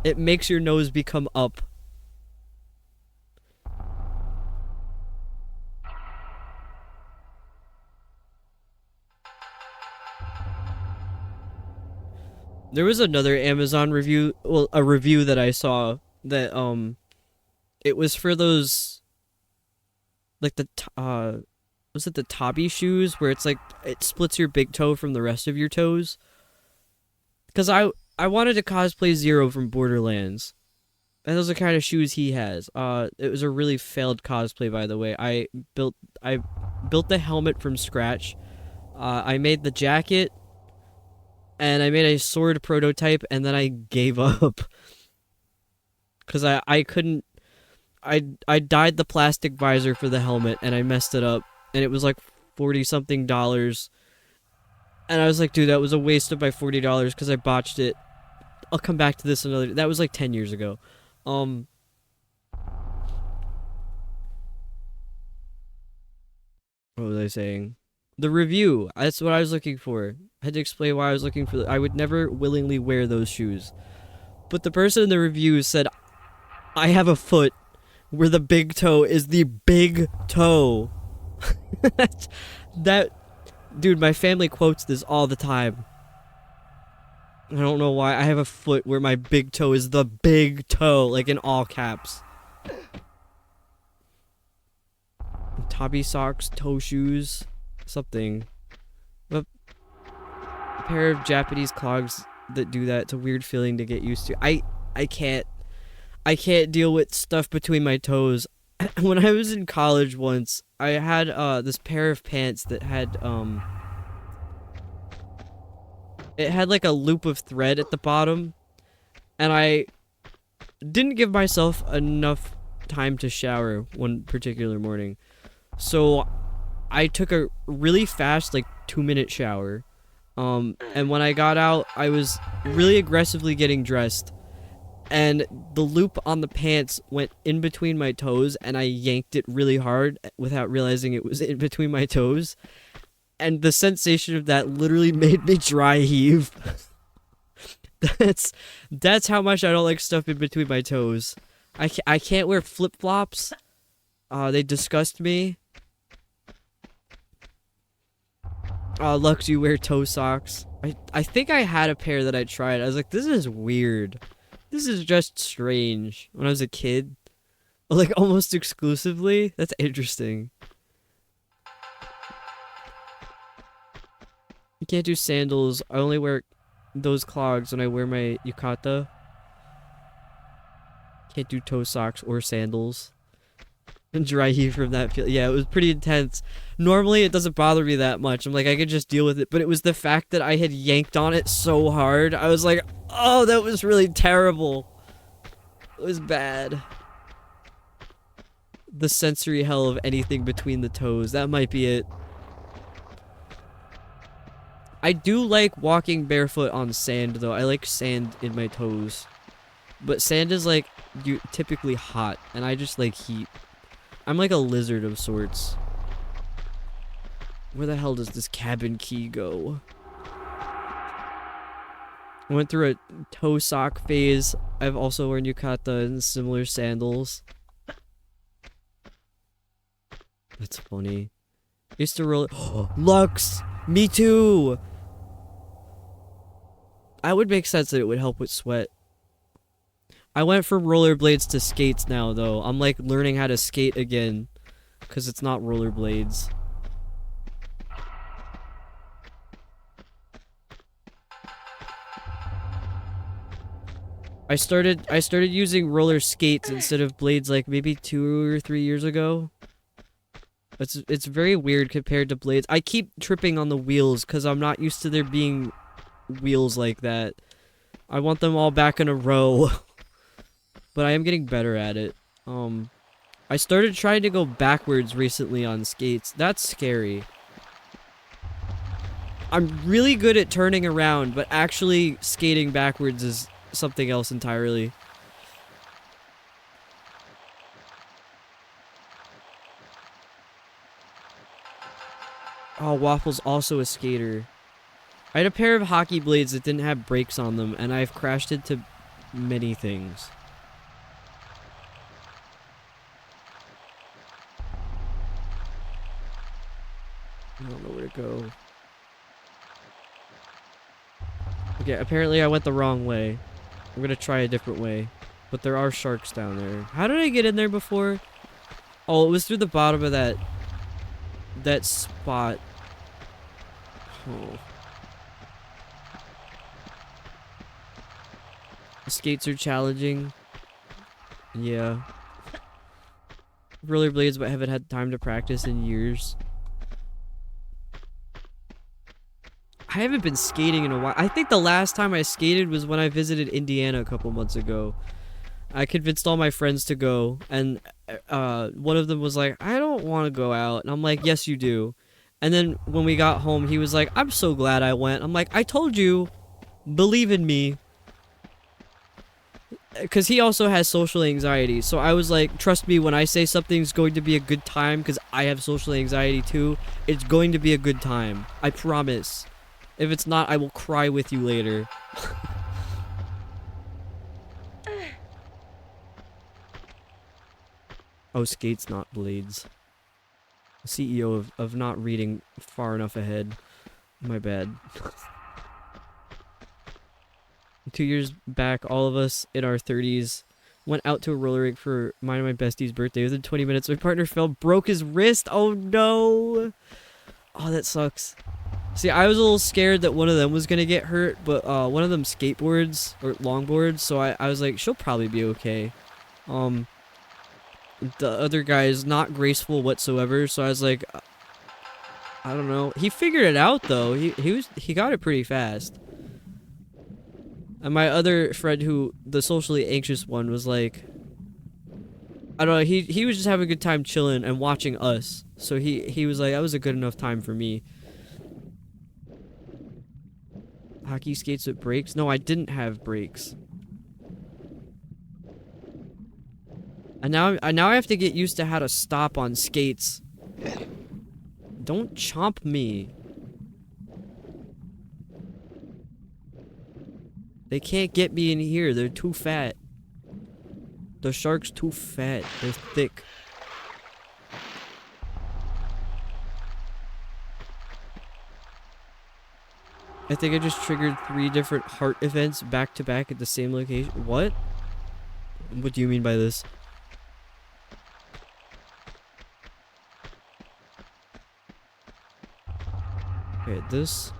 It makes your nose become up. There was another Amazon review, well, a review that I saw that, it was for those, like was it the Tabi shoes where it's like, it splits your big toe from the rest of your toes? Because I wanted to cosplay Zero from Borderlands. And those are the kind of shoes he has. It was a really failed cosplay, by the way. I built the helmet from scratch. I made the jacket. And I made a sword prototype, and then I gave up. Because I couldn't... I dyed the plastic visor for the helmet, and I messed it up. And it was like $40-something. And I was like, dude, that was a waste of my $40 because I botched it. I'll come back to this another... That was like 10 years ago. What was I saying? The review. That's what I was looking for. I had to explain why I was looking for. I would never willingly wear those shoes. But the person in the review said, I have a foot where the big toe is the big toe. that, dude, my family quotes this all the time. I don't know why. I have a foot where my big toe is the big toe, like in all caps. Tabi socks, toe shoes, something. A pair of Japanese clogs that do that. It's a weird feeling to get used to. I can't deal with stuff between my toes. When I was in college once, I had this pair of pants that had it had like a loop of thread at the bottom, and I didn't give myself enough time to shower one particular morning. So I took a really fast, like 2-minute shower. And when I got out, I was really aggressively getting dressed. And the loop on the pants went in between my toes, and I yanked it really hard without realizing it was in between my toes. And the sensation of that literally made me dry heave. That's how much I don't like stuff in between my toes. I can't wear flip-flops. They disgust me. Lux, you wear toe socks. I think I had a pair that I tried. I was like, this is weird. This is just strange. When I was a kid. Like, almost exclusively. That's interesting. You can't do sandals. I only wear those clogs when I wear my yukata. Can't do toe socks or sandals. And dry heat from that feel. Yeah, it was pretty intense. Normally, it doesn't bother me that much. I'm like, I could just deal with it. But it was the fact that I had yanked on it so hard. I was like, oh, that was really terrible. It was bad. The sensory hell of anything between the toes. That might be it. I do like walking barefoot on sand, though. I like sand in my toes. But sand is, like, typically hot. And I just like heat. I'm like a lizard of sorts. Where the hell does this cabin key go? I went through a toe sock phase. I've also worn yukata and similar sandals. That's funny. Used to roll. Lux! Me too! I would make sense that it would help with sweat. I went from rollerblades to skates now, though. I'm like learning how to skate again. Because it's not rollerblades. I started using roller skates instead of blades like maybe 2 or 3 years ago. It's very weird compared to blades. I keep tripping on the wheels because I'm not used to there being wheels like that. I want them all back in a row. But I am getting better at it. I started trying to go backwards recently on skates. That's scary. I'm really good at turning around, but actually skating backwards is something else entirely. Oh, Waffle's also a skater. I had a pair of hockey blades that didn't have brakes on them, and I've crashed into many things. I don't know where to go. Okay, apparently I went the wrong way. I'm gonna try a different way. But there are sharks down there. How did I get in there before? Oh, it was through the bottom of that spot. Oh. The skates are challenging. Yeah. Rollerblades, but haven't had time to practice in years. I haven't been skating in a while. I think the last time I skated was when I visited Indiana a couple months ago. I convinced all my friends to go, and one of them was like, I don't want to go out. And I'm like, yes, you do. And then when we got home, he was like, I'm so glad I went. I'm like, I told you. Believe in me. because he also has social anxiety. So I was like, trust me when I say something's going to be a good time, because I have social anxiety too. It's going to be a good time. I promise. If it's not, I will cry with you later. Oh, skates, not blades. CEO of not reading far enough ahead. My bad. 2 years back, all of us in our 30s went out to a roller rink for mine and my bestie's birthday. Within 20 minutes, my partner fell, broke his wrist. Oh no! Oh, that sucks. See, I was a little scared that one of them was gonna get hurt, but one of them skateboards or longboards, so I was like, she'll probably be okay. The other guy is not graceful whatsoever, so I was like, I don't know. He figured it out though. He got it pretty fast. And my other friend, who the socially anxious one, was like, I don't know. He was just having a good time chilling and watching us. So he was like, that was a good enough time for me. Hockey skates with brakes? No, I didn't have brakes. And now I have to get used to how to stop on skates. Don't chomp me. They can't get me in here. They're too fat. The shark's too fat. They're thick. I think I just triggered 3 different heart events back to back at the same location. What? What do you mean by this? Okay, this...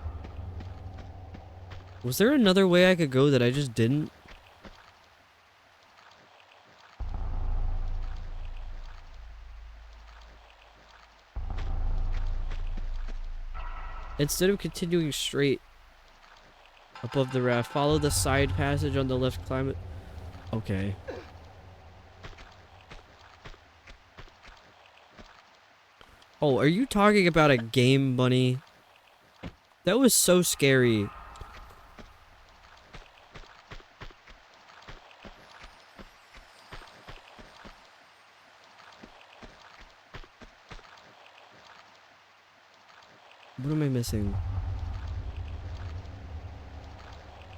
Was there another way I could go that I just didn't? Instead of continuing straight above the raft, follow the side passage on the left, climb it. Okay. Oh, are you talking about a game, bunny? That was so scary. What am I missing?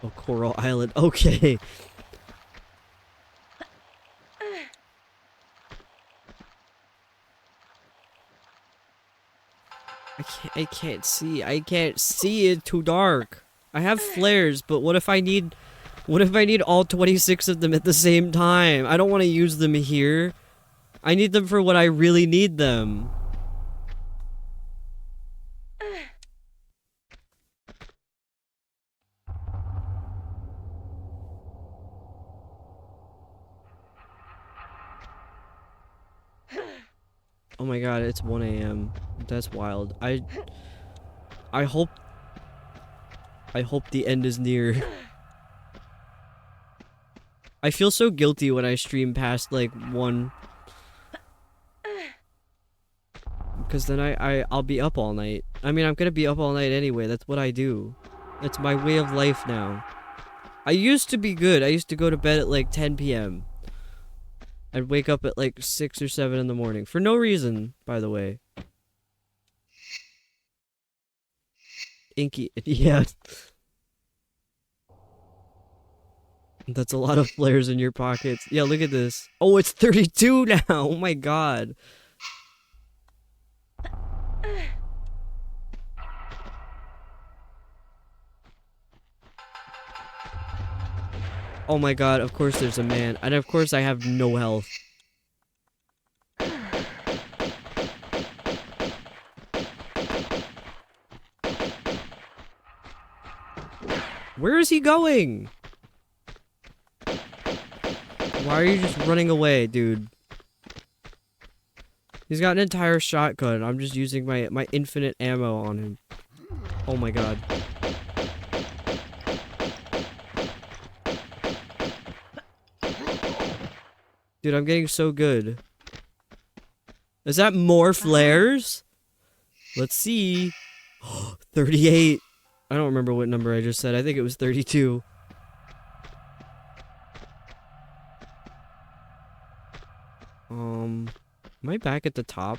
Oh, Coral Island. Okay. I can't see. I can't see. It's too dark. I have flares, but what if I need all 26 of them at the same time? I don't want to use them here. I need them for when I really need them. Oh my god, it's 1 a.m. That's wild. I hope the end is near. I feel so guilty when I stream past like 1. Because then I'll be up all night. I mean, I'm gonna be up all night anyway. That's what I do. That's my way of life now. I used to be good. I used to go to bed at like 10 p.m. I'd wake up at like 6 or 7 in the morning. For no reason, by the way. Inky. Yeah. That's a lot of flares in your pockets. Yeah, look at this. Oh, it's 32 now. Oh my god. Oh my god, of course there's a man. And of course I have no health. Where is he going? Why are you just running away, dude? He's got an entire shotgun. I'm just using my infinite ammo on him. Oh my god. Dude, I'm getting so good. Is that more flares? Let's see. 38. I don't remember what number I just said. I think it was 32. Am I back at the top?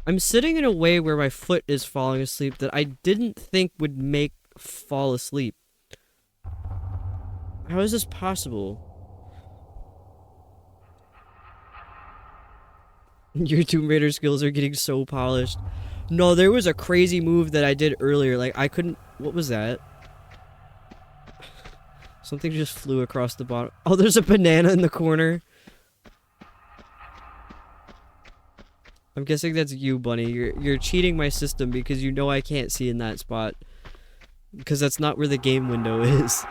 I'm sitting in a way where my foot is falling asleep that I didn't think would make fall asleep. How is this possible? Your Tomb Raider skills are getting so polished. No, there was a crazy move that I did earlier. Like, I couldn't... What was that? Something just flew across the bottom. Oh, there's a banana in the corner. I'm guessing that's you, Bunny. You're cheating my system because you know I can't see in that spot. Because that's not where the game window is.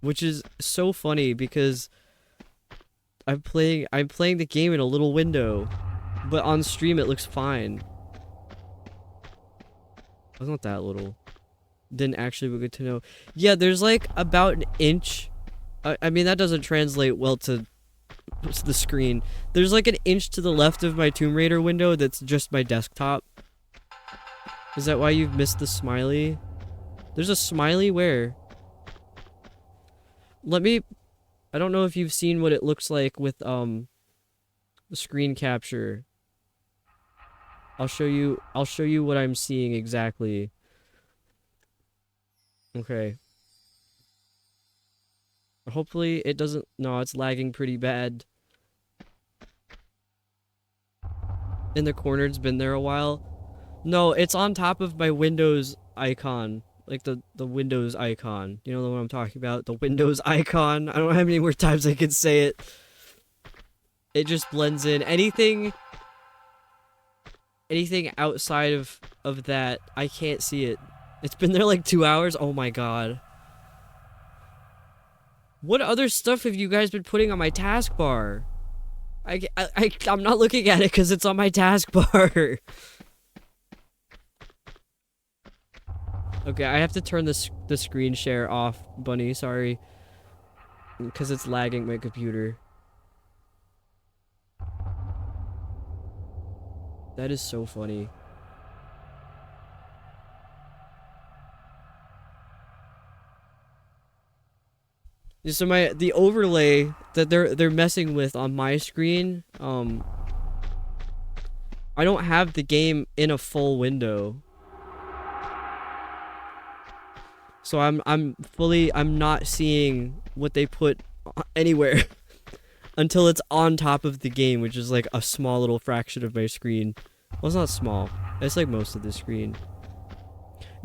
Which is so funny because I'm playing the game in a little window, but on stream it looks fine. It's not that little. Didn't actually be good to know. Yeah, there's like about an inch. I mean that doesn't translate well to the screen. There's like an inch to the left of my Tomb Raider window that's just my desktop. Is that why you've missed the smiley? There's a smiley where? I don't know if you've seen what it looks like with the screen capture. I'll show you what I'm seeing exactly. Okay. Hopefully it doesn't... No, it's lagging pretty bad. In the corner, it's been there a while. No, it's on top of my Windows icon. Like the Windows icon. You know what I'm talking about? The Windows icon. I don't know how many more times I can say it. It just blends in. Anything outside of that, I can't see it. It's been there like 2 hours. Oh my god. What other stuff have you guys been putting on my taskbar? I'm not looking at it because it's on my taskbar. Okay, I have to turn the screen share off, Bunny. Sorry, because it's lagging my computer. That is so funny. So the overlay that they're messing with on my screen, I don't have the game in a full window. So I'm not seeing what they put anywhere until it's on top of the game, which is like a small little fraction of my screen. Well, it's not small. It's like most of the screen.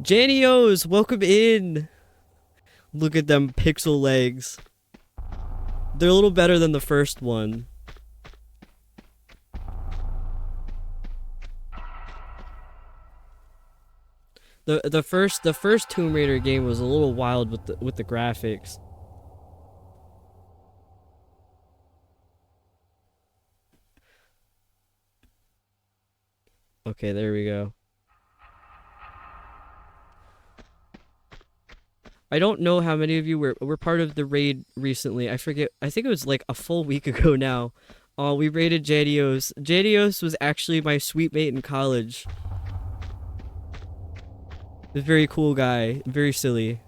Janios, welcome in. Look at them pixel legs. They're a little better than the first one. The first Tomb Raider game was a little wild with the graphics. Okay, there we go. I don't know how many of you were part of the raid recently. I forget. I think it was like a full week ago now. We raided Jadios. Jadios was actually my sweet mate in college. A very cool guy, very silly.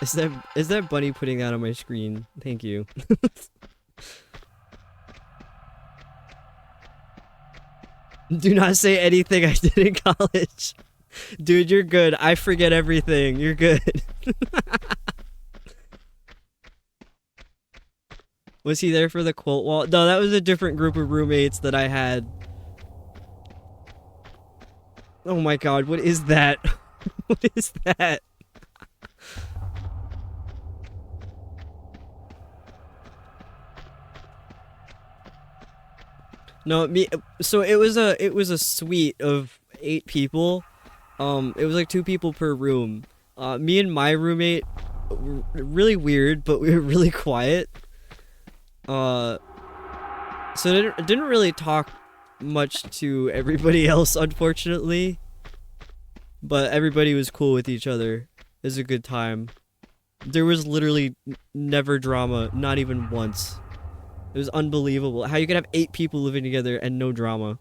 Is that Bunny putting that on my screen? Thank you. Do not say anything I did in college. Dude, you're good. I forget everything. You're good. Was he there for the quote wall? No, that was a different group of roommates that I had. Oh my god, what is that? What is that? No, so it was a suite of 8 people. It was like 2 people per room. Me and my roommate were really weird, but we were really quiet. So it didn't really talk much to everybody else, unfortunately. But everybody was cool with each other. It was a good time. There was literally never drama, not even once. It was unbelievable. How you could have 8 people living together and no drama.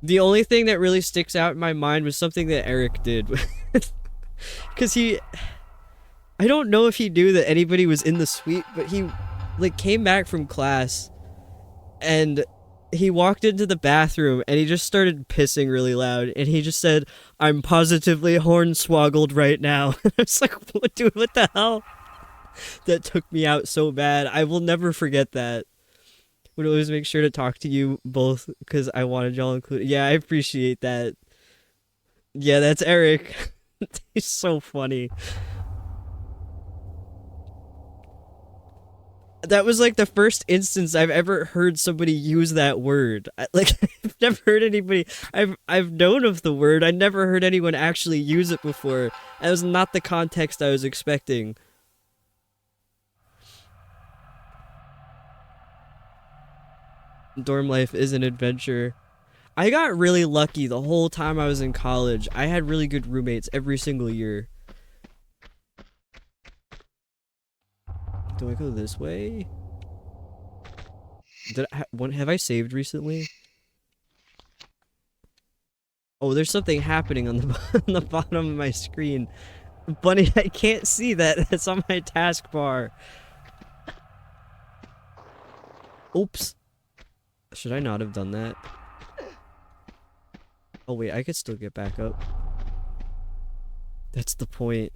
The only thing that really sticks out in my mind was something that Eric did. Because I don't know if he knew that anybody was in the suite, but he, like, came back from class and he walked into the bathroom and he just started pissing really loud and he just said, "I'm positively hornswoggled right now." I was like, "What, dude, what the hell?" That took me out so bad. I will never forget that. Would always make sure to talk to you both because I wanted y'all included. Yeah, I appreciate that. Yeah, that's Eric. He's so funny. That was like the first instance I've ever heard somebody use that word. Like, I've never heard anybody. I've known of the word. I never heard anyone actually use it before. That was not the context I was expecting. Dorm life is an adventure. I got really lucky the whole time I was in college. I had really good roommates every single year. Do I go this way? Have I saved recently? Oh, there's something happening on the on the bottom of my screen. Bunny, I can't see that. It's on my taskbar. Oops. Should I not have done that? Oh wait, I could still get back up. That's the point.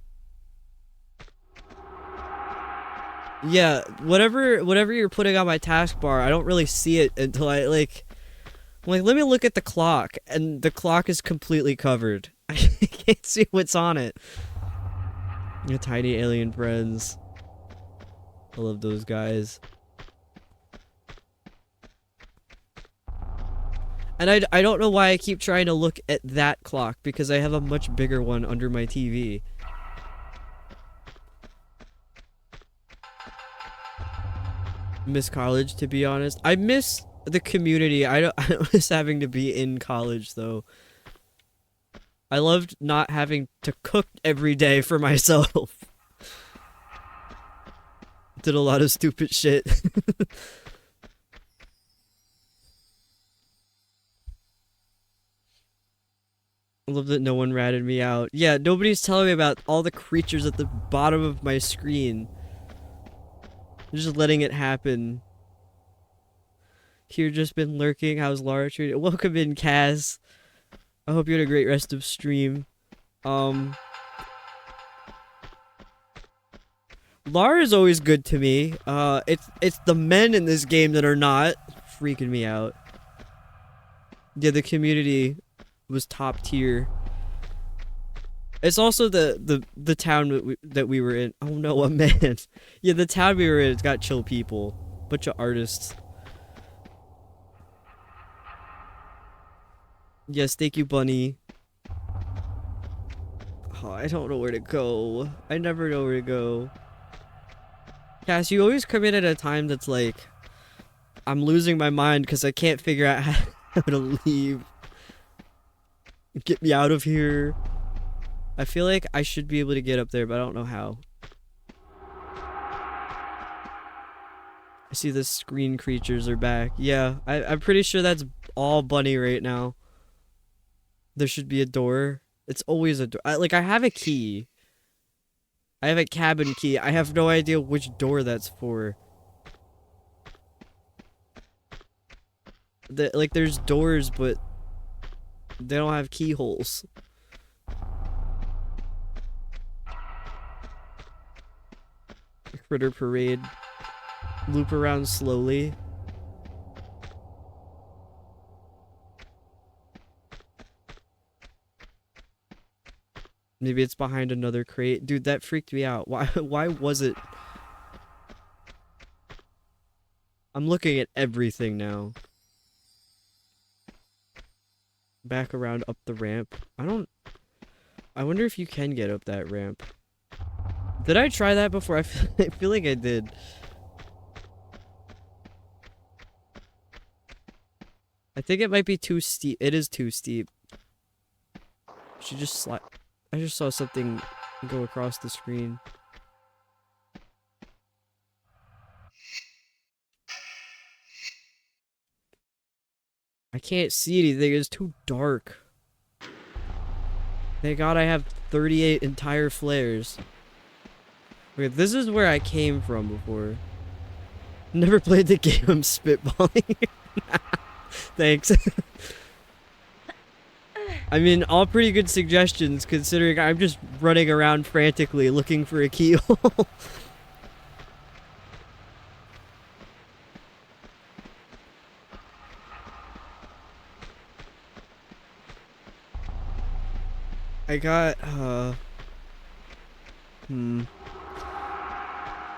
Yeah, whatever you're putting on my taskbar, I don't really see it until I'm like, let me look at the clock, and the clock is completely covered. I can't see what's on it. Your tiny alien friends. I love those guys. And I don't know why I keep trying to look at that clock, because I have a much bigger one under my TV. Miss college, to be honest. I miss the community. I don't miss having to be in college, though. I loved not having to cook every day for myself. Did a lot of stupid shit. I love that no one ratted me out. Yeah, nobody's telling me about all the creatures at the bottom of my screen. I'm just letting it happen. Here, just been lurking. How's Laura treated? Welcome in, Kaz. I hope you had a great rest of stream. Lara's always good to me. It's the men in this game that are not freaking me out. Yeah, the community was top tier. It's also the town that we were in. Oh no, a man. Yeah, the town we were in, it's got chill people. Bunch of artists. Yes, thank you, Bunny. Oh, I don't know where to go. I never know where to go. Cass, you always come in at a time that's like, I'm losing my mind because I can't figure out how to leave. Get me out of here. I feel like I should be able to get up there, but I don't know how. I see the screen creatures are back. Yeah, I'm pretty sure that's all Bunny right now. There should be a door. It's always a door. I have a key. I have a cabin key. I have no idea which door that's for. There's doors, but they don't have keyholes. Critter parade. Loop around slowly. Maybe it's behind another crate. Dude, that freaked me out. Why was it? I'm looking at everything now. Back around up the ramp. I wonder if you can get up that ramp. Did I try that before? I feel like I did. I think it might be too steep. It is too steep. Should just slide. I just saw something go across the screen. I can't see anything. It's too dark. Thank God I have 38 entire flares. Okay, this is where I came from before. Never played the game. I'm spitballing. Thanks. I mean, all pretty good suggestions considering I'm just running around frantically looking for a keyhole. I got, I don't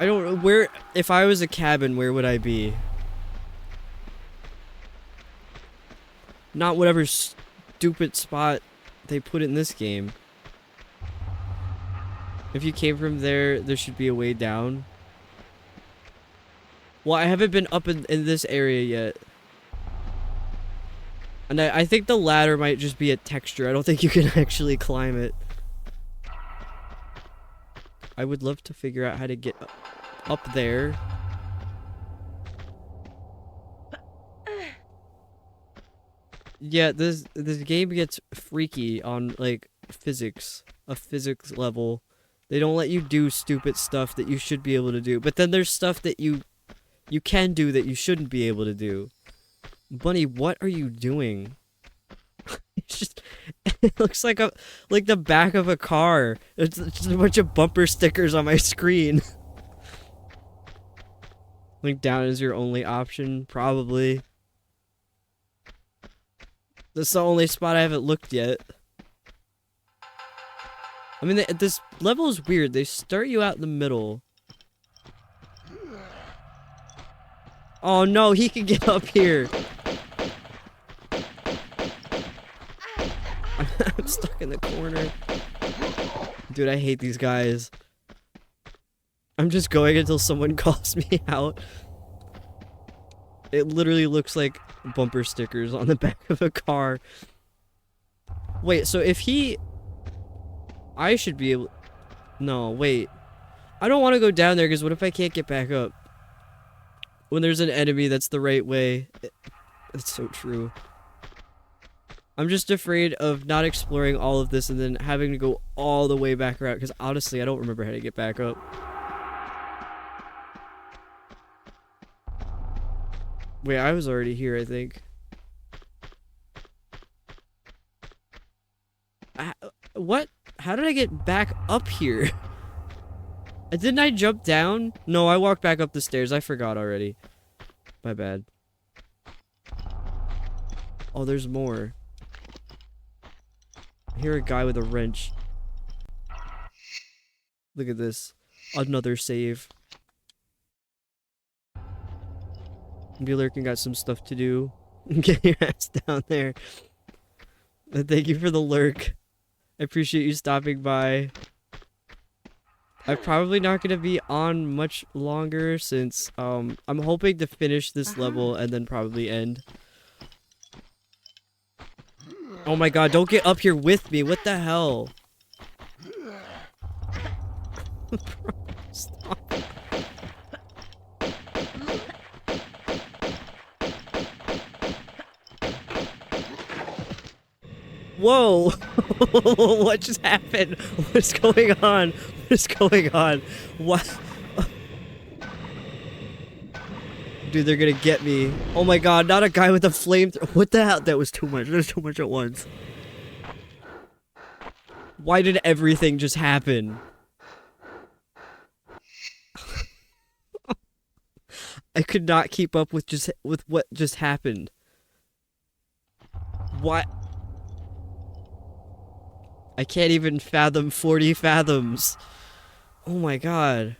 know, where, if I was a cabin, where would I be? Not whatever stupid spot they put in this game. If you came from there, there should be a way down. Well, I haven't been up in this area yet. And I think the ladder might just be a texture. I don't think you can actually climb it. I would love to figure out how to get up there. Yeah, this game gets freaky on like physics, a physics level. They don't let you do stupid stuff that you should be able to do. But then there's stuff that you can do that you shouldn't be able to do. Bunny, what are you doing? It's just, it looks like the back of a car. It's just a bunch of bumper stickers on my screen. Link down is your only option, probably. That's the only spot I haven't looked yet. I mean, this level is weird. They start you out in the middle. Oh no, he can get up here. I'm stuck in the corner. Dude, I hate these guys. I'm just going until someone calls me out. It literally looks like bumper stickers on the back of a car. Wait, so if he... I should be able... No, wait. I don't want to go down there because what if I can't get back up? When there's an enemy, that's the right way. It's so true. I'm just afraid of not exploring all of this and then having to go all the way back around because honestly, I don't remember how to get back up. Wait, I was already here, I think. What? How did I get back up here? Didn't I jump down? No, I walked back up the stairs. I forgot already. My bad. Oh, there's more. I hear a guy with a wrench. Look at this. Another save. Be lurking, got some stuff to do. Get your ass down there. And thank you for the lurk. I appreciate you stopping by. I'm probably not gonna be on much longer since I'm hoping to finish this level and then probably end. Oh my god, don't get up here with me. What the hell? Bro, stop. Whoa! What just happened? What's going on? What's going on? What? Dude, they're gonna get me. Oh my god, not a guy with a flamethrower. What the hell? That was too much. There's too much at once. Why did everything just happen? I could not keep up with what just happened. What? I can't even fathom 40 fathoms. Oh my god.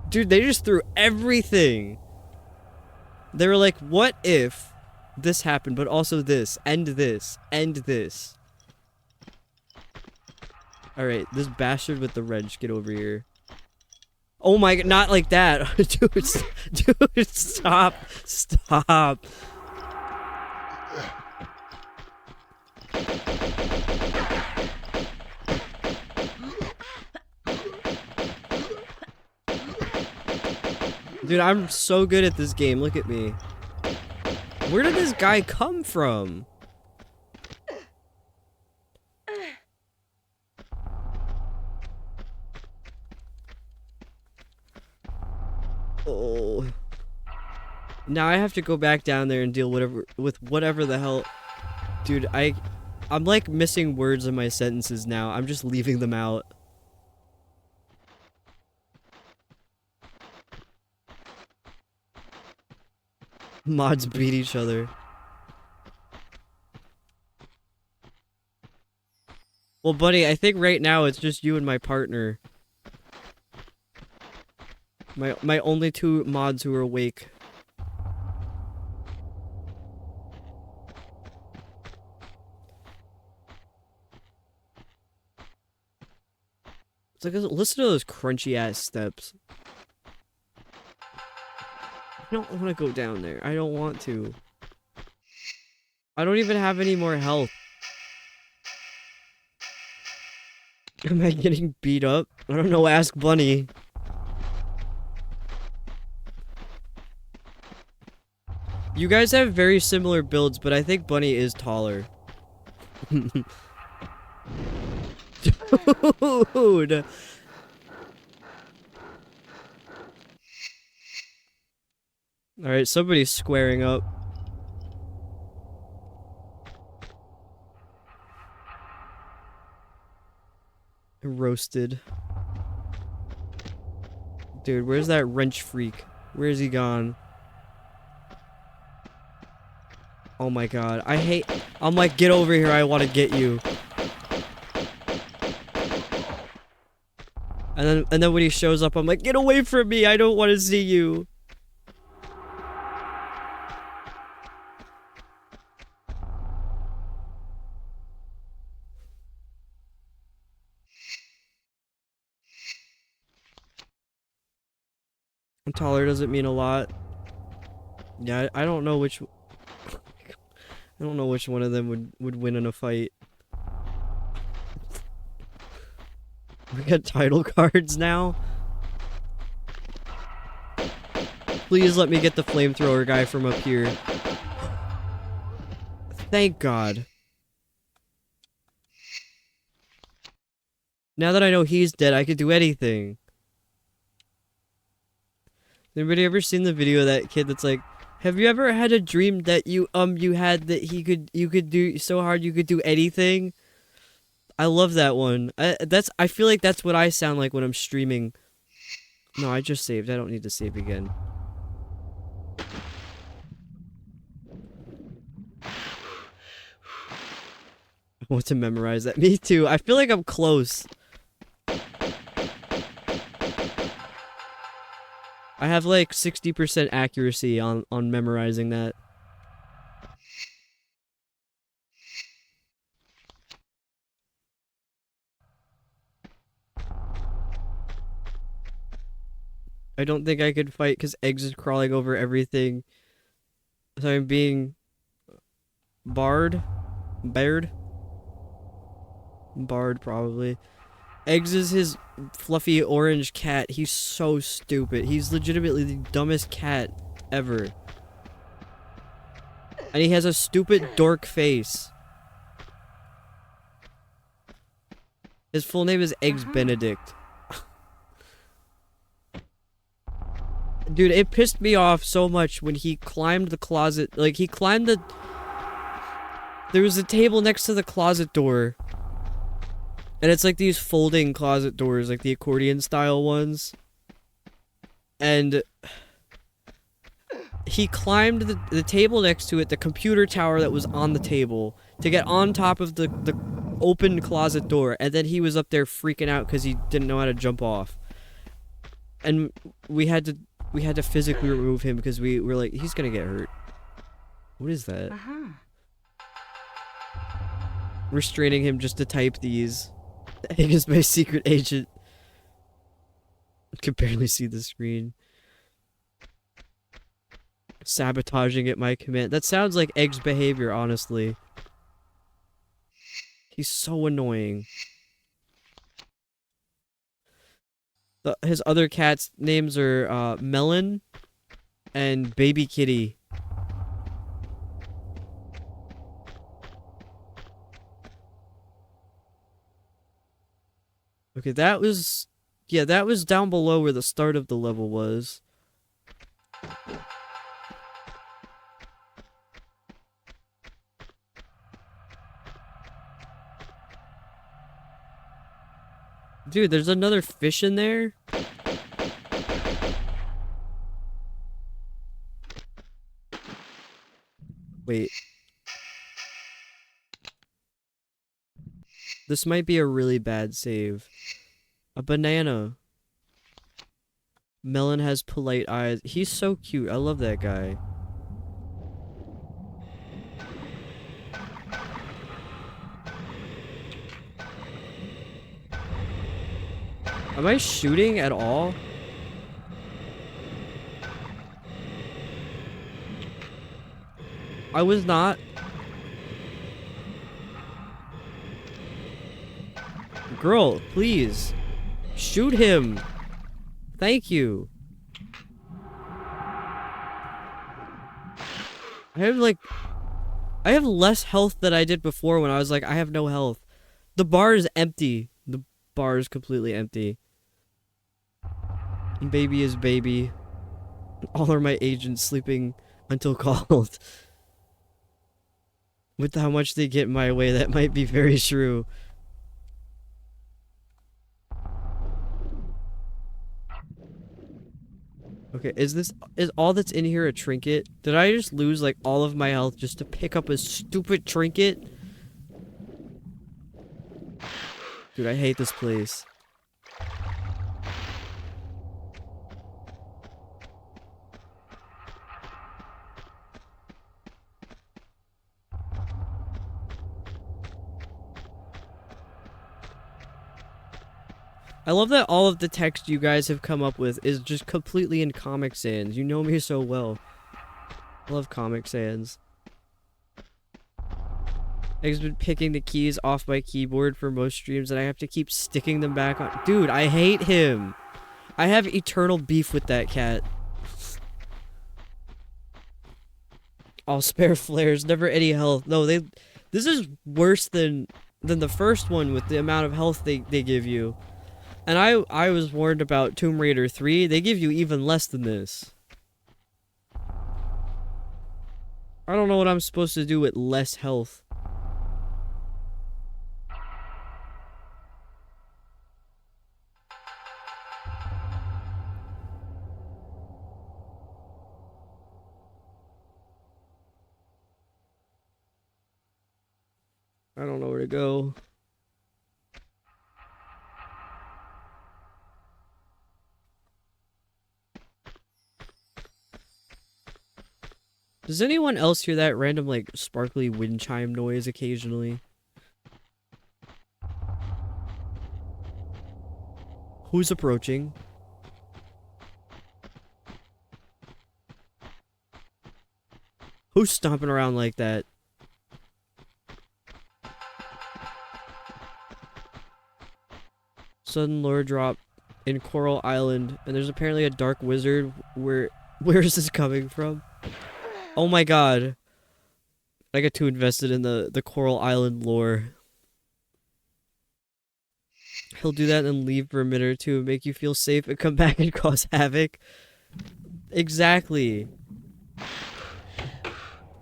Dude, they just threw everything. They were like, what if this happened, but also this, and this, and this. Alright, this bastard with the wrench, get over here. Oh my god, not like that. Dude, stop. Stop. Dude, I'm so good at this game. Look at me. Where did this guy come from? Oh. Now I have to go back down there and deal with whatever the hell. Dude, I'm like missing words in my sentences now. I'm just leaving them out. Mods beat each other. Well, buddy, I think right now it's just you and my partner. My only two mods who are awake. It's like, listen to those crunchy ass steps. I don't want to go down there. I don't want to. I don't even have any more health. Am I getting beat up? I don't know, ask Bunny. You guys have very similar builds, but I think Bunny is taller. Dude! Alright, somebody's squaring up. Roasted. Dude, where's that wrench freak? Where's he gone? Oh my god, I'm like, get over here, I want to get you. And then when he shows up, I'm like, get away from me, I don't want to see you. Taller doesn't mean a lot. Yeah, I don't know which... I don't know which one of them would win in a fight. We got title cards now? Please let me get the flamethrower guy from up here. Thank God. Now that I know he's dead, I could do anything. Anybody ever seen the video of that kid that's like, have you ever had a dream that you had that you could do so hard you could do anything? I love that one. I feel like that's what I sound like when I'm streaming. No, I just saved. I don't need to save again. I want to memorize that. Me too. I feel like I'm close. I have like 60% accuracy on memorizing that. I don't think I could fight because Eggs is crawling over everything. So I'm being Bard, probably. Eggs is his fluffy orange cat. He's so stupid. He's legitimately the dumbest cat ever. And he has a stupid dork face. His full name is Eggs Benedict. Dude, it pissed me off so much when he climbed the closet. Like, he climbed the... There was a table next to the closet door. And it's like these folding closet doors, like the accordion style ones. And he climbed the table next to it, the computer tower that was on the table, to get on top of the open closet door. And then he was up there freaking out because he didn't know how to jump off. And we had to physically remove him because we were like, he's gonna get hurt. What is that? Restraining him just to type these. Egg is my secret agent. I can barely see the screen. Sabotaging at my command. That sounds like Egg's behavior, honestly. He's so annoying. His other cats' names are Melon and Baby Kitty. Okay, that was... Yeah, that was down below where the start of the level was. Dude, there's another fish in there? Wait. This might be a really bad save. A banana. Melon has polite eyes. He's so cute. I love that guy. Am I shooting at all? I was not. Girl, please. Shoot him. Thank you. I have less health than I did before when I was like, I have no health. The bar is empty. The bar is completely empty. And baby is baby. All are my agents sleeping until called. With how much they get my way, that might be very true. Okay, is all that's in here a trinket? Did I just lose like all of my health just to pick up a stupid trinket? Dude, I hate this place. I love that all of the text you guys have come up with is just completely in Comic Sans. You know me so well. I love Comic Sans. I've been picking the keys off my keyboard for most streams and I have to keep sticking them back on. Dude, I hate him. I have eternal beef with that cat. All spare flares, never any health. No, this is worse than the first one with the amount of health they give you. And I was warned about Tomb Raider 3. They give you even less than this. I don't know what I'm supposed to do with less health. I don't know where to go. Does anyone else hear that random, like, sparkly wind chime noise occasionally? Who's approaching? Who's stomping around like that? Sudden lore drop in Coral Island, and there's apparently a dark wizard. Where is this coming from? Oh my god. I got too invested in the Coral Island lore. He'll do that and leave for a minute or two and make you feel safe and come back and cause havoc. Exactly.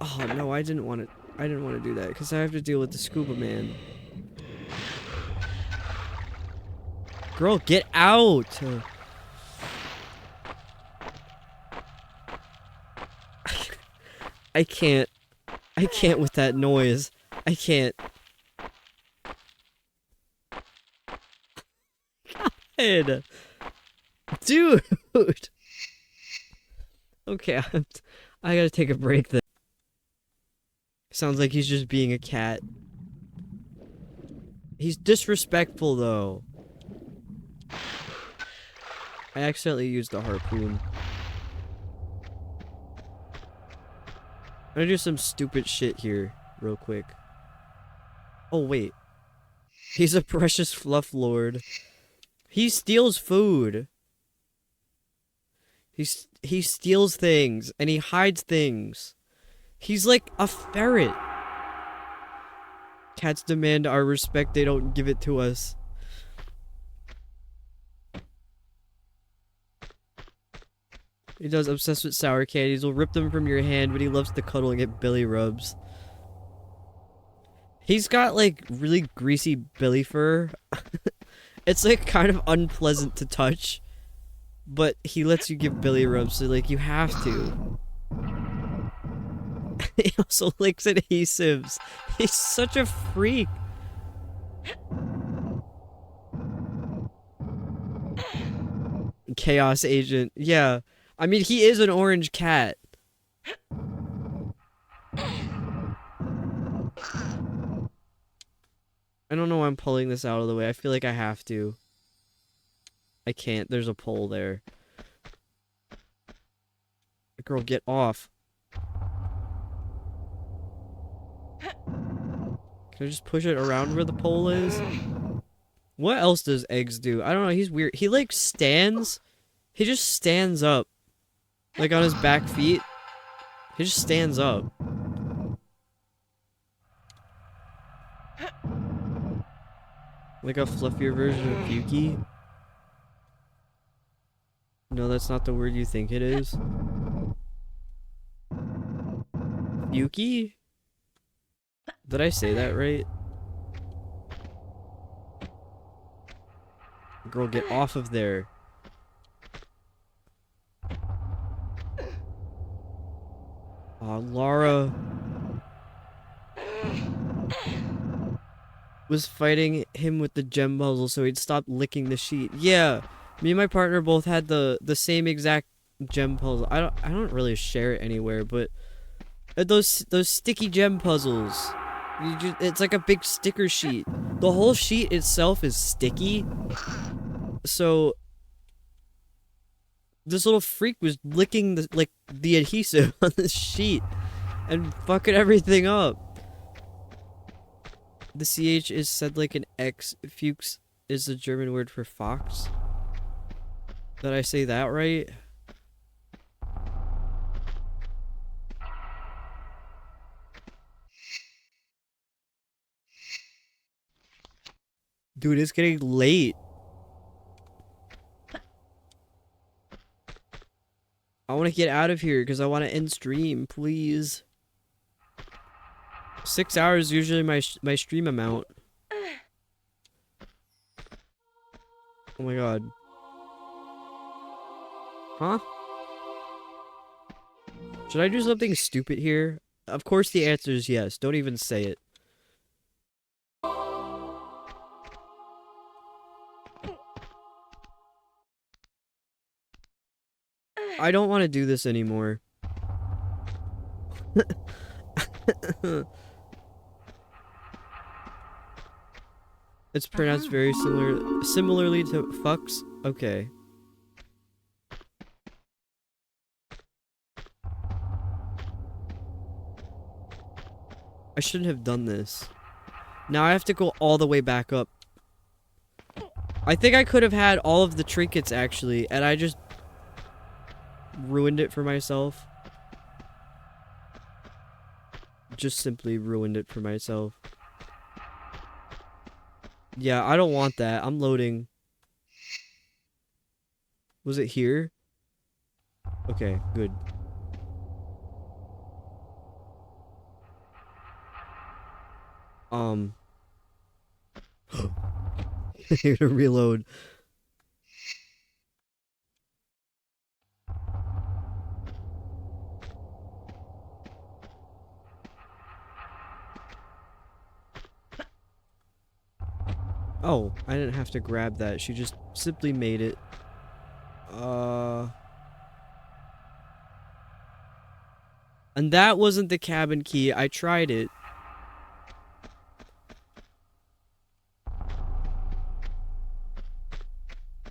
Oh no, I didn't want to do that because I have to deal with the scuba man. Girl, get out! I can't. I can't with that noise. I can't. God. Dude! Okay, I gotta take a break then. Sounds like he's just being a cat. He's disrespectful though. I accidentally used the harpoon. I'm gonna do some stupid shit here, real quick. Oh, wait. He's a precious fluff lord. He steals food. He steals things, and he hides things. He's like a ferret. Cats demand our respect, they don't give it to us. He does obsessed with sour candies. He'll rip them from your hand, but he loves to cuddle and get belly rubs. He's got like really greasy belly fur. It's like kind of unpleasant to touch, but he lets you give belly rubs, so like you have to. He also licks adhesives. He's such a freak. Chaos agent. Yeah. I mean, he is an orange cat. I don't know why I'm pulling this out of the way. I feel like I have to. I can't. There's a pole there. Girl, get off. Can I just push it around where the pole is? What else does eggs do? I don't know. He's weird. He like stands. He just stands up. Like on his back feet. He just stands up. Like a fluffier version of Yuki. No, that's not the word you think it is. Yuki? Did I say that right? Girl, get off of there. Aw, Lara was fighting him with the gem puzzle so he'd stop licking the sheet. Yeah, me and my partner both had the same exact gem puzzle. I don't really share it anywhere, but those sticky gem puzzles. It's like a big sticker sheet. The whole sheet itself is sticky. So this little freak was licking the adhesive on this sheet and fucking everything up. The CH is said like an X. Fuchs is the German word for fox. Did I say that right? Dude, it's getting late. I want to get out of here because I want to end stream, please. 6 hours is usually my stream amount. Oh my god. Huh? Should I do something stupid here? Of course the answer is yes. Don't even say it. I don't want to do this anymore. It's pronounced very similarly to fucks. Okay. I shouldn't have done this. Now I have to go all the way back up. I think I could have had all of the trinkets actually, and I just ruined it for myself. Just simply ruined it for myself. Yeah, I don't want that. I'm loading. Was it here? Okay, good. Here to reload. Oh, I didn't have to grab that. She just simply made it. And that wasn't the cabin key. I tried it.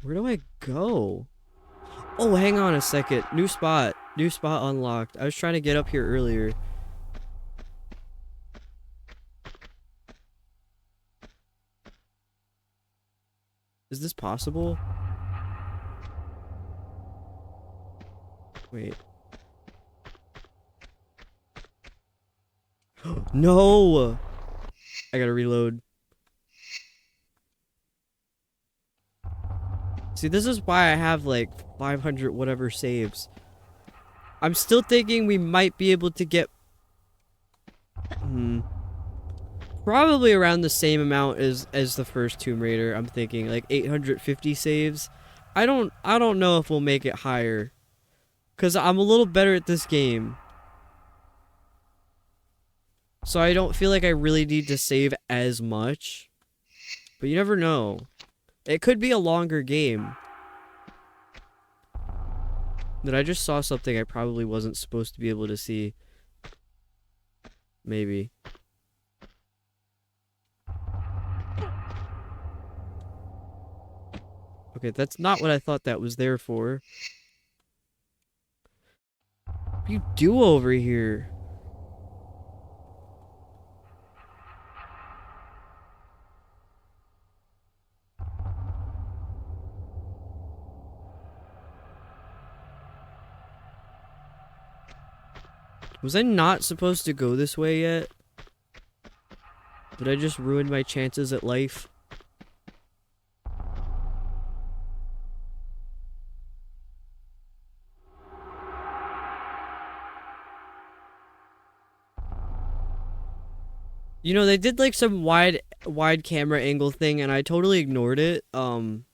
Where do I go? Oh, hang on a second. New spot. New spot unlocked. I was trying to get up here earlier. Is this possible? Wait. No! I gotta reload. See, this is why I have like 500 whatever saves. I'm still thinking we might be able to get probably around the same amount as the first Tomb Raider. I'm thinking like 850 saves. I don't know if we'll make it higher, cuz I'm a little better at this game. So I don't feel like I really need to save as much. But you never know. It could be a longer game. That I just saw something I probably wasn't supposed to be able to see. Maybe. Okay, that's not what I thought that was there for. What do you do over here? Was I not supposed to go this way yet? Did I just ruin my chances at life? You know, they did like some wide camera angle thing and I totally ignored it. I'm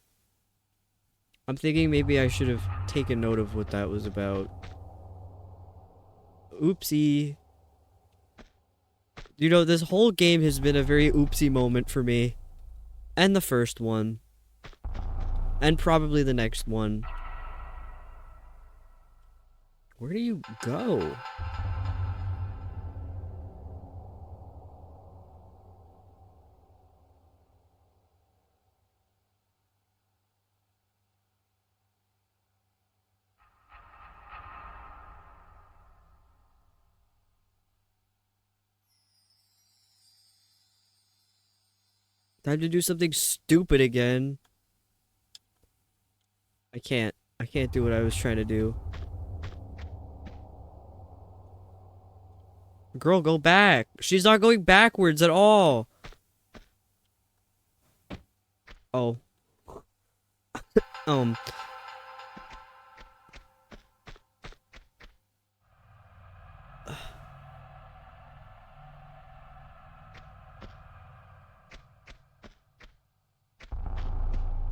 thinking maybe I should have taken note of what that was about. Oopsie. You know, this whole game has been a very oopsie moment for me. And the first one. And probably the next one. Where do you go? Time to do something stupid again. I can't do what I was trying to do. Girl, go back. She's not going backwards at all. Oh.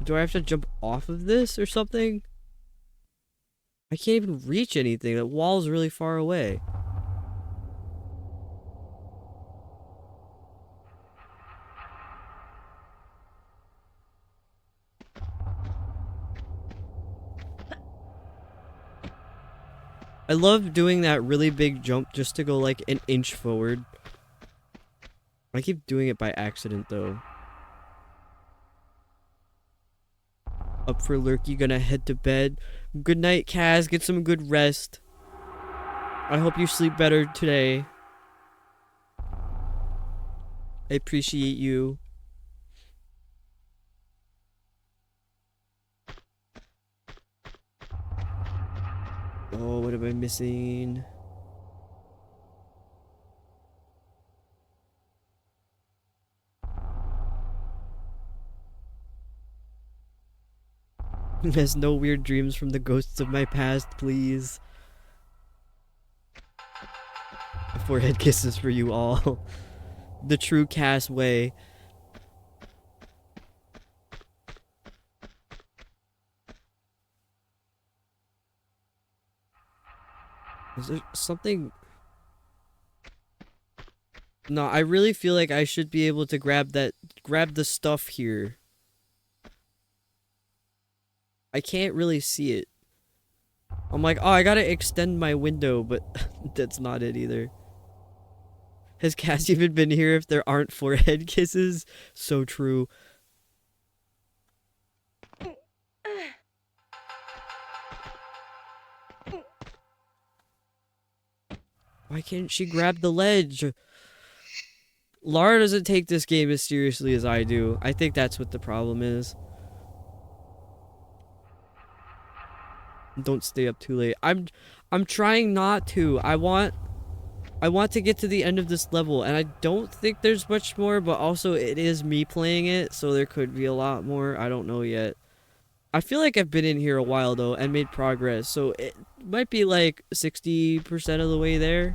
Do I have to jump off of this or something? I can't even reach anything. That wall's really far away. I love doing that really big jump just to go like an inch forward. I keep doing it by accident though. Up for Lurky, gonna head to bed. Good night, Kaz. Get some good rest. I hope you sleep better today. I appreciate you. Oh, what am I missing? There's no weird dreams from the ghosts of my past, please. Forehead kisses for you all. The true Cass way. Is there something? No, I really feel like I should be able to grab the stuff here. I can't really see it. I'm like, oh, I gotta extend my window, but that's not it either. Has Cass even been here if there aren't forehead kisses? So true. Why can't she grab the ledge? Lara doesn't take this game as seriously as I do. I think that's what the problem is. Don't stay up too late. I'm trying not to. I want to get to the end of this level, and I don't think there's much more, but also it is me playing it, so there could be a lot more. I don't know yet. I feel like I've been in here a while though and made progress, so it might be like 60% of the way there.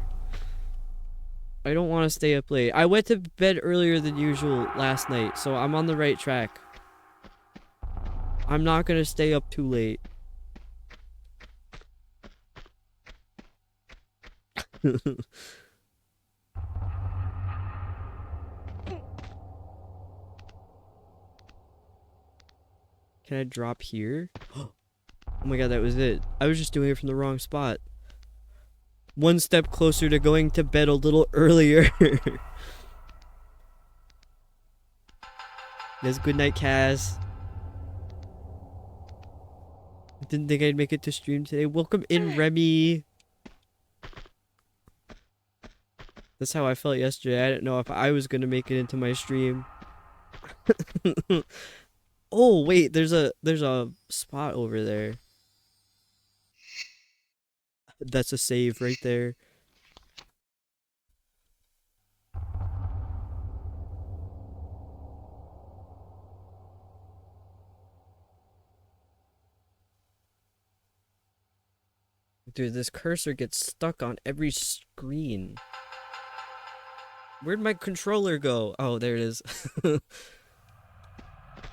I don't want to stay up late. I went to bed earlier than usual last night, so I'm on the right track. I'm not gonna stay up too late. Can I drop here? Oh my god, that was it. I was just doing it from the wrong spot. One step closer to going to bed a little earlier. Yes, good night, Kaz. Didn't think I'd make it to stream today. Welcome in, Remy. That's how I felt yesterday. I didn't know if I was gonna make it into my stream. Oh wait, there's a spot over there. That's a save right there. Dude, this cursor gets stuck on every screen. Where'd my controller go? Oh, there it is.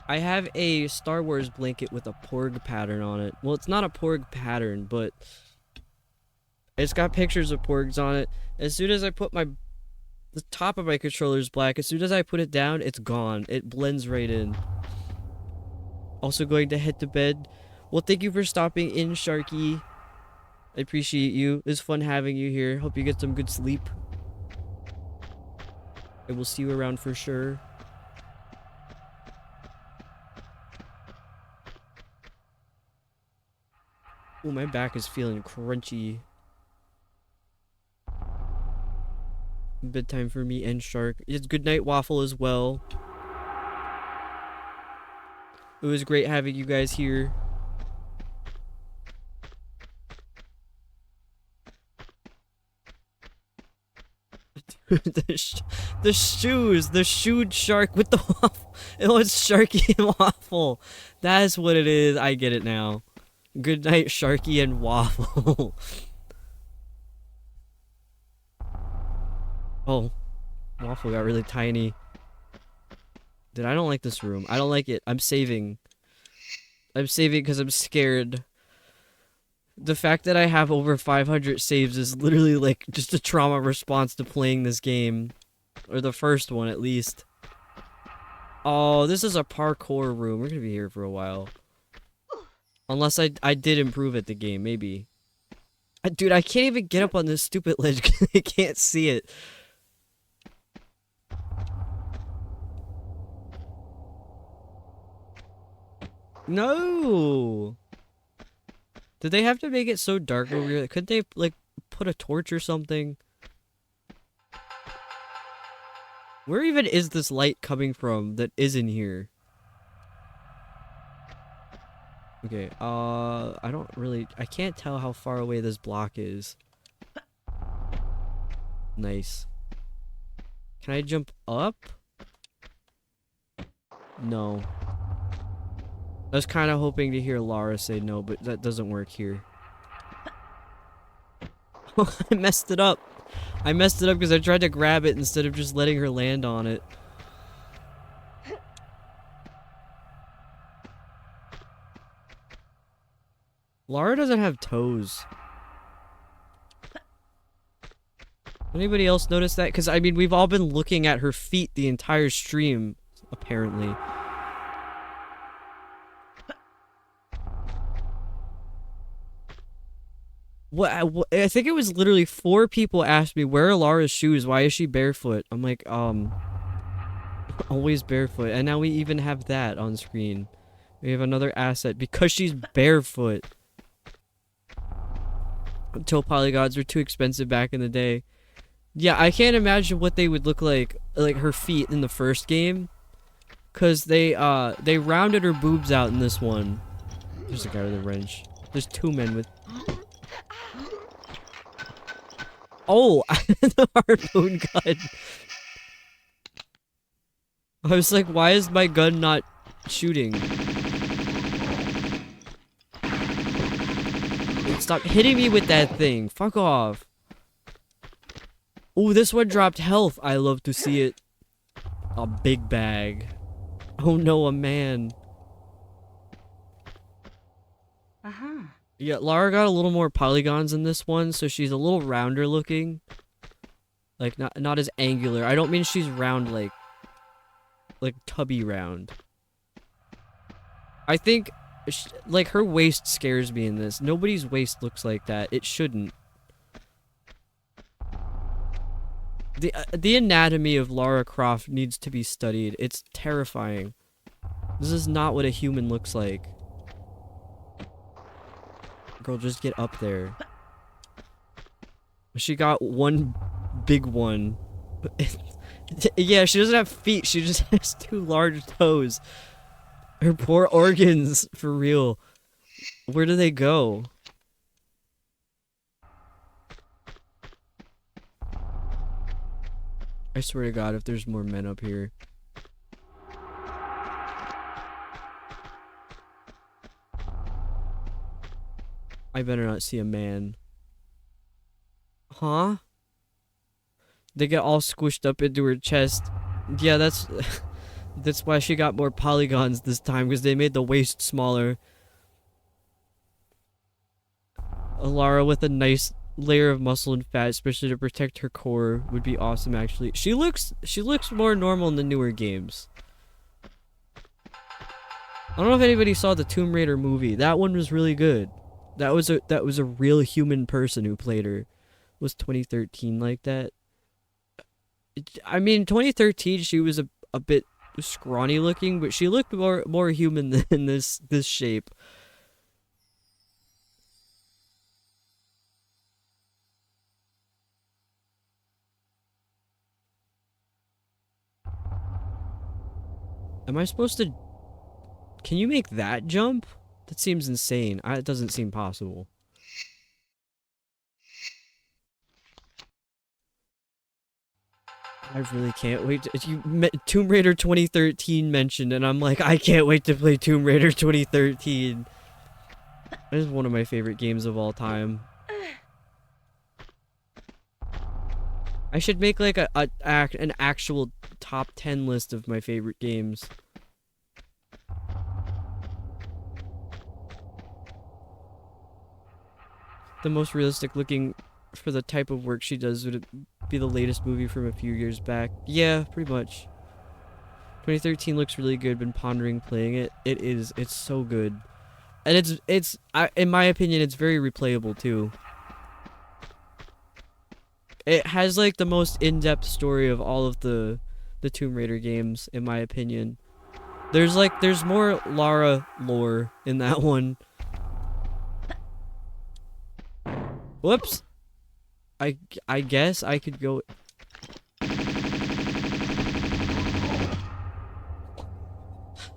I have a Star Wars blanket with a Porg pattern on it. Well, it's not a Porg pattern, but it's got pictures of Porgs on it. As soon as I put the top of my controller is black. As soon as I put it down, it's gone. It blends right in. Also going to head to bed. Well, thank you for stopping in, Sharky. I appreciate you. It's fun having you here. Hope you get some good sleep. I will see you around for sure. Oh, my back is feeling crunchy. Bedtime for me and Shark. It's good night, Waffle, as well. It was great having you guys here. the shoes, the shoed shark with the waffle. It was Sharky and Waffle. That's what it is. I get it now. Good night, Sharky and Waffle. Oh, Waffle got really tiny. Dude, I don't like this room. I don't like it. I'm saving. I'm saving because I'm scared. The fact that I have over 500 saves is literally like just a trauma response to playing this game. Or the first one, at least. Oh, this is a parkour room. We're gonna be here for a while. Unless I did improve at the game, maybe. Dude, I can't even get up on this stupid ledge because I can't see it. No! Did they have to make it so dark over here? Could they, like, put a torch or something? Where even is this light coming from that isn't here? Okay, I can't tell how far away this block is. Nice. Can I jump up? No. I was kind of hoping to hear Lara say no, but that doesn't work here. I messed it up. I messed it up because I tried to grab it instead of just letting her land on it. Lara doesn't have toes. Anybody else notice that? Because, I mean, we've all been looking at her feet the entire stream, apparently. I think it was literally 4 people asked me, where are Lara's shoes? Why is she barefoot? I'm like, always barefoot. And now we even have that on screen. We have another asset because she's barefoot. Toe polygons were too expensive back in the day. Yeah, I can't imagine what they would look like her feet in the first game. Cause they rounded her boobs out in this one. There's a guy with a wrench. There's 2 men with... Oh, the harpoon gun. I was like, why is my gun not shooting? Stop hitting me with that thing. Fuck off. Oh, this one dropped health. I love to see it. A big bag. Oh no, a man. Yeah, Lara got a little more polygons in this one, so she's a little rounder looking. Like, not as angular. I don't mean she's round like tubby round. I think, like, her waist scares me in this. Nobody's waist looks like that. It shouldn't. The anatomy of Lara Croft needs to be studied. It's terrifying. This is not what a human looks like. Girl, just get up there. She got one big one. Yeah, she doesn't have feet. She just has 2 large toes. Her poor organs, for real. Where do they go? I swear to God, if there's more men up here. I better not see a man. Huh? They get all squished up into her chest. Yeah, that's that's why she got more polygons this time, because they made the waist smaller. Lara with a nice layer of muscle and fat, especially to protect her core, would be awesome. Actually, she looks more normal in the newer games. I don't know if anybody saw the Tomb Raider movie. That one was really good. That was a real human person who played her. Was 2013 like that? I mean, 2013 she was a bit scrawny looking, but she looked more human than this shape. Am I supposed to... Can you make that jump? That seems insane. It doesn't seem possible. I really can't wait to... Tomb Raider 2013 mentioned, and I'm like, I can't wait to play Tomb Raider 2013. That is one of my favorite games of all time. I should make like an actual top 10 list of my favorite games. The most realistic looking for the type of work she does would be the latest movie from a few years back. Yeah, pretty much. 2013 looks really good. Been pondering playing it. It is. It's so good. And in my opinion, it's very replayable too. It has like the most in-depth story of all of the Tomb Raider games, in my opinion. There's more Lara lore in that one. Whoops. I guess I could go.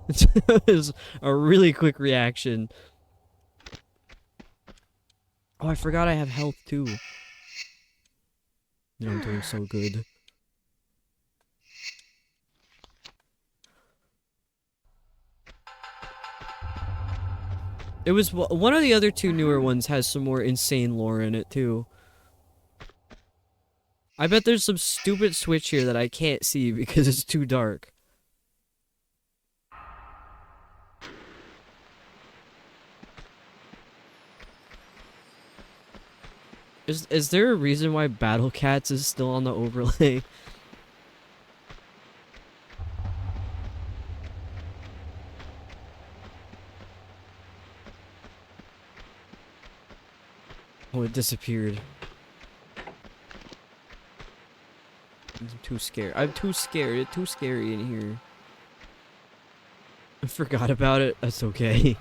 It was a really quick reaction. Oh, I forgot I have health too. No, I'm doing so good. It was one of the other 2 newer ones has some more insane lore in it too. I bet there's some stupid switch here that I can't see because it's too dark. Is there a reason why Battle Cats is still on the overlay? Oh, it disappeared. I'm too scared. I'm too scared. It's too scary in here. I forgot about it. That's okay.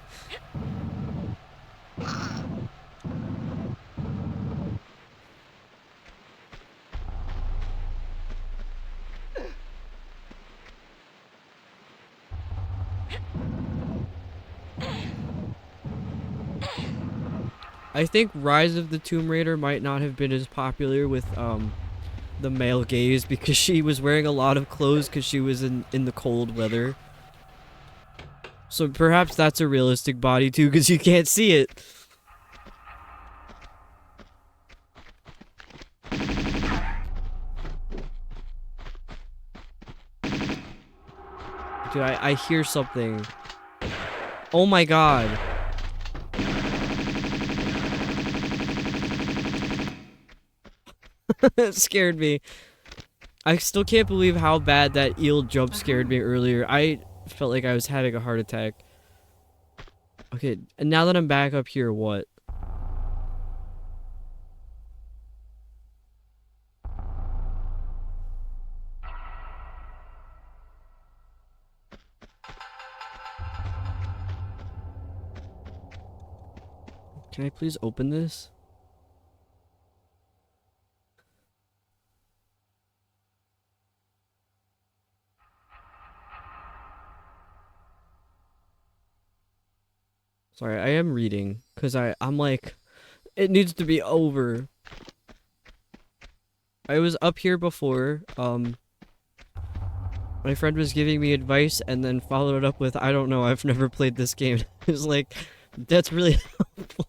I think Rise of the Tomb Raider might not have been as popular with the male gaze because she was wearing a lot of clothes because she was in the cold weather. So perhaps that's a realistic body too because you can't see it. Dude, I hear something. Oh my god. It scared me. I still can't believe how bad that eel jump scared me earlier. I felt like I was having a heart attack. Okay, and now that I'm back up here, what? Can I please open this? Sorry, I am reading, because I'm like, it needs to be over. I was up here before, my friend was giving me advice and then followed it up with, I don't know, I've never played this game. It was like, that's really helpful.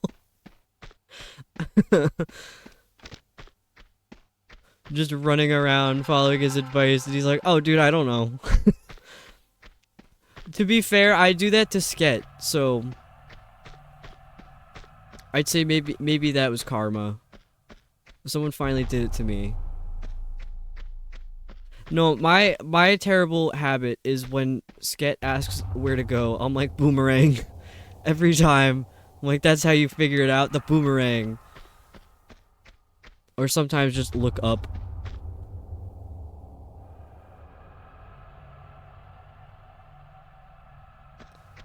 Just running around following his advice, and he's like, oh dude, I don't know. To be fair, I do that to Sket, so I'd say maybe that was karma. Someone finally did it to me. No, my terrible habit is when Sket asks where to go, I'm like, boomerang. Every time. I'm like, that's how you figure it out, the boomerang. Or sometimes just look up.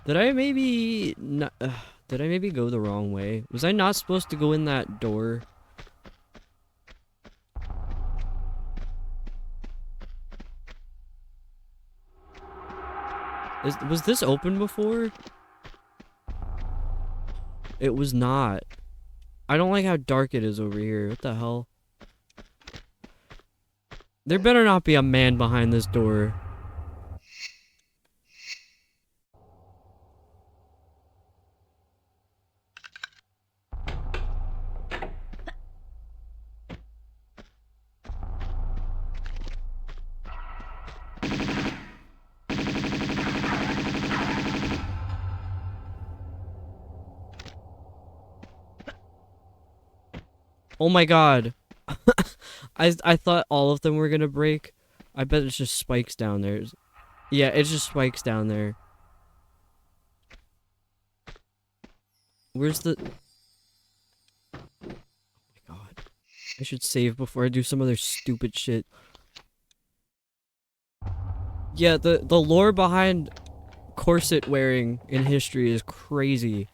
Did I maybe not, did I maybe go the wrong way? Was I not supposed to go in that door? Was this open before? It was not. I don't like how dark it is over here. What the hell? There better not be a man behind this door. Oh my god. I thought all of them were gonna break. I bet it's just spikes down there. Yeah, it's just spikes down there. Where's the... Oh my god. I should save before I do some other stupid shit. Yeah, the lore behind corset wearing in history is crazy.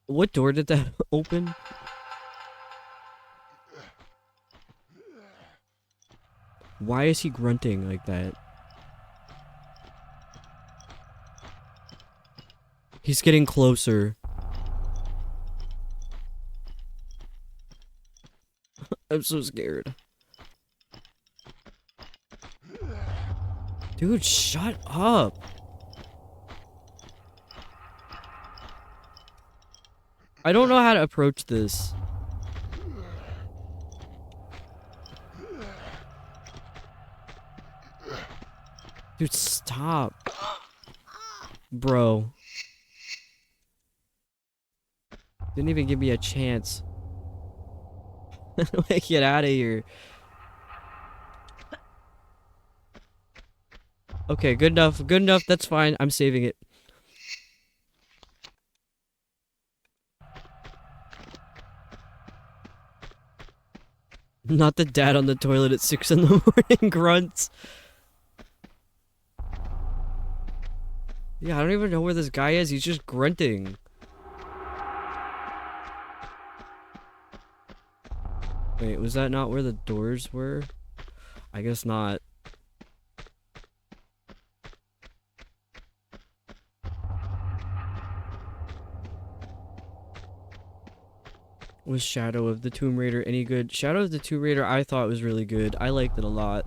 What door did that open? Why is he grunting like that? He's getting closer. I'm so scared. Dude, shut up. I don't know how to approach this. Dude, stop. Bro. Didn't even give me a chance. Get out of here. Okay, good enough. Good enough. That's fine. I'm saving it. Not the dad on the toilet at 6 in the morning grunts. Yeah, I don't even know where this guy is. He's just grunting. Wait, was that not where the doors were? I guess not. Was Shadow of the Tomb Raider any good? Shadow of the Tomb Raider I thought was really good. I liked it a lot.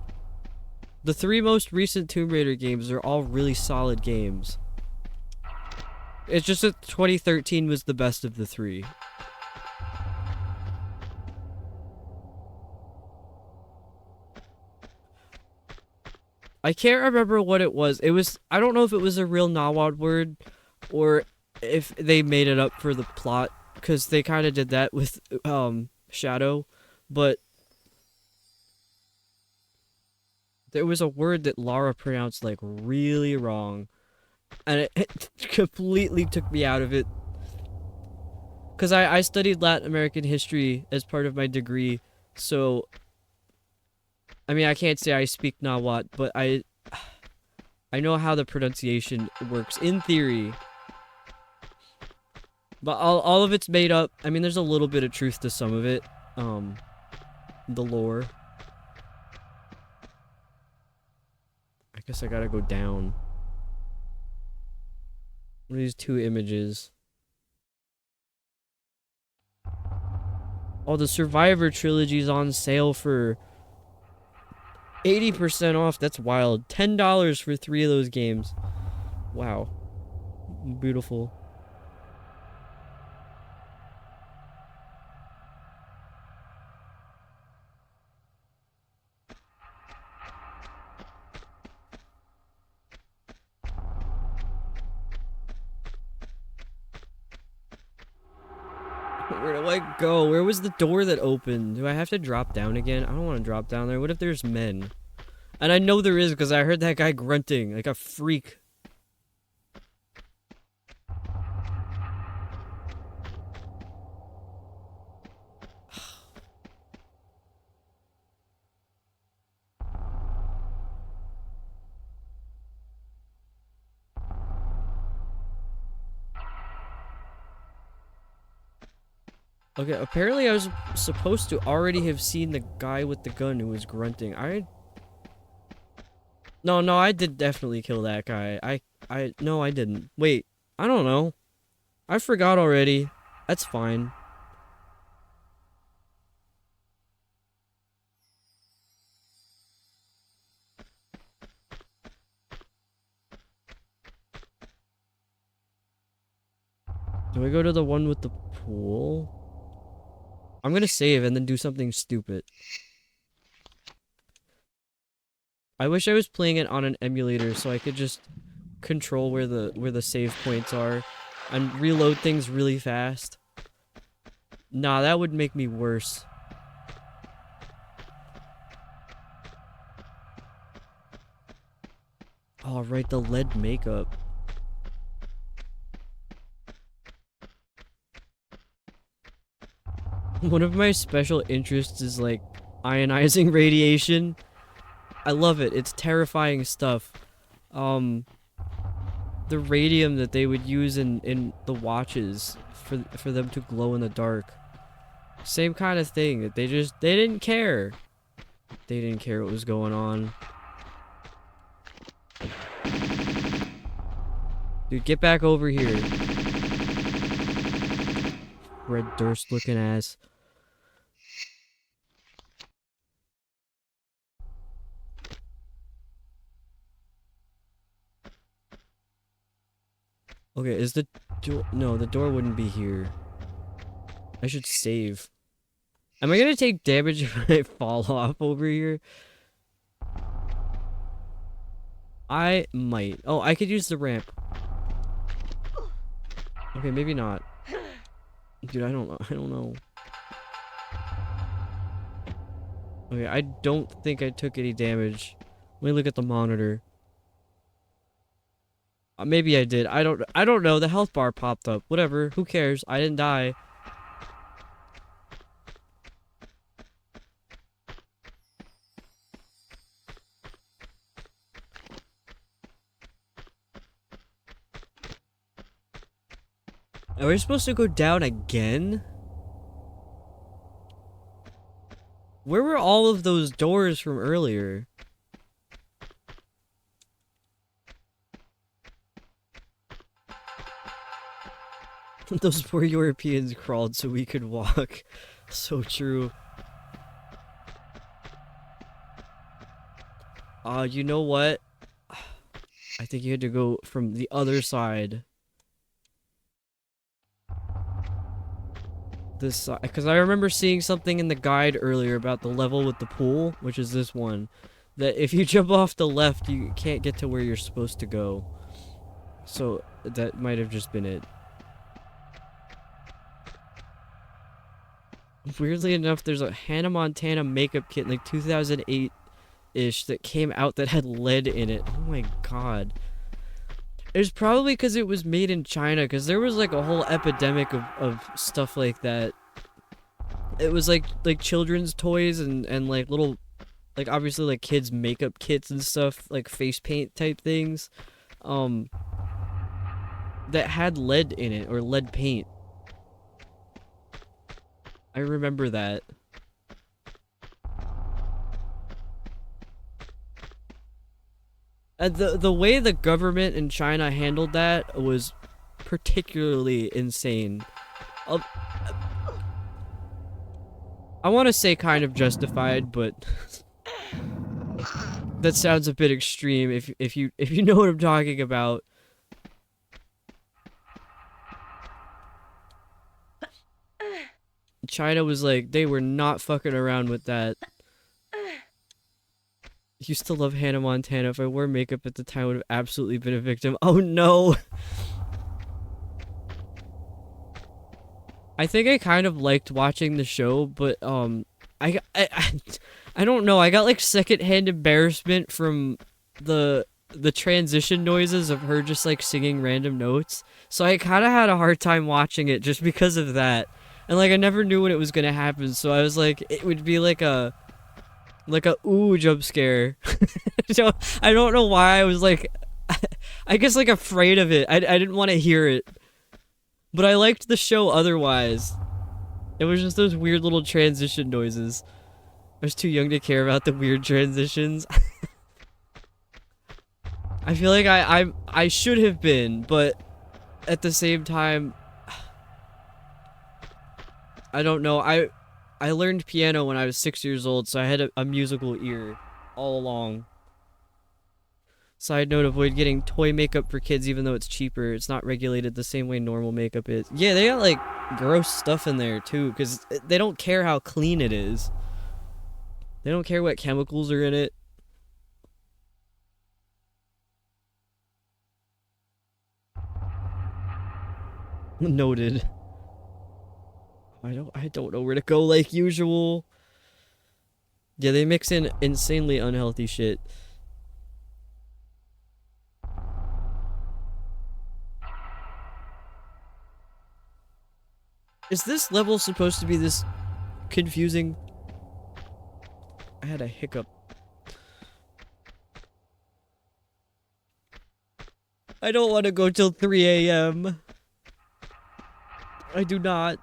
The 3 most recent Tomb Raider games are all really solid games. It's just that 2013 was the best of the 3. I can't remember what it was. I don't know if it was a real Nawad word or if they made it up for the plot, because they kind of did that with Shadow, but there was a word that Lara pronounced like really wrong, and it completely took me out of it. Because I studied Latin American history as part of my degree, so I mean I can't say I speak Nahuatl, but I know how the pronunciation works in theory. But all of it's made up. I mean, there's a little bit of truth to some of it. The lore. I guess I gotta go down. What are these two images? Oh, the Survivor trilogy's on sale for 80% off. That's wild. $10 for 3 of those games. Wow. Beautiful. Where do I go? Where was the door that opened? Do I have to drop down again? I don't want to drop down there. What if there's men? And I know there is because I heard that guy grunting like a freak. Okay, apparently I was supposed to already have seen the guy with the gun who was grunting. No, I did definitely kill that guy. No, I didn't. Wait, I don't know. I forgot already. That's fine. Do I go to the one with the pool? I'm gonna save and then do something stupid. I wish I was playing it on an emulator so I could just control where the save points are and reload things really fast. Nah, that would make me worse. Oh, right, the lead makeup. One of my special interests is like ionizing radiation. I love it. It's terrifying stuff. The radium that they would use in the watches for them to glow in the dark. Same kind of thing. That they didn't care. They didn't care what was going on. Dude, get back over here. Red Durst looking ass. Okay, is the door... No, the door wouldn't be here. I should save. Am I gonna take damage if I fall off over here? I might. Oh, I could use the ramp. Okay, maybe not. Dude, I don't know. Okay, I don't think I took any damage. Let me look at the monitor. Maybe I did. I don't know. The health bar popped up. Whatever. Who cares? I didn't die. Are we supposed to go down again? Where were all of those doors from earlier? Those poor Europeans crawled so we could walk. So true. You know what? I think you had to go from the other side. This side, because I remember seeing something in the guide earlier about the level with the pool, which is this one. that if you jump off the left, you can't get to where you're supposed to go. So that might have just been it. Weirdly enough, there's a Hannah Montana makeup kit in like 2008-ish that came out that had lead in it. Oh my god. It was probably because it was made in China, because there was like a whole epidemic of stuff like that. It was like children's toys and like little, like obviously like kids makeup kits and stuff, like face paint type things, that had lead in it, or lead paint. I remember that. And the way the government in China handled that was particularly insane. I want to say kind of justified, but that sounds a bit extreme if you know what I'm talking about. China was like, they were not fucking around with that. Used to love Hannah Montana. If I wore makeup at the time, I would have absolutely been a victim. Oh no! I think I kind of liked watching the show, but I don't know. I got like secondhand embarrassment from the transition noises of her just like singing random notes. So I kind of had a hard time watching it just because of that. And like I never knew when it was gonna happen, so I was like, it would be like a ooh jump scare. So I don't know why I was like, I guess like afraid of it. I didn't want to hear it, but I liked the show otherwise. It was just those weird little transition noises. I was too young to care about the weird transitions. I feel like I should have been, but at the same time, I don't know. I learned piano when I was 6 years old, so I had a musical ear all along. Side note, avoid getting toy makeup for kids even though it's cheaper. It's not regulated the same way normal makeup is. Yeah, they got like gross stuff in there too, because they don't care how clean it is. They don't care what chemicals are in it. Noted. I don't know where to go like usual. Yeah, they mix in insanely unhealthy shit. Is this level supposed to be this confusing? I had a hiccup. I don't want to go till 3 a.m. I do not.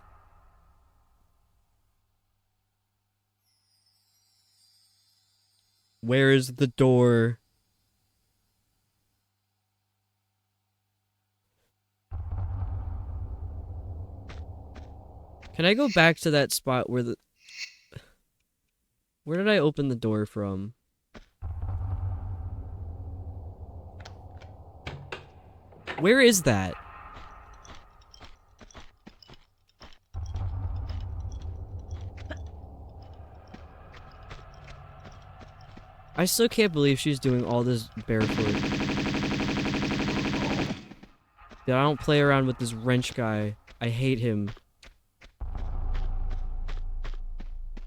Where is the door? Can I go back to that spot where the... Where did I open the door from? Where is that? I still can't believe she's doing all this barefoot. Yeah, I don't play around with this wrench guy. I hate him.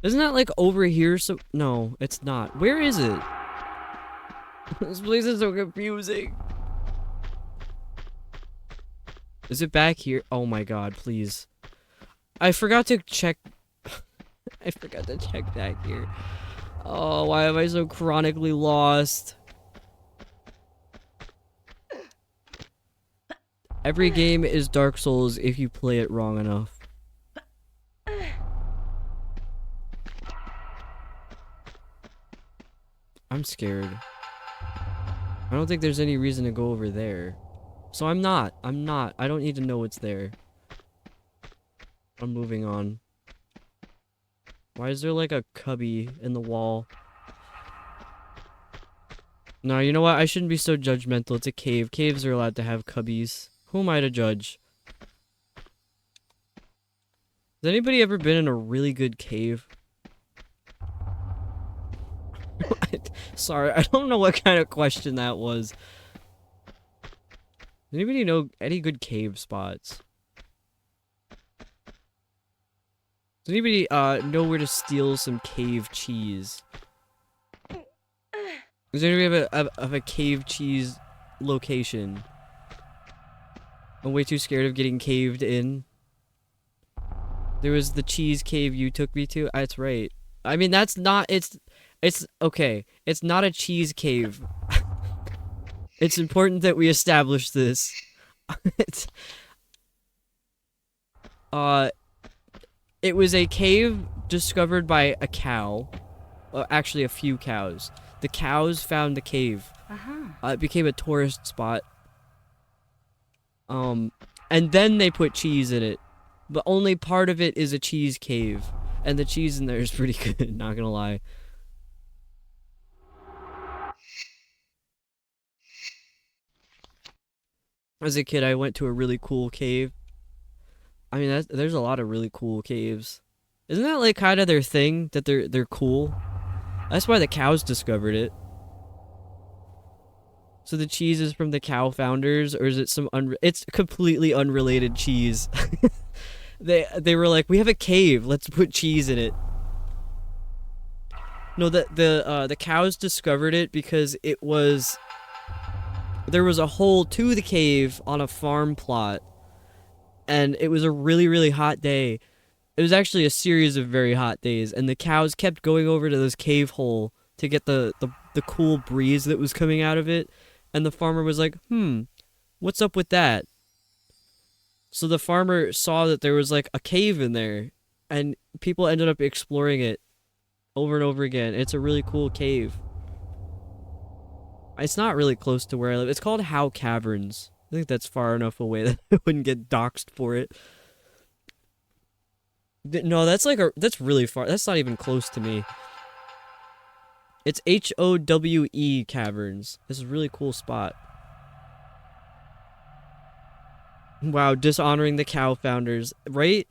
Isn't that like over here? So no, it's not. Where is it? This place is so confusing. Is it back here? Oh my god, please. I forgot to check. I forgot to check back here. Oh, why am I so chronically lost? Every game is Dark Souls if you play it wrong enough. I'm scared. I don't think there's any reason to go over there. So I'm not. I don't need to know what's there. I'm moving on. Why is there like a cubby in the wall? No, you know what? I shouldn't be so judgmental. It's a cave. Caves are allowed to have cubbies. Who am I to judge? Has anybody ever been in a really good cave? Sorry, I don't know what kind of question that was. Does anybody know any good cave spots? Does anybody know where to steal some cave cheese? Does anybody have a cave cheese location? I'm way too scared of getting caved in. There was the cheese cave you took me to. That's right. I mean, that's not. It's okay. It's not a cheese cave. It's important that we establish this. It's, it was a cave discovered by a cow. Actually, a few cows. The cows found the cave. It became a tourist spot. And then they put cheese in it. But only part of it is a cheese cave. And the cheese in there is pretty good, not gonna lie. As a kid, I went to a really cool cave. I mean, there's a lot of really cool caves. Isn't that like kind of their thing, that they're cool? That's why the cows discovered it. So the cheese is from the cow founders, or is it some it's completely unrelated cheese. They were like, we have a cave, let's put cheese in it. No, the cows discovered it because there was a hole to the cave on a farm plot, and it was a really, really hot day. It was actually a series of very hot days, and the cows kept going over to this cave hole to get the cool breeze that was coming out of it, and the farmer was like, what's up with that? So the farmer saw that there was like a cave in there, and people ended up exploring it over and over again. It's a really cool cave. It's not really close to where I live. It's called Howe Caverns. I think that's far enough away that I wouldn't get doxxed for it. No, that's really far. That's not even close to me. It's HOWE Caverns. This is a really cool spot. Wow, dishonoring the cow founders, right?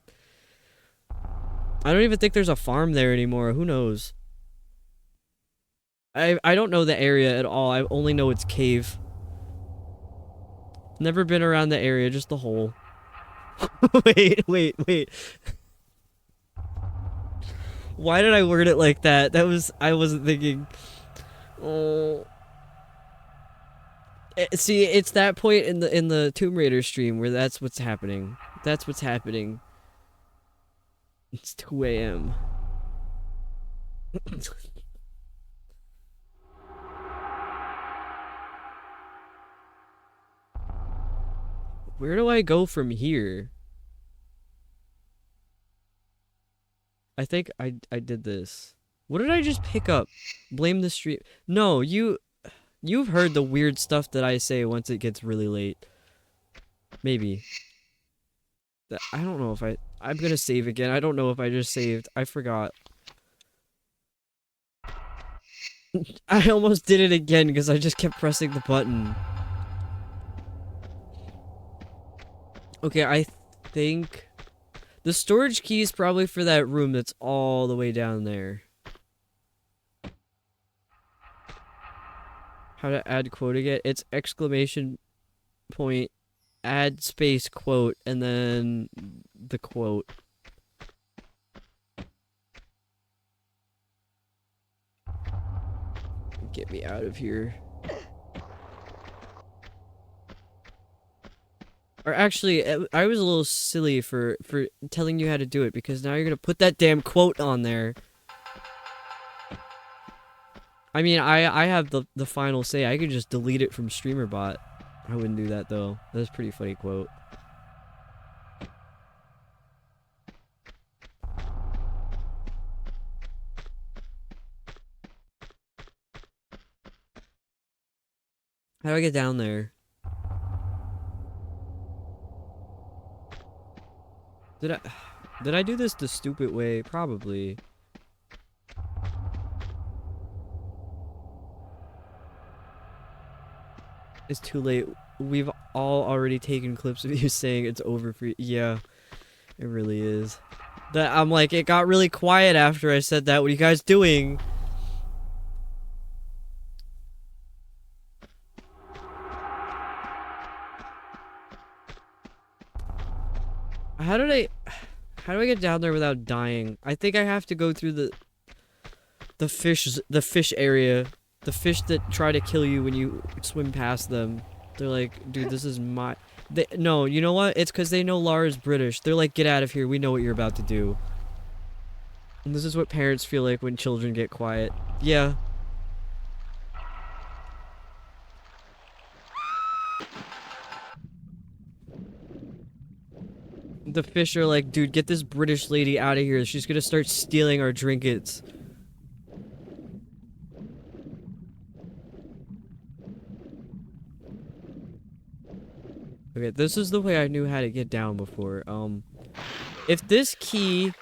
I don't even think there's a farm there anymore. Who knows? I don't know the area at all. I only know it's cave. Never been around the area, just the hole. wait. Why did I word it like that? I wasn't thinking. Oh. See, it's that point in the Tomb Raider stream where that's what's happening. That's what's happening. It's 2 a.m. Where do I go from here? I think I did this. What did I just pick up? Blame the stream. No, you've heard the weird stuff that I say once it gets really late. Maybe. I don't know if I'm gonna save again. I don't know if I just saved. I forgot. I almost did it again because I just kept pressing the button. Okay, I think the storage key is probably for that room that's all the way down there. How to add quote again? It's exclamation point, add space quote, and then the quote. Get me out of here. Or actually, I was a little silly for telling you how to do it, because now you're gonna put that damn quote on there. I mean, I have the final say. I could just delete it from StreamerBot. I wouldn't do that though. That's a pretty funny quote. How do I get down there? Did I do this the stupid way? Probably. It's too late. We've all already taken clips of you saying it's over for you. Yeah, it really is. I'm like, it got really quiet after I said that. What are you guys doing? How do I get down there without dying? I think I have to go through the fish area. The fish that try to kill you when you swim past them. They're like, dude, this is my... No, you know what? It's because they know Lara's British. They're like, get out of here. We know what you're about to do. And this is what parents feel like when children get quiet. Yeah. The fish are like, dude, get this British lady out of here. She's gonna start stealing our trinkets. Okay, this is the way I knew how to get down before. If this key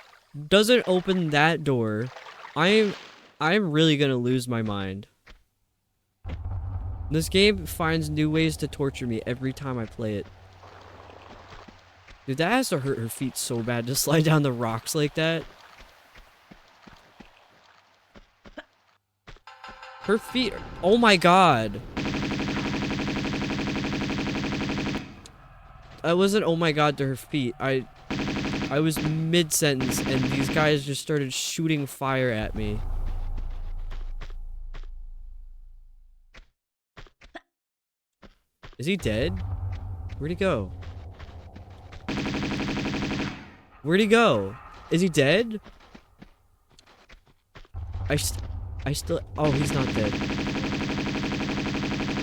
doesn't open that door, I'm really gonna lose my mind. This game finds new ways to torture me every time I play it. Dude, that has to hurt her feet so bad to slide down the rocks like that. Her feet, oh my god. I wasn't oh my god to her feet. I was mid-sentence and these guys just started shooting fire at me. Is he dead? Where'd he go? Where'd he go? Is he dead? I still... Oh, he's not dead.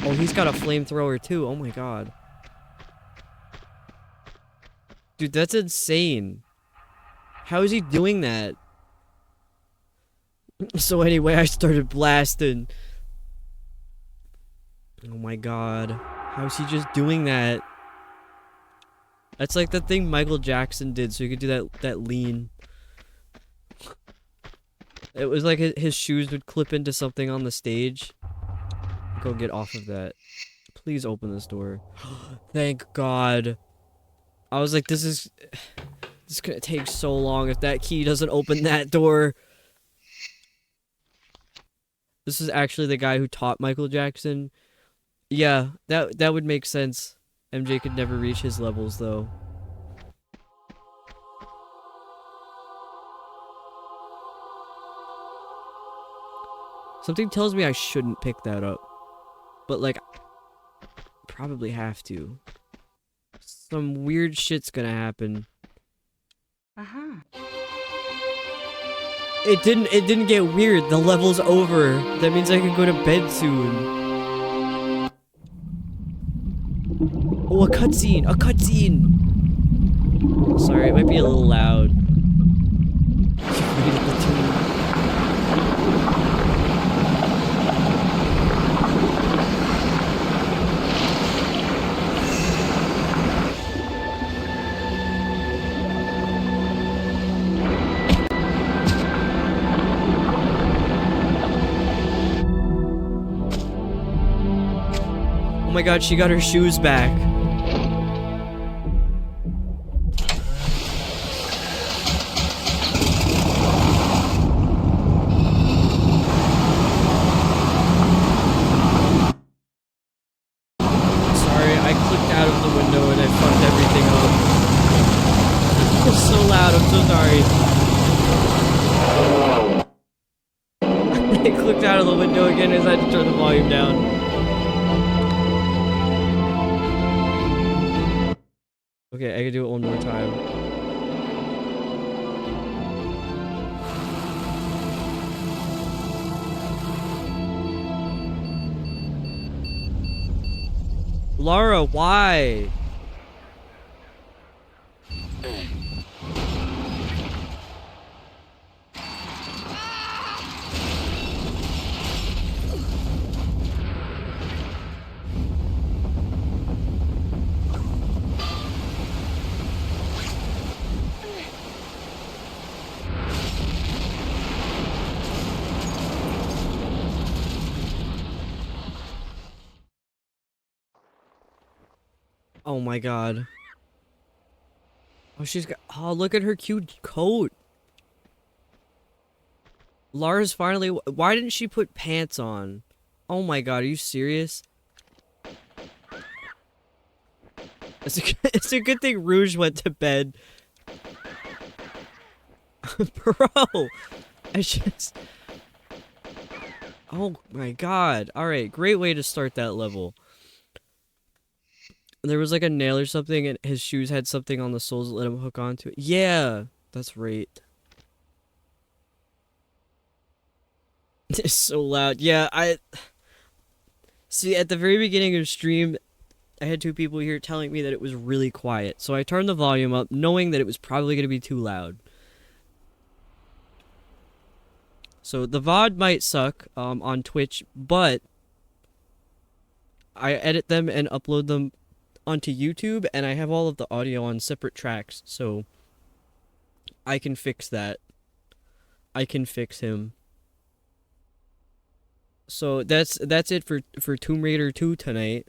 Oh, he's got a flamethrower too. Oh my god. Dude, that's insane. How is he doing that? So anyway, I started blasting. Oh my god. How is he just doing that? That's like the thing Michael Jackson did so he could do that lean. It was like his shoes would clip into something on the stage. Go get off of that. Please open this door. Thank God. I was like, this is gonna take so long if that key doesn't open that door. This is actually the guy who taught Michael Jackson. Yeah, that would make sense. MJ could never reach his levels though. Something tells me I shouldn't pick that up. But like, probably have to. Some weird shit's gonna happen. It didn't get weird. The level's over. That means I can go to bed soon. Oh, a cutscene! A cutscene! Sorry, it might be a little loud. Oh my god, she got her shoes back. Sorry, I clicked out of the window and I fucked everything up. It's so loud, I'm so sorry. I clicked out of the window again as I had to turn the volume down. Okay, I can do it one more time. Lara, why? Oh my god. Oh, she's got... Oh, look at her cute coat. Lara's finally... Why didn't she put pants on? Oh my god, are you serious? It's a good thing Rouge went to bed. Bro, I just... Oh my god. Alright, great way to start that level. There was like a nail or something and his shoes had something on the soles that let him hook onto it. Yeah, that's right. It's so loud. Yeah, See, at the very beginning of stream, I had two people here telling me that it was really quiet. So I turned the volume up, knowing that it was probably going to be too loud. So the VOD might suck on Twitch, but I edit them and upload them onto YouTube, and I have all of the audio on separate tracks, so I can fix that. I can fix him. So that's it for Tomb Raider 2 tonight.